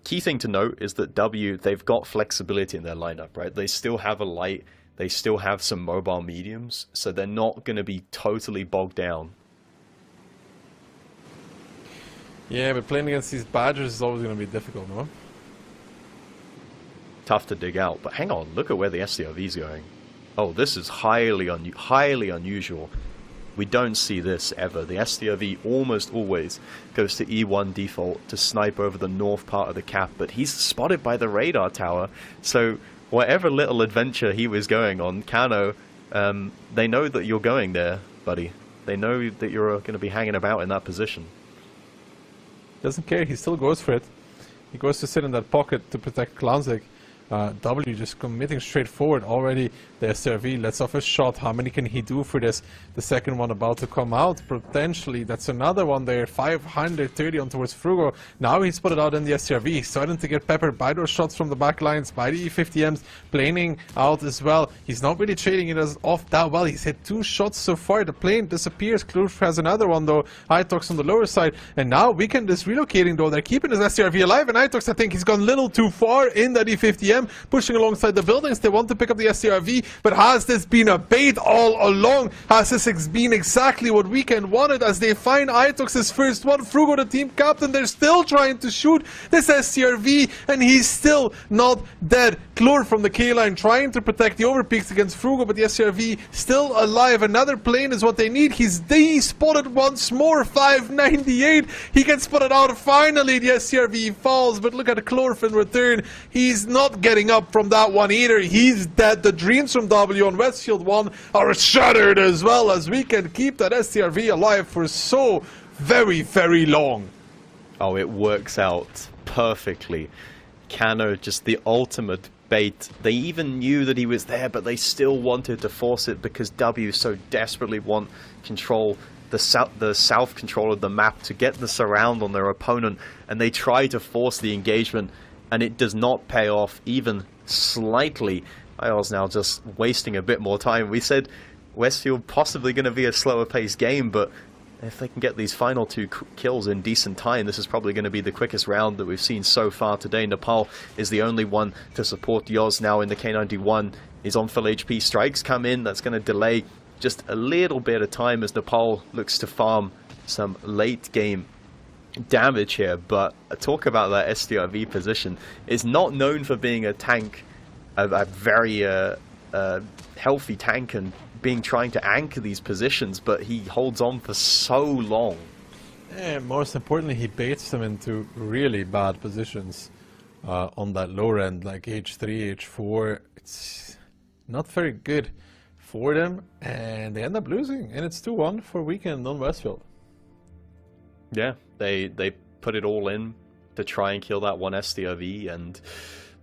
key thing to note is that W, they've got flexibility in their lineup, right? They still have a light, they still have some mobile mediums, so they're not going to be totally bogged down. Yeah, but playing against these Badgers is always going to be difficult, no? Tough to dig out, but hang on, look at where the SDRV's going. Oh, this is highly unusual. We don't see this ever. The SDRV almost always goes to E1 default to snipe over the north part of the cap, but he's spotted by the radar tower, so whatever little adventure he was going on, Kano, they know that you're going there, buddy. They know that you're going to be hanging about in that position. Doesn't care, he still goes for it. He goes to sit in that pocket to protect Clownzik. W just committing straight forward already. The SRV lets off a shot. How many can he do for this? The second one about to come out potentially. That's another one there. 530 on towards Frugo. Now he's put it out in the SRV. Starting to get peppered by those shots from the back lines, by the E50Ms, planing out as well. He's not really trading it as off that well. He's hit 2 shots so far. The plane disappears. Kloof has another one though. Itox on the lower side. And now Weekend is relocating though. They're keeping his SRV alive, and Itox, I think he's gone a little too far in that E50M, pushing alongside the buildings. They want to pick up the SRV, but has this been a bait all along? Has this been exactly what Weekend wanted as they find Itox's first one? Frugo, the team captain, they're still trying to shoot this SCRV, and he's still not dead. Klur from the K-line trying to protect the overpeaks against Frugo, but the SCRV still alive. Another plane is what they need. He's spotted once more. 598. He gets spotted out. Finally, the SCRV falls, but look at Klur in return. He's not getting up from that one either. He's dead. The dreams from W on Westfield 1 are shattered as well, as we can keep that SCRV alive for so very, very long. Oh, it works out perfectly. Kano, just the ultimate bait. They even knew that he was there, but they still wanted to force it because W so desperately want control, the south control of the map, to get the surround on their opponent, and they try to force the engagement, and it does not pay off even slightly. IOL's now just wasting a bit more time. We said Westfield possibly going to be a slower paced game, but if they can get these final 2 kills in decent time, this is probably going to be the quickest round that we've seen so far today. Nepal is the only one to support Yoz now in the K91. He's on full HP. Strikes come in. That's going to delay just a little bit of time as Nepal looks to farm some late game damage here. But talk about that SDRV position. It's not known for being a tank, a very healthy tank, and trying to anchor these positions, but he holds on for so long. And most importantly, he baits them into really bad positions on that lower end, like H3, H4. It's not very good for them, and they end up losing, and it's 2-1 for Weekend on Westfield. Yeah, they put it all in to try and kill that one SDRV, and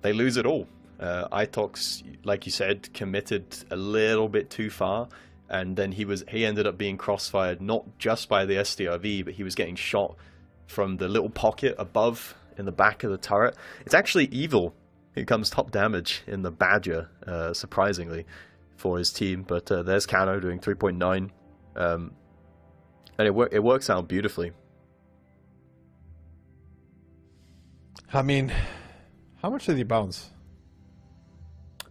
they lose it all. Itox, like you said, committed a little bit too far, and then he ended up being crossfired not just by the SDRV, but he was getting shot from the little pocket above in the back of the turret. It's actually Evil who comes top damage in the Badger, surprisingly, for his team. But there's Kano doing 3.9, and it works out beautifully. I mean, how much did he bounce?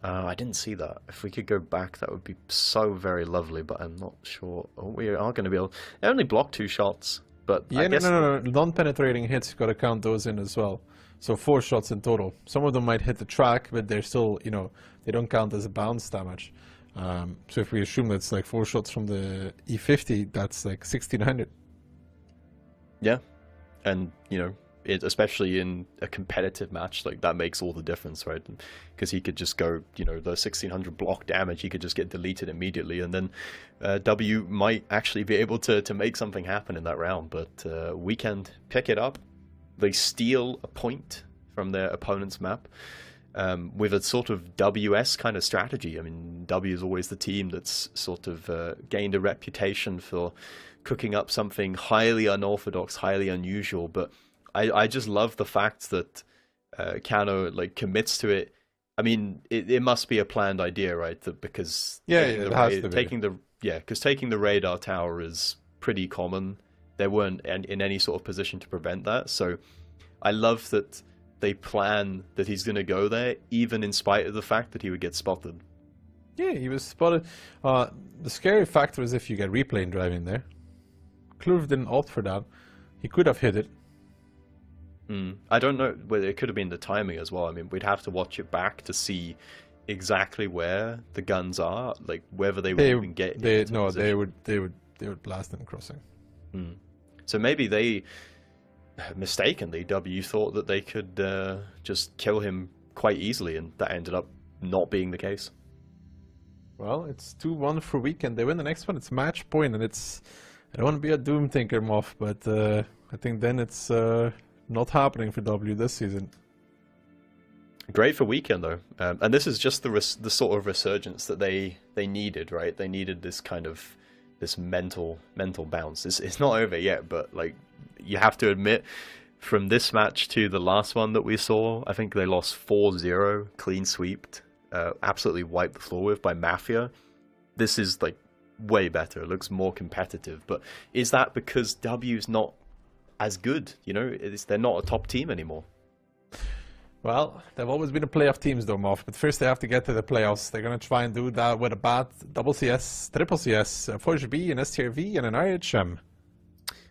I didn't see that. If we could go back, that would be so very lovely, but I'm not sure. Oh, we are going to be able... They only blocked 2 shots, but yeah, I guess... No. Non-penetrating hits, got to count those in as well. So 4 shots in total. Some of them might hit the track, but they're still, they don't count as a bounce damage. So if we assume that's like 4 shots from the E50, that's like 1600. Yeah, and, especially in a competitive match, like that makes all the difference, right? Because he could just go, the 1600 block damage, he could just get deleted immediately, and then W might actually be able to make something happen in that round. But Weekend pick it up. They steal a point from their opponent's map with a sort of WS kind of strategy. I mean, W is always the team that's sort of gained a reputation for cooking up something highly unorthodox, highly unusual, but I just love the fact that Kano commits to it. I mean, it must be a planned idea, right? Because taking the radar tower is pretty common. They weren't in any sort of position to prevent that. So I love that they plan that he's going to go there, even in spite of the fact that he would get spotted. Yeah, he was spotted. The scary factor is if you get replay driving there. Klurv didn't opt for that. He could have hit it. I don't know whether it could have been the timing as well. I mean, we'd have to watch it back to see exactly where the guns are, like whether they would even get. They would blast them crossing. So maybe they mistakenly thought that they could just kill him quite easily, and that ended up not being the case. Well, it's 2-1 for Weekend. They win the next one. It's match point, and it's. I don't want to be a doom thinker, Moff, but I think then it's not happening for W this season. Great for Weekend though, and this is just the sort of resurgence that they needed, right? They needed this kind of this mental bounce. It's not over yet, but like you have to admit, from this match to the last one that we saw, I think they lost 4-0, clean sweeped, absolutely wiped the floor with by Mafia. This is like way better. It looks more competitive, but is that because W's not as good? You know, they're not a top team anymore. Well, they've always been a playoff teams though, Moff, but first they have to get to the playoffs. They're going to try and do that with a bad double CS, triple CS, a Forge B, an STRV, and an RHM.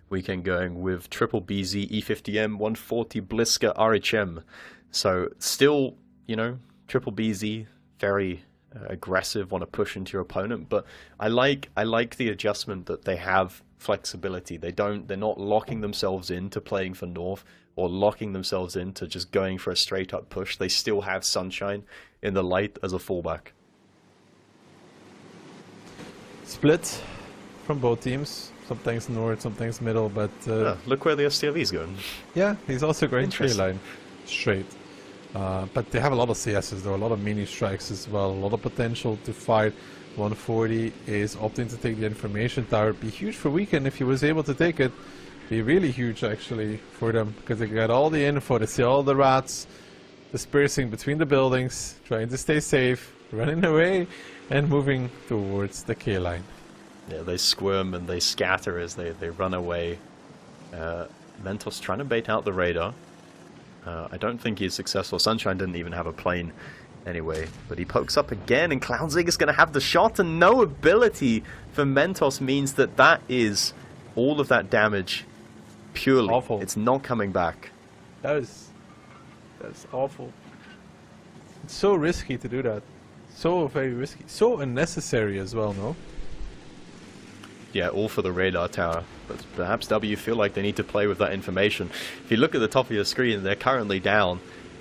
Weekend going with triple BZ, E50M, 140 Bliska, RHM. So still, you know, triple BZ, very aggressive, want to push into your opponent, but I like the adjustment that they have flexibility. They're not locking themselves into playing for North or locking themselves into just going for a straight up push. They still have Sunshine in the light as a fallback. Split from both teams. Sometimes north, sometimes middle, but look where the STLV's going. Yeah, he's also going tree line straight. But they have a lot of CSs though, a lot of mini strikes as well, a lot of potential to fight. 140 is opting to take the information tower. Be huge for Weekend if he was able to take it. Be really huge actually for them, because they got all the info, they see all the rats dispersing between the buildings, trying to stay safe, running away and moving towards the K line. Yeah, they squirm and they scatter as they run away. Mentos trying to bait out the radar. I don't think he's successful. Sunshine didn't even have a plane anyway, but he pokes up again, and Clownzig is going to have the shot, and no ability for Mentos means that is all of that damage purely. Awful. It's not coming back. That's awful. It's so risky to do that. So very risky. So unnecessary as well, no? Yeah, all for the radar tower. But perhaps W feel like they need to play with that information. If you look at the top of your screen, they're currently down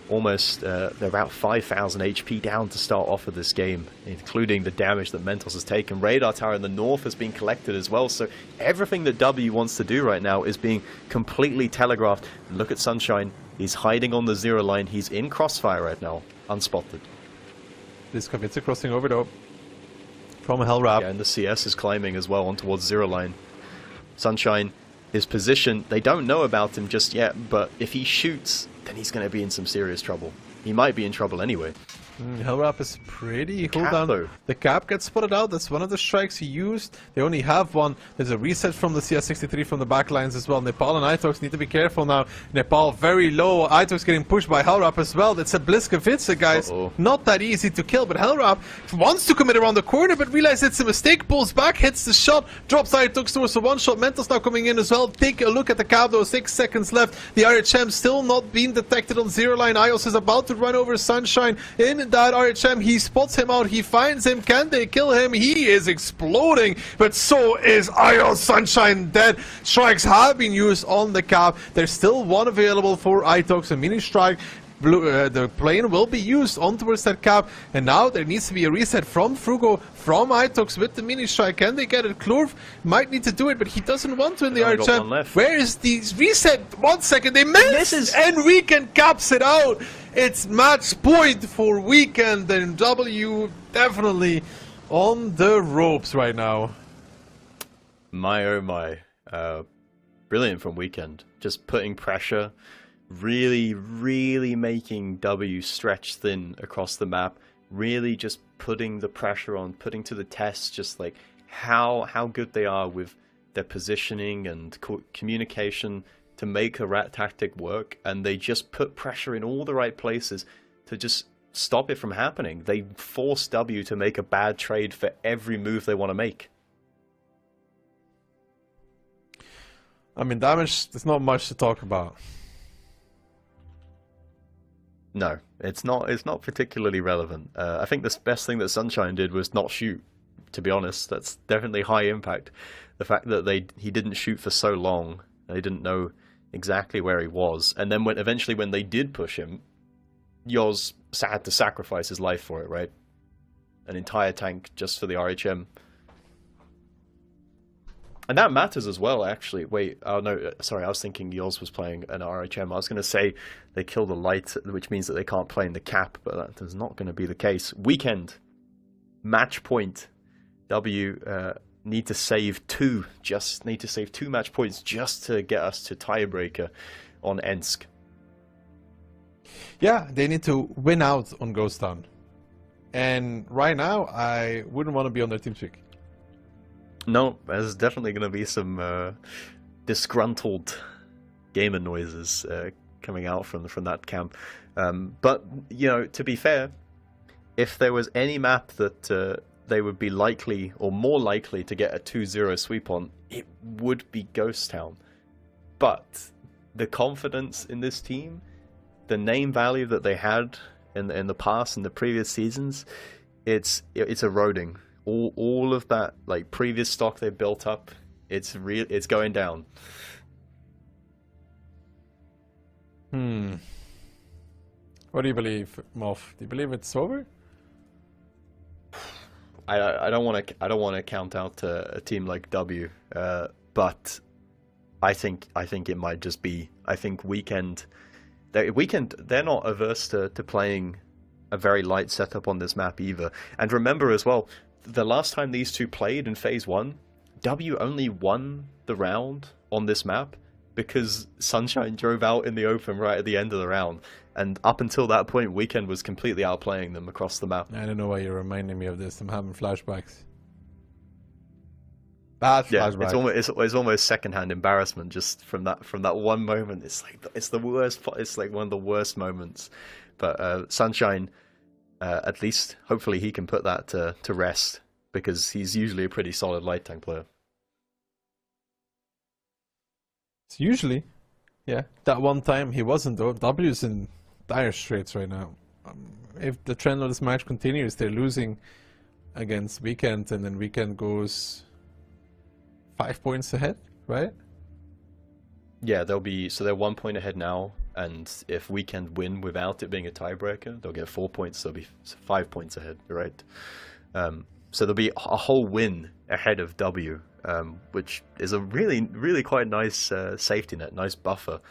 almost, they're about 5,000 HP down to start off of this game, including the damage that Mentos has taken. Radar tower in the north has been collected as well, so everything that W wants to do right now is being completely telegraphed. Look at Sunshine. He's hiding on the zero line. He's in crossfire right now, unspotted. It's crossing over though. From Hellrap. Yeah, and the CS is climbing as well on towards zero line. Sunshine, his position, they don't know about him just yet, but if he shoots, then he's going to be in some serious trouble. He might be in trouble anyway. Hellrap is pretty... Hold Cap, on. though. The cap gets spotted out. That's one of the strikes he used. They only have one. There's a reset from the CS63 from the backlines as well. Nepal and Itox need to be careful now. Nepal very low. Itox getting pushed by Hellrap as well. That's a Bliskovica, guys. Not that easy to kill, but Hellrap wants to commit around the corner, but realizes it's a mistake. Pulls back, hits the shot, drops Itox towards the one shot. Mentos now coming in as well. Take a look at the cap though. 6 seconds left. The RHM still not being detected on zero line. Ios is about to run over Sunshine in that RHM. He spots him out, he finds him, can they kill him? He is exploding, but so is Ios. Sunshine dead. Strikes have been used on the cap. There's still one available for Itox, a mini strike. The plane will be used on towards that cap, and now there needs to be a reset from Frugo, from Itox with the mini strike. Can they get it? Klurv might need to do it, but he doesn't want to in the RHM. Where is the reset? 1 second, they miss, and Weekend caps it out. It's match point for Weekend, and W definitely on the ropes right now. My oh my. Brilliant from Weekend. Just putting pressure. Really, really making W stretch thin across the map. Really just putting the pressure on, putting to the test just like how good they are with their positioning and communication to make a rat tactic work. And they just put pressure in all the right places to just stop it from happening. They force W to make a bad trade for every move they want to make. I mean, damage, there's not much to talk about. No, it's not particularly relevant. I think the best thing that Sunshine did was not shoot, to be honest. That's definitely high impact. The fact that he didn't shoot for so long, they didn't know exactly where he was. And then eventually when they did push him, Yoz had to sacrifice his life for it, right? An entire tank just for the RHM. And that matters as well, actually. Wait, oh no, sorry, I was thinking Yoz was playing an RHM. I was going to say they kill the light, which means that they can't play in the cap, but that is not going to be the case. Weekend, match point. W need to save two match points just to get us to tiebreaker on Ensk. Yeah, they need to win out on Ghost Town. And right now, I wouldn't want to be on their team speak. No, there's definitely going to be some disgruntled gamer noises coming out from that camp. But, you know, to be fair, if there was any map that they would be likely or more likely to get a 2-0 sweep on, it would be Ghost Town. But the confidence in this team, the name value that they had in the past, in the previous seasons, it's eroding. All of that like previous stock they built up, it's going down. What do you believe, Moff? Do you believe it's over? I don't want to count out a team like W, but I think it might just be. I think Weekend, they're not averse to playing a very light setup on this map either. And remember as well, the last time these two played in Phase 1, W only won the round on this map because Sunshine drove out in the open right at the end of the round. And up until that point, Weekend was completely outplaying them across the map. I don't know why you're reminding me of this. I'm having flashbacks. Bad flashbacks. It's almost secondhand embarrassment just from that one moment. It's the worst. It's like one of the worst moments. But Sunshine, at least, hopefully he can put that to rest, because he's usually a pretty solid light tank player. It's usually, yeah. That one time he wasn't though. W's in dire straits right now. If the trend of this match continues, they're losing against Weekend, and then Weekend goes 5 points ahead, right? Yeah, they're 1 point ahead now, and if Weekend win without it being a tiebreaker, they'll get 4 points. They'll be 5 points ahead, right? So there'll be a whole win ahead of W, which is a really, really quite nice safety net, nice buffer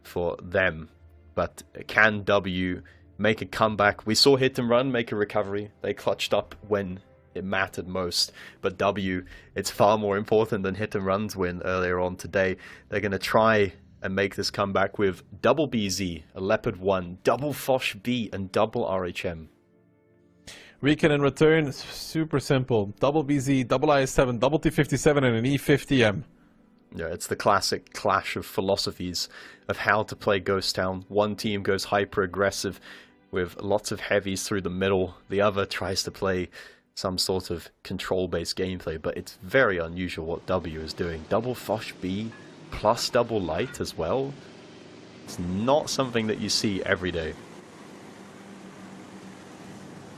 for them. But can W make a comeback? We saw Hit and Run make a recovery. They clutched up when it mattered most. But W, it's far more important than Hit and Run's win earlier on today. They're going to try and make this comeback with double BZ, a Leopard 1, double Foch B, and double RHM. Weekend in return, super simple. Double BZ, double IS-7, double T-57, and an E-50M. Yeah, it's the classic clash of philosophies of how to play Ghost Town. One team goes hyper-aggressive with lots of heavies through the middle. The other tries to play some sort of control-based gameplay, but it's very unusual what W is doing. Double Foch B plus double light as well. It's not something that you see every day.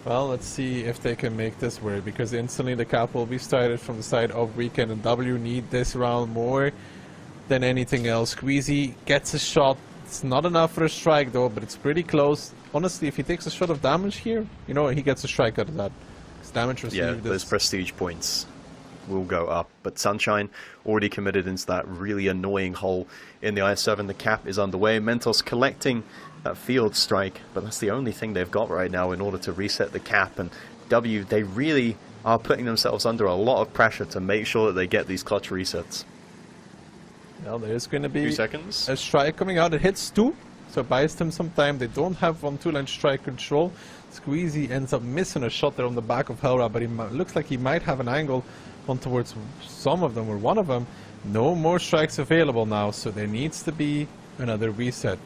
Well, let's see if they can make this work, because instantly the cap will be started from the side of Weekend, and W need this round more than anything else. Squeezy gets a shot. It's not enough for a strike though, but it's pretty close. Honestly, if he takes a shot of damage here, you know, he gets a strike out of that. His damage received. Yeah, those prestige points will go up. But Sunshine already committed into that really annoying hole in the IS-7. The cap is underway. Mentos collecting that field strike, but that's the only thing they've got right now in order to reset the cap. And W, they really are putting themselves under a lot of pressure to make sure that they get these clutch resets. Well, there's going to be 2 seconds. A strike coming out. It hits 2, so it buys them some time. They don't have 1-2 line strike control. Squeezy ends up missing a shot there on the back of Hellra, but he looks like he might have an angle on towards some of them or one of them. No more strikes available now, so there needs to be another reset.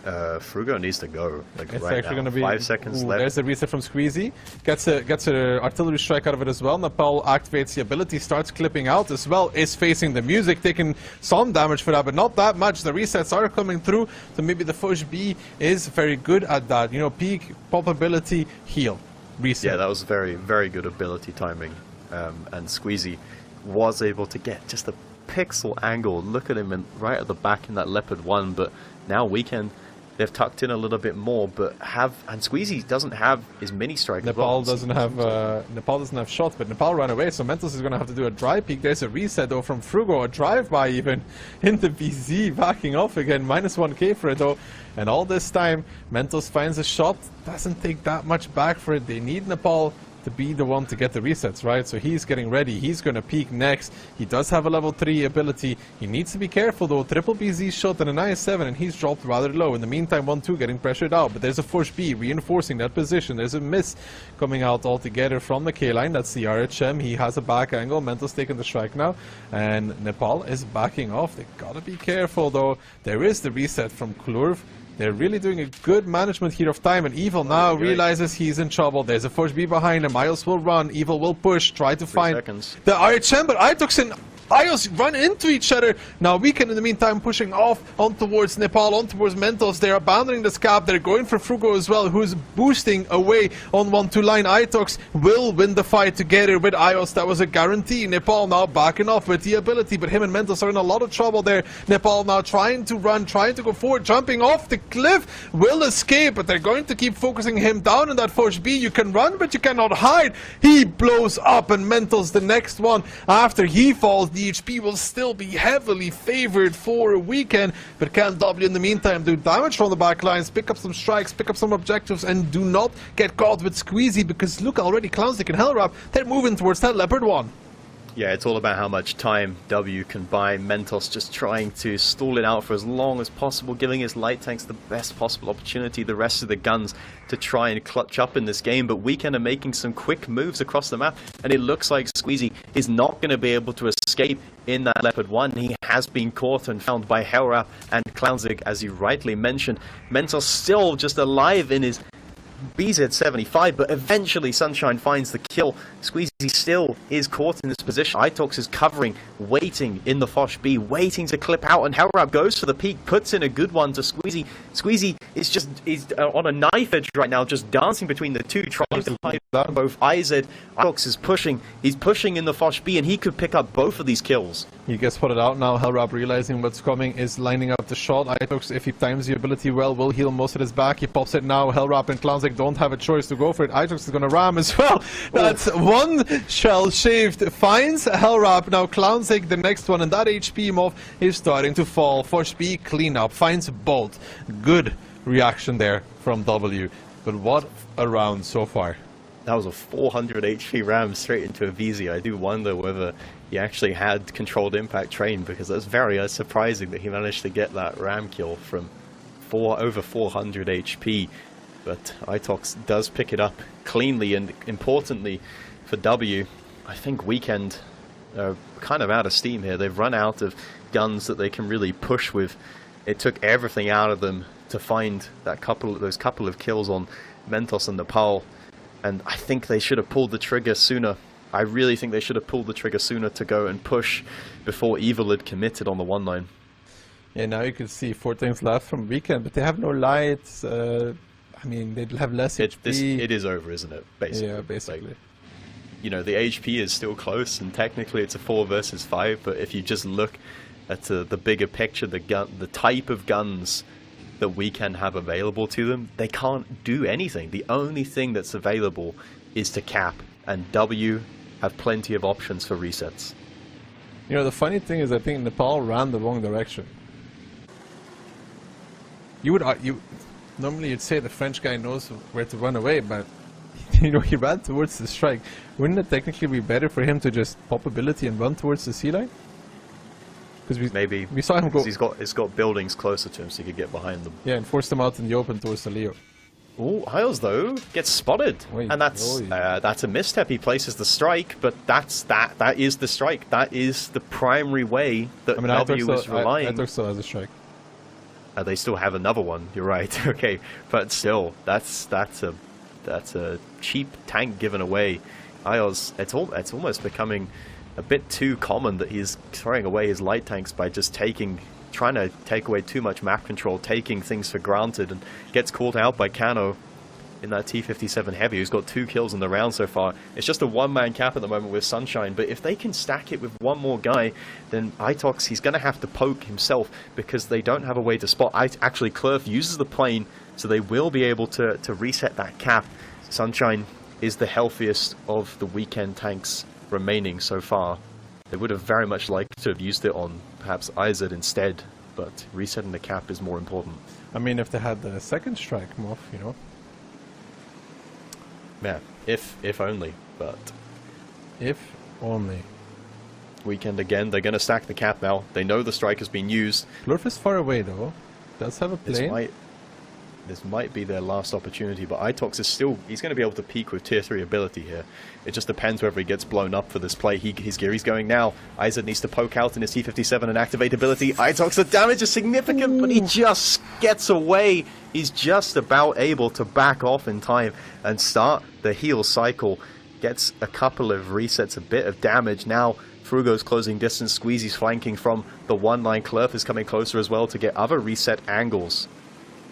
Frugo needs to go. Like It's right actually now. going to be 5 seconds left. There's the reset from Squeezy. Gets a artillery strike out of it as well. Nepal activates the ability, starts clipping out as well. Is facing the music, taking some damage for that, but not that much. The resets are coming through, so maybe the Fush B is very good at that. You know, peak, pop ability, heal, reset. Yeah, that was very, very good ability timing. And Squeezy was able to get just a pixel angle. Look at him right at the back in that Leopard 1, but now Weekend, they've tucked in a little bit more, but Squeezy doesn't have his mini strike. Nepal doesn't have shots, but Nepal ran away, so Mentos is going to have to do a dry peek. There's a reset though from Frugo, a drive-by even in the BZ, backing off again, minus 1k for it though. And all this time, Mentos finds a shot, doesn't take that much back for it. They need Nepal to be the one to get the resets, right? So he's getting ready. He's going to peek next. He does have a level 3 ability. He needs to be careful though. Triple BZ shot and an IS-7 and he's dropped rather low. In the meantime, 1-2 getting pressured out. But there's a Fush B reinforcing that position. There's a miss coming out altogether from the K-line. That's the RHM. He has a back angle. Mentos taking the strike now. And Nepal is backing off. They gotta be careful though. There is the reset from Klurv. They're really doing a good management here of time, and Evil now realizes he's in trouble. There's a Fush B behind him. Ios will run. Evil will push, try to find the RHM, but Itox and Ios run into each other. Now Weekend in the meantime pushing off on towards Nepal, on towards Mentos. They're abandoning the scab. They're going for Frugo as well, who's boosting away on 1-2 line. Itox will win the fight together with Ios. That was a guarantee. Nepal now backing off with the ability, but him and Mentos are in a lot of trouble there. Nepal now trying to run, trying to go forward, jumping off the cliff, will escape, but they're going to keep focusing him down in that Fush B. You can run, but you cannot hide. He blows up, and Mentos the next one. After he falls, the HP will still be heavily favored for a Weekend, but can W in the meantime do damage from the back lines, pick up some strikes, pick up some objectives, and do not get caught with Squeezy, because look already, Clownstick and Hellrap, they're moving towards that Leopard 1. Yeah, it's all about how much time W can buy. Mentos just trying to stall it out for as long as possible, giving his light tanks the best possible opportunity, the rest of the guns, to try and clutch up in this game. But Weekend are making some quick moves across the map, and it looks like Squeezy is not going to be able to escape in that Leopard 1. He has been caught and found by Hellrap and Clownzig, as you rightly mentioned. Mentos still just alive in his BZ-75, but eventually Sunshine finds the kill. Squeezy still is caught in this position. Itox is covering, waiting in the Fosh B, waiting to clip out, and Hellrap goes for the peak, puts in a good one to Squeezy. Squeezy is on a knife edge right now, just dancing between the two, trying to hide both IZ. Itox is pushing, he's pushing in the Fosh B, and he could pick up both of these kills. He gets spotted out now. Hellrap, realizing what's coming, is lining up the shot. Itox, if he times the ability well, will heal most of his back. He pops it now. Hellrap and Clownstick don't have a choice to go for it. Itox is going to ram as well. That's one shell shaved. Finds Hellrap. Now Clownstick the next one, and that HP mob is starting to fall. Fush B cleanup. Finds Bolt. Good reaction there from W. But what a round so far. That was a 400 HP ram straight into a VZ. I do wonder whether he actually had controlled impact train, because that's very surprising that he managed to get that ram kill from over 400 HP. But Itox does pick it up cleanly, and importantly for W, I think Weekend are kind of out of steam here. They've run out of guns that they can really push with. It took everything out of them to find those couple of kills on Mentos and Nepal, and I think they should have pulled the trigger sooner. I really think they should have pulled the trigger sooner to go and push before Evil had committed on the 1-9. Yeah, now you can see 4 things left from Weekend, but they have no lights. I mean, they have less HP. It is over, isn't it? Basically. Yeah, basically. Like, you know, the HP is still close, and technically it's a 4 versus 5, but if you just look at the bigger picture, the type of guns that Weekend have available to them, they can't do anything. The only thing that's available is to cap, and W have plenty of options for resets. You know, the funny thing is, I think Nepal ran the wrong direction. Normally you'd say the French guy knows where to run away, but you know, he ran towards the strike. Wouldn't it technically be better for him to just pop ability and run towards the sea line? Because we saw him go. He's got buildings closer to him, so he could get behind them. Yeah, and force them out in the open towards the Leo. Oh, Hiles though gets spotted, and that's a misstep. He places the strike, but that is the strike. That is the primary way that W is relying. Itox still has a strike. They still have another one. You're right. Okay, but still, that's a cheap tank given away. IOS, it's almost becoming a bit too common that he's throwing away his light tanks by just trying to take away too much map control, taking things for granted, and gets called out by Kano in that T-57 Heavy, who's got 2 kills in the round so far. It's just a one-man cap at the moment with Sunshine, but if they can stack it with one more guy, then Itox, he's going to have to poke himself because they don't have a way to spot. Actually, Clerf uses the plane, so they will be able to reset that cap. Sunshine is the healthiest of the weekend tanks remaining so far. They would have very much liked to have used it on perhaps IZ instead, but resetting the cap is more important. I mean, if they had the second strike Moff, you know. Yeah, if only, but... If only. Weekend again, they're going to stack the cap now. They know the strike has been used. Glorf is far away though. Does have a plane. This might be their last opportunity, but Itox is still... He's going to be able to peak with tier 3 ability here. It just depends whether he gets blown up for this play. His gear, he's going now. IZ needs to poke out in his T-57 and activate ability. Itox, the damage is significant, but he just gets away. He's just about able to back off in time and start the heal cycle. Gets a couple of resets, a bit of damage. Now, Frugo's closing distance. Squeezy's flanking from the one line. Clerf is coming closer as well to get other reset angles.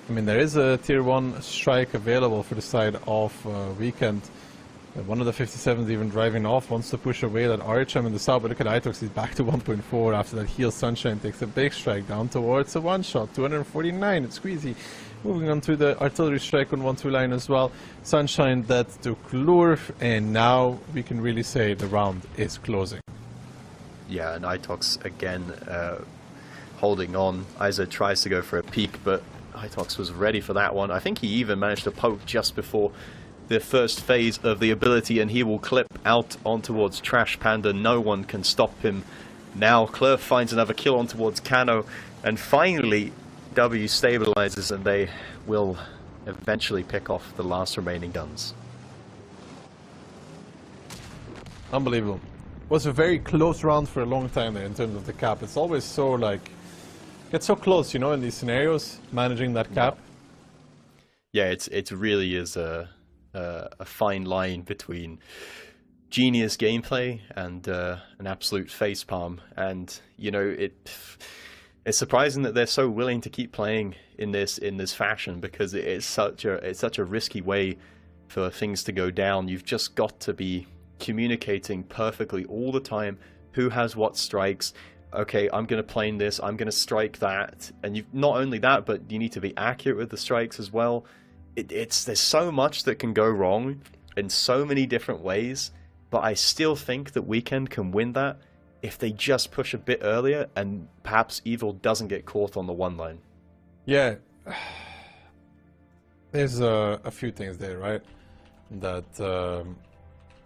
I mean, there is a tier 1 strike available for the side of Weekend. One of the 57s even driving off, wants to push away that Archam in the south, but look at Itox, he's back to 1.4 after that heal. Sunshine takes a big strike down towards a one-shot, 249, it's Squeezy. Moving on to the artillery strike on 1-2 line as well. Sunshine that to Klurf, and now we can really say the round is closing. Yeah, and Itox again holding on. IZ tries to go for a peek, but Itox was ready for that one. I think he even managed to poke just before the first phase of the ability, and he will clip out on towards Trash Panda. No one can stop him now. Clerf finds another kill on towards Kano, and finally W stabilizes, and they will eventually pick off the last remaining guns. Unbelievable. Was a very close round for a long time there in terms of the cap. It's always so like... It's so close, you know, in these scenarios, managing that cap. Yeah, it really is a fine line between genius gameplay and an absolute facepalm. And you know, it's surprising that they're so willing to keep playing in this fashion, because it's such a risky way for things to go down. You've just got to be communicating perfectly all the time. Who has what strikes? Okay, I'm going to plane this, I'm going to strike that, and you not only that, but you need to be accurate with the strikes as well. There's so much that can go wrong in so many different ways, but I still think that Weekend can win that if they just push a bit earlier and perhaps Evil doesn't get caught on the one line. Yeah, there's a few things there, right, that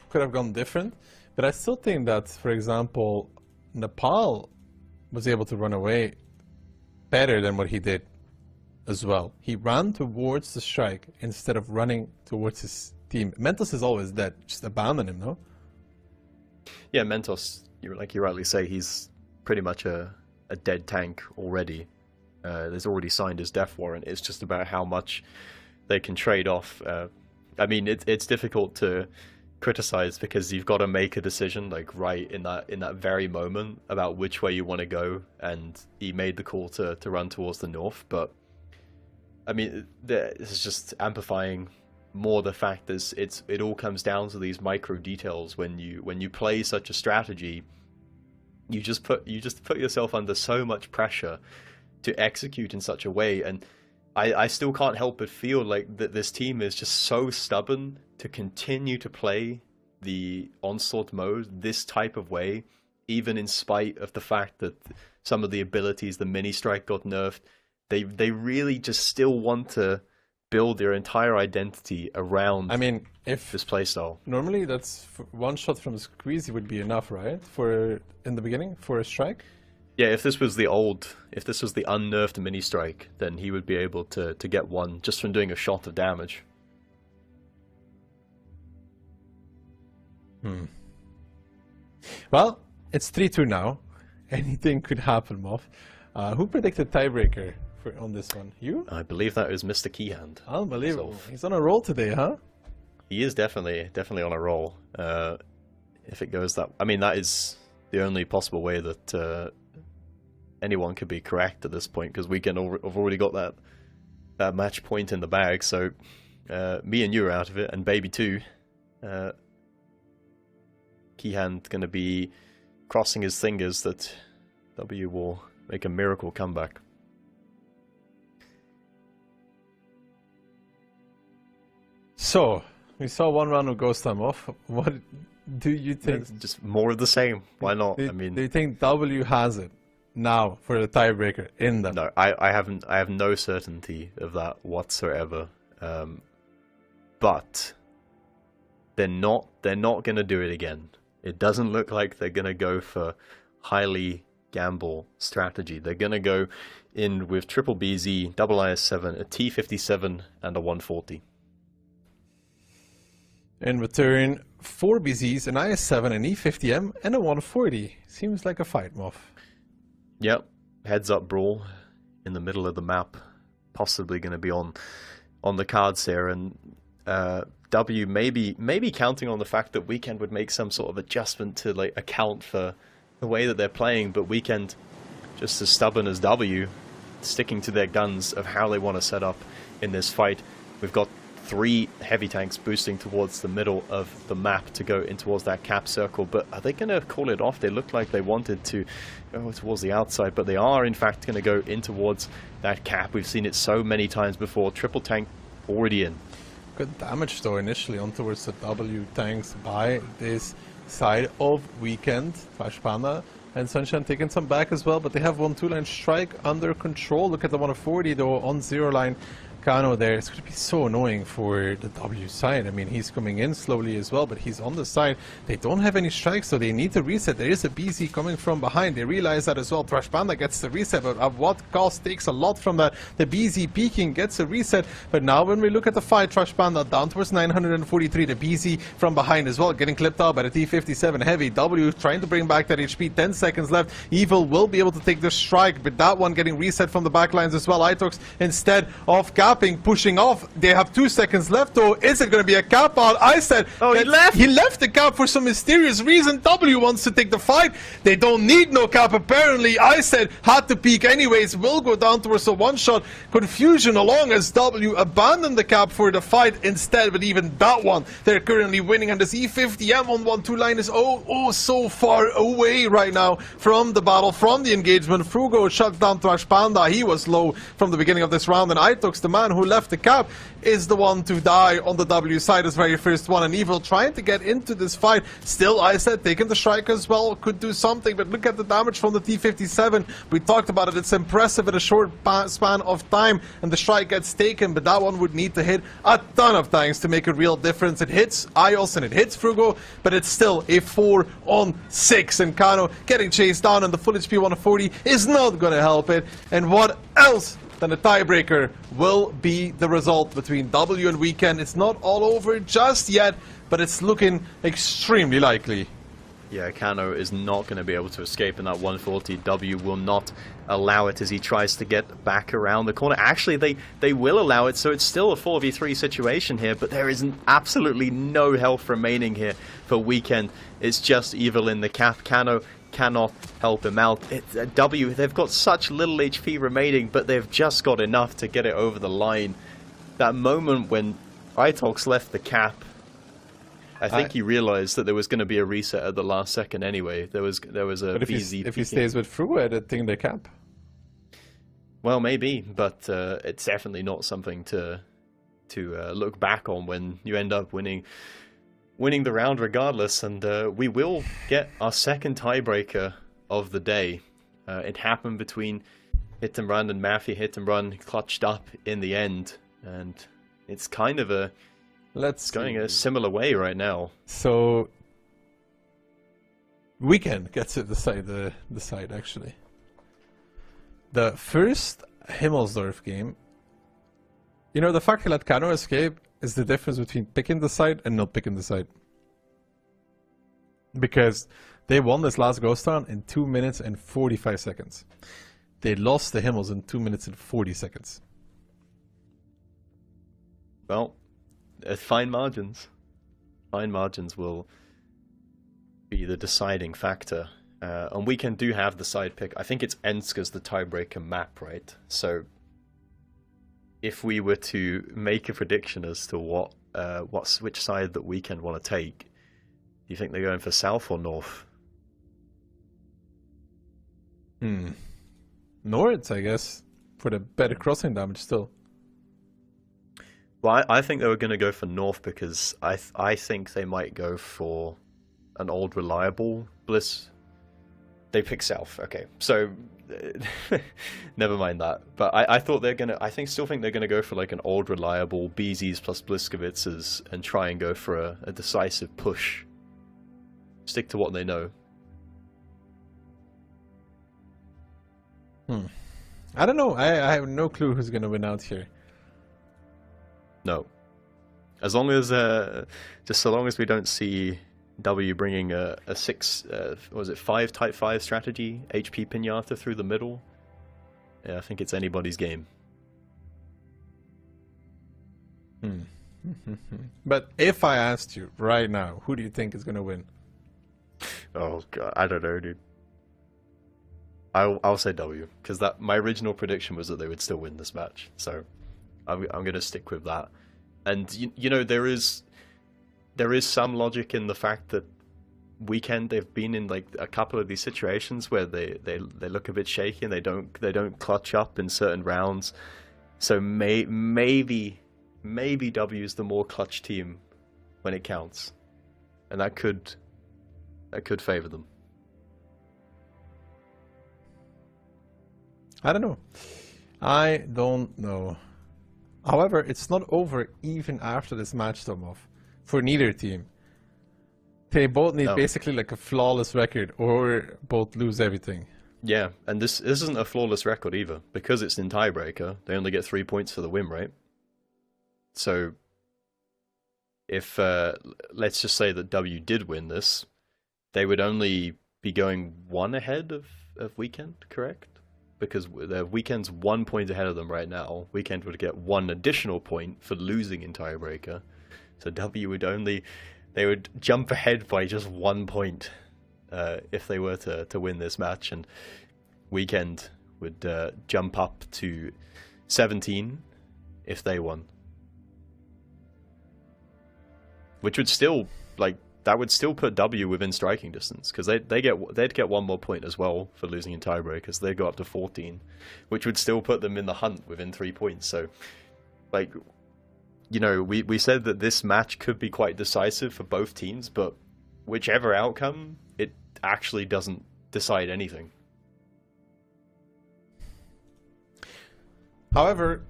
could have gone different, but I still think that, for example, Nepal was able to run away better than what he did as well. He ran towards the strike instead of running towards his team. Mentos is always dead. Just abandon him, no? Yeah, Mentos, like you rightly say, he's pretty much a dead tank already. There's already signed his death warrant. It's just about how much they can trade off. I mean, it's difficult to criticize because you've got to make a decision like right in that very moment about which way you want to go, and he made the call to run towards the north. But I mean, this is just amplifying more the fact that it all comes down to these micro details. When you play such a strategy, you just put yourself under so much pressure to execute in such a way. And I still can't help but feel like that this team is just so stubborn to continue to play the Onslaught mode this type of way, even in spite of the fact that some of the abilities, the mini strike got nerfed. They really just still want to build their entire identity around, I mean, if this playstyle. Normally that's one shot from Squeezy would be enough, right? For in the beginning for a strike? Yeah, if this was the unnerfed mini strike, then he would be able to get one just from doing a shot of damage. Well, it's 3-2 now. Anything could happen, Moff. Who predicted tiebreaker on this one? You? I believe that is Mr. Keyhand. Unbelievable. himself. He's on a roll today, huh? He is definitely on a roll. If it goes that, I mean, that is the only possible way that anyone could be correct at this point, because Weekend have already got that match point in the bag. So me and you are out of it, and Baby too. Keyhand going to be crossing his fingers that W will make a miracle comeback. So, we saw one round of Ghost Time off. What do you think? Yeah, just more of the same. Why not? Do, I mean, do you think W has it now for the tiebreaker in them? No, I have no certainty of that whatsoever. But they're not going to do it again. It doesn't look like they're going to go for highly gamble strategy. They're going to go in with triple BZ, double IS7, a T57, and a 140. In return, 4 BZs, an IS7, an E50M, and a 140. Seems like a fight, Moff. Yep, heads up brawl in the middle of the map. Possibly going to be on the cards here, and W maybe counting on the fact that Weekend would make some sort of adjustment to like account for the way that they're playing, but Weekend, just as stubborn as W, sticking to their guns of how they want to set up in this fight. We've got 3 heavy tanks boosting towards the middle of the map to go in towards that cap circle, but are they going to call it off? They look like they wanted to go towards the outside, but they are in fact going to go in towards that cap. We've seen it so many times before. Triple tank already in. Good damage though initially on towards the W tanks by this side of Weekend. Flash Panda and Sunshine taking some back as well, but they have 1 2-line strike under control. Look at the 140 though on 0-line. Kano there. It's going to be so annoying for the W side. I mean, he's coming in slowly as well, but he's on the side. They don't have any strikes, so they need to reset. There is a BZ coming from behind. They realize that as well. Trash Panda gets the reset, but at what cost? Takes a lot from that. The BZ peeking gets a reset, but now when we look at the fight, Trash Panda down towards 943. The BZ from behind as well, getting clipped out by the T57 heavy. W trying to bring back that HP. 10 seconds left. Evil will be able to take the strike, but that one getting reset from the backlines as well. Itox instead of pushing off. They have 2 seconds left though. Is it going to be a cap out? I said, oh, he left. He left the cap for some mysterious reason. W wants to take the fight. They don't need no cap apparently. I said, had to peek anyways. Will go down towards a one-shot. Confusion along as W abandoned the cap for the fight instead, but even that one, they're currently winning, and this E50M on 1-2 line is so far away right now from the battle, from the engagement. Frugo shut down Trash Panda. He was low from the beginning of this round, and Itox, the man who left the cap, is the one to die on the W side, his very first one. And Evil trying to get into this fight. Still, I said, taking the strike as well could do something, but look at the damage from the T57. We talked about it. It's impressive in a short span of time, and the strike gets taken, but that one would need to hit a ton of tanks to make a real difference. It hits Ios and it hits Frugo, but it's still a 4-on-6, and Kano getting chased down, and the full HP 140 is not going to help it. And what else then a tiebreaker will be the result between W and Weekend. It's not all over just yet, but it's looking extremely likely. Yeah, Kano is not going to be able to escape in that 140. W will not allow it as he tries to get back around the corner. Actually, they will allow it, so it's still a 4v3 situation here, but there is absolutely no health remaining here for Weekend. It's just Evil in the cap. Kano cannot help him out. W, they've got such little HP remaining, but they've just got enough to get it over the line. That moment when Itox left the cap, I think he realized that there was going to be a reset at the last second anyway. There was a BZ. If he stays with Frugo, I think the cap. Well, maybe, but it's definitely not something to look back on when you end up winning the round regardless. And we will get our second tiebreaker of the day. It happened between Hit and Run and Mafia. Hit and Run clutched up in the end, and it's kind of a going a similar way right now. So Weekend gets to decide the side actually. The first Himmelsdorf game, you know, the fact he let Kano escape is the difference between picking the side and not picking the side. Because they won this last ghost round in 2 minutes and 45 seconds. they lost the Himmels in 2 minutes and 40 seconds. Well, fine margins. Fine margins will be the deciding factor. And Weekend do have the side pick. I think it's Enska's the tiebreaker map, right? So if we were to make a prediction as to which side that Weekend want to take, do you think they're going for south or north? North, I guess, for the better crossing damage still. Well, I think they were going to go for north because I think they might go for an old reliable Bliss. They pick south. Okay, so never mind that. But I thought they're gonna. Still think they're gonna go for like an old reliable BZs plus Bliskovitzes and try and go for a decisive push. Stick to what they know. I don't know. I have no clue who's gonna win out here. No. As long as just so long as we don't see W bringing a 5 type 5 strategy, HP Pinata through the middle, yeah, I think it's anybody's game. But if I asked you right now, who do you think is going to win? Oh god, I don't know, dude. I'll say W, because my original prediction was that they would still win this match, so I'm going to stick with that. And you know, there is some logic in the fact that Weekend, they've been in like a couple of these situations where they look a bit shaky and they don't clutch up in certain rounds. So maybe W's the more clutch team when it counts, and that could favor them. I don't know. However, it's not over even after this match, Tomov, for neither team. They both need basically like a flawless record or both lose everything. Yeah, and this isn't a flawless record either. Because it's in tiebreaker, they only get 3 points for the win, right? So, if, let's just say that W did win this, they would only be going 1 ahead of Weekend, correct? Because the Weekend's 1 point ahead of them right now. Weekend would get 1 additional point for losing in tiebreaker. So W would they would jump ahead by just 1 point if they were to win this match, and Weekend would jump up to 17 if they won. Which would still, like, that would still put W within striking distance, because they'd get 1 more point as well for losing in tiebreakers. They go up to 14, which would still put them in the hunt within 3 points. So, like, you know, we said that this match could be quite decisive for both teams, but whichever outcome, it actually doesn't decide anything. However,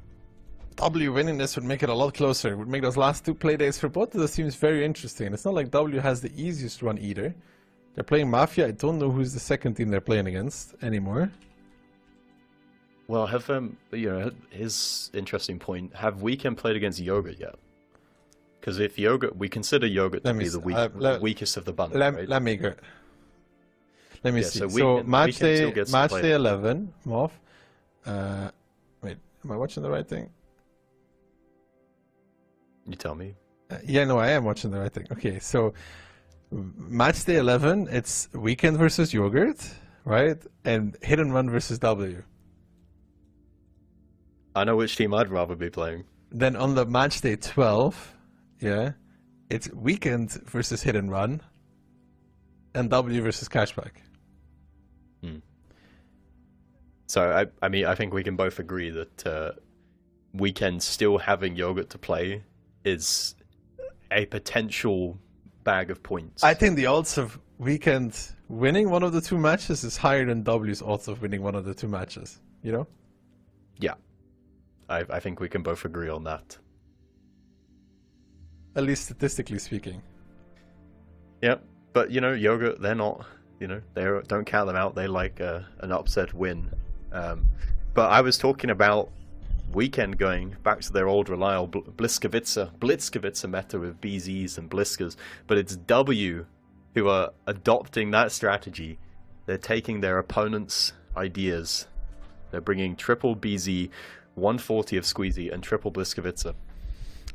W winning this would make it a lot closer. It would make those last 2 play days for both of the teams very interesting. It's not like W has the easiest run either. They're playing Mafia. I don't know who's the second team they're playing against anymore. Well, have you know, his interesting point. Have Weekend played against Yogurt yet? Because if Yogurt, we consider Yogurt to be the weakest of the bunch. Right? Let me see. So match day 11, Moff. Wait, am I watching the right thing? You tell me. Yeah, no, I am watching the right thing. Okay, so match day 11, it's Weekend versus Yogurt, right? And Hit and Run versus W. I know which team I'd rather be playing. Then on the match day 12, yeah, it's Weekend versus Hit and Run, and W versus Cashback. So I mean, I think we can both agree that Weekend still having Yogurt to play is a potential bag of points. I think the odds of Weekend winning one of the 2 matches is higher than W's odds of winning one of the 2 matches. You know? Yeah. I think we can both agree on that. At least statistically speaking. Yeah, but you know, Yogurt, they're not, you know, don't count them out. They like an upset win. But I was talking about Weekend going back to their old reliable Blitzkowitzer meta with BZs and Bliskas, but it's W who are adopting that strategy. They're taking their opponent's ideas They're bringing triple BZ, 140 of Squeezy, and triple Bliskovitza.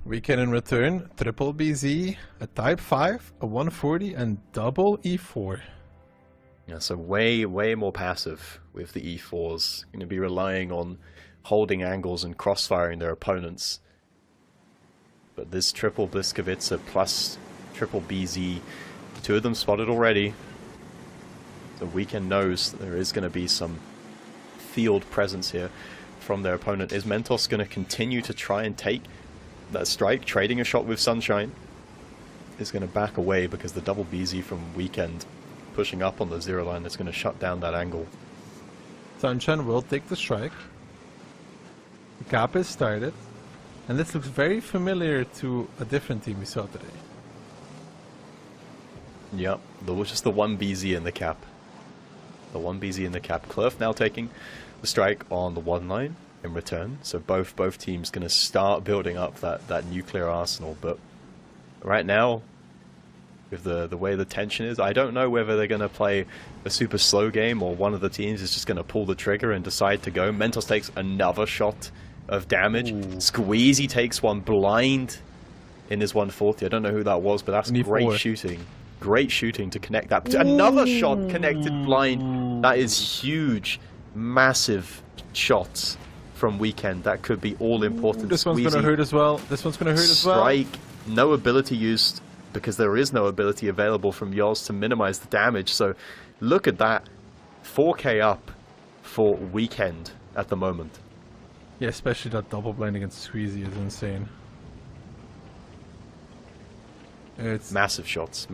Weekend in return, triple BZ, a Type 5, a 140, and double E4. Yeah, so way more passive with the E4s. Going to be relying on holding angles and crossfiring their opponents. But this triple Bliskovitza plus triple BZ, 2 of them spotted already. The Weekend knows that there is going to be some field presence here from their opponent. Is Mentos going to continue to try and take that strike, trading a shot with Sunshine? Is going to back away because the double BZ from Weekend pushing up on the 0 line is going to shut down that angle. Sunshine will take the strike. The cap is started. And this looks very familiar to a different team we saw today. Yep, there was just the 1 BZ in the cap. The 1 BZ in the cap. Clerf now taking the strike on the 1 line in return. So both teams going to start building up that nuclear arsenal. But right now, with the way the tension is, I don't know whether they're going to play a super slow game or one of the teams is just going to pull the trigger and decide to go. Mentos takes another shot of damage. Ooh. Squeezy takes one blind in his 140. I don't know who that was, but that's great shooting. Great shooting to connect that. Another shot connected blind. That is huge, massive shots from Weekend. That could be all important. This one's going to hurt as well. This one's going to hurt as well. Strike. No ability used because there is no ability available from Yoz to minimize the damage. So look at that. 4k up for Weekend at the moment. Yeah, especially that double blind against Squeezy is insane. It's massive shots.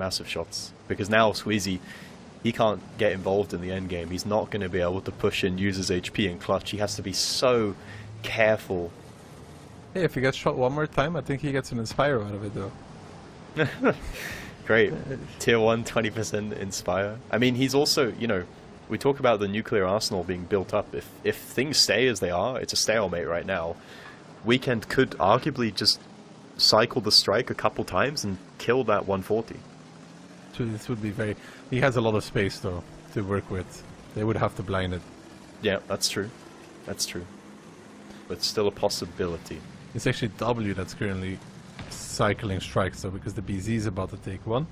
Because now Squeezy, he can't get involved in the end game. He's not going to be able to push in, use his HP and clutch. He has to be so careful. Hey, if he gets shot one more time, I think he gets an Inspire out of it though. Great. Tier 1, 20% Inspire. I mean, he's also, you know, we talk about the nuclear arsenal being built up. If things stay as they are, it's a stalemate right now. Weekend could arguably just cycle the strike a couple times and kill that 140. So this would be very... He has a lot of space though to work with. They would have to blind it. Yeah, that's true. That's true. But still a possibility. It's actually W that's currently cycling strikes though, because the BZ is about to take one.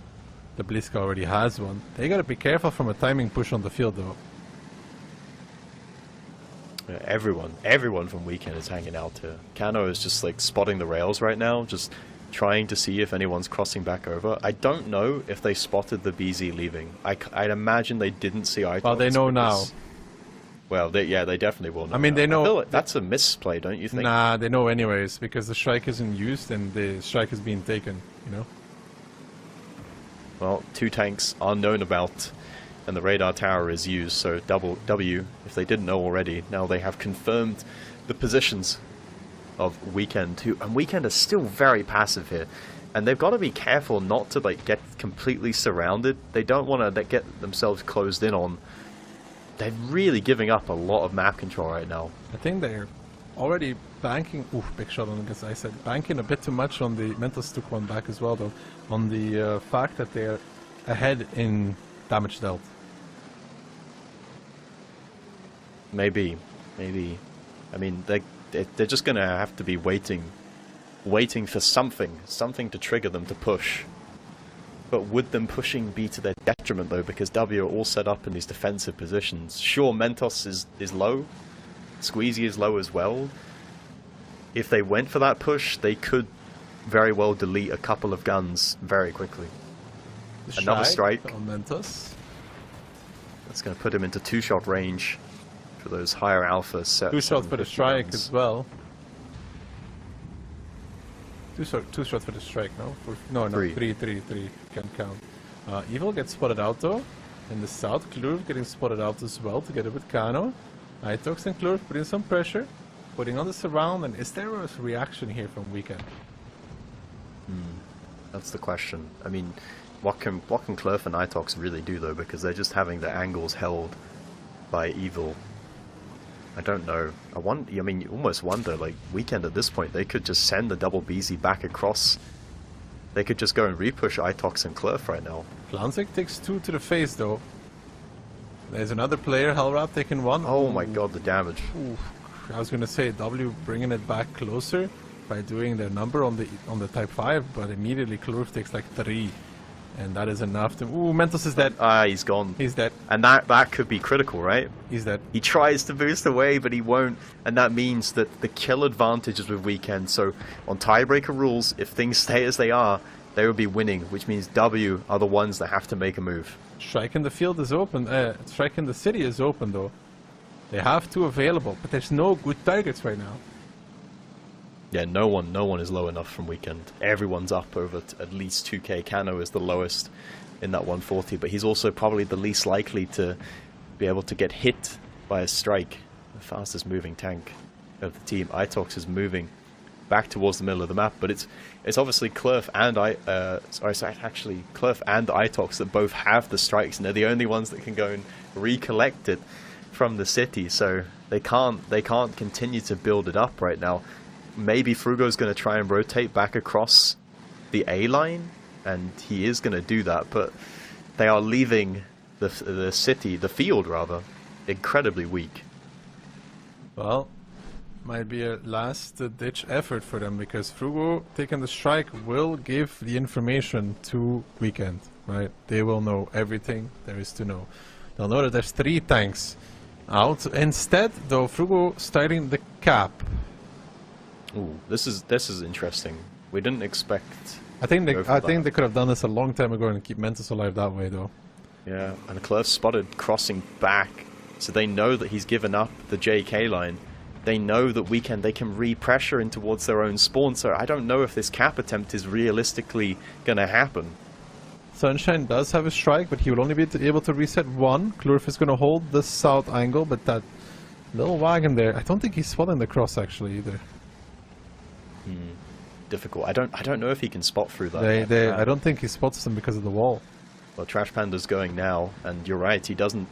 The Bliska already has one. They gotta be careful from a timing push on the field though. Everyone from Weekend is hanging out here. Kano is just like spotting the rails right now, just trying to see if anyone's crossing back over. I don't know if they spotted the BZ leaving. I'd imagine they didn't see Itox. Well, they know now. Well, they definitely will know. I mean, now. they know... I feel like that's a misplay, don't you think? Nah, they know anyways, because the strike isn't used and the strike is being taken, you know? Well, 2 tanks are known about, and the radar tower is used, so double W, if they didn't know already, now they have confirmed the positions of Weekend, and Weekend is still very passive here, and they've got to be careful not to like get completely surrounded. They don't want to get themselves closed in on. They're really giving up a lot of map control right now. I think they're already banking... Oof, big shot on against I said. Banking a bit too much on the... Mentos took one back as well though, on the fact that they're ahead in damage dealt. Maybe. I mean, they're just gonna have to be waiting for something to trigger them to push. But would them pushing be to their detriment though? Because W are all set up in these defensive positions. Sure, Mentos is low, Squeezy is low as well. If they went for that push, they could very well delete a couple of guns very quickly. Another strike on Mentos. That's going to put him into 2-shot range for those higher alpha set. 2 shots for the strike guns as well. 2 shots for the strike, no? No, 3 can count. Evil gets spotted out though. In the south, Klurv getting spotted out as well together with Kano. Itox and Klurv putting some pressure, putting on the surround, and is there a reaction here from Weekend? That's the question. I mean, what can Klurf and Itox really do though? Because they're just having their angles held by Evil. I don't know. I mean, you almost wonder, like, Weekend at this point, they could just send the double BZ back across. They could just go and repush Itox and Klurf right now. Lanzik takes 2 to the face though. There's another player, Hellrap, taking one. Oh my god, the damage. Ooh. I was gonna say W bringing it back closer by doing their number on the Type 5, but immediately Klurf takes like 3. And that is enough to... Ooh, Mentos is dead. Ah, he's gone. He's dead. And that could be critical, right? He's dead. He tries to boost away, but he won't. And that means that the kill advantage is with Weekend. So on tiebreaker rules, if things stay as they are, they will be winning, which means W are the ones that have to make a move. Strike in the field is open. Strike in the city is open, though. They have 2 available, but there's no good targets right now. Yeah, no one is low enough from Weekend. Everyone's up over at least 2k. Kano is the lowest in that 140, but he's also probably the least likely to be able to get hit by a strike. The fastest moving tank of the team. Itox is moving back towards the middle of the map, but it's obviously Klurf and Klurf and Itox that both have the strikes, and they're the only ones that can go and recollect it from the city. So they can't continue to build it up right now. Maybe Frugo's going to try and rotate back across the A line, and he is going to do that, but they are leaving the city, the field rather, incredibly weak. Well, might be a last-ditch effort for them, because Frugo taking the strike will give the information to Weekend, right? They will know everything there is to know. They'll know that there's 3 tanks out. Instead, though, Frugo starting the cap. Ooh, this is interesting. We didn't expect. I think they could have done this a long time ago and keep Mentos alive that way, though. Yeah, and Klurf spotted crossing back, so they know that he's given up the JK line. They know that they can re-pressure in towards their own spawn. So I don't know if this cap attempt is realistically going to happen. Sunshine does have a strike, but he will only be able to reset 1. Klurf is going to hold the south angle, but that little wagon there, I don't think he's spotting the cross actually either. Difficult. I don't know if he can spot through that. I don't think he spots them because of the wall. Well, Trash Panda's going now, and you're right. He doesn't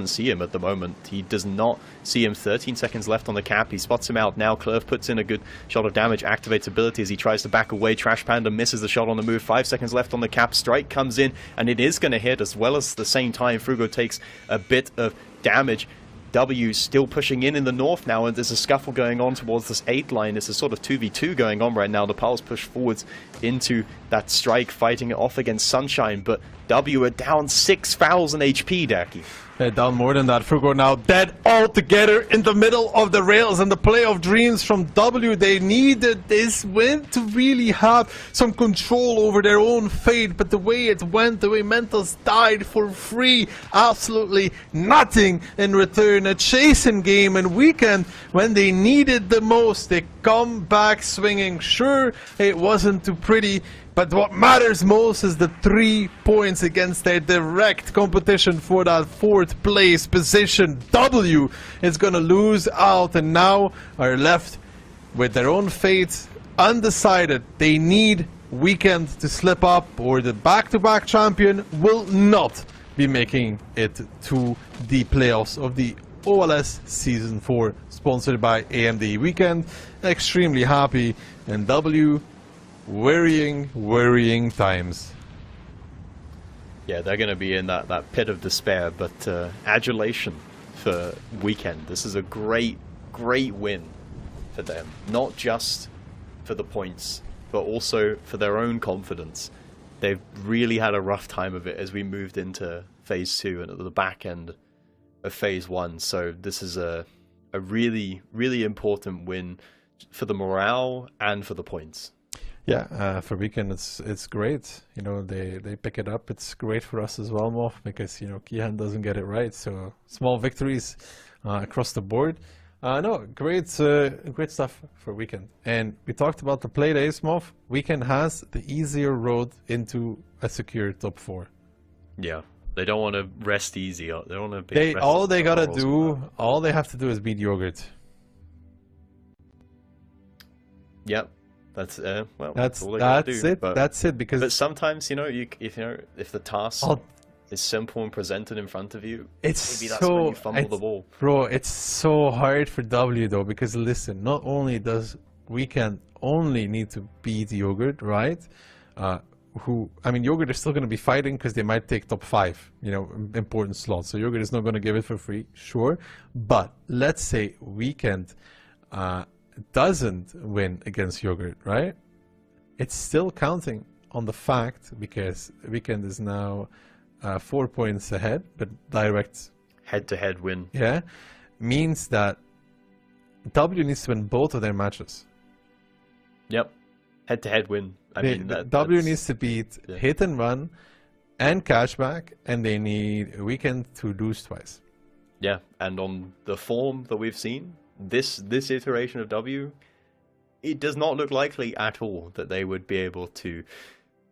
see him at the moment. He does not see him. 13 seconds left on the cap. He spots him out now. Klurf puts in a good shot of damage. Activates ability as he tries to back away. Trash Panda misses the shot on the move. 5 seconds left on the cap. Strike comes in, and it is going to hit as well as the same time. Frugo takes a bit of damage. W still pushing in the north now, and there's a scuffle going on towards this 8 line. It's a sort of 2v2 going on right now. The Pals push forwards into that strike, fighting it off against Sunshine, but W are down 6,000 HP, Daki. They're down more than that. Frugo now dead altogether in the middle of the rails, and the play of dreams from W. They needed this win to really have some control over their own fate, but the way it went, the way Mentos died for free, absolutely nothing in return. A chasing game, and Weekend, when they needed the most, they come back swinging. Sure, it wasn't too pretty, but what matters most is the 3 points against their direct competition for that 4th place position. W is going to lose out and now are left with their own fate undecided. They need Weekend to slip up, or the back-to-back champion will not be making it to the playoffs of the OLS Season 4, sponsored by AMD. Weekend extremely happy, and W worrying times. Yeah, they're going to be in that pit of despair, but adulation for Weekend. This is a great win for them. Not just for the points, but also for their own confidence. They've really had a rough time of it as we moved into Phase 2 and at the back end of Phase 1. So this is a really important win for the morale and for the points. Yeah, for Weekend it's great. You know, they pick it up. It's great for us as well, Moff, because, you know, Kihan doesn't get it right. So small victories across the board. No, great stuff for Weekend. And we talked about the play days, Moff. Weekend has the easier road into a secure top 4. Yeah, they don't want to rest easy. They don't want to. All they have to do is beat Yogurt. Yep. That's all they gotta do. That's it. But sometimes, you know, if the task is simple and presented in front of you, maybe that's when you fumble the ball. Bro, it's so hard for W though, because listen, not only does Weekend only need to beat Yogurt, right? who, I mean, Yogurt is still going to be fighting because they might take top 5, you know, important slots. So Yogurt is not going to give it for free, sure. But let's say Weekend doesn't win against Yogurt, right? It's still counting on the fact, because Weekend is now 4 points ahead, but direct head-to-head win. Yeah, means that W needs to win both of their matches. Yep, head-to-head win. I mean, W needs to beat Hit and Run and Cashback, and they need Weekend to lose twice. Yeah, and on the form that we've seen, this iteration of W, it does not look likely at all that they would be able to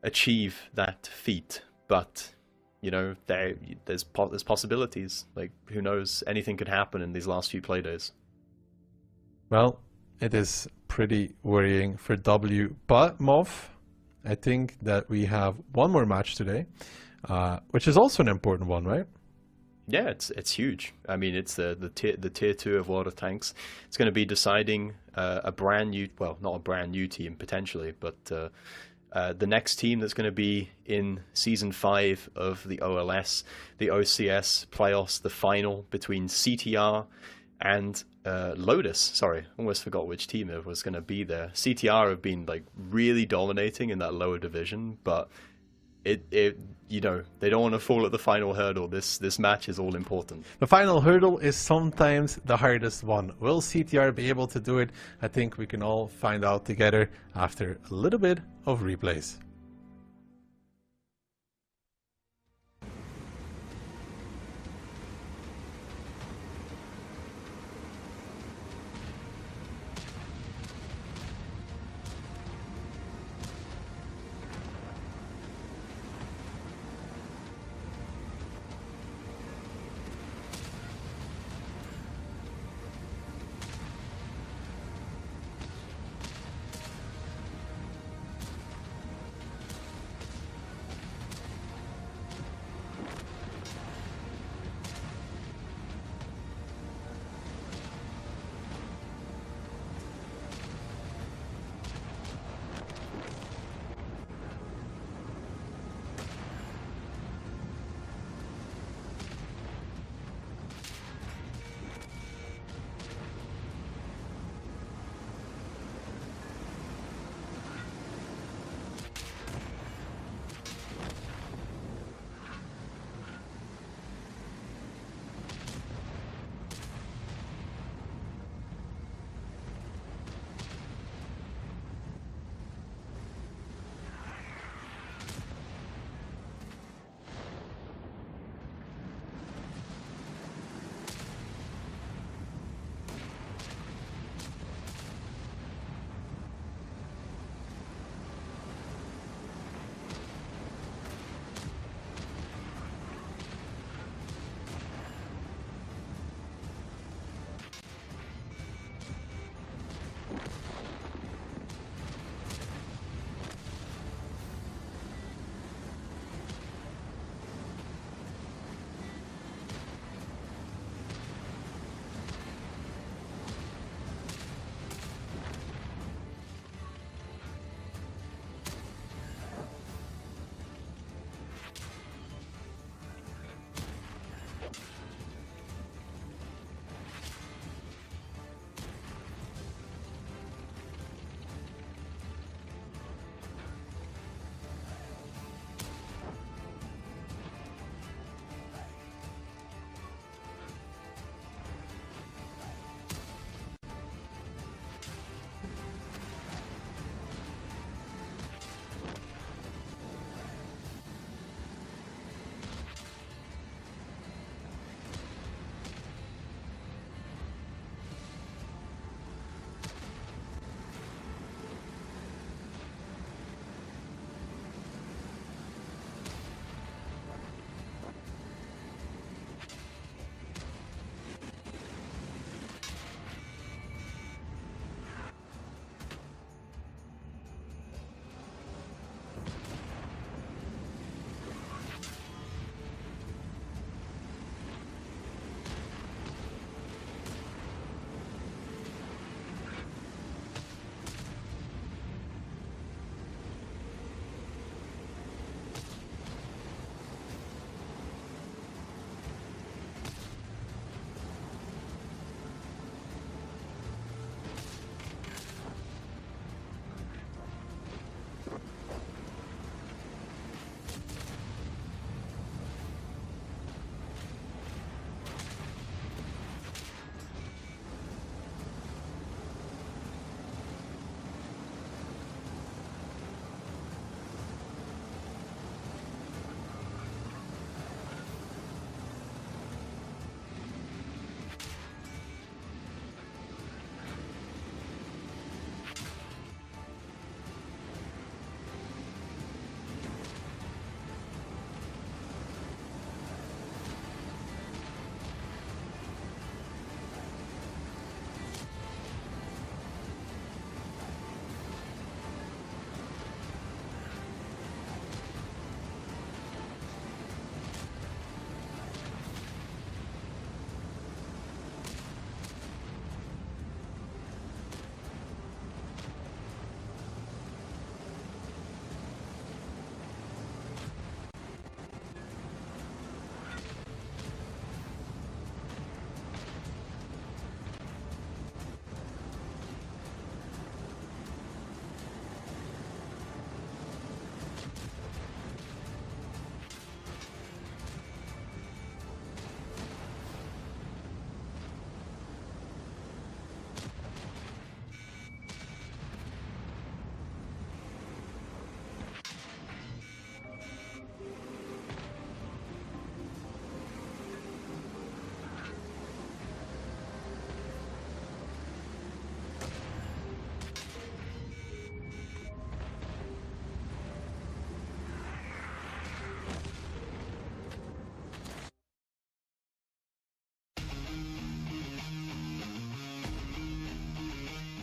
achieve that feat. But you know, there's possibilities. Like, who knows? Anything could happen in these last few playdays. Well, it is pretty worrying for W. But Mov, I think that we have one more match today, which is also an important one, right? Yeah, it's huge. I mean, it's the tier 2 of World of Tanks. It's going to be deciding a brand new, well, not a brand new team potentially, but the next team that's going to be in Season 5 of the OLS, the OCS playoffs, the final between CTR and Lotus. Sorry, almost forgot which team it was going to be there. CTR have been like really dominating in that lower division, but it you know, they don't want to fall at the final hurdle. This match is all important. The final hurdle is sometimes the hardest one. Will CTR be able to do it? I think we can all find out together after a little bit of replays.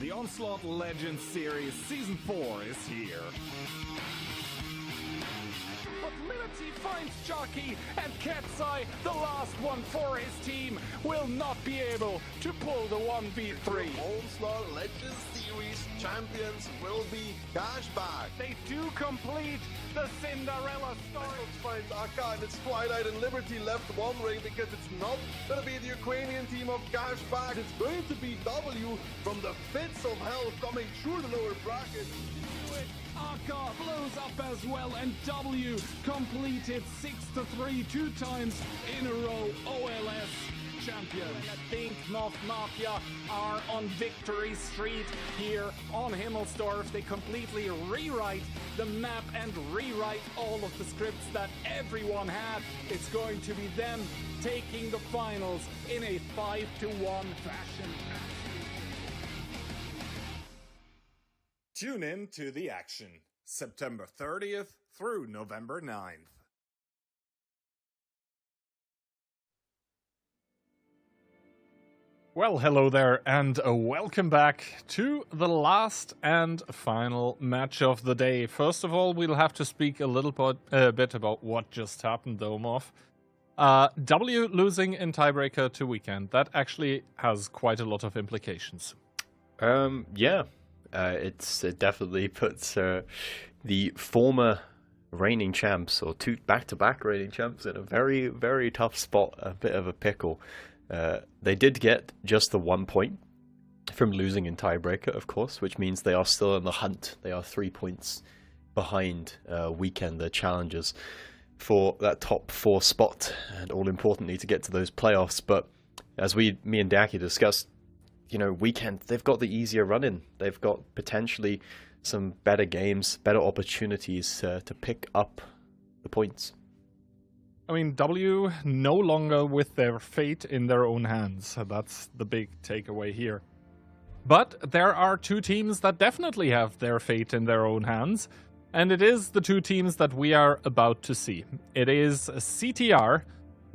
The Onslaught Legends Series Season 4 is here. But Liberty finds Jockey, and Katsai, the last one for his team, will not be able to pull the 1v3. Onslaught Legends Series champions will be Cashback. They do complete the Cinderella story. Finds Akka and its Twilight and Liberty left wondering because it's not going to be the Ukrainian team of Cashback. It's going to be W from the pits of hell coming through the lower bracket. Akka blows up as well, and W completed 6-3 two times in a row. OLS champion. I think North Mafia are on victory street here on Himmelsdorf. They completely rewrite the map and rewrite all of the scripts that everyone had. It's going to be them taking the finals in a 5-1 fashion. Tune in to the action, September 30th through November 9th. Well, hello there, and welcome back to the last and final match of the day. First of all, we'll have to speak a little bit about what just happened, Domov. W losing in tiebreaker to Weekend. That actually has quite a lot of implications. Yeah. It definitely puts the former reigning champs, or two back-to-back reigning champs, in a very, very tough spot, a bit of a pickle. They did get just the 1 point from losing in tiebreaker, of course, which means they are still in the hunt. They are 3 points behind Weekend, their challengers, for that top 4 spot, and all importantly to get to those playoffs. But as me and Daki discussed, you know, Weekend, they've got the easier run-in. They've got potentially some better games, better opportunities to pick up the points. I mean, W no longer with their fate in their own hands. That's the big takeaway here. But there are two teams that definitely have their fate in their own hands, and it is the two teams that we are about to see. It is CTR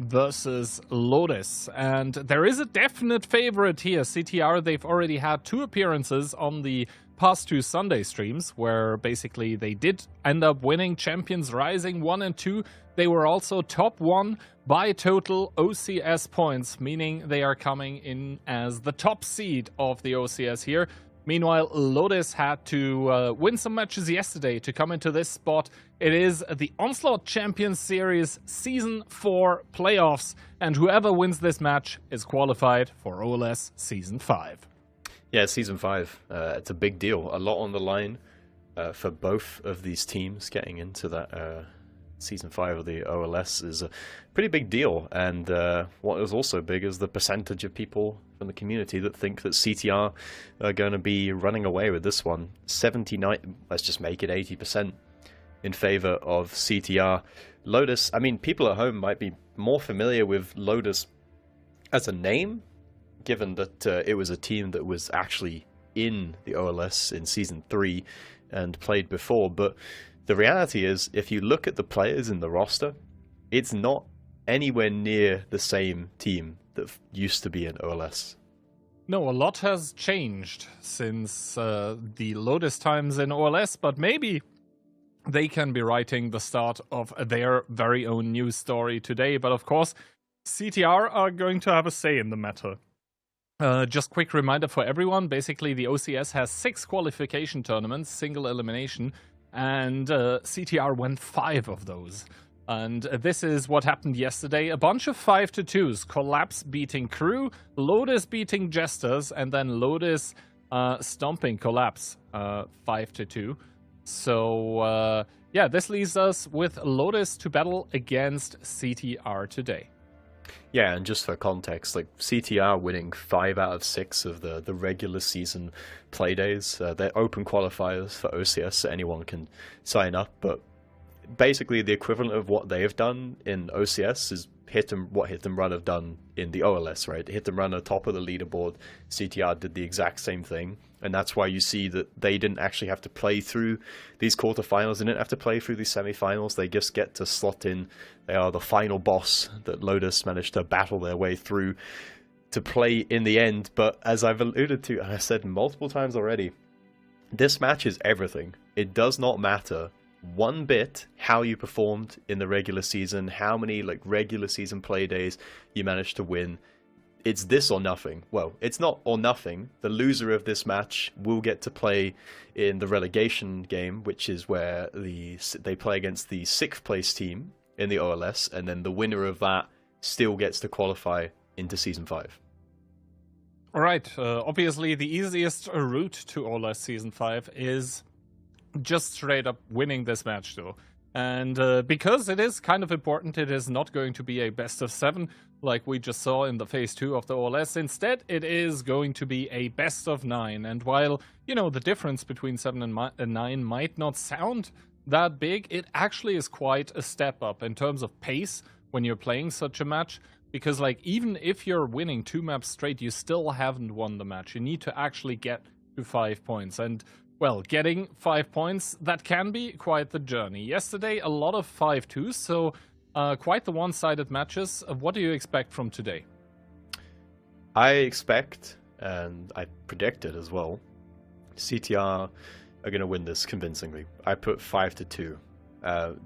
versus Lotus, and there is a definite favorite here. CTR, they've already had 2 appearances on the past 2 Sunday streams, where basically they did end up winning Champions Rising 1 and 2. They were also top 1 by total OCS points, meaning they are coming in as the top seed of the OCS here. Meanwhile, Lotus had to win some matches yesterday to come into this spot. It is the Onslaught Champions Series Season 4 playoffs, and whoever wins this match is qualified for OLS Season 5. Yeah, Season 5. It's a big deal. A lot on the line for both of these teams. Getting into that Season 5 of the OLS is a pretty big deal. And what is also big is the percentage of people from the community that think that CTR are going to be running away with this one. 79, let's just make it 80% in favor of CTR. Lotus, I mean, people at home might be more familiar with Lotus as a name, given that it was a team that was actually in the OLS in Season 3 and played before. But the reality is, if you look at the players in the roster, it's not anywhere near the same team that used to be in OLS. No, a lot has changed since the Lotus times in OLS, but maybe they can be writing the start of their very own news story today. But of course, CTR are going to have a say in the matter. Just quick reminder for everyone, basically the OCS has 6 qualification tournaments, single elimination, and CTR won 5 of those. And this is what happened yesterday. A bunch of 5-2s. Collapse beating Crew, Lotus beating Jesters, and then Lotus stomping Collapse 5-2. So, yeah, this leaves us with Lotus to battle against CTR today. Yeah, and just for context, like CTR winning 5 out of 6 of the regular season playdays. They're open qualifiers for OCS, so anyone can sign up, but basically the equivalent of what they have done in OCS is what Hit and Run have done in the OLS, right? Hit and Run are top of the leaderboard. CTR did the exact same thing, and that's why you see that they didn't actually have to play through these quarterfinals. They didn't have to play through these semifinals. They just get to slot in. They are the final boss that Lotus managed to battle their way through. to play in the end. But as I've alluded to, and I said multiple times already, this match is everything. It does not matter one bit how you performed in the regular season, how many like regular season play days you managed to win. It's this or nothing. Well, it's not or nothing. The loser of this match will get to play in the relegation game, which is where they play against the 6th place team in the OLS, and then the winner of that still gets to qualify into Season 5. All right. Obviously, the easiest route to OLS Season 5 is just straight up winning this match, though. And because it is kind of important, it is not going to be a best of 7 like we just saw in the Phase 2 of the OLS. Instead, it is going to be a best of 9. And while, you know, the difference between 7 and 9 might not sound that big, it actually is quite a step up in terms of pace when you're playing such a match. Because, like, even if you're winning 2 maps straight, you still haven't won the match. You need to actually get to 5 points. And well, getting 5 points, that can be quite the journey. Yesterday, a lot of 5-2s, so quite the one-sided matches. What do you expect from today? I expect, and I predicted as well, CTR are going to win this convincingly. I put 5-2.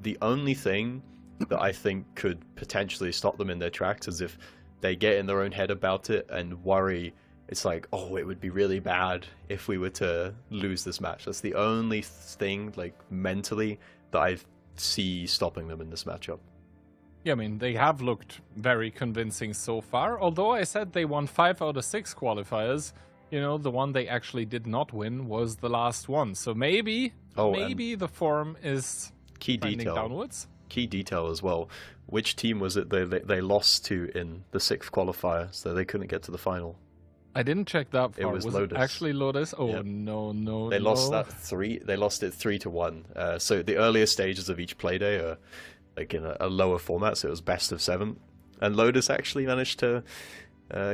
The only thing that I think could potentially stop them in their tracks is if they get in their own head about it and worry. It's like, oh, it would be really bad if we were to lose this match. That's the only thing, like, mentally that I see stopping them in this matchup. Yeah, I mean, they have looked very convincing so far. Although I said they won 5 out of 6 qualifiers, you know, the one they actually did not win was the last one. So maybe the form is trending downwards. Key detail as well. Which team was it they lost to in the 6th qualifier, so they couldn't get to the final? I didn't check that far. Was Lotus. It actually Lotus? Oh, yep. No. They lost that 3. They lost it 3-1. So the earlier stages of each playday are like in a lower format, so it was best of 7. And Lotus actually managed to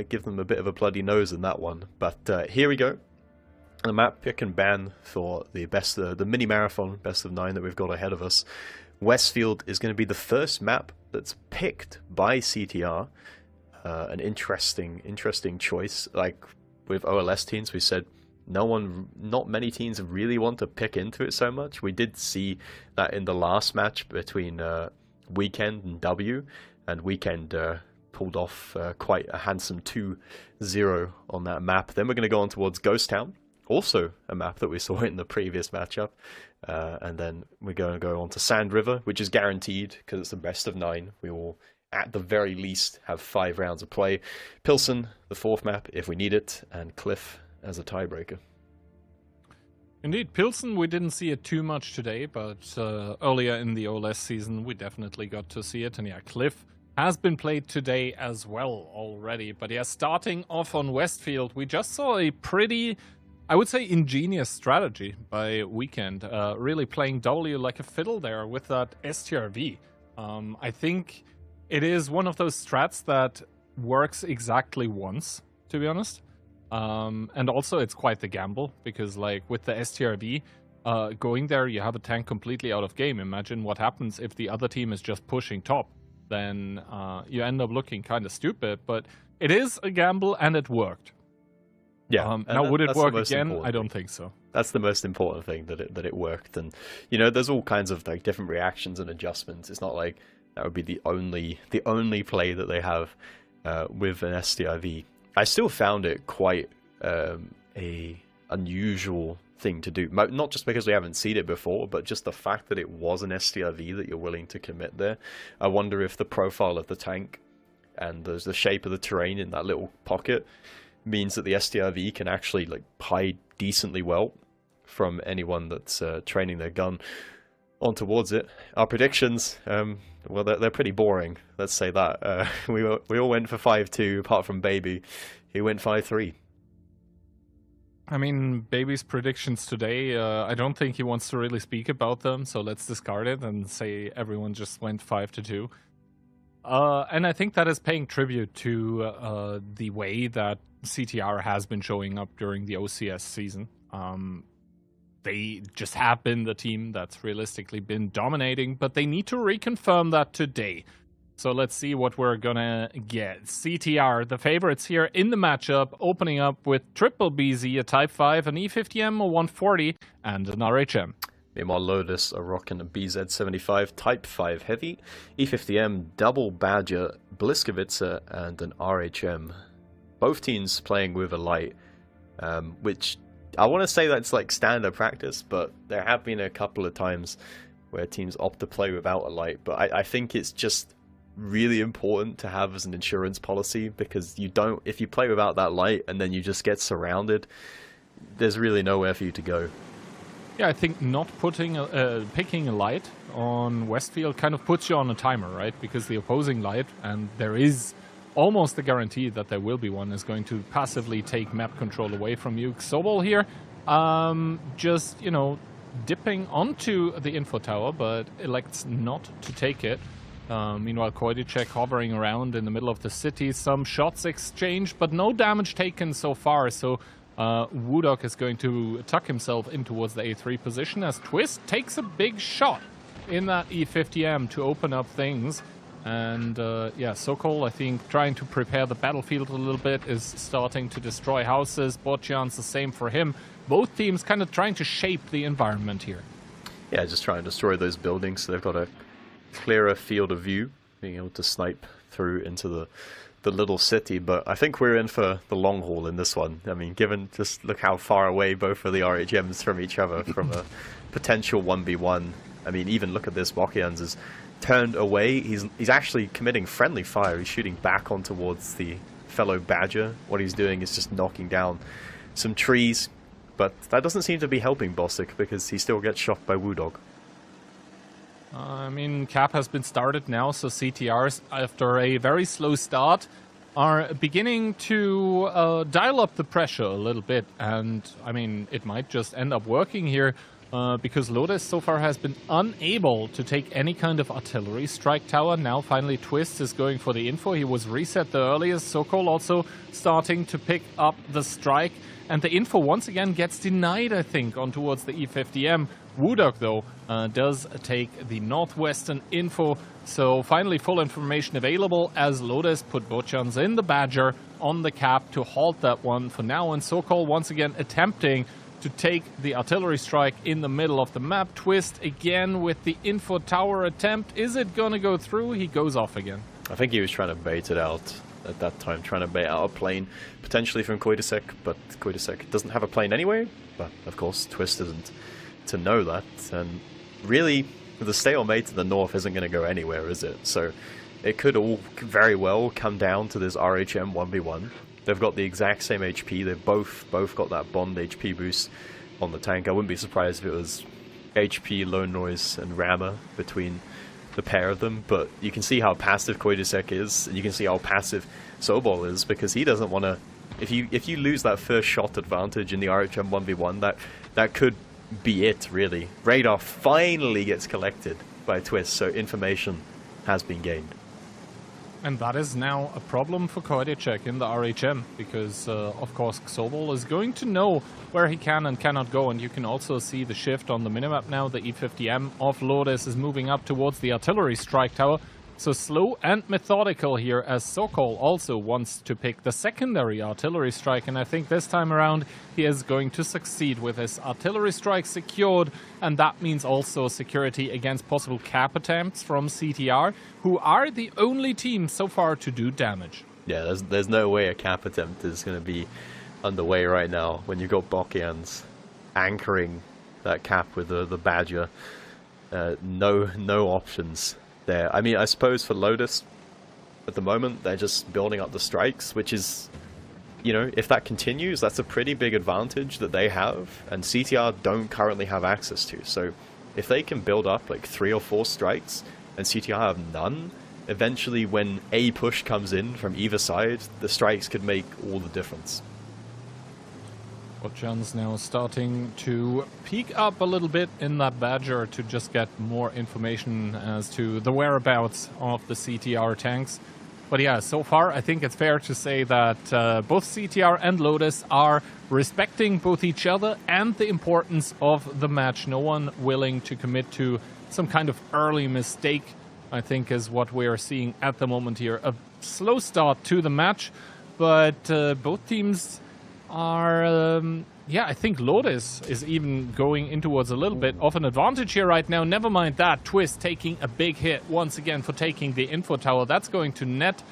give them a bit of a bloody nose in that one. But here we go. The map pick and ban for the mini marathon best of 9 that we've got ahead of us. Westfield is going to be the first map that's picked by CTR. An interesting choice. Like with OLS teams, we said not many teams really want to pick into it so much. We did see that in the last match between Weekend and W, and Weekend pulled off quite a handsome 2-0 on that map. Then we're going to go on towards Ghost Town, also a map that we saw in the previous matchup. And then we're going to go on to Sand River, which is guaranteed because it's the best of 9. We will at the very least have 5 rounds of play. Pilsen, the 4th map, if we need it, and Cliff as a tiebreaker. Indeed, Pilsen, we didn't see it too much today, but earlier in the OLS season, we definitely got to see it. And yeah, Cliff has been played today as well already. But yeah, starting off on Westfield, we just saw a pretty, I would say, ingenious strategy by Weekend, really playing W like a fiddle there with that STRV. I think it is one of those strats that works exactly once, to be honest. And also it's quite the gamble, because like with the STRV, going there, you have a tank completely out of game. Imagine what happens if the other team is just pushing top. Then you end up looking kind of stupid, but it is a gamble and it worked. Yeah. Now, would it work again? I don't think so. That's the most important thing, that it worked. And, you know, there's all kinds of like different reactions and adjustments. It's not like that would be the only play that they have with an STIV. I still found it quite a unusual thing to do. Not just because we haven't seen it before, but just the fact that it was an STIV that you're willing to commit there. I wonder if the profile of the tank and the shape of the terrain in that little pocket means that the STIV can actually like hide decently well from anyone that's training their gun on towards it. Our predictions, well, they're pretty boring. Let's say that. We all went for 5-2, apart from Baby. He went 5-3. I mean, Baby's predictions today, I don't think he wants to really speak about them, so let's discard it and say everyone just went 5-2. And I think that is paying tribute to the way that CTR has been showing up during the OCS season. They just have been the team that's realistically been dominating, but they need to reconfirm that today. So let's see what we're gonna get. CTR, the favorites here in the matchup, opening up with triple BZ, a Type 5, an E50M, a 140, and an RHM. Meanwhile, Lotus are rocking a BZ75 Type 5 Heavy, E50M, double Badger, Bliskovitzer, and an RHM. Both teams playing with a light, which I want to say that's like standard practice, but there have been a couple of times where teams opt to play without a light. But I think it's just really important to have as an insurance policy, because you don't, if you play without that light and then you just get surrounded, there's really nowhere for you to go. Yeah, I think not picking a light on Westfield kind of puts you on a timer, right? Because the opposing light, and there is almost a guarantee that there will be one, is going to passively take map control away from you. Sobol here, just, you know, dipping onto the info tower, but elects not to take it. Meanwhile, Koidicek hovering around in the middle of the city. Some shots exchanged, but no damage taken so far. So Woodok is going to tuck himself in towards the A3 position as Twist takes a big shot in that E50M to open up things. And yeah, Sokol, I think, trying to prepare the battlefield a little bit, is starting to destroy houses. Botjan's the same for him. Both teams kind of trying to shape the environment here. Yeah, just trying to destroy those buildings so they've got a clearer field of view, being able to snipe through into the little city. But I think we're in for the long haul in this one. I mean, given, just look how far away both of the RHMs from each other from a potential 1v1. I mean, even look at this, Bokians is turned away. He's actually committing friendly fire. He's shooting back on towards the fellow Badger. What he's doing is just knocking down some trees, but that doesn't seem to be helping Bosic, because he still gets shot by Woodog. I mean, cap has been started now, so CTRs, after a very slow start, are beginning to dial up the pressure a little bit. And, I mean, it might just end up working here, because Lotus so far has been unable to take any kind of artillery strike tower. Now, finally, Twist is going for the info. He was reset the earliest. Sokol also starting to pick up the strike. And the info once again gets denied, I think, on towards the E50M. Woodok, though, does take the northwestern info. So finally full information available as Lotus put Botjans in the Badger on the cap to halt that one for now. And Sokol once again attempting to take the artillery strike in the middle of the map. Twist again with the info tower attempt. Is it going to go through? He goes off again. I think he was trying to bait it out at that time, trying to bait out a plane, potentially from Koidicek, but Koidicek doesn't have a plane anyway. But of course, Twist isn't to know that, and really, the stalemate to the north isn't going to go anywhere, is it? So it could all very well come down to this RHM 1v1. They've got the exact same HP. They've both got that Bond HP boost on the tank. I wouldn't be surprised if it was HP, Low Noise, and Rammer between the pair of them, but you can see how passive Koidicek is, and you can see how passive Sobol is, because he doesn't want to... If you lose that first shot advantage in the RHM 1v1, that could be it, really. Radar finally gets collected by Twist, so information has been gained. And that is now a problem for Koidicek in the RHM, because of course Sobol is going to know where he can and cannot go, and you can also see the shift on the minimap now. The E50M of Lotus is moving up towards the artillery strike tower. So slow and methodical here, as Sokol also wants to pick the secondary artillery strike, and I think this time around he is going to succeed with his artillery strike secured, and that means also security against possible cap attempts from CTR, who are the only team so far to do damage. Yeah, there's no way a cap attempt is going to be underway right now when you've got Bokians anchoring that cap with the Badger. No options there. I mean, I suppose for Lotus, at the moment, they're just building up the strikes, which is, you know, if that continues, that's a pretty big advantage that they have, and CTR don't currently have access to. So if they can build up like 3 or 4 strikes, and CTR have none, eventually when a push comes in from either side, the strikes could make all the difference. Botjan's now starting to peek up a little bit in that Badger to just get more information as to the whereabouts of the CTR tanks. But yeah, so far I think it's fair to say that both CTR and Lotus are respecting both each other and the importance of the match. No one willing to commit to some kind of early mistake. I think, is what we are seeing at the moment here. A slow start to the match, but both teams are... yeah, I think Lotus is even going in towards a little bit of an advantage here right now. Never mind that. Twist taking a big hit once again for taking the info tower. That's going to net.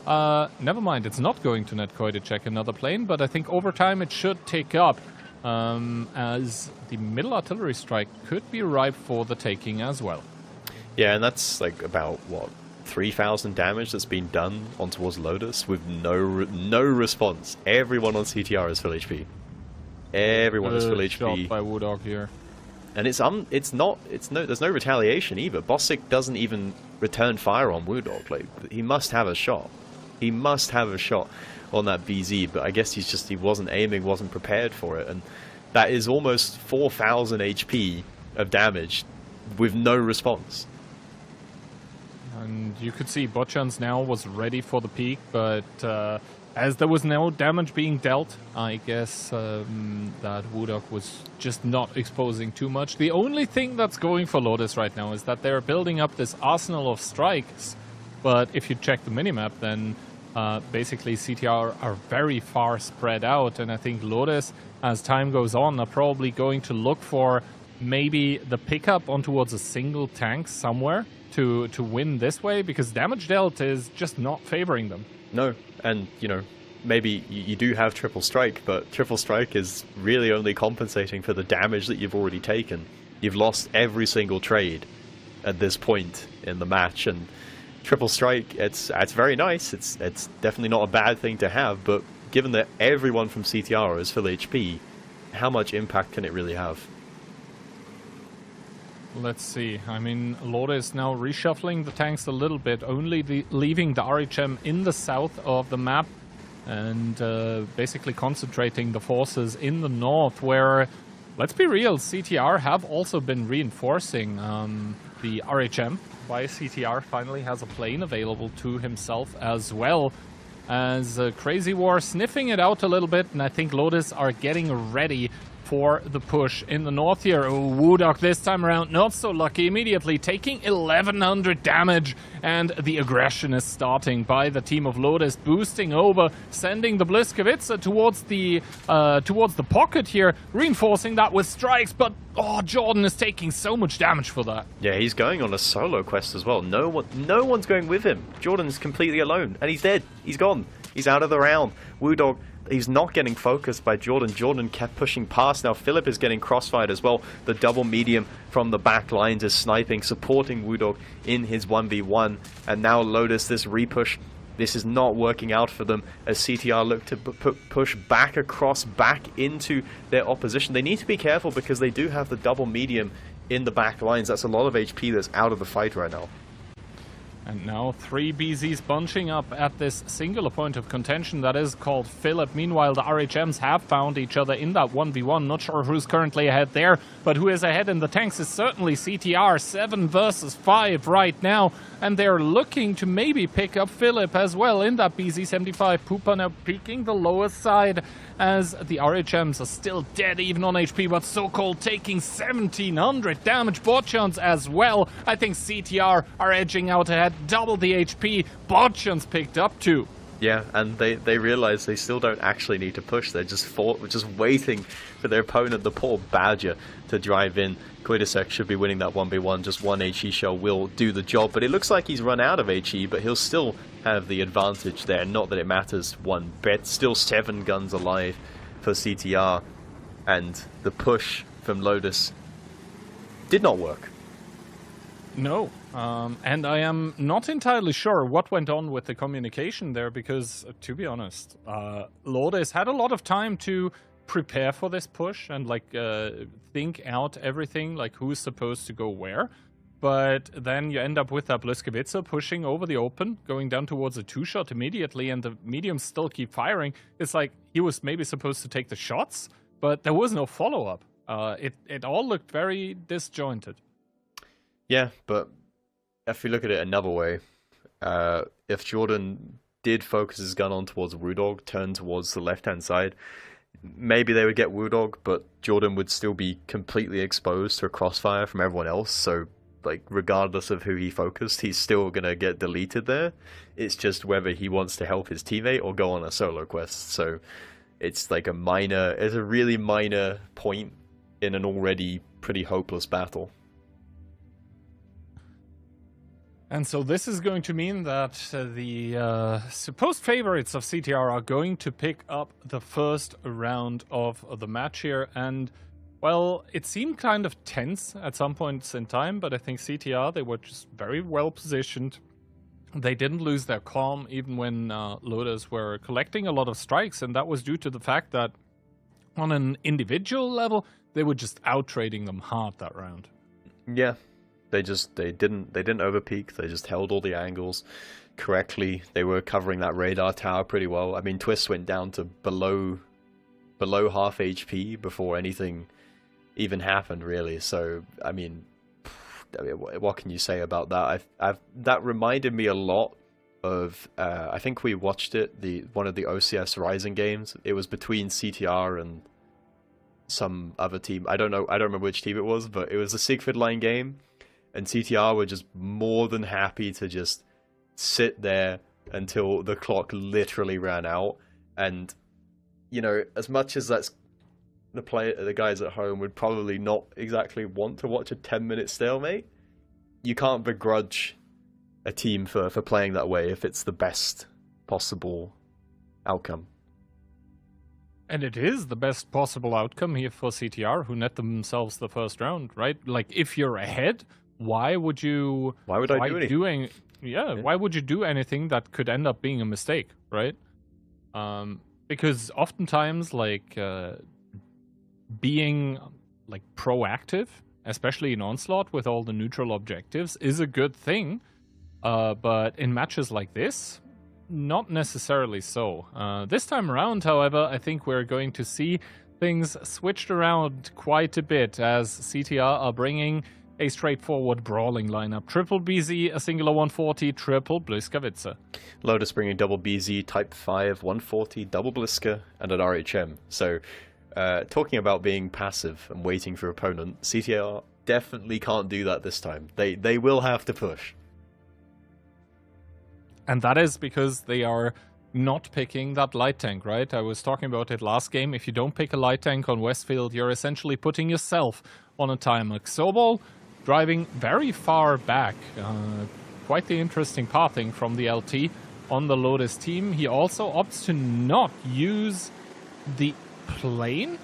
Never mind, it's not going to net Koi to check another plane, but I think over time it should tick up as the middle artillery strike could be ripe for the taking as well. Yeah, and that's like about, what, 3,000 damage that's been done on towards Lotus with no response. Everyone on CTR is full HP. Everyone is full HP. Shot by Woodog here. And there's no retaliation either. Bosick doesn't even return fire on Woodog. Like, he must have a shot. He must have a shot on that BZ, but I guess he wasn't aiming, wasn't prepared for it, and that is almost 4,000 HP of damage with no response. And you could see Botchans now was ready for the peak, but as there was no damage being dealt, I guess that Woodog was just not exposing too much. The only thing that's going for Lotus right now is that they're building up this arsenal of strikes, but if you check the minimap, then basically CTR are very far spread out, and I think Lotus, as time goes on, are probably going to look for maybe the pickup on towards a single tank somewhere to win this way, because damage dealt is just not favoring them. No, and, you know, maybe you do have triple strike, but triple strike is really only compensating for the damage that you've already taken. You've lost every single trade at this point in the match, and triple strike, it's very nice. It's definitely not a bad thing to have, but given that everyone from CTR is full HP, how much impact can it really have? Let's see. I mean, Lotus now reshuffling the tanks a little bit, only leaving the RHM in the south of the map, and basically concentrating the forces in the north, where, let's be real, CTR have also been reinforcing the RHM. Why CTR finally has a plane available to himself as well, as Crazy War sniffing it out a little bit, and I think Lotus are getting ready for the push in the north here. Oh, Woodog this time around not so lucky, immediately taking 1,100 damage, and the aggression is starting by the team of Lotus, boosting over, sending the Bliskowitz towards the pocket here, reinforcing that with strikes, but oh, Jordan is taking so much damage for that. Yeah, he's going on a solo quest as well. No one's going with him. Jordan's completely alone, and he's dead. He's gone. He's out of the round. Woodog, he's not getting focused by Jordan. Jordan kept pushing past. Now Philip is getting crossfired as well. The double medium from the back lines is sniping, supporting Woodog in his 1v1. And now Lotus, this repush, this is not working out for them as CTR look to push back across, back into their opposition. They need to be careful because they do have the double medium in the back lines. That's a lot of HP that's out of the fight right now. And now 3 BZs bunching up at this singular point of contention that is called Philip. Meanwhile, the RHMs have found each other in that 1v1. Not sure who's currently ahead there, but who is ahead in the tanks is certainly CTR. 7 versus 5 right now, and they're looking to maybe pick up Philip as well in that BZ-75. Poopa now peeking the lower side as the RHMs are still dead even on HP, but So-Called taking 1,700 damage. Botchans as well. I think CTR are edging out ahead, double the HP. Botchans picked up too. Yeah, and they realize they still don't actually need to push. They're just waiting for their opponent, the poor Badger, to drive in. Koidasek should be winning that 1v1. Just one HE shell will do the job, but it looks like he's run out of HE, but he'll still have the advantage there. Not that it matters one bit. Still 7 guns alive for CTR, and the push from Lotus did not work. No, and I am not entirely sure what went on with the communication there, because, to be honest, Lotus had a lot of time to prepare for this push and, like, think out everything, like who's supposed to go where. But then you end up with that Bliskowitz pushing over the open, going down towards a 2-shot immediately, and the mediums still keep firing. It's like he was maybe supposed to take the shots, but there was no follow-up. It all looked very disjointed. Yeah, but if we look at it another way, if Jordan did focus his gun on towards Woodog, turn towards the left-hand side, maybe they would get Woodog, but Jordan would still be completely exposed to a crossfire from everyone else, so like regardless of who he focused, he's still gonna get deleted there. It's just whether he wants to help his teammate or go on a solo quest. So it's like it's a really minor point in an already pretty hopeless battle. And so this is going to mean that the supposed favorites of CTR are going to pick up the first round of the match here. And, well, it seemed kind of tense at some points in time, but I think CTR, they were just very well positioned. They didn't lose their calm even when Lotus were collecting a lot of strikes, and that was due to the fact that on an individual level, they were just out-trading them hard that round. Yeah. They didn't overpeak. They just held all the angles correctly. They were covering that radar tower pretty well. I mean, Twist went down to below half HP before anything even happened, really. So, I mean, what can you say about that? That reminded me a lot of I think we watched one of the OCS Rising games. It was between CTR and some other team. I don't remember which team it was, but it was a Siegfried line game. And CTR were just more than happy to just sit there until the clock literally ran out. And, you know, as much as that's the guys at home would probably not exactly want to watch a 10-minute stalemate, you can't begrudge a team for playing that way if it's the best possible outcome. And it is the best possible outcome here for CTR, who net themselves the first round, right? Like, if you're ahead, why would you Why would I do anything? Why would you do anything that could end up being a mistake, right? Because oftentimes, like, being like proactive, especially in Onslaught with all the neutral objectives, is a good thing. But in matches like this, not necessarily so. This time around, however, I think we're going to see things switched around quite a bit as CTR are bringing a straightforward brawling lineup. Triple BZ, a singular 140, triple Bliskavica. Lotus bringing double BZ, Type 5, 140, double Bliska, and an RHM. So, talking about being passive and waiting for opponent, CTR definitely can't do that this time. They will have to push. And that is because they are not picking that light tank, right? I was talking about it last game. If you don't pick a light tank on Westfield, you're essentially putting yourself on a time. Like Sobol driving very far back. Quite the interesting pathing from the LT on the Lotus team. He also opts to not use the plane,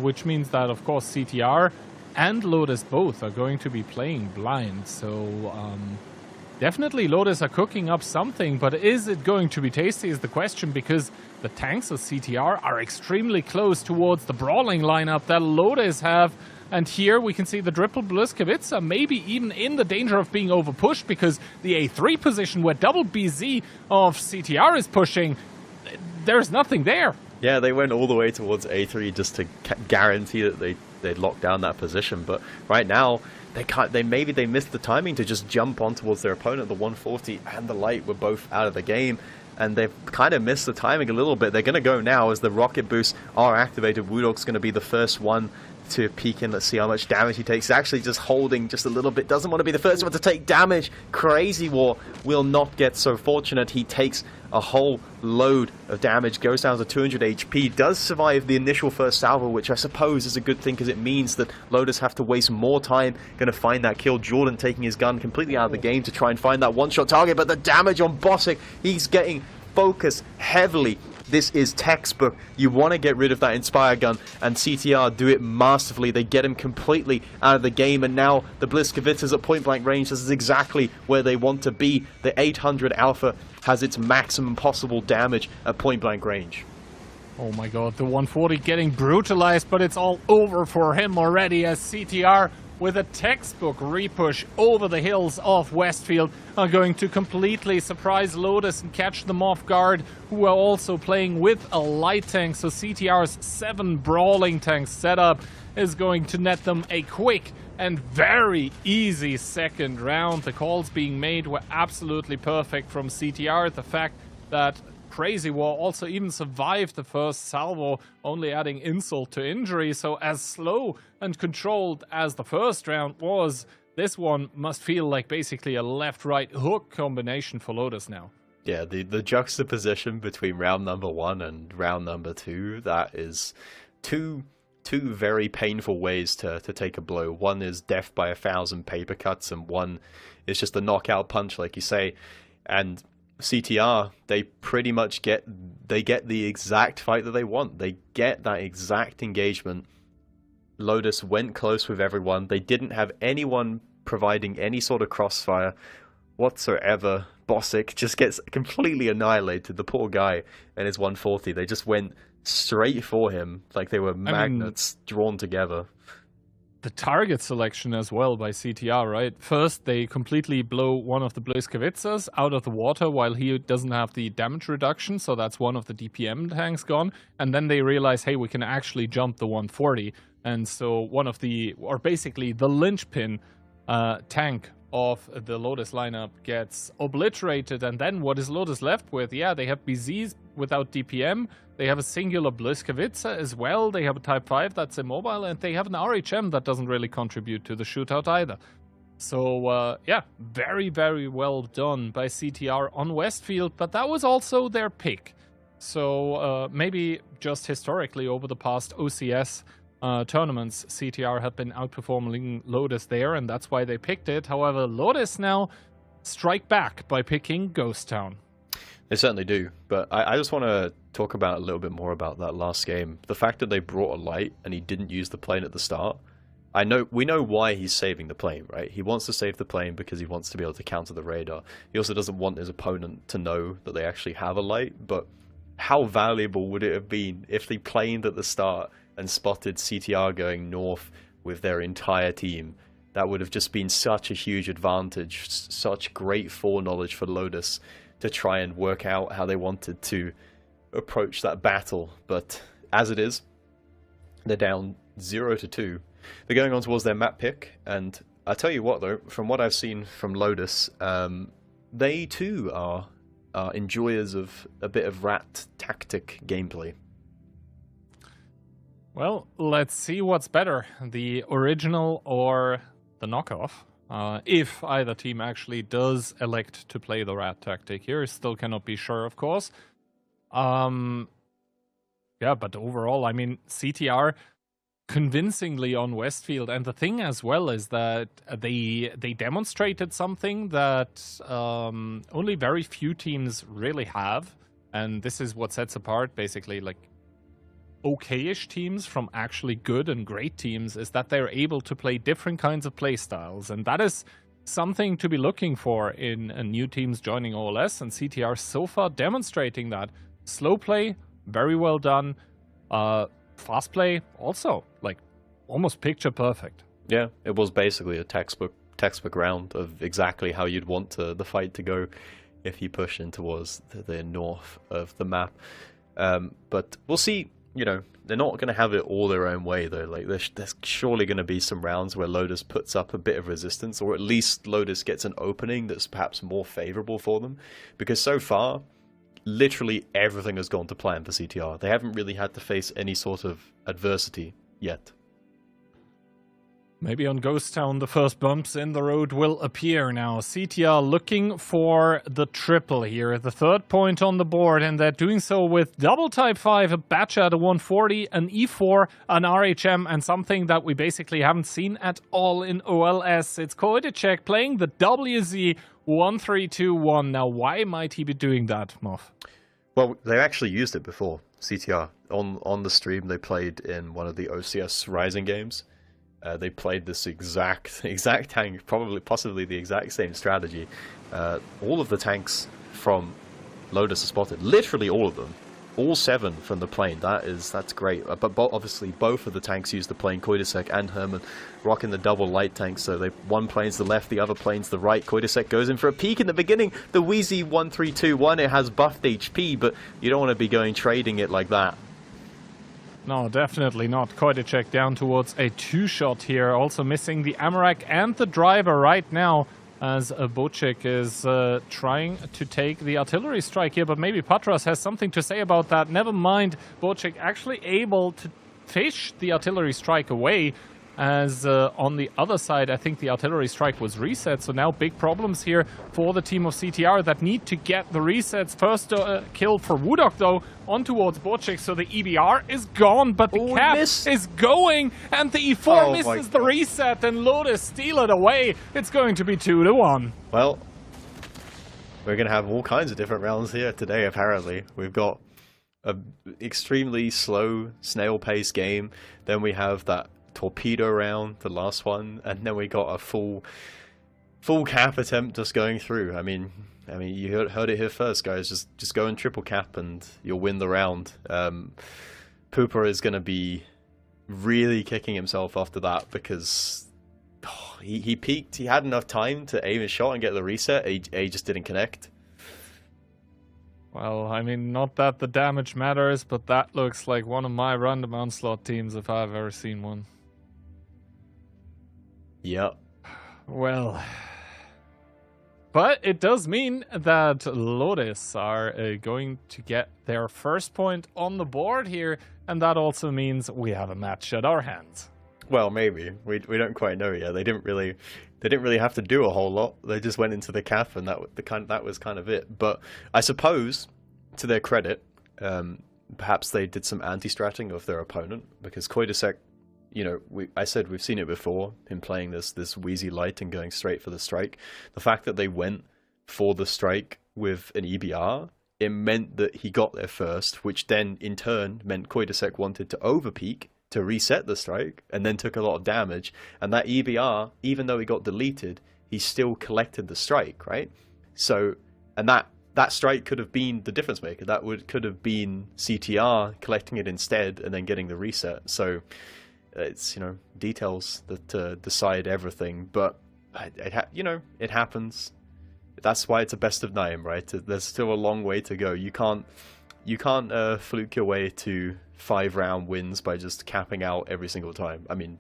which means that, of course, CTR and Lotus both are going to be playing blind. So, definitely Lotus are cooking up something, but is it going to be tasty is the question, because the tanks of CTR are extremely close towards the brawling lineup that Lotus have. And here we can see the triple Bliskavica maybe even in the danger of being overpushed, because the A3 position where double BZ of CTR is pushing, there's nothing there. Yeah, they went all the way towards A3 just to guarantee that they'd lock down that position. But right now, maybe they missed the timing to just jump on towards their opponent. The 140 and the light were both out of the game, and they've kind of missed the timing a little bit. They're going to go now as the rocket boosts are activated. Wudog's going to be the first one to peek in. Let's see how much damage he takes. He's actually just holding just a little bit. Doesn't want to be the first one to take damage. Crazy War will not get so fortunate. He takes a whole load of damage, goes down to 200 HP, does survive the initial first salvo, which I suppose is a good thing because it means that Lotus have to waste more time going to find that kill. Jordan taking his gun completely out of the game to try and find that one-shot target, but the damage on Bosick, he's getting focused heavily. This is textbook. You want to get rid of that Inspire gun, and CTR do it masterfully. They get him completely out of the game, and now the Bliskavica's at point-blank range. This is exactly where they want to be. The 800 Alpha has its maximum possible damage at point-blank range. Oh my god, the 140 getting brutalized, but it's all over for him already as CTR, with a textbook repush over the hills of Westfield, are going to completely surprise Lotus and catch them off guard, who are also playing with a light tank. So CTR's 7 brawling tank setup is going to net them a quick and very easy second round. The calls being made were absolutely perfect from CTR. The fact that Crazy War also even survived the first salvo, only adding insult to injury. So as slow and controlled as the first round was, this one must feel like basically a left-right hook combination for Lotus now. Yeah, the juxtaposition between round number 1 and round number 2, that is two very painful ways to take a blow. One is death by 1,000 paper cuts, and one is just a knockout punch, like you say. And CTR, they pretty much get the exact fight that they want. They get that exact engagement. Lotus went close with everyone. They didn't have anyone providing any sort of crossfire whatsoever. Bosick just gets completely annihilated, the poor guy, and his 140. They just went straight for him like they were magnets drawn together. The target selection as well by CTR, right? First, they completely blow one of the Błyskawicas out of the water while he doesn't have the damage reduction, so that's one of the DPM tanks gone. And then they realize, hey, we can actually jump the 140. And so one of the, or basically the linchpin tank of the Lotus lineup gets obliterated. And then what is Lotus left with? Yeah, they have BZs without DPM. They have a singular Błyskawica as well. They have a Type 5 that's immobile. And they have an RHM that doesn't really contribute to the shootout either. So, yeah, very, very well done by CTR on Westfield. But that was also their pick. So maybe just historically over the past OCS tournaments, CTR have been outperforming Lotus there, and that's why they picked it. However, Lotus now strike back by picking Ghost Town. They certainly do, but I just want to talk about a little bit more about that last game. The fact that they brought a light and he didn't use the plane at the start. We know why he's saving the plane, right? He wants to save the plane because he wants to be able to counter the radar. He also doesn't want his opponent to know that they actually have a light, but how valuable would it have been if they planed at the start and spotted CTR going north with their entire team? That would have just been such a huge advantage, such great foreknowledge for Lotus to try and work out how they wanted to approach that battle. But as it is, they're down 0-2. They're going on towards their map pick, and I tell you what though, from what I've seen from Lotus, they too are enjoyers of a bit of rat tactic gameplay. Well, let's see what's better, the original or the knockoff. If either team actually does elect to play the rat tactic here, still cannot be sure, of course. Yeah, but overall, I mean, CTR convincingly on Westfield, and the thing as well is that they demonstrated something that only very few teams really have, and this is what sets apart basically like okay-ish teams from actually good and great teams, is that they're able to play different kinds of play styles, and that is something to be looking for in new teams joining OLS, and CTR so far demonstrating that. Slow play, very well done. Fast play, also, like, almost picture perfect. Yeah, it was basically a textbook round of exactly how you'd want the fight to go if you push in towards the north of the map. But we'll see. You know, they're not going to have it all their own way, though. Like, there's surely going to be some rounds where Lotus puts up a bit of resistance, or at least Lotus gets an opening that's perhaps more favorable for them. Because so far, literally everything has gone to plan for CTR. They haven't really had to face any sort of adversity yet. Maybe on Ghost Town, the first bumps in the road will appear now. CTR looking for the triple here, the third point on the board, and they're doing so with double Type 5, a Batch at a 140, an E4, an RHM, and something that we basically haven't seen at all in OLS. It's Koidicek playing the WZ1321. Now, why might he be doing that, Moff? Well, they actually used it before, CTR. On the stream, they played in one of the OCS Rising games. They played this exact tank, possibly the exact same strategy. All of the tanks from Lotus are spotted, literally all of them, all 7 from the plane. That's great. But obviously both of the tanks use the plane. Koidicek and Herman rocking the double light tanks. So one plane's the left, the other plane's the right. Koidicek goes in for a peek in the beginning. The WZ1321, it has buffed HP, but you don't want to be going trading it like that. No, definitely not. Koidicek down towards a 2-shot here. Also missing the Amarak and the driver right now, as Bocic is trying to take the artillery strike here. But maybe Patras has something to say about that. Never mind, Bocic actually able to fish the artillery strike away. as on the other side, I think the artillery strike was reset. So now big problems here for the team of CTR that need to get the resets. First kill for Wudok, though, on towards Bocek. So the EBR is gone, but the cap is going, and the E4 misses the reset, and Lotus steal it away. It's going to be 2-1. Well, we're going to have all kinds of different rounds here today, apparently. We've got an extremely slow, snail-paced game. Then we have that torpedo round, the last one, and then we got a full cap attempt just going through. I mean, you heard it here first, guys. Just go and triple cap, and you'll win the round. Pooper is going to be really kicking himself after that because he peaked. He had enough time to aim his shot and get the reset. He just didn't connect. Well, I mean, not that the damage matters, but that looks like one of my random onslaught teams if I've ever seen one. Yep. Well, but it does mean that Lotus are going to get their first point on the board here, and that also means we have a match at our hands. Well, maybe we don't quite know yet. They didn't really have to do a whole lot. They just went into the cap, and that was kind of it. But I suppose, to their credit, perhaps they did some anti-stratting of their opponent, because Koidasek, you know, I said we've seen it before, him playing this wheezy light and going straight for the strike. The fact that they went for the strike with an EBR, it meant that he got there first, which then in turn meant Koidasek wanted to overpeak to reset the strike, and then took a lot of damage. And that EBR, even though he got deleted, he still collected the strike, right? So, and that strike could have been the difference maker. That could have been CTR collecting it instead and then getting the reset. So it's, you know, details that decide everything. But it happens. That's why it's a best of 9, right? There's still a long way to go. You can't fluke your way to 5-round wins by just capping out every single time. I mean,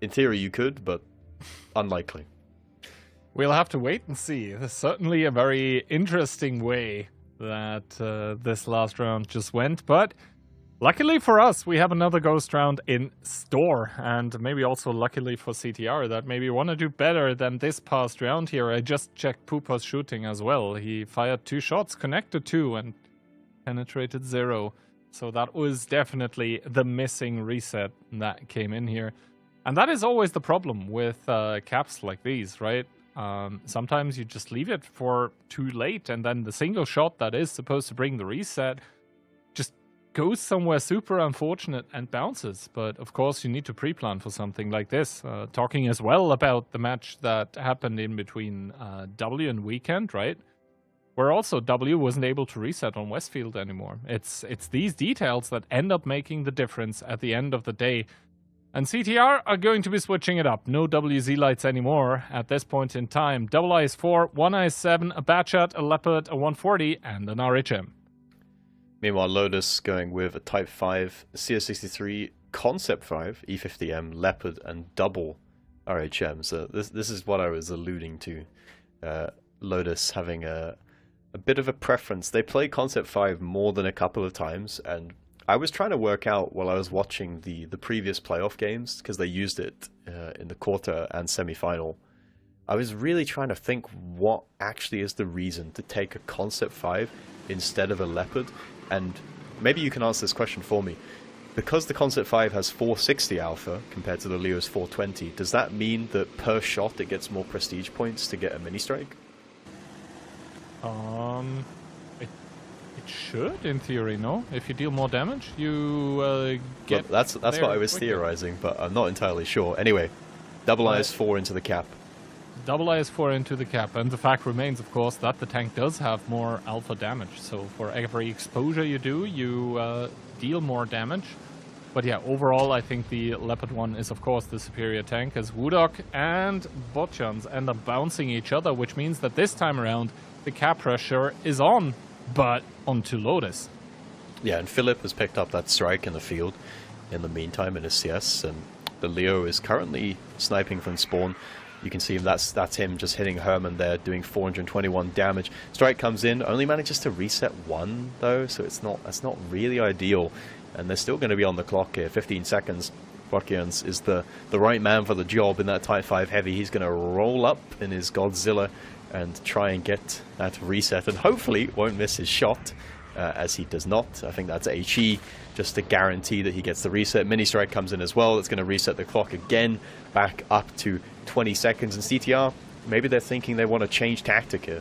in theory you could, but unlikely. We'll have to wait and see. There's certainly a very interesting way that this last round just went, but luckily for us, we have another ghost round in store, and maybe also luckily for CTR that maybe want to do better than this past round here. I just checked Poopa's shooting as well. He fired 2 shots, connected 2, and penetrated 0. So that was definitely the missing reset that came in here. And that is always the problem with caps like these, right? Sometimes you just leave it for too late, and then the single shot that is supposed to bring the reset just goes somewhere super unfortunate and bounces. But of course you need to pre-plan for something like this. Talking as well about the match that happened in between W and Weekend, right? Where also W wasn't able to reset on Westfield anymore. It's these details that end up making the difference at the end of the day. And CTR are going to be switching it up. No WZ lights anymore at this point in time. Double IS-4, 1 IS-7, a Batchat, a Leopard, a 140, and an RHM. Meanwhile, Lotus going with a Type 5, CS63, Concept 5, E50M, Leopard, and double RHM. So this is what I was alluding to. Lotus having a bit of a preference. They play Concept 5 more than a couple of times, and I was trying to work out while I was watching the previous playoff games, because they used it in the quarter and semi-final. I was really trying to think what actually is the reason to take a Concept 5 instead of a Leopard, and maybe you can answer this question for me. Because the Concept 5 has 460 alpha compared to the Leo's 420, does that mean that per shot it gets more prestige points to get a mini-strike? It should, in theory, no? If you deal more damage, you get... Well, that's what I was theorizing, but I'm not entirely sure. Anyway, double IS-4 into the cap. Double IS-4 into the cap, and the fact remains, of course, that the tank does have more alpha damage. So for every exposure you do, you deal more damage. But yeah, overall, I think the Leopard one is, of course, the superior tank, as Wudok and Botchans end up bouncing each other, which means that this time around, the cap pressure is on, but onto Lotus. Yeah, and Philip has picked up that strike in the field in the meantime in his CS, and the Leo is currently sniping from spawn. You can see him, that's him just hitting Herman there, doing 421 damage. Strike comes in, only manages to reset 1 though, so that's not really ideal. And they're still going to be on the clock here, 15 seconds. Wakians is the right man for the job in that Type 5 Heavy. He's going to roll up in his Godzilla and try and get that reset, and hopefully won't miss his shot, as he does not. I think that's HE, just to guarantee that he gets the reset. Mini Strike comes in as well. That's going to reset the clock again, back up to 20 seconds. And CTR, maybe they're thinking they want to change tactic here.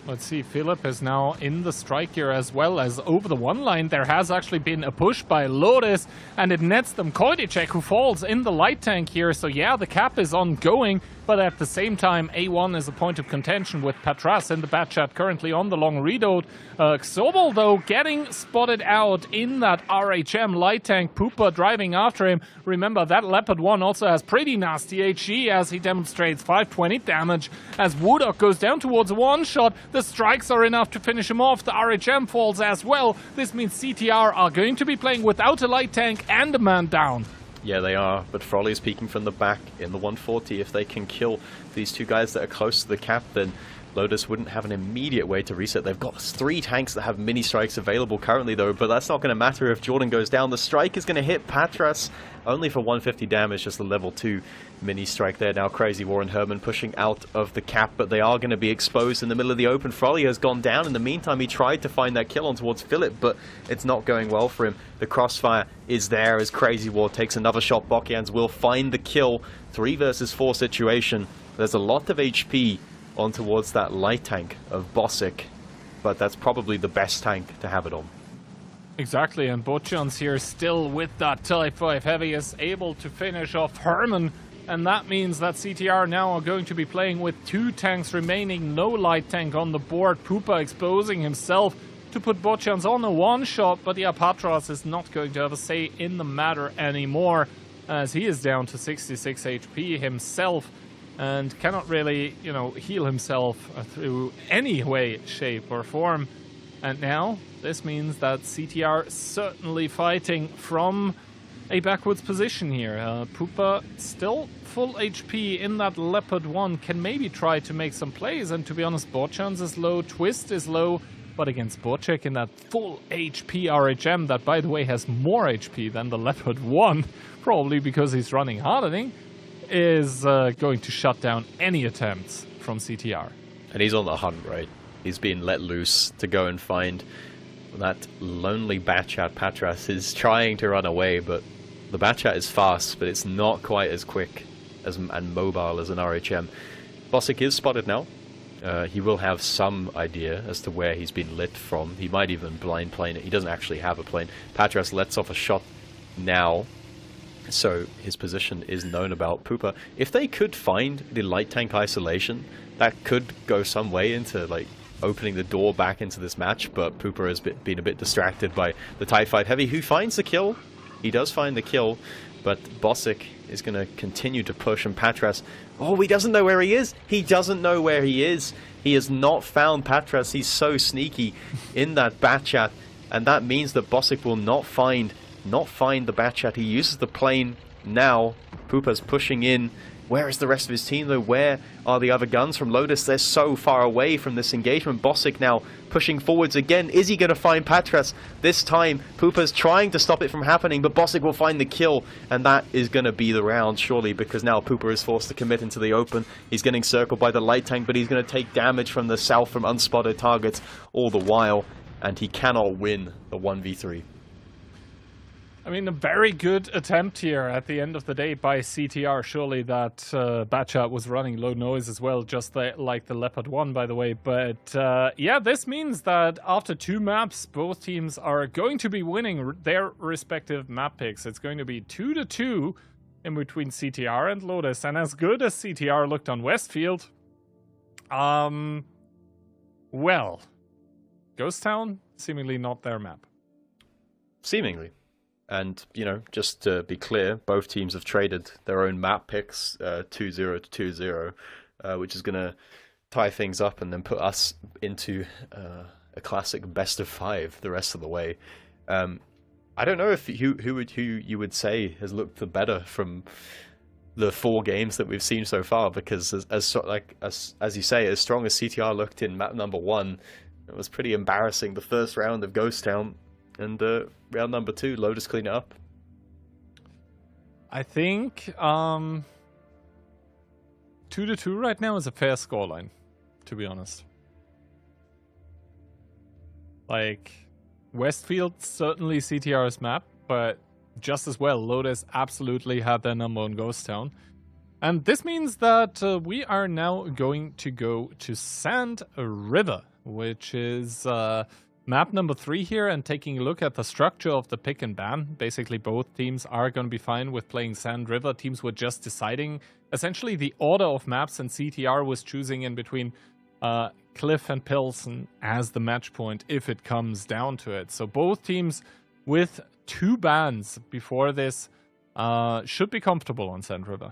Let's see, Philip is now in the strike here, as well as over the one line. There has actually been a push by Lotus, and it nets them Koidicek, who falls in the light tank here. So yeah, the cap is ongoing, but at the same time, A1 is a point of contention with Patras in the bat chat currently on the long reload. Xobel, though, getting spotted out in that RHM light tank. Poopa driving after him. Remember, that Leopard 1 also has pretty nasty HE as he demonstrates 520 damage. As Woodok goes down towards a one-shot, the strikes are enough to finish him off. The RHM falls as well. This means CTR are going to be playing without a light tank and a man down. Yeah, they are, but Froley's peeking from the back in the 140. If they can kill these two guys that are close to the cap, then Lotus wouldn't have an immediate way to reset. They've got 3 tanks that have mini strikes available currently, though, but that's not going to matter if Jordan goes down. The strike is going to hit Patras only for 150 damage, just a level 2 mini strike there. Now Crazy Warren Herman pushing out of the cap, but they are going to be exposed in the middle of the open. Froley has gone down. In the meantime, he tried to find that kill on towards Philip, but it's not going well for him. The crossfire is there as Crazy War takes another shot. Bokians will find the kill. 3 versus 4 situation. There's a lot of HP on towards that light tank of Bosick, but that's probably the best tank to have it on. Exactly, and Bochans here still with that Type 5 Heavy is able to finish off Herman, and that means that CTR now are going to be playing with 2 tanks remaining, no light tank on the board. Poopa exposing himself to put Bochans on a one-shot, but yeah, Patras is not going to have a say in the matter anymore, as he is down to 66 HP himself, and cannot really, you know, heal himself through any way, shape or form. And now this means that CTR certainly fighting from a backwards position here. Poopa still full HP in that Leopard 1, can maybe try to make some plays, and to be honest, Bochans is low, Twist is low, but against Bocek in that full HP RHM, that by the way has more HP than the Leopard 1, probably because he's running hardening, is going to shut down any attempts from CTR. And he's on the hunt, right? He's being let loose to go and find that lonely Batchat. Patras is trying to run away, but the Batchat is fast, but it's not quite as quick as and mobile as an RHM. Bosick is spotted now. He will have some idea as to where he's been lit from. He might even blind plane it. He doesn't actually have a plane. Patras lets off a shot now, so his position is known about. Poopa, if they could find the light tank isolation, that could go some way into like opening the door back into this match, but Poopa has been a bit distracted by the Type 5 Heavy, who finds the kill. He does find the kill, but Bosick is going to continue to push, and Patras, oh, he doesn't know where he is. He doesn't know where he is. He has not found Patras. He's so sneaky in that Batchat, and that means that Bosick will not find the Batchat. He uses the plane now. Poopa's pushing in. Where is the rest of his team, though? Where are the other guns from Lotus? They're so far away from this engagement. Bosick now pushing forwards again. Is he going to find Patras? This time, Poopa's trying to stop it from happening, but Bosick will find the kill, and that is going to be the round, surely, because now Poopa is forced to commit into the open. He's getting circled by the light tank, but he's going to take damage from the south from unspotted targets all the while, and he cannot win the 1v3. I mean, a very good attempt here at the end of the day by CTR. Surely that Batchat was running low noise as well, just like the Leopard 1, by the way. But yeah, this means that after 2 maps, both teams are going to be winning their respective map picks. It's going to be 2-2 in between CTR and Lotus. And as good as CTR looked on Westfield, well, Ghost Town, seemingly not their map. Seemingly. And, you know, just to be clear, both teams have traded their own map picks, 2-0 to 2-0, which is going to tie things up and then put us into a classic best of 5 the rest of the way. I don't know if who you would say has looked the better from the 4 games that we've seen so far, because as you say, as strong as CTR looked in map number 1, it was pretty embarrassing the first round of Ghost Town. And round number 2, Lotus clean it up. I think 2-2 right now is a fair scoreline, to be honest. Like, Westfield certainly CTR's map, but just as well, Lotus absolutely had their number on Ghost Town. And this means that we are now going to go to Sand River, which is map number 3 here, and taking a look at the structure of the pick and ban. Basically, both teams are going to be fine with playing Sand River. Teams were just deciding essentially the order of maps, and CTR was choosing in between Cliff and Pilsen as the match point if it comes down to it. So both teams with 2 bans before this should be comfortable on Sand River.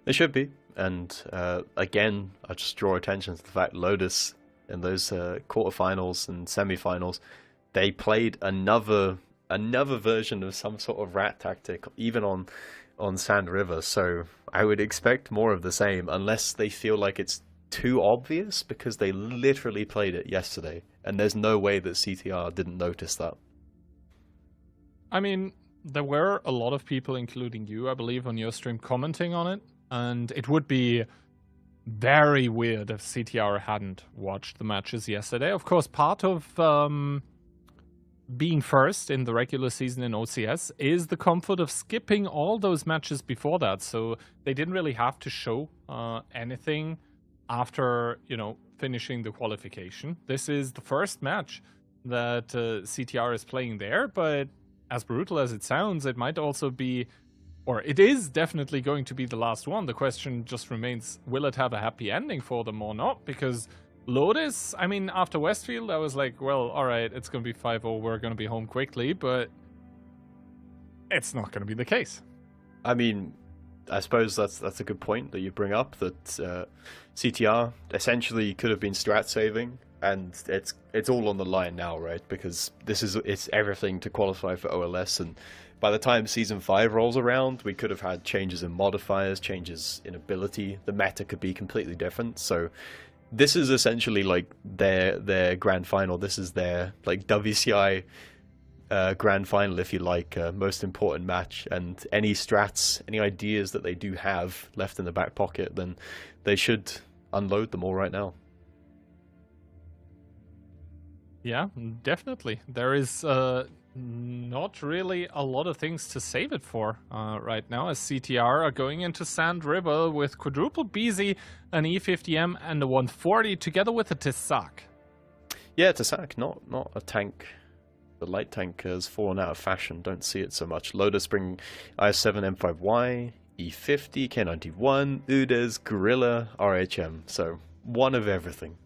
They should be. And again, I just draw attention to the fact Lotus in those quarterfinals and semifinals, they played another version of some sort of rat tactic, even on Sand River. So I would expect more of the same, unless they feel like it's too obvious, because they literally played it yesterday, and there's no way that CTR didn't notice that. I mean, there were a lot of people, including you, I believe, on your stream commenting on it, and it would be very weird if CTR hadn't watched the matches yesterday. Of course, part of being first in the regular season in OCS is the comfort of skipping all those matches before that, so they didn't really have to show anything after, finishing the qualification. This is the first match that CTR is playing there, but as brutal as it sounds, it might also be, or it is definitely going to be the last one. The question just remains, will it have a happy ending for them or not? Because Lotus, I mean, after Westfield, I was like, well, alright, it's going to be 5-0, we're going to be home quickly, but it's not going to be the case. I mean, I suppose that's a good point that you bring up, that CTR essentially could have been strat saving, and it's all on the line now, right? Because it's everything to qualify for OLS, and by the time Season 5 rolls around, we could have had changes in modifiers, changes in ability. The meta could be completely different, so this is essentially like their grand final. This is their like WCI grand final, if you like, most important match, and any strats, any ideas that they do have left in the back pocket, then they should unload them all right now. Yeah, definitely. There is not really a lot of things to save it for right now, as CTR are going into Sand River with quadruple BZ, an E50M, and a 140, together with a Tisak. Yeah, Tisak, not a tank. The light tank has fallen out of fashion. Don't see it so much. Lotus bring IS-7 M5Y, E50, K91, Udes, Gorilla, RHM. So one of everything.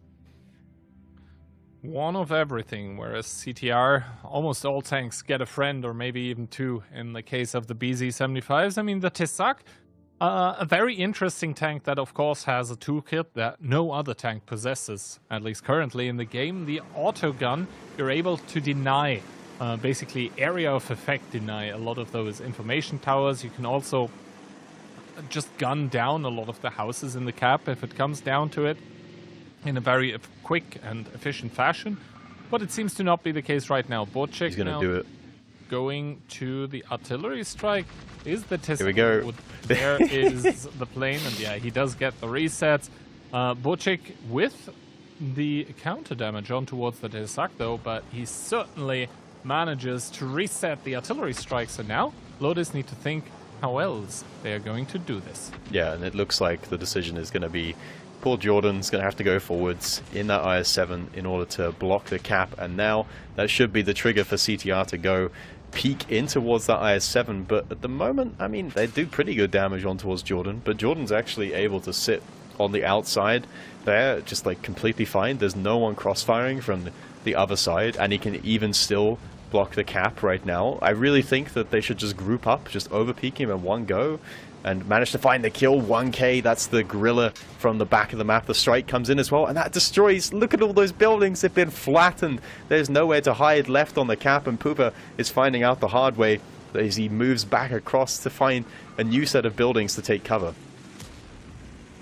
One of everything, whereas CTR, almost all tanks get a friend, or maybe even 2 in the case of the BZ-75s. I mean, the Tisak, a very interesting tank that, of course, has a toolkit that no other tank possesses, at least currently in the game. The auto gun, you're able to deny, basically area of effect deny a lot of those information towers. You can also just gun down a lot of the houses in the cap if it comes down to it, in a very quick and efficient fashion, but it seems to not be the case right now. Bocek He's gonna do it. Going to the artillery strike. Is the Tisak? Here we go. There is the plane, and yeah, he does get the resets. Bocek with the counter damage on towards the Tisak though, but he certainly manages to reset the artillery strikes, and now Lotus need to think how else they are going to do this. Yeah, and it looks like the decision is going to be poor Jordan's going to have to go forwards in that IS-7 in order to block the cap, and now that should be the trigger for CTR to go peek in towards that IS-7, but at the moment, I mean, they do pretty good damage on towards Jordan, but Jordan's actually able to sit on the outside there, just like completely fine. There's no one crossfiring from the other side, and he can even still block the cap right now. I really think that they should just group up, just over-peek him in one go, and manage to find the kill. 1K, that's the Gorilla from the back of the map. The strike comes in as well, and that destroys. Look at all those buildings. They've been flattened. There's nowhere to hide left on the cap, and Poopa is finding out the hard way as he moves back across to find a new set of buildings to take cover.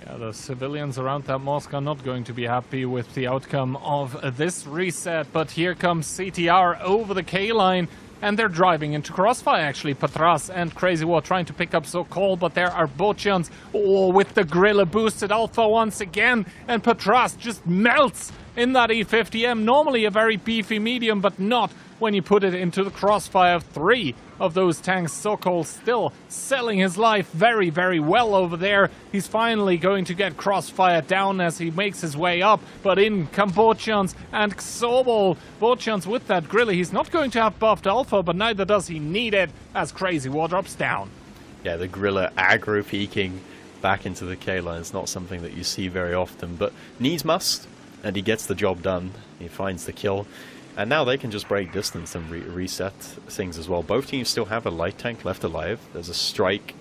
Yeah, the civilians around that mosque are not going to be happy with the outcome of this reset, but here comes CTR over the K-line. and they're driving into crossfire actually. Patras and Crazy War trying to pick up Sokol, but there are Bochans, with the Gorilla boosted Alpha once again, and Patras just melts in that E50M. Normally a very beefy medium, but not when you put it into the crossfire of 3 of those tanks. Sokol still selling his life very, very well over there. He's finally going to get crossfire down as he makes his way up, but in come Bochans and Xobol. Bochans with that Gorilla. He's not going to have buffed Alpha, but neither does he need it as Crazy War drops down. Yeah, the Gorilla aggro peeking back into the K-line is not something that you see very often, but needs must, and he gets the job done. He finds the kill. And now they can just break distance and reset things as well. Both teams still have a light tank left alive. There's a strike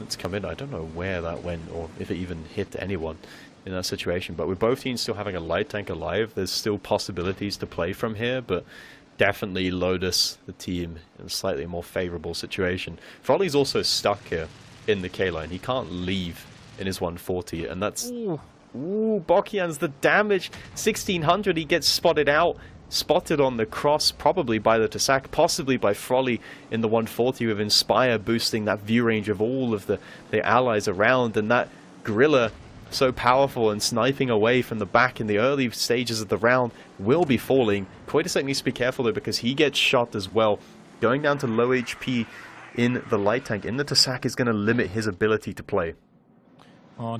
that's come in. I don't know where that went or if it even hit anyone in that situation. But with both teams still having a light tank alive, there's still possibilities to play from here. But definitely Lotus, the team, in a slightly more favorable situation. Froley's also stuck here in the K-line. He can't leave in his 140. And that's... Ooh, Bokian's the damage. 1600, he gets spotted out. Spotted on the cross, probably by the Tasak, possibly by Froley in the 140 with Inspire boosting that view range of all of the allies around, and that Gorilla, so powerful and sniping away from the back in the early stages of the round, will be falling. Koitasek needs to be careful though, because he gets shot as well. Going down to low HP in the light tank, in the Tasak, is going to limit his ability to play.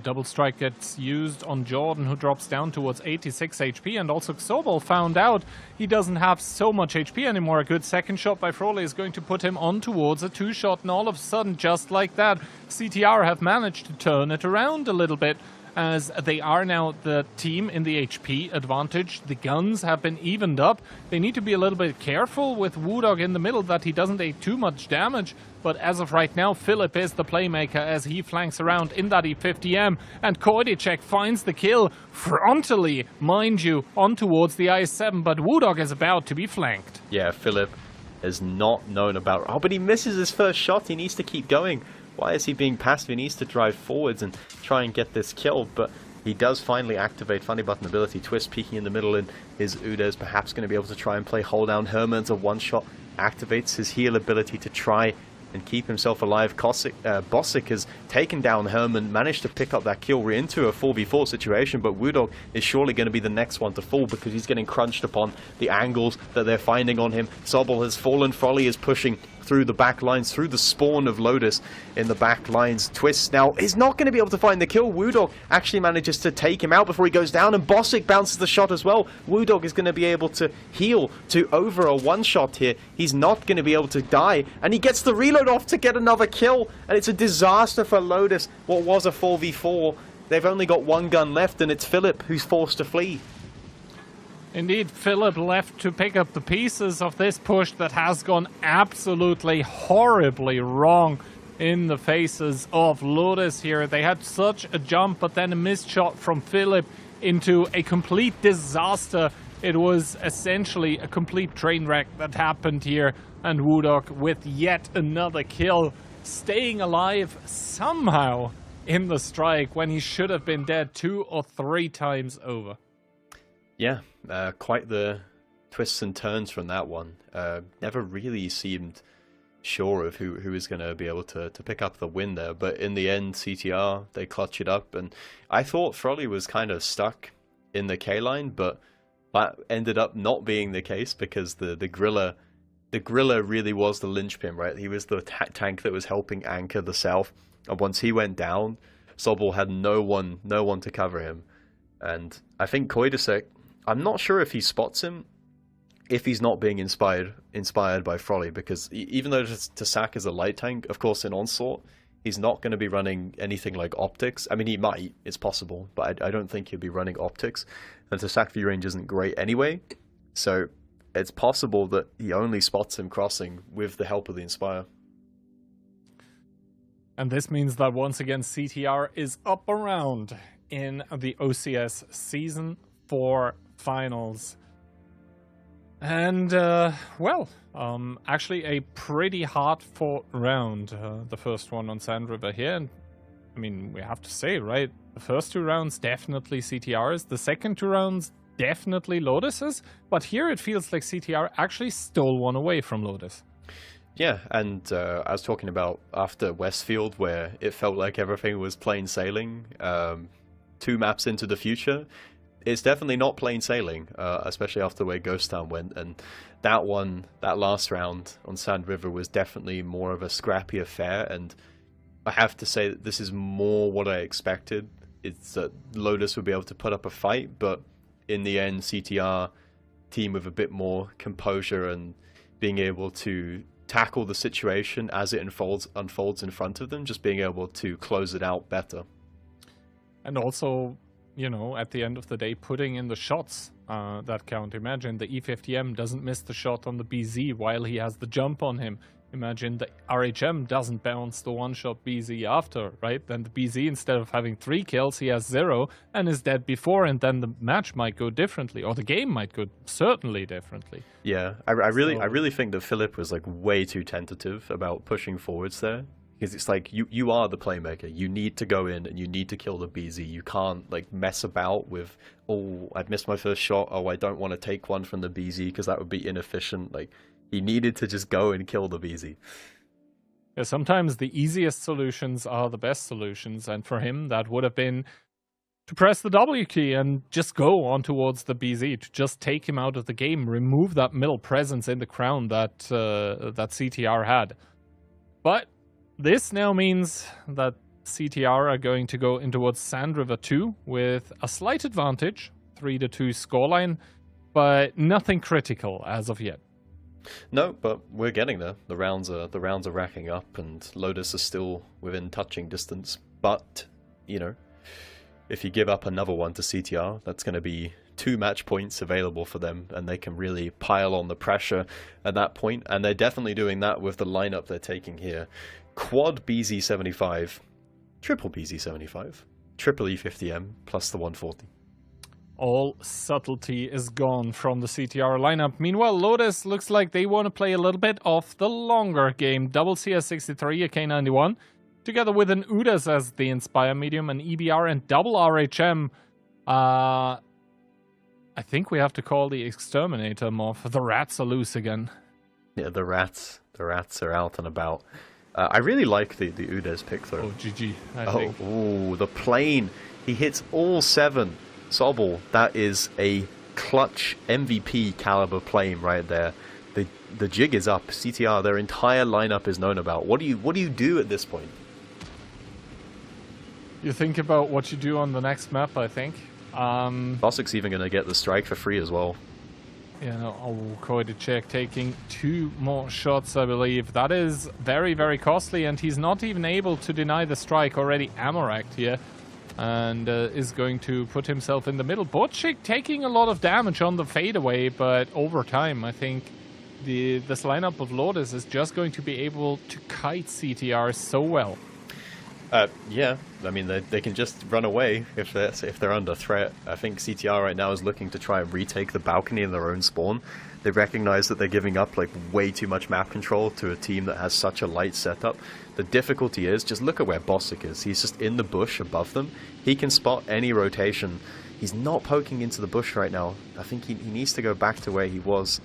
Double strike gets used on Jordan, who drops down towards 86 HP, and also Xobol found out he doesn't have so much HP anymore. A good second shot by Froley is going to put him on towards a 2-shot, and all of a sudden, just like that, CTR have managed to turn it around a little bit, as they are now the team in the HP advantage. The guns have been evened up. They need to be a little bit careful with Woodog in the middle that he doesn't take too much damage. But as of right now, Philip is the playmaker as he flanks around in that E50M. And Koidicek finds the kill frontally, mind you, on towards the IS-7. But Woodog is about to be flanked. Yeah, Philip is not known about... Oh, but he misses his first shot. He needs to keep going. Why is he being passive? He needs to drive forwards and try and get this kill, but he does finally activate funny button ability. Twist peeking in the middle, and his Udes perhaps going to be able to try and play hold down. Herman's a one-shot, activates his heal ability to try and keep himself alive. Bosic has taken down Herman, managed to pick up that kill. We're into a 4v4 situation, but Woodog is surely going to be the next one to fall because he's getting crunched upon the angles that they're finding on him. Xobol has fallen. Froley is pushing through the back lines, through the spawn of Lotus in the back lines. Twist now is not going to be able to find the kill. Woodog actually manages to take him out before he goes down, and Bosic bounces the shot as well. Woodog is going to be able to heal to over a one-shot here. He's not going to be able to die, and he gets the reload off to get another kill, and it's a disaster for Lotus. What was a 4v4, they've only got one gun left, and it's Philip who's forced to flee. Indeed, Philip left to pick up the pieces of this push that has gone absolutely horribly wrong in the faces of Lotus here. They had such a jump, but then a missed shot from Philip into a complete disaster. It was essentially a complete train wreck that happened here, and Woodog with yet another kill, staying alive somehow in the strike when he should have been dead 2 or 3 times over. Yeah, quite the twists and turns from that one. Never really seemed sure of who was going to be able to pick up the win there, but in the end, CTR, they clutch it up, and I thought Froley was kind of stuck in the K-line, but that ended up not being the case because the Gorilla really was the linchpin, right? He was the tank that was helping anchor the south, and once he went down, Xobol had no one to cover him, and I think Koidicek, I'm not sure if he spots him, if he's not being inspired by Froley, because even though Tasak is a light tank, of course in Onslaught, he's not going to be running anything like optics. I mean, he might, it's possible, but I don't think he'll be running optics, and Tasak view range isn't great anyway, so it's possible that he only spots him crossing with the help of the Inspire. And this means that once again CTR is up around in the OCS Season 4 Finals. And, actually a pretty hard-fought round, the first one on Sand River here. And, I mean, we have to say, right, the first 2 rounds definitely CTR's, the second 2 rounds definitely Lotus's, but here it feels like CTR actually stole one away from Lotus. Yeah, and I was talking about after Westfield, where it felt like everything was plain sailing. 2 maps into the future, it's definitely not plain sailing, especially after where Ghost Town went. And that last round on Sand River was definitely more of a scrappy affair. And I have to say that this is more what I expected. It's that Lotus would be able to put up a fight, but in the end, CTR team with a bit more composure and being able to tackle the situation as it unfolds in front of them, just being able to close it out better. And also, you know, at the end of the day, putting in the shots that count. Imagine the E50M doesn't miss the shot on the BZ while he has the jump on him. Imagine the RHM doesn't bounce the one-shot BZ after, right? Then the BZ, instead of having 3 kills, he has 0 and is dead before, and then the match might go differently, or the game might go certainly differently. Yeah, I really think that Philip was like way too tentative about pushing forwards there. Because it's like, you are the playmaker. You need to go in and you need to kill the BZ. You can't like mess about with, oh, I've missed my first shot. Oh, I don't want to take one from the BZ because that would be inefficient. Like, he needed to just go and kill the BZ. Yeah, sometimes the easiest solutions are the best solutions. And for him, that would have been to press the W key and just go on towards the BZ, to just take him out of the game, remove that middle presence in the crown that CTR had. But this now means that CTR are going to go in towards Sand River 2 with a slight advantage, 3-2 scoreline, but nothing critical as of yet. No, but we're getting there. The rounds are racking up, and Lotus is still within touching distance. But, you know, if you give up another one to CTR, that's going to be 2 match points available for them, and they can really pile on the pressure at that point. And they're definitely doing that with the lineup they're taking here. Quad BZ75, triple BZ75, triple E50M, plus the 140. All subtlety is gone from the CTR lineup. Meanwhile, Lotus looks like they want to play a little bit of the longer game. Double CS63, a K91, together with an UDAS as the Inspire medium, an EBR, and double RHM. I think we have to call the Exterminator morph. The rats are loose again. Yeah, the rats are out and about. I really like the UDAS pick though. Oh, GG, I think. Oh, the plane. He hits all 7. Sobble, that is a clutch MVP caliber plane right there. The jig is up. CTR, their entire lineup is known about. What do you do at this point? You think about what you do on the next map, I think. Bossik's even going to get the strike for free as well. Yeah, Koidicek taking 2 more shots, I believe. That is very, very costly, and he's not even able to deny the strike. Already Amoract here, and is going to put himself in the middle. Bocik taking a lot of damage on the fadeaway, but over time, I think this lineup of Lotus is just going to be able to kite CTR so well. Yeah, I mean, they can just run away if they're under threat. I think CTR right now is looking to try and retake the balcony in their own spawn. They recognize that they're giving up like way too much map control to a team that has such a light setup. The difficulty is, just look at where Bosik is. He's just in the bush above them. He can spot any rotation. He's not poking into the bush right now. I think he needs to go back to where he was.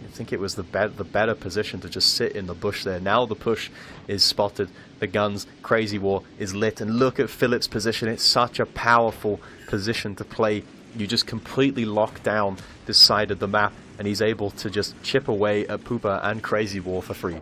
I think it was the better position to just sit in the bush there. Now the push is spotted. The guns, Crazy War is lit. And look at Philip's position. It's such a powerful position to play. You just completely lock down this side of the map, and he's able to just chip away at Poopa and Crazy War for free.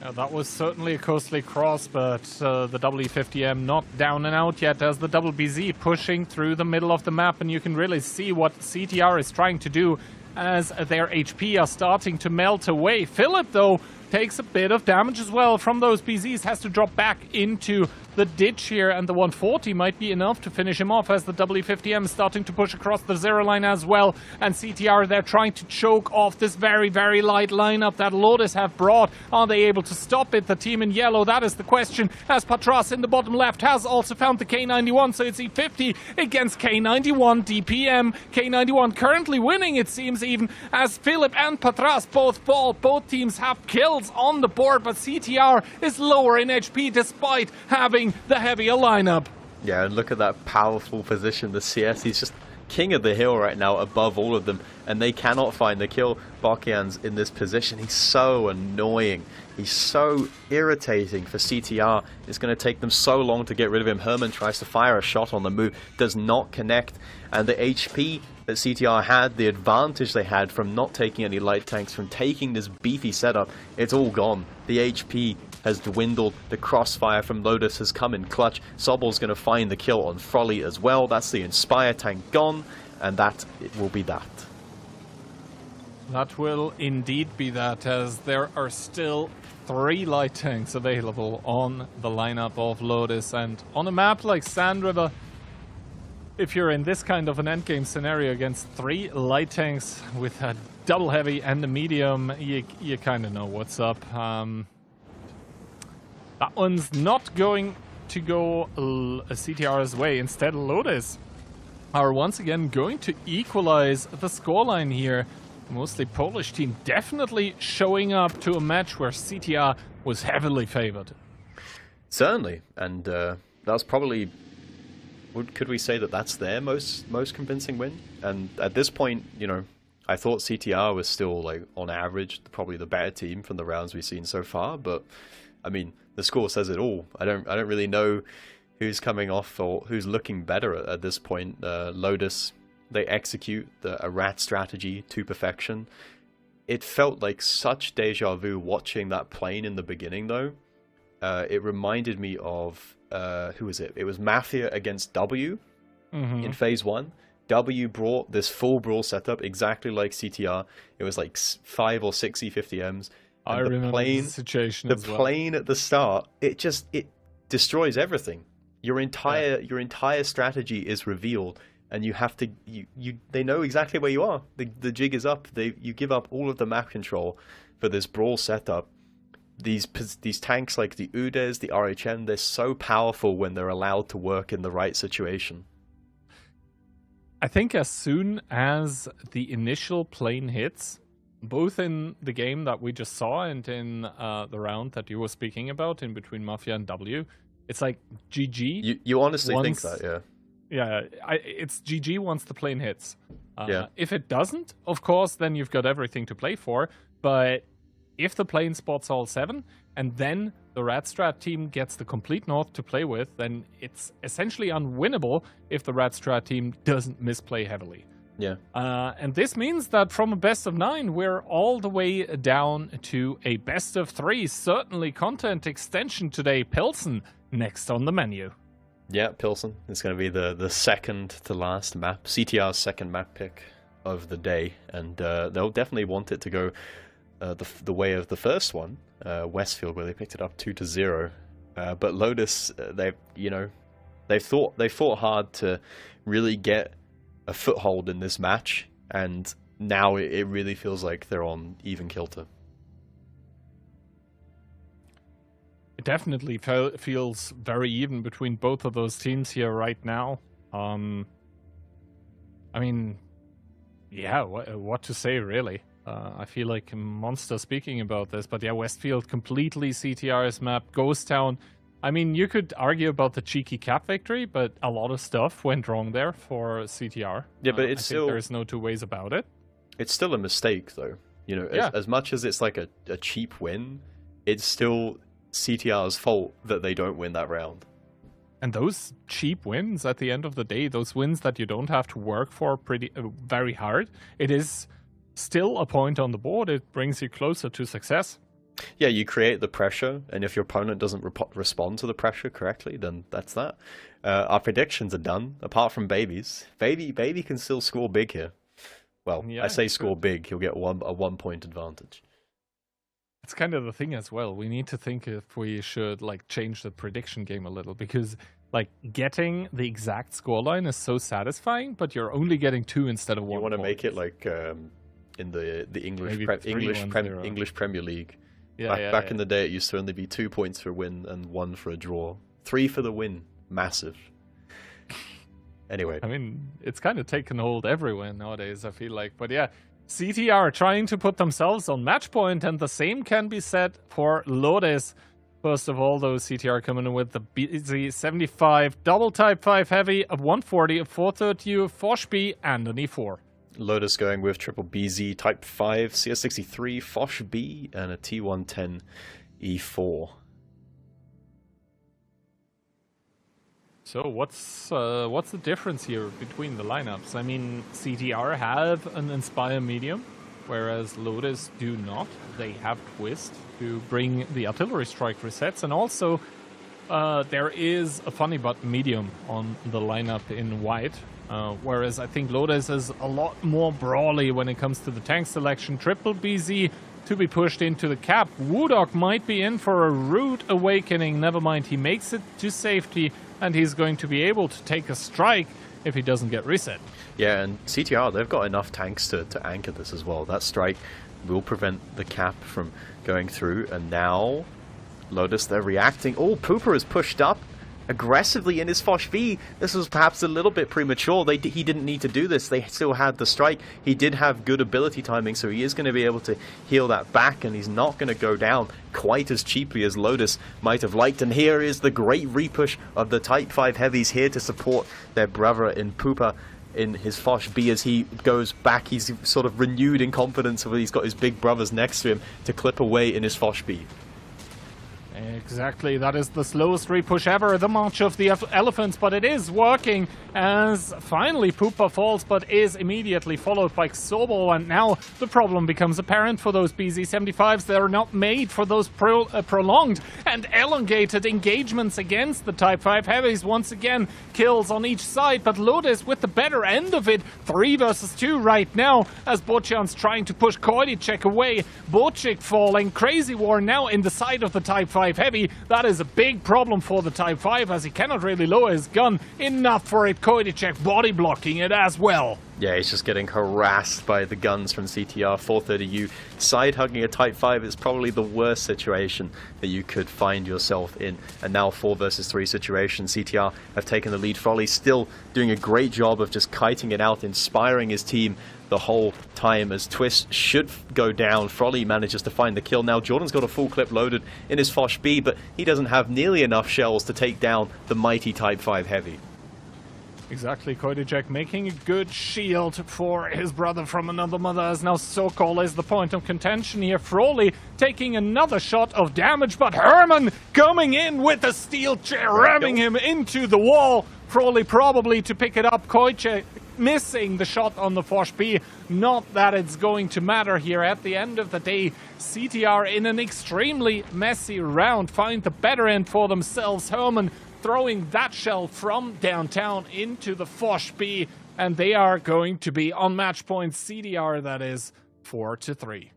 Yeah, that was certainly a costly cross, but the WE50M not down and out yet as the double BZ pushing through the middle of the map, and you can really see what CTR is trying to do as their HP are starting to melt away. Philip, though, takes a bit of damage as well from those BZs, has to drop back into the ditch here, and the 140 might be enough to finish him off as the WE50M is starting to push across the 0 line as well, and CTR, they're trying to choke off this very, very light lineup that Lotus have brought. Are they able to stop it? The team in yellow, that is the question, as Patras in the bottom left has also found the K91, so it's E50 against K91 DPM. K91 currently winning, it seems, even as Philip and Patras both fall. Both teams have kills on the board, but CTR is lower in HP despite having the heavier lineup. Yeah, and look at that powerful position. The CS, he's just king of the hill right now above all of them, and they cannot find the kill. Bakian's in this position. He's so annoying. He's so irritating for CTR. It's going to take them so long to get rid of him. Herman tries to fire a shot on the move, does not connect, and the HP that CTR had, the advantage they had from not taking any light tanks, from taking this beefy setup, it's all gone. The HP has dwindled. The crossfire from Lotus has come in clutch. Sobel's going to find the kill on Frolly as well. That's the Inspire tank gone, and that it will be that. That will indeed be that, as there are still 3 light tanks available on the lineup of Lotus, and on a map like Sand River, if you're in this kind of an endgame scenario against 3 light tanks with a double heavy and a medium, you kind of know what's up. That one's not going to go CTR's way. Instead, Lotus are once again going to equalize the scoreline here. Mostly Polish team definitely showing up to a match where CTR was heavily favored. Certainly, and that was probably... Could we say that that's their most convincing win? And at this point, you know, I thought CTR was still, like, on average, probably the better team from the rounds we've seen so far. But I mean, the score says it all. I don't really know who's coming off or who's looking better at this point. Lotus, they execute a rat strategy to perfection. It felt like such deja vu watching that plane in the beginning, though. It reminded me of who was it? It was Mafia against W in Phase 1. W brought this full brawl setup exactly like CTR. It was like 5 or 6 E50Ms. I remember the situation as well. The plane at the start, it destroys everything. Your entire strategy is revealed, and you have to they know exactly where you are. The jig is up. You give up all of the map control for this brawl setup. These tanks like the UDES, the RHM, they're so powerful when they're allowed to work in the right situation. I think as soon as the initial plane hits, both in the game that we just saw and in the round that you were speaking about in between Mafia and W, it's like GG. You honestly think that, yeah? Yeah, it's GG once the plane hits. Yeah. If it doesn't, of course, then you've got everything to play for. But if the plane spots all 7, and then the Radstrat team gets the complete north to play with, then it's essentially unwinnable if the Radstrat team doesn't misplay heavily. Yeah. And this means that from a best of 9, we're all the way down to a best of 3. Certainly content extension today. Pilsen next on the menu. Yeah, Pilsen is going to be the second to last map. CTR's second map pick of the day, and they'll definitely want it to go the way of the first one, Westfield, where they picked it up 2-0. But Lotus, they fought hard to really get a foothold in this match, and now it really feels like they're on even kilter. It definitely feels very even between both of those teams here right now. I mean, yeah, what to say, really? I feel like a monster speaking about this, but yeah, Westfield completely CTR's map. Ghost Town, I mean, you could argue about the cheeky cap victory, but a lot of stuff went wrong there for CTR. Yeah, but it's still... there's no two ways about it. It's still a mistake, though. You know, yeah. as much as it's like a cheap win, it's still CTR's fault that they don't win that round. And those cheap wins, at the end of the day, those wins that you don't have to work for very hard, it is still a point on the board. It brings you closer to success. Yeah, you create the pressure, and if your opponent doesn't respond to the pressure correctly, then that's that. Our predictions are done, apart from Baby's. Baby can still score big here. Well, yeah, I say score big, he'll get a 1-point advantage. It's kind of the thing as well. We need to think if we should change the prediction game a little, because getting the exact scoreline is so satisfying, but you're only getting 2 instead of 1. You want to make it like in the English Premier League. Yeah, back in the day, it used to only be 2 points for a win and 1 for a draw. 3 for the win. Massive. Anyway. I mean, it's kind of taken hold everywhere nowadays, I feel like. But yeah, CTR trying to put themselves on match point, and the same can be said for Lotus. First of all, though, CTR coming in with the BZ75 double Type 5 heavy, a 140, a 430, a Foch B, and an E4. Lotus going with triple BZ Type 5, CS63, Foch B, and a T110 E4. So what's the difference here between the lineups? I mean, CTR have an Inspire medium, whereas Lotus do not. They have Twist to bring the artillery strike resets, and also there is a funny but medium on the lineup in white, whereas I think Lotus is a lot more brawly when it comes to the tank selection. Triple BZ to be pushed into the cap. Woodok might be in for a rude awakening. Never mind, he makes it to safety, and he's going to be able to take a strike if he doesn't get reset. Yeah, and CTR, they've got enough tanks to anchor this as well. That strike will prevent the cap from going through, and now Lotus, they're reacting. Oh, Pooper is pushed up aggressively in his Foch V. This was perhaps a little bit premature. He didn't need to do this. They still had the strike. He did have good ability timing, so he is going to be able to heal that back, and he's not going to go down quite as cheaply as Lotus might have liked. And here is the great repush of the Type 5 heavies here to support their brother in Pooper in his Foch B as he goes back. He's sort of renewed in confidence when he's got his big brothers next to him to clip away in his Foch B. Exactly, that is the slowest repush ever, the March of the Elephants, but it is working as finally Pooper falls, but is immediately followed by Xobo, and now the problem becomes apparent for those BZ75s. They're not made for those prolonged and elongated engagements against the Type 5 heavies. Once again, kills on each side, but Lotus with the better end of it. 3 versus 2 right now as Bochan's trying to push Koidicek away. Bocik falling, Crazy War now in the side of the Type 5 heavy. That is a big problem for the Type 5 as he cannot really lower his gun enough for it. Koidicek body blocking it as well. Yeah, he's just getting harassed by the guns from CTR. 430U side hugging a Type 5 is probably the worst situation that you could find yourself in. And now 4 versus 3 situation. CTR have taken the lead. Frolly still doing a great job of just kiting it out, inspiring his team the whole time as Twist should go down. Frolly manages to find the kill. Now Jordan's got a full clip loaded in his Foch B, but he doesn't have nearly enough shells to take down the mighty Type 5 heavy. Exactly, Koidicek making a good shield for his brother from another mother, as now Sokol is the point of contention here. Froley taking another shot of damage, but Herman coming in with a steel chair, ramming him into the wall. Froley probably to pick it up. Koidicek missing the shot on the Foch B. Not that it's going to matter here. At the end of the day, CTR in an extremely messy round find the better end for themselves. Herman throwing that shell from downtown into the Foch B, and they are going to be on match point. CDR, that is 4-3.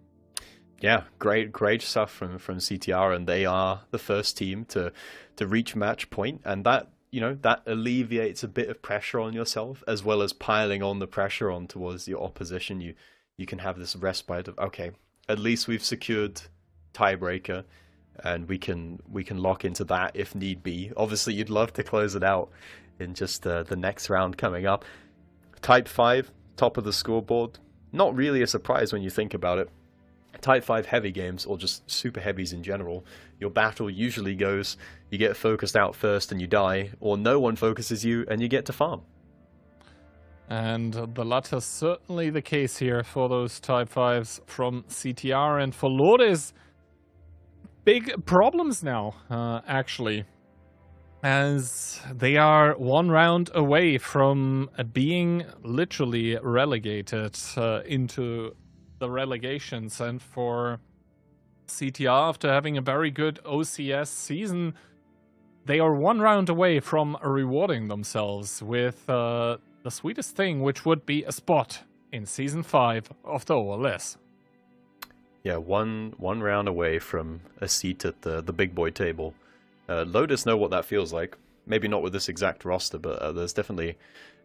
Yeah, great stuff from CTR, and they are the first team to reach match point, and that, you know, that alleviates a bit of pressure on yourself, as well as piling on the pressure on towards your opposition. You can have this respite of, okay, at least we've secured tiebreaker, and we can lock into that if need be. Obviously, you'd love to close it out in just the next round coming up. Type 5, top of the scoreboard. Not really a surprise when you think about it. Type 5 heavy games, or just super heavies in general, your battle usually goes, you get focused out first and you die, or no one focuses you and you get to farm. And the latter certainly the case here for those Type 5s from CTR, and for Lourdes, big problems now, actually, as they are one round away from being literally relegated into the relegations. And for CTR, after having a very good OCS season, they are one round away from rewarding themselves with the sweetest thing, which would be a spot in Season 5 of the OLS. Yeah, one round away from a seat at the big boy table. Lotus know what that feels like. Maybe not with this exact roster, but there's definitely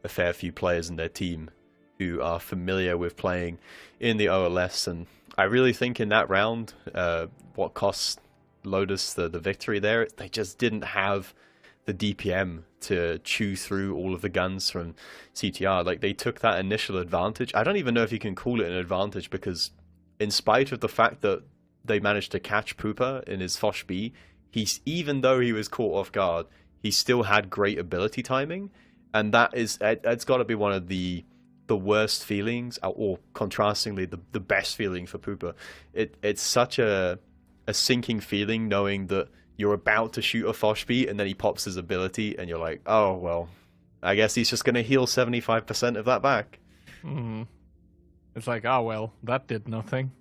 a fair few players in their team who are familiar with playing in the OLS. And I really think in that round, what cost Lotus the victory there, they just didn't have the DPM to chew through all of the guns from CTR. Like, they took that initial advantage. I don't even know if you can call it an advantage, because in spite of the fact that they managed to catch Pooper in his Foch B, even though he was caught off guard, he still had great ability timing, and it's got to be one of the worst feelings, or contrastingly the best feeling for Pooper. It's such a sinking feeling knowing that you're about to shoot a Foshby and then he pops his ability and you're like, oh well, I guess he's just going to heal 75% of that back. Mm-hmm. It's like, oh well, that did nothing.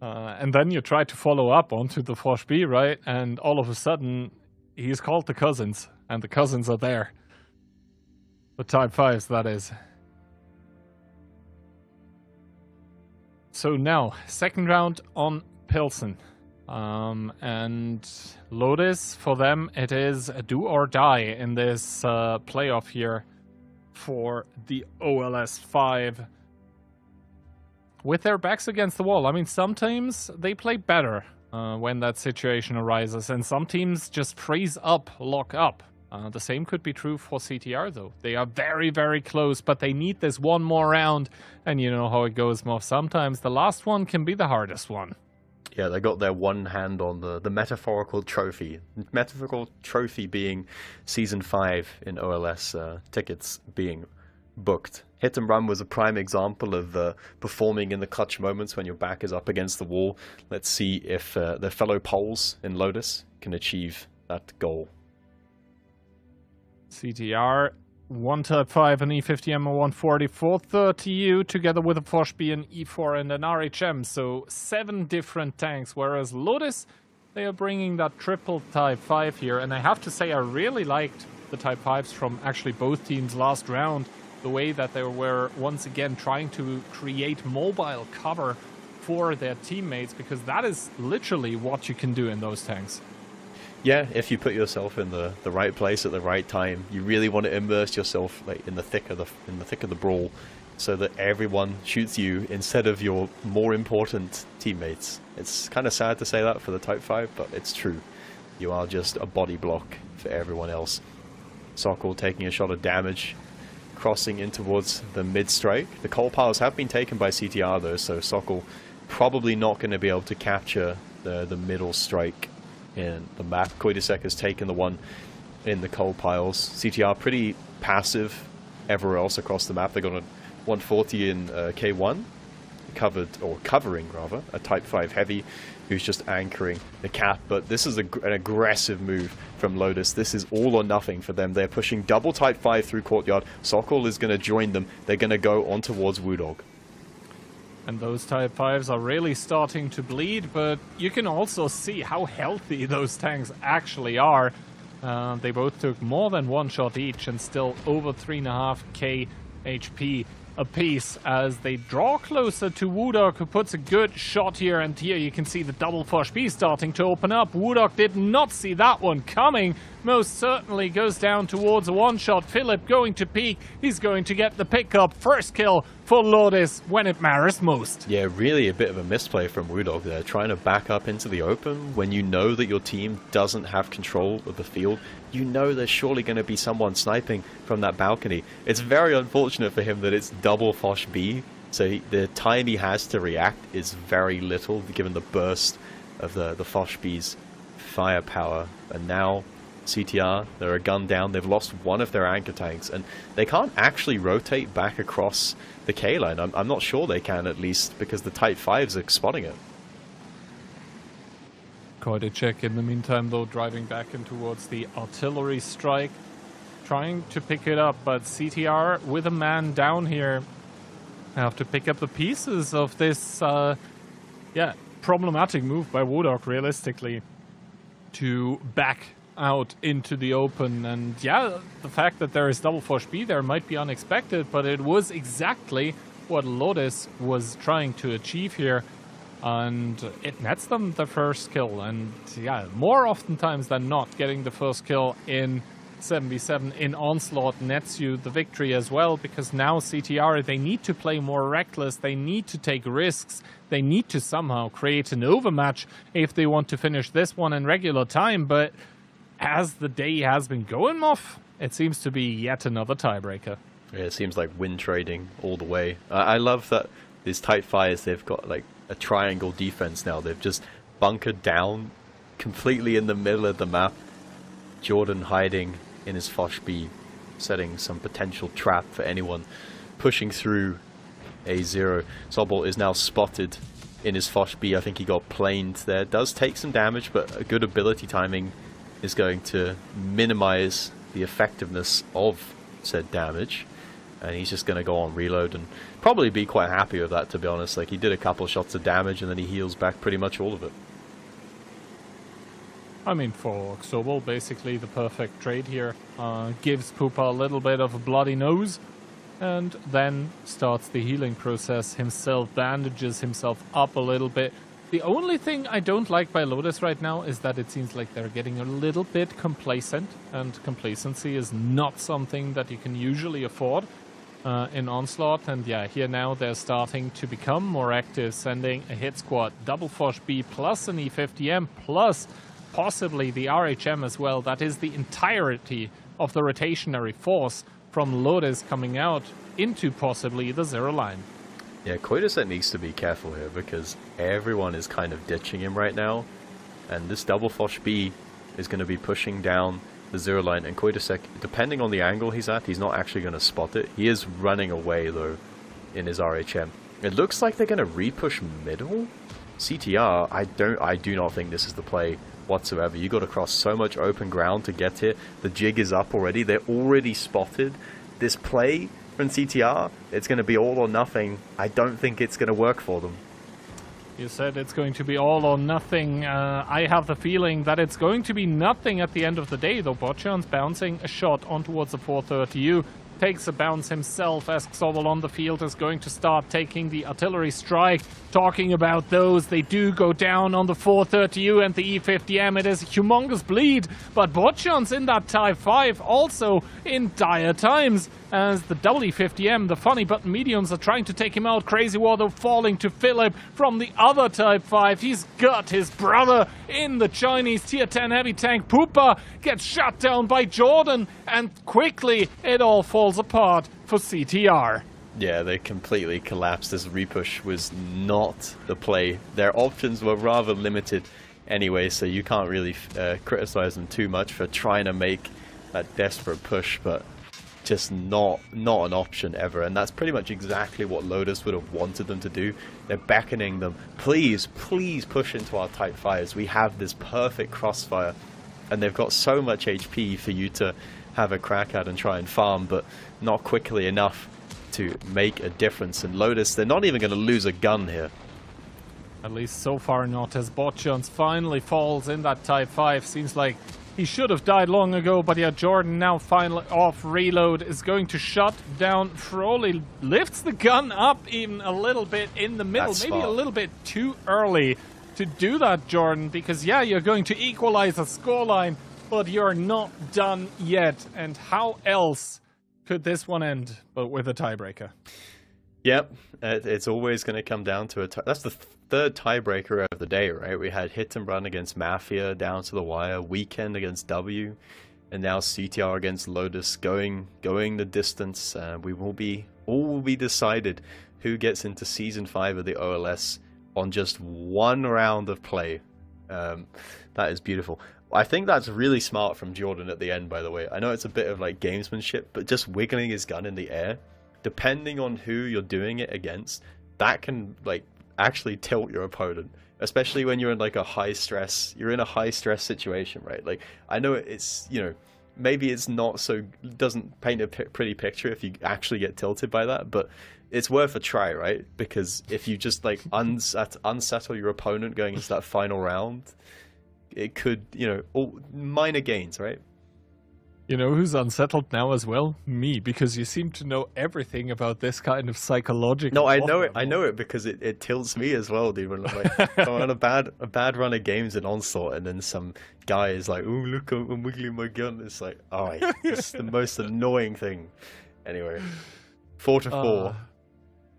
And then you try to follow up onto the Foshby, right? And all of a sudden, he's called the cousins, and the cousins are there. The Type 5s, that is. So now, second round on Pilsen. And Lotus, for them, it is a do or die in this playoff here for the OLS 5. With their backs against the wall. I mean, some teams, they play better when that situation arises, and some teams just freeze up, lock up. The same could be true for CTR, though. They are very, very close, but they need this one more round, and you know how it goes, Moff. Sometimes the last one can be the hardest one. Yeah, they got their one hand on the metaphorical trophy. Metaphorical trophy being Season 5 in OLS, tickets being booked. Hit and Run was a prime example of performing in the clutch moments when your back is up against the wall. Let's see if their fellow Poles in Lotus can achieve that goal. CTR, 1 Type 5 and E50M 140, 430U together with a Foshby and E4 and an RHM. So 7 different tanks, whereas Lotus, they are bringing that triple Type 5 here. And I have to say I really liked the Type 5s from actually both teams last round. The way that they were once again trying to create mobile cover for their teammates, because that is literally what you can do in those tanks. Yeah, if you put yourself in the right place at the right time, you really want to immerse yourself like in the thick of the brawl, so that everyone shoots you instead of your more important teammates. It's kind of sad to say that for the Type 5, but it's true. You are just a body block for everyone else. Sokol taking a shot of damage, crossing in towards the mid-strike. The coal piles have been taken by CTR though, so Sokol probably not going to be able to capture the middle strike in the map. Koidisek has taken the one in the coal piles. CTR pretty passive everywhere else across the map. They got a 140 in K1, covering rather, a Type 5 heavy who's just anchoring the cap. But this is an aggressive move from Lotus. This is all or nothing for them. They're pushing double Type 5 through Courtyard. Sokol is going to join them. They're going to go on towards Woodog. And those Type 5s are really starting to bleed, but you can also see how healthy those tanks actually are. They both took more than one shot each and still over 3.5k HP apiece as they draw closer to Woodog, who puts a good shot here. And here you can see the double Foshby starting to open up. Woodog did not see that one coming. Most certainly goes down towards a one-shot. Philip going to peek. He's going to get the pickup. First kill for Lotus when it matters most. Yeah, really a bit of a misplay from Woodog there, trying to back up into the open when you know that your team doesn't have control of the field. You know there's surely going to be someone sniping from that balcony. It's very unfortunate for him that it's double Foshby, so the time he has to react is very little given the burst of the Foshby's firepower. And now CTR, they're a gun down. They've lost one of their anchor tanks, and they can't actually rotate back across the K line. I'm not sure they can, at least, because the Type 5s are spotting it. Koidicek in the meantime, though, driving back in towards the artillery strike, trying to pick it up, but CTR with a man down here have to pick up the pieces of this problematic move by Woodog, realistically, to back out into the open. And yeah, the fact that there is double Foshby there might be unexpected, but it was exactly what Lotus was trying to achieve here, and it nets them the first kill. And yeah, more oftentimes than not, getting the first kill in 7v7 in Onslaught nets you the victory as well, because now CTR, they need to play more reckless, they need to take risks, they need to somehow create an overmatch if they want to finish this one in regular time. But as the day has been going off, it seems to be yet another tiebreaker. Yeah, it seems like win trading all the way. I love that these Type 5s, they've got like a triangle defense now. They've just bunkered down completely in the middle of the map. Jordan hiding in his Foch B, setting some potential trap for anyone pushing through A0. Sobol is now spotted in his Foch B. I think he got planed there. Does take some damage, but a good ability timing is going to minimize the effectiveness of said damage. And he's just going to go on reload and probably be quite happy with that, to be honest. Like, he did a couple shots of damage and then he heals back pretty much all of it. I mean, for Xobol, basically the perfect trade here. Gives Pupa a little bit of a bloody nose and then starts the healing process himself, bandages himself up a little bit. The only thing I don't like by Lotus right now is that it seems like they're getting a little bit complacent, and complacency is not something that you can usually afford in Onslaught. And yeah, here now they're starting to become more active, sending a hit squad, double Foch B plus an E50M plus possibly the RHM as well. That is the entirety of the rotationary force from Lotus coming out into possibly the zero line. Yeah, Koitasek needs to be careful here because everyone is kind of ditching him right now. And this double Foch B is going to be pushing down the zero line. And Koitasek, depending on the angle he's at, he's not actually going to spot it. He is running away, though, in his RHM. It looks like they're going to repush middle. CTR, I do not think this is the play whatsoever. You got to cross so much open ground to get here. The jig is up already. They're already spotted. This play from CTR, it's going to be all or nothing. I don't think it's going to work for them. You said it's going to be all or nothing. I have the feeling that it's going to be nothing at the end of the day, though. Botchan's bouncing a shot on towards the 430U. Takes a bounce himself as Xobol on the field is going to start taking the artillery strike. Talking about those, they do go down on the 430U and the E50M. It is a humongous bleed, but Botchan's in that Type 5 also in dire times as the E50M, the funny button mediums, are trying to take him out. Crazy Water falling to Philip from the other Type 5. He's got his brother in the Chinese Tier 10 heavy tank. Pupa gets shut down by Jordan, and quickly it all falls apart for CTR. Yeah, they completely collapsed. This repush was not the play. Their options were rather limited anyway, so you can't really criticize them too much for trying to make that desperate push, but just not an option ever. And that's pretty much exactly what Lotus would have wanted them to do. They're beckoning them, please push into our Type 5s. We have this perfect crossfire, and they've got so much HP for you to have a crack at and try and farm, but not quickly enough to make a difference. And Lotus, they're not even going to lose a gun here. At least so far not, as Botchans finally falls in that Type 5. Seems like he should have died long ago, but yeah, Jordan now finally off reload is going to shut down Froley. Lifts the gun up even a little bit in the middle. That's maybe smart. A little bit too early to do that, Jordan, because yeah, you're going to equalize a scoreline, but you're not done yet. And how else could this one end but with a tiebreaker? Yep, it's always going to come down to that's the third tiebreaker of the day, right? We had Hit and Run against Mafia down to the wire, Weekend against W, and now CTR against Lotus going the distance. We will be decided who gets into Season 5 of the OLS on just one round of play. That is beautiful. I think that's really smart from Jordan at the end, by the way. I know it's a bit of like gamesmanship, but just wiggling his gun in the air, depending on who you're doing it against, that can like actually tilt your opponent, especially when you're in like a high stress situation, right? Like, I know it's, you know, maybe it's not so, doesn't paint a pretty picture if you actually get tilted by that, but it's worth a try, right? Because if you just like unsettle your opponent going into that final round, it could, you know, all minor gains, right? You know who's unsettled now as well? Me, because you seem to know everything about this kind of psychological. No, I know it because it tilts me as well, dude. When I'm on a bad run of games in Onslaught, and then some guy is like, "Oh, look, I'm wiggling my gun." It's like, oh, it's the most annoying thing. Anyway, 4-4.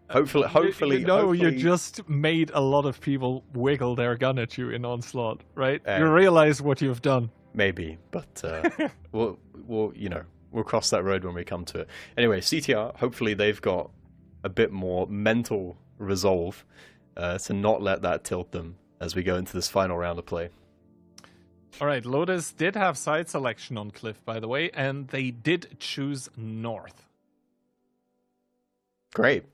Hopefully, you just made a lot of people wiggle their gun at you in Onslaught, right? You realize what you've done. Maybe, but we'll cross that road when we come to it. Anyway, CTR, hopefully they've got a bit more mental resolve to not let that tilt them as we go into this final round of play. All right, Lotus did have side selection on Cliff, by the way, and they did choose North. Great.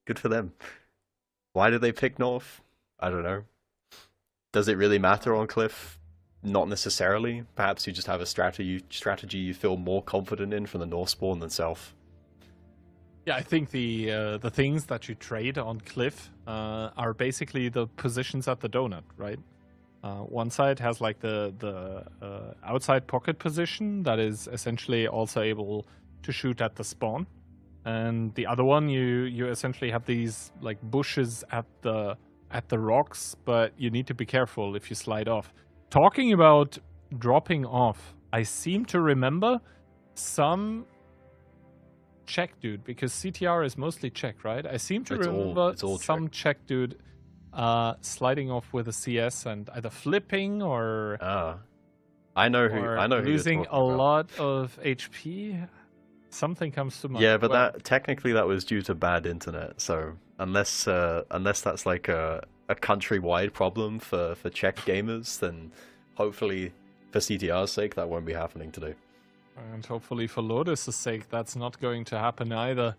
Good for them. Why did they pick North? I don't know. Does it really matter on Cliff? Not necessarily. Perhaps you just have a strategy you feel more confident in from the North spawn than South. Yeah, I think the things that you trade on Cliff are basically the positions at the donut, right? One side has like the outside pocket position that is essentially also able to shoot at the spawn. And the other one, you essentially have these like bushes at the rocks, but you need to be careful if you slide off. Talking about dropping off, I seem to remember some Czech dude, because CTR is mostly Czech, right? I seem to remember some Czech dude sliding off with a CS and either flipping or I know who losing you're a lot of HP. Something comes to mind. Yeah, but that technically that was due to bad internet. So unless that's like a countrywide problem for Czech gamers, then hopefully for CTR's sake that won't be happening today. And hopefully for Lotus' sake that's not going to happen either.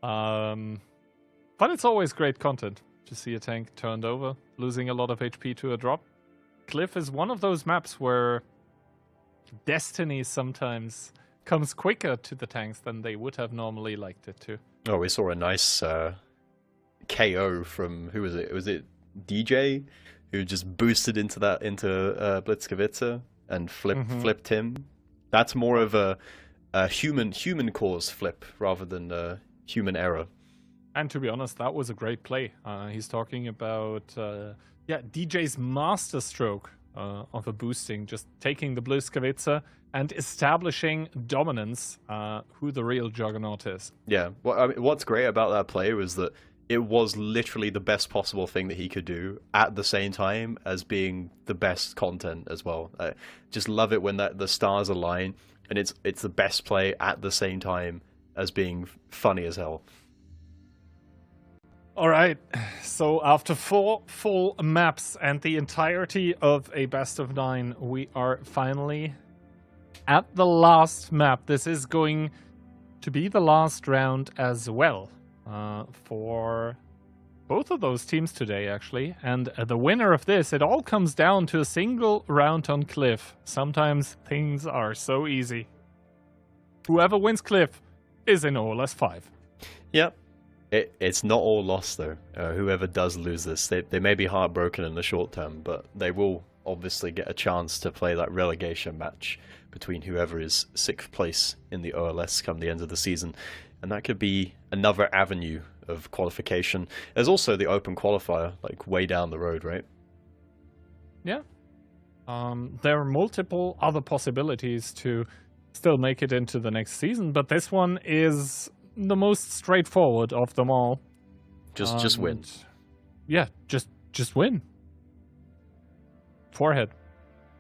But it's always great content to see a tank turned over, losing a lot of HP to a drop. Cliff is one of those maps where destiny sometimes comes quicker to the tanks than they would have normally liked it to. Oh, we saw a nice KO from, who was it? Was it DJ, who just boosted into Blitzkowitzer and flipped him? That's more of a human cause flip rather than human error. And to be honest, that was a great play. He's talking about DJ's master stroke of a boosting, just taking the Blitzkowitzer and establishing dominance, who the real juggernaut is. Yeah, well, I mean, what's great about that play was that it was literally the best possible thing that he could do at the same time as being the best content as well. I just love it when the stars align and it's the best play at the same time as being funny as hell. All right, so after 4 full maps and the entirety of a best of 9, we are finally at the last map. This is going to be the last round as well for both of those teams today, actually. And the winner of this, it all comes down to a single round on Cliff. Sometimes things are so easy. Whoever wins Cliff is in OLS 5. Yep. It's not all lost, though. Whoever does lose this, they may be heartbroken in the short term, but they will obviously get a chance to play that relegation match between whoever is 6th place in the OLS come the end of the season. And that could be another avenue of qualification. There's also the open qualifier, like way down the road, right? Yeah. There are multiple other possibilities to still make it into the next season, but this one is the most straightforward of them all. Just win. Yeah, just win. Forehead,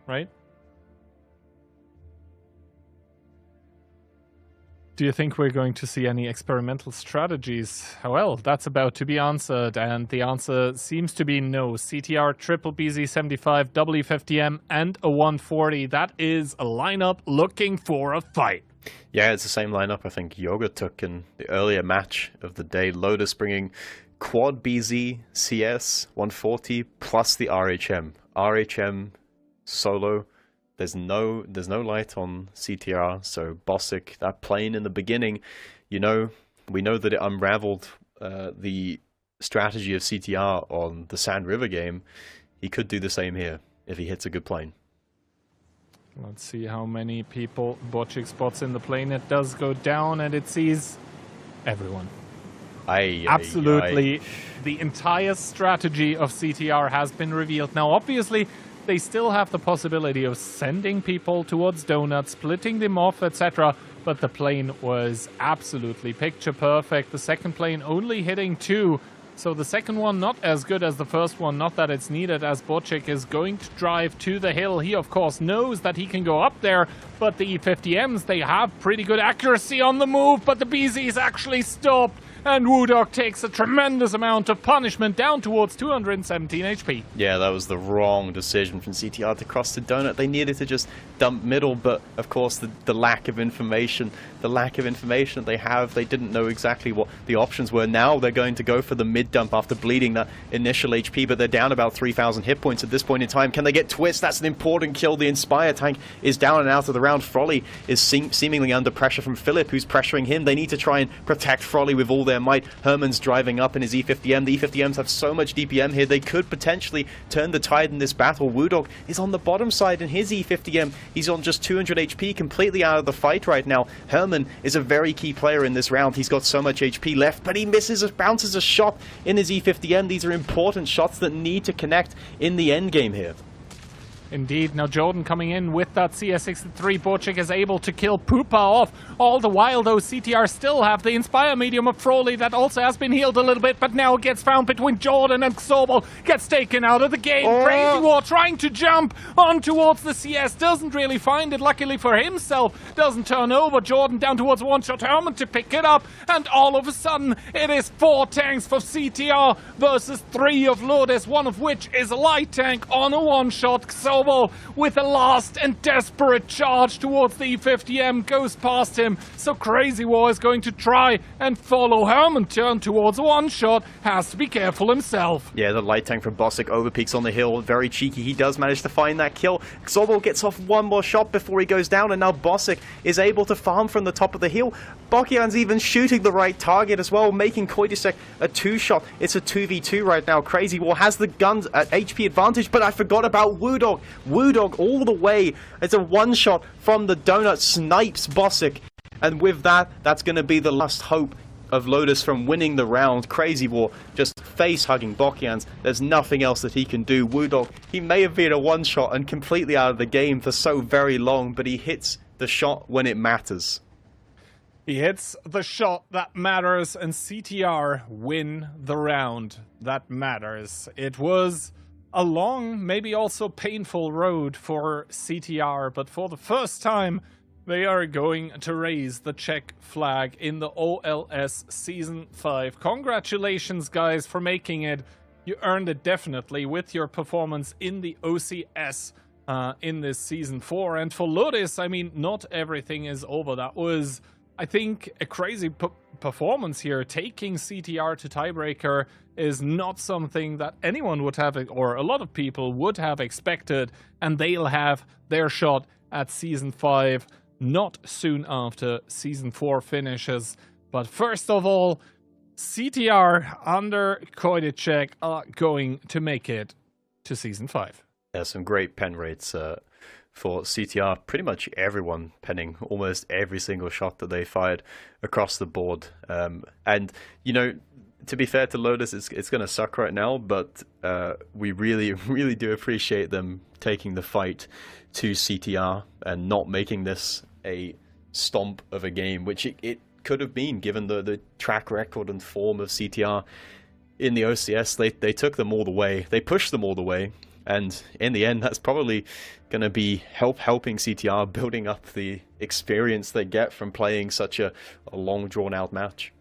right? Do you think we're going to see any experimental strategies? Well, that's about to be answered, and the answer seems to be no. CTR, triple BZ75, W50M, and a 140. That is a lineup looking for a fight. Yeah, it's the same lineup I think Yoga took in the earlier match of the day. Lotus bringing quad BZ, CS, 140, plus the RHM. RHM solo. There's no light on CTR, so Bosick, that plane in the beginning, we know that it unraveled the strategy of CTR on the Sand River game. He could do the same here if he hits a good plane. Let's see how many people Bocic spots in the plane. It does go down and it sees everyone. Absolutely. The entire strategy of CTR has been revealed. Now, obviously, they still have the possibility of sending people towards donuts, splitting them off, etc. But the plane was absolutely picture perfect. The second plane only hitting 2. So the second one not as good as the first one. Not that it's needed, as Bocic is going to drive to the hill. He, of course, knows that he can go up there. But the E50Ms, they have pretty good accuracy on the move. But the BZ is actually stopped. and Woodog takes a tremendous amount of punishment down towards 217 HP. Yeah, that was the wrong decision from CTR to cross the donut. They needed to just dump middle, but of course the lack of information that they have, they didn't know exactly what the options were. Now they're going to go for the mid dump after bleeding that initial HP, but they're down about 3,000 hit points at this point in time. Can they get Twist? That's an important kill. The Inspire tank is down and out of the round. Frolly is seemingly under pressure from Philip, who's pressuring him. They need to try and protect Frolly with all their might. Herman's driving up in his E50M. The E50Ms have so much DPM here, they could potentially turn the tide in this battle. Woodog is on the bottom side in his E50M. He's on just 200 HP, completely out of the fight right now. Herman is a very key player in this round. He's got so much HP left, but he bounces a shot in his E50M. These are important shots that need to connect in the end game here. Indeed. Now Jordan coming in with that CS63. Borchik is able to kill Poopa off. All the while, though, CTR still have the Inspire medium of Froley that also has been healed a little bit, but now it gets found between Jordan and Xobel. Gets taken out of the game. Crazy War trying to jump on towards the CS. Doesn't really find it. Luckily for himself, doesn't turn over. Jordan down towards one-shot Herman to pick it up, and all of a sudden, it is 4 tanks for CTR versus 3 of Lourdes, one of which is a light tank on a one-shot. Xobel with a last and desperate charge towards the E50M goes past him, so Crazy War is going to try and follow Herman. Turn towards one shot, has to be careful himself. Yeah, the light tank from Bosick overpeaks on the hill, very cheeky. He does manage to find that kill. Xobel gets off one more shot before he goes down, and now Bosick is able to farm from the top of the hill. Bokian's even shooting the right target as well, making Koidisek a 2-shot. It's a 2v2 right now. Crazy War has the guns at HP advantage, but I forgot about Woodog. Woodog all the way. It's a 1-shot from the donut, snipes Bosick. And with that, that's going to be the last hope of Lotus from winning the round. Crazy War just face-hugging Bokians. There's nothing else that he can do. Woodog, he may have been a 1-shot and completely out of the game for so very long, but he hits the shot when it matters. He hits the shot that matters, and CTR win the round that matters. It was a long, maybe also painful road for CTR, but for the first time, they are going to raise the Czech flag in the OLS Season 5. Congratulations, guys, for making it. You earned it definitely with your performance in the OCS in this Season 4. And for Lourdes, I mean, not everything is over. That was, I think, a crazy performance here. Taking CTR to tiebreaker is not something that anyone would have, or a lot of people would have expected, and they'll have their shot at Season 5 not soon after Season 4 finishes. But first of all, CTR under Koidicek are going to make it to Season 5. Yeah, some great pen rates for CTR. Pretty much everyone penning almost every single shot that they fired across the board. And, you know, to be fair to Lotus, it's going to suck right now, but we really, really do appreciate them taking the fight to CTR and not making this a stomp of a game, which it could have been given the track record and form of CTR in the OCS. They took them all the way. They pushed them all the way. And in the end, that's probably going to be helping CTR building up the experience they get from playing such a long, drawn-out match.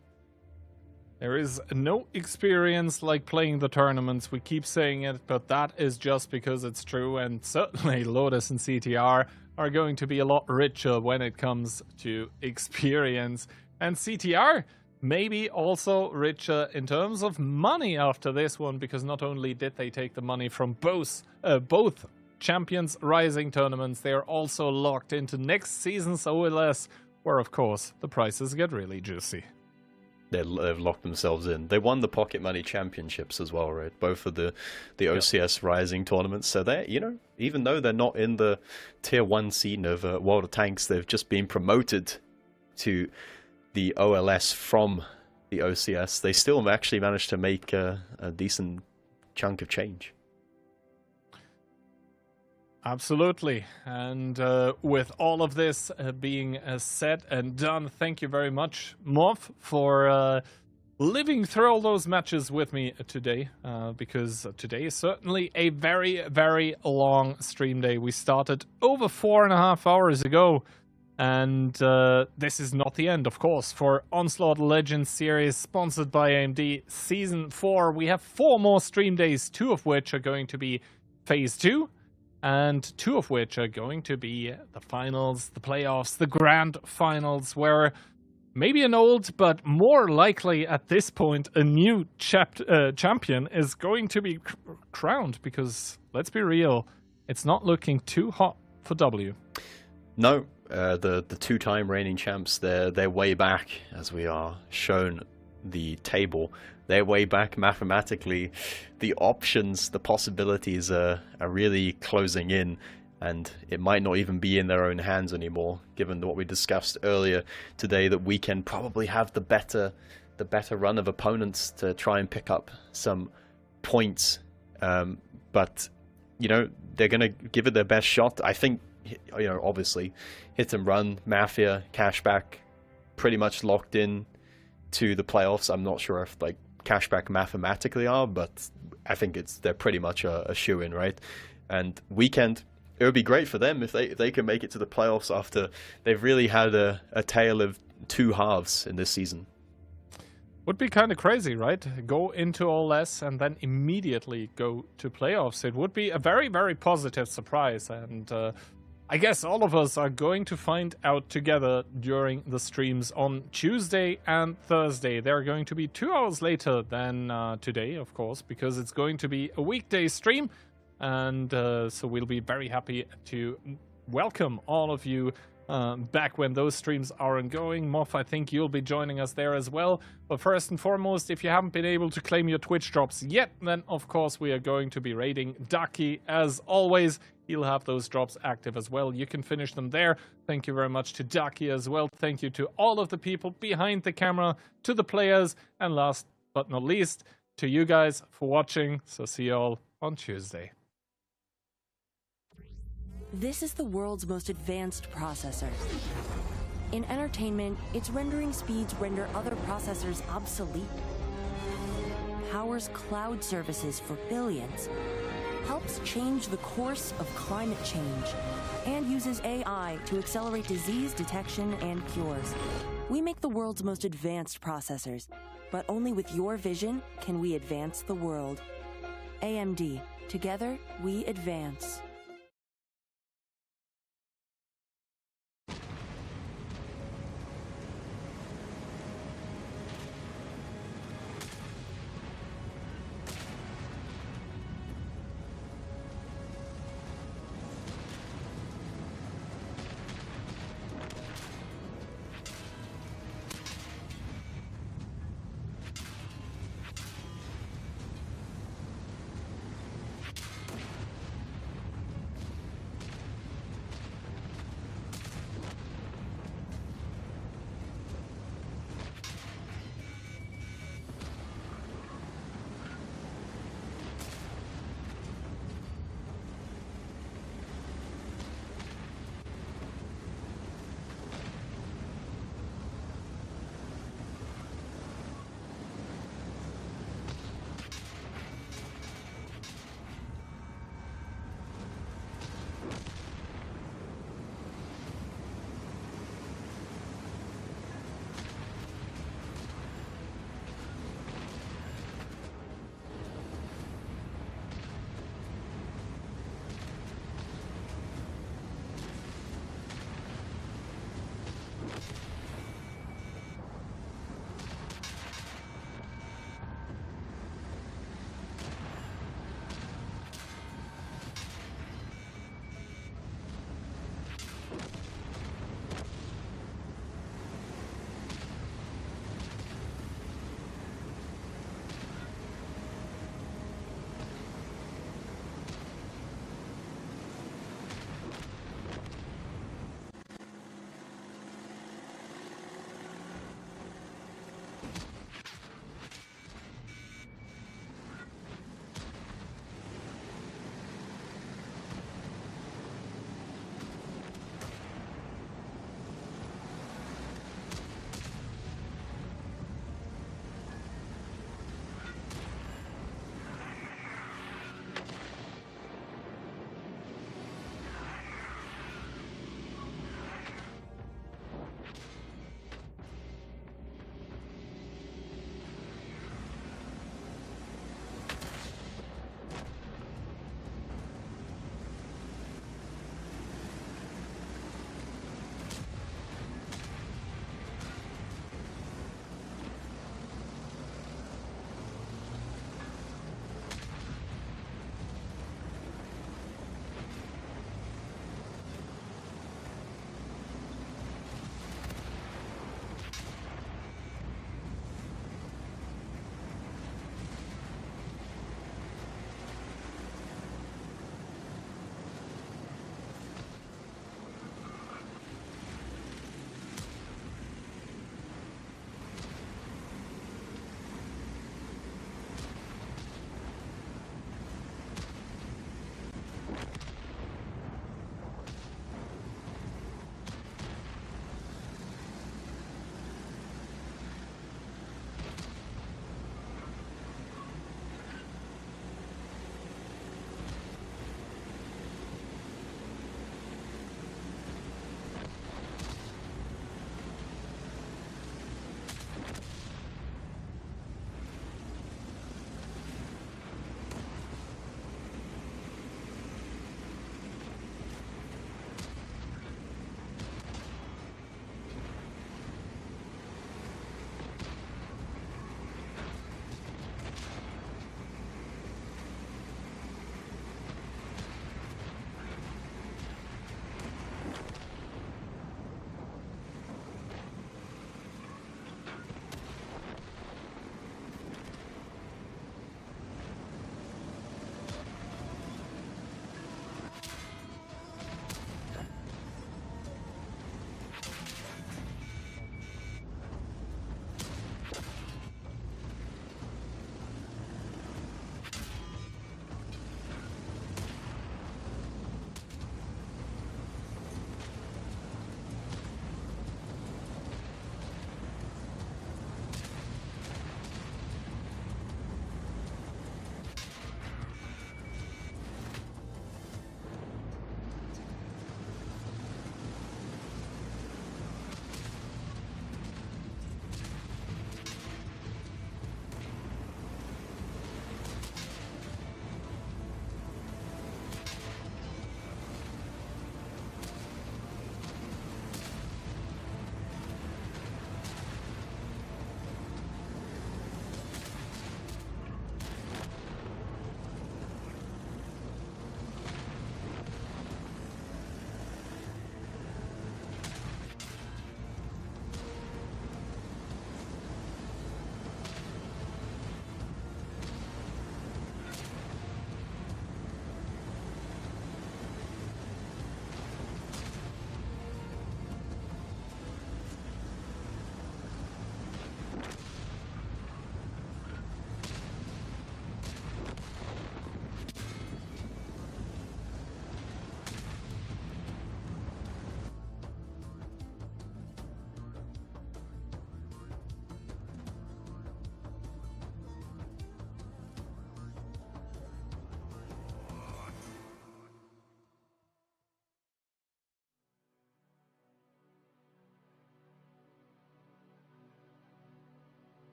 There is no experience like playing the tournaments. We keep saying it, but that is just because it's true. And certainly Lotus and CTR are going to be a lot richer when it comes to experience. And CTR maybe also richer in terms of money after this one, because not only did they take the money from both Champions Rising tournaments, they are also locked into next season's OLS, where of course the prices get really juicy. They've locked themselves in. They won the Pocket Money Championships as well, right? Both of the OCS Rising tournaments. So they're, you know, even though they're not in the Tier 1 scene of World of Tanks, they've just been promoted to the OLS from the OCS. They still actually managed to make a decent chunk of change. Absolutely. And with all of this being said and done, thank you very much, Morph, for living through all those matches with me today, because today is certainly a very, very long stream day. We started over 4.5 hours ago, And this is not the end, of course, for Onslaught Legends series sponsored by AMD Season 4. We have 4 more stream days, 2 of which are going to be Phase 2, and 2 of which are going to be the finals, the playoffs, the grand finals, where maybe an old, but more likely at this point, a new champion is going to be crowned, because, let's be real, it's not looking too hot for W. No. The 2-time reigning champs, they're way back, as we are shown the table. They're way back mathematically. The options, the possibilities are really closing in, and it might not even be in their own hands anymore, given what we discussed earlier today, that we can probably have the better run of opponents to try and pick up some points. But, you know, they're going to give it their best shot. I think, you know, obviously, Hit and Run, Mafia, Cashback, pretty much locked in to the playoffs. I'm not sure if, like, Cashback mathematically are, but I think they're pretty much a shoo-in, right? And Weekend, it would be great for them if they can make it to the playoffs after they've really had a tale of 2 halves in this season. Would be kind of crazy, right? Go into OLS and then immediately go to playoffs. It would be a very, very positive surprise, and I guess all of us are going to find out together during the streams on Tuesday and Thursday. They're going to be 2 hours later than today, of course, because it's going to be a weekday stream, and so we'll be very happy to welcome all of you back when those streams are ongoing. Moff, I think you'll be joining us there as well. But first and foremost, if you haven't been able to claim your Twitch drops yet, then of course we are going to be raiding Ducky as always. He'll have those drops active as well. You can finish them there. Thank you very much to Ducky as well. Thank you to all of the people behind the camera, to the players, and last but not least, to you guys for watching. So see you all on Tuesday. This is the world's most advanced processor. In entertainment, its rendering speeds render other processors obsolete. Powers cloud services for billions. Helps change the course of climate change. And uses AI to accelerate disease detection and cures. We make the world's most advanced processors, but only with your vision can we advance the world. AMD. Together, we advance.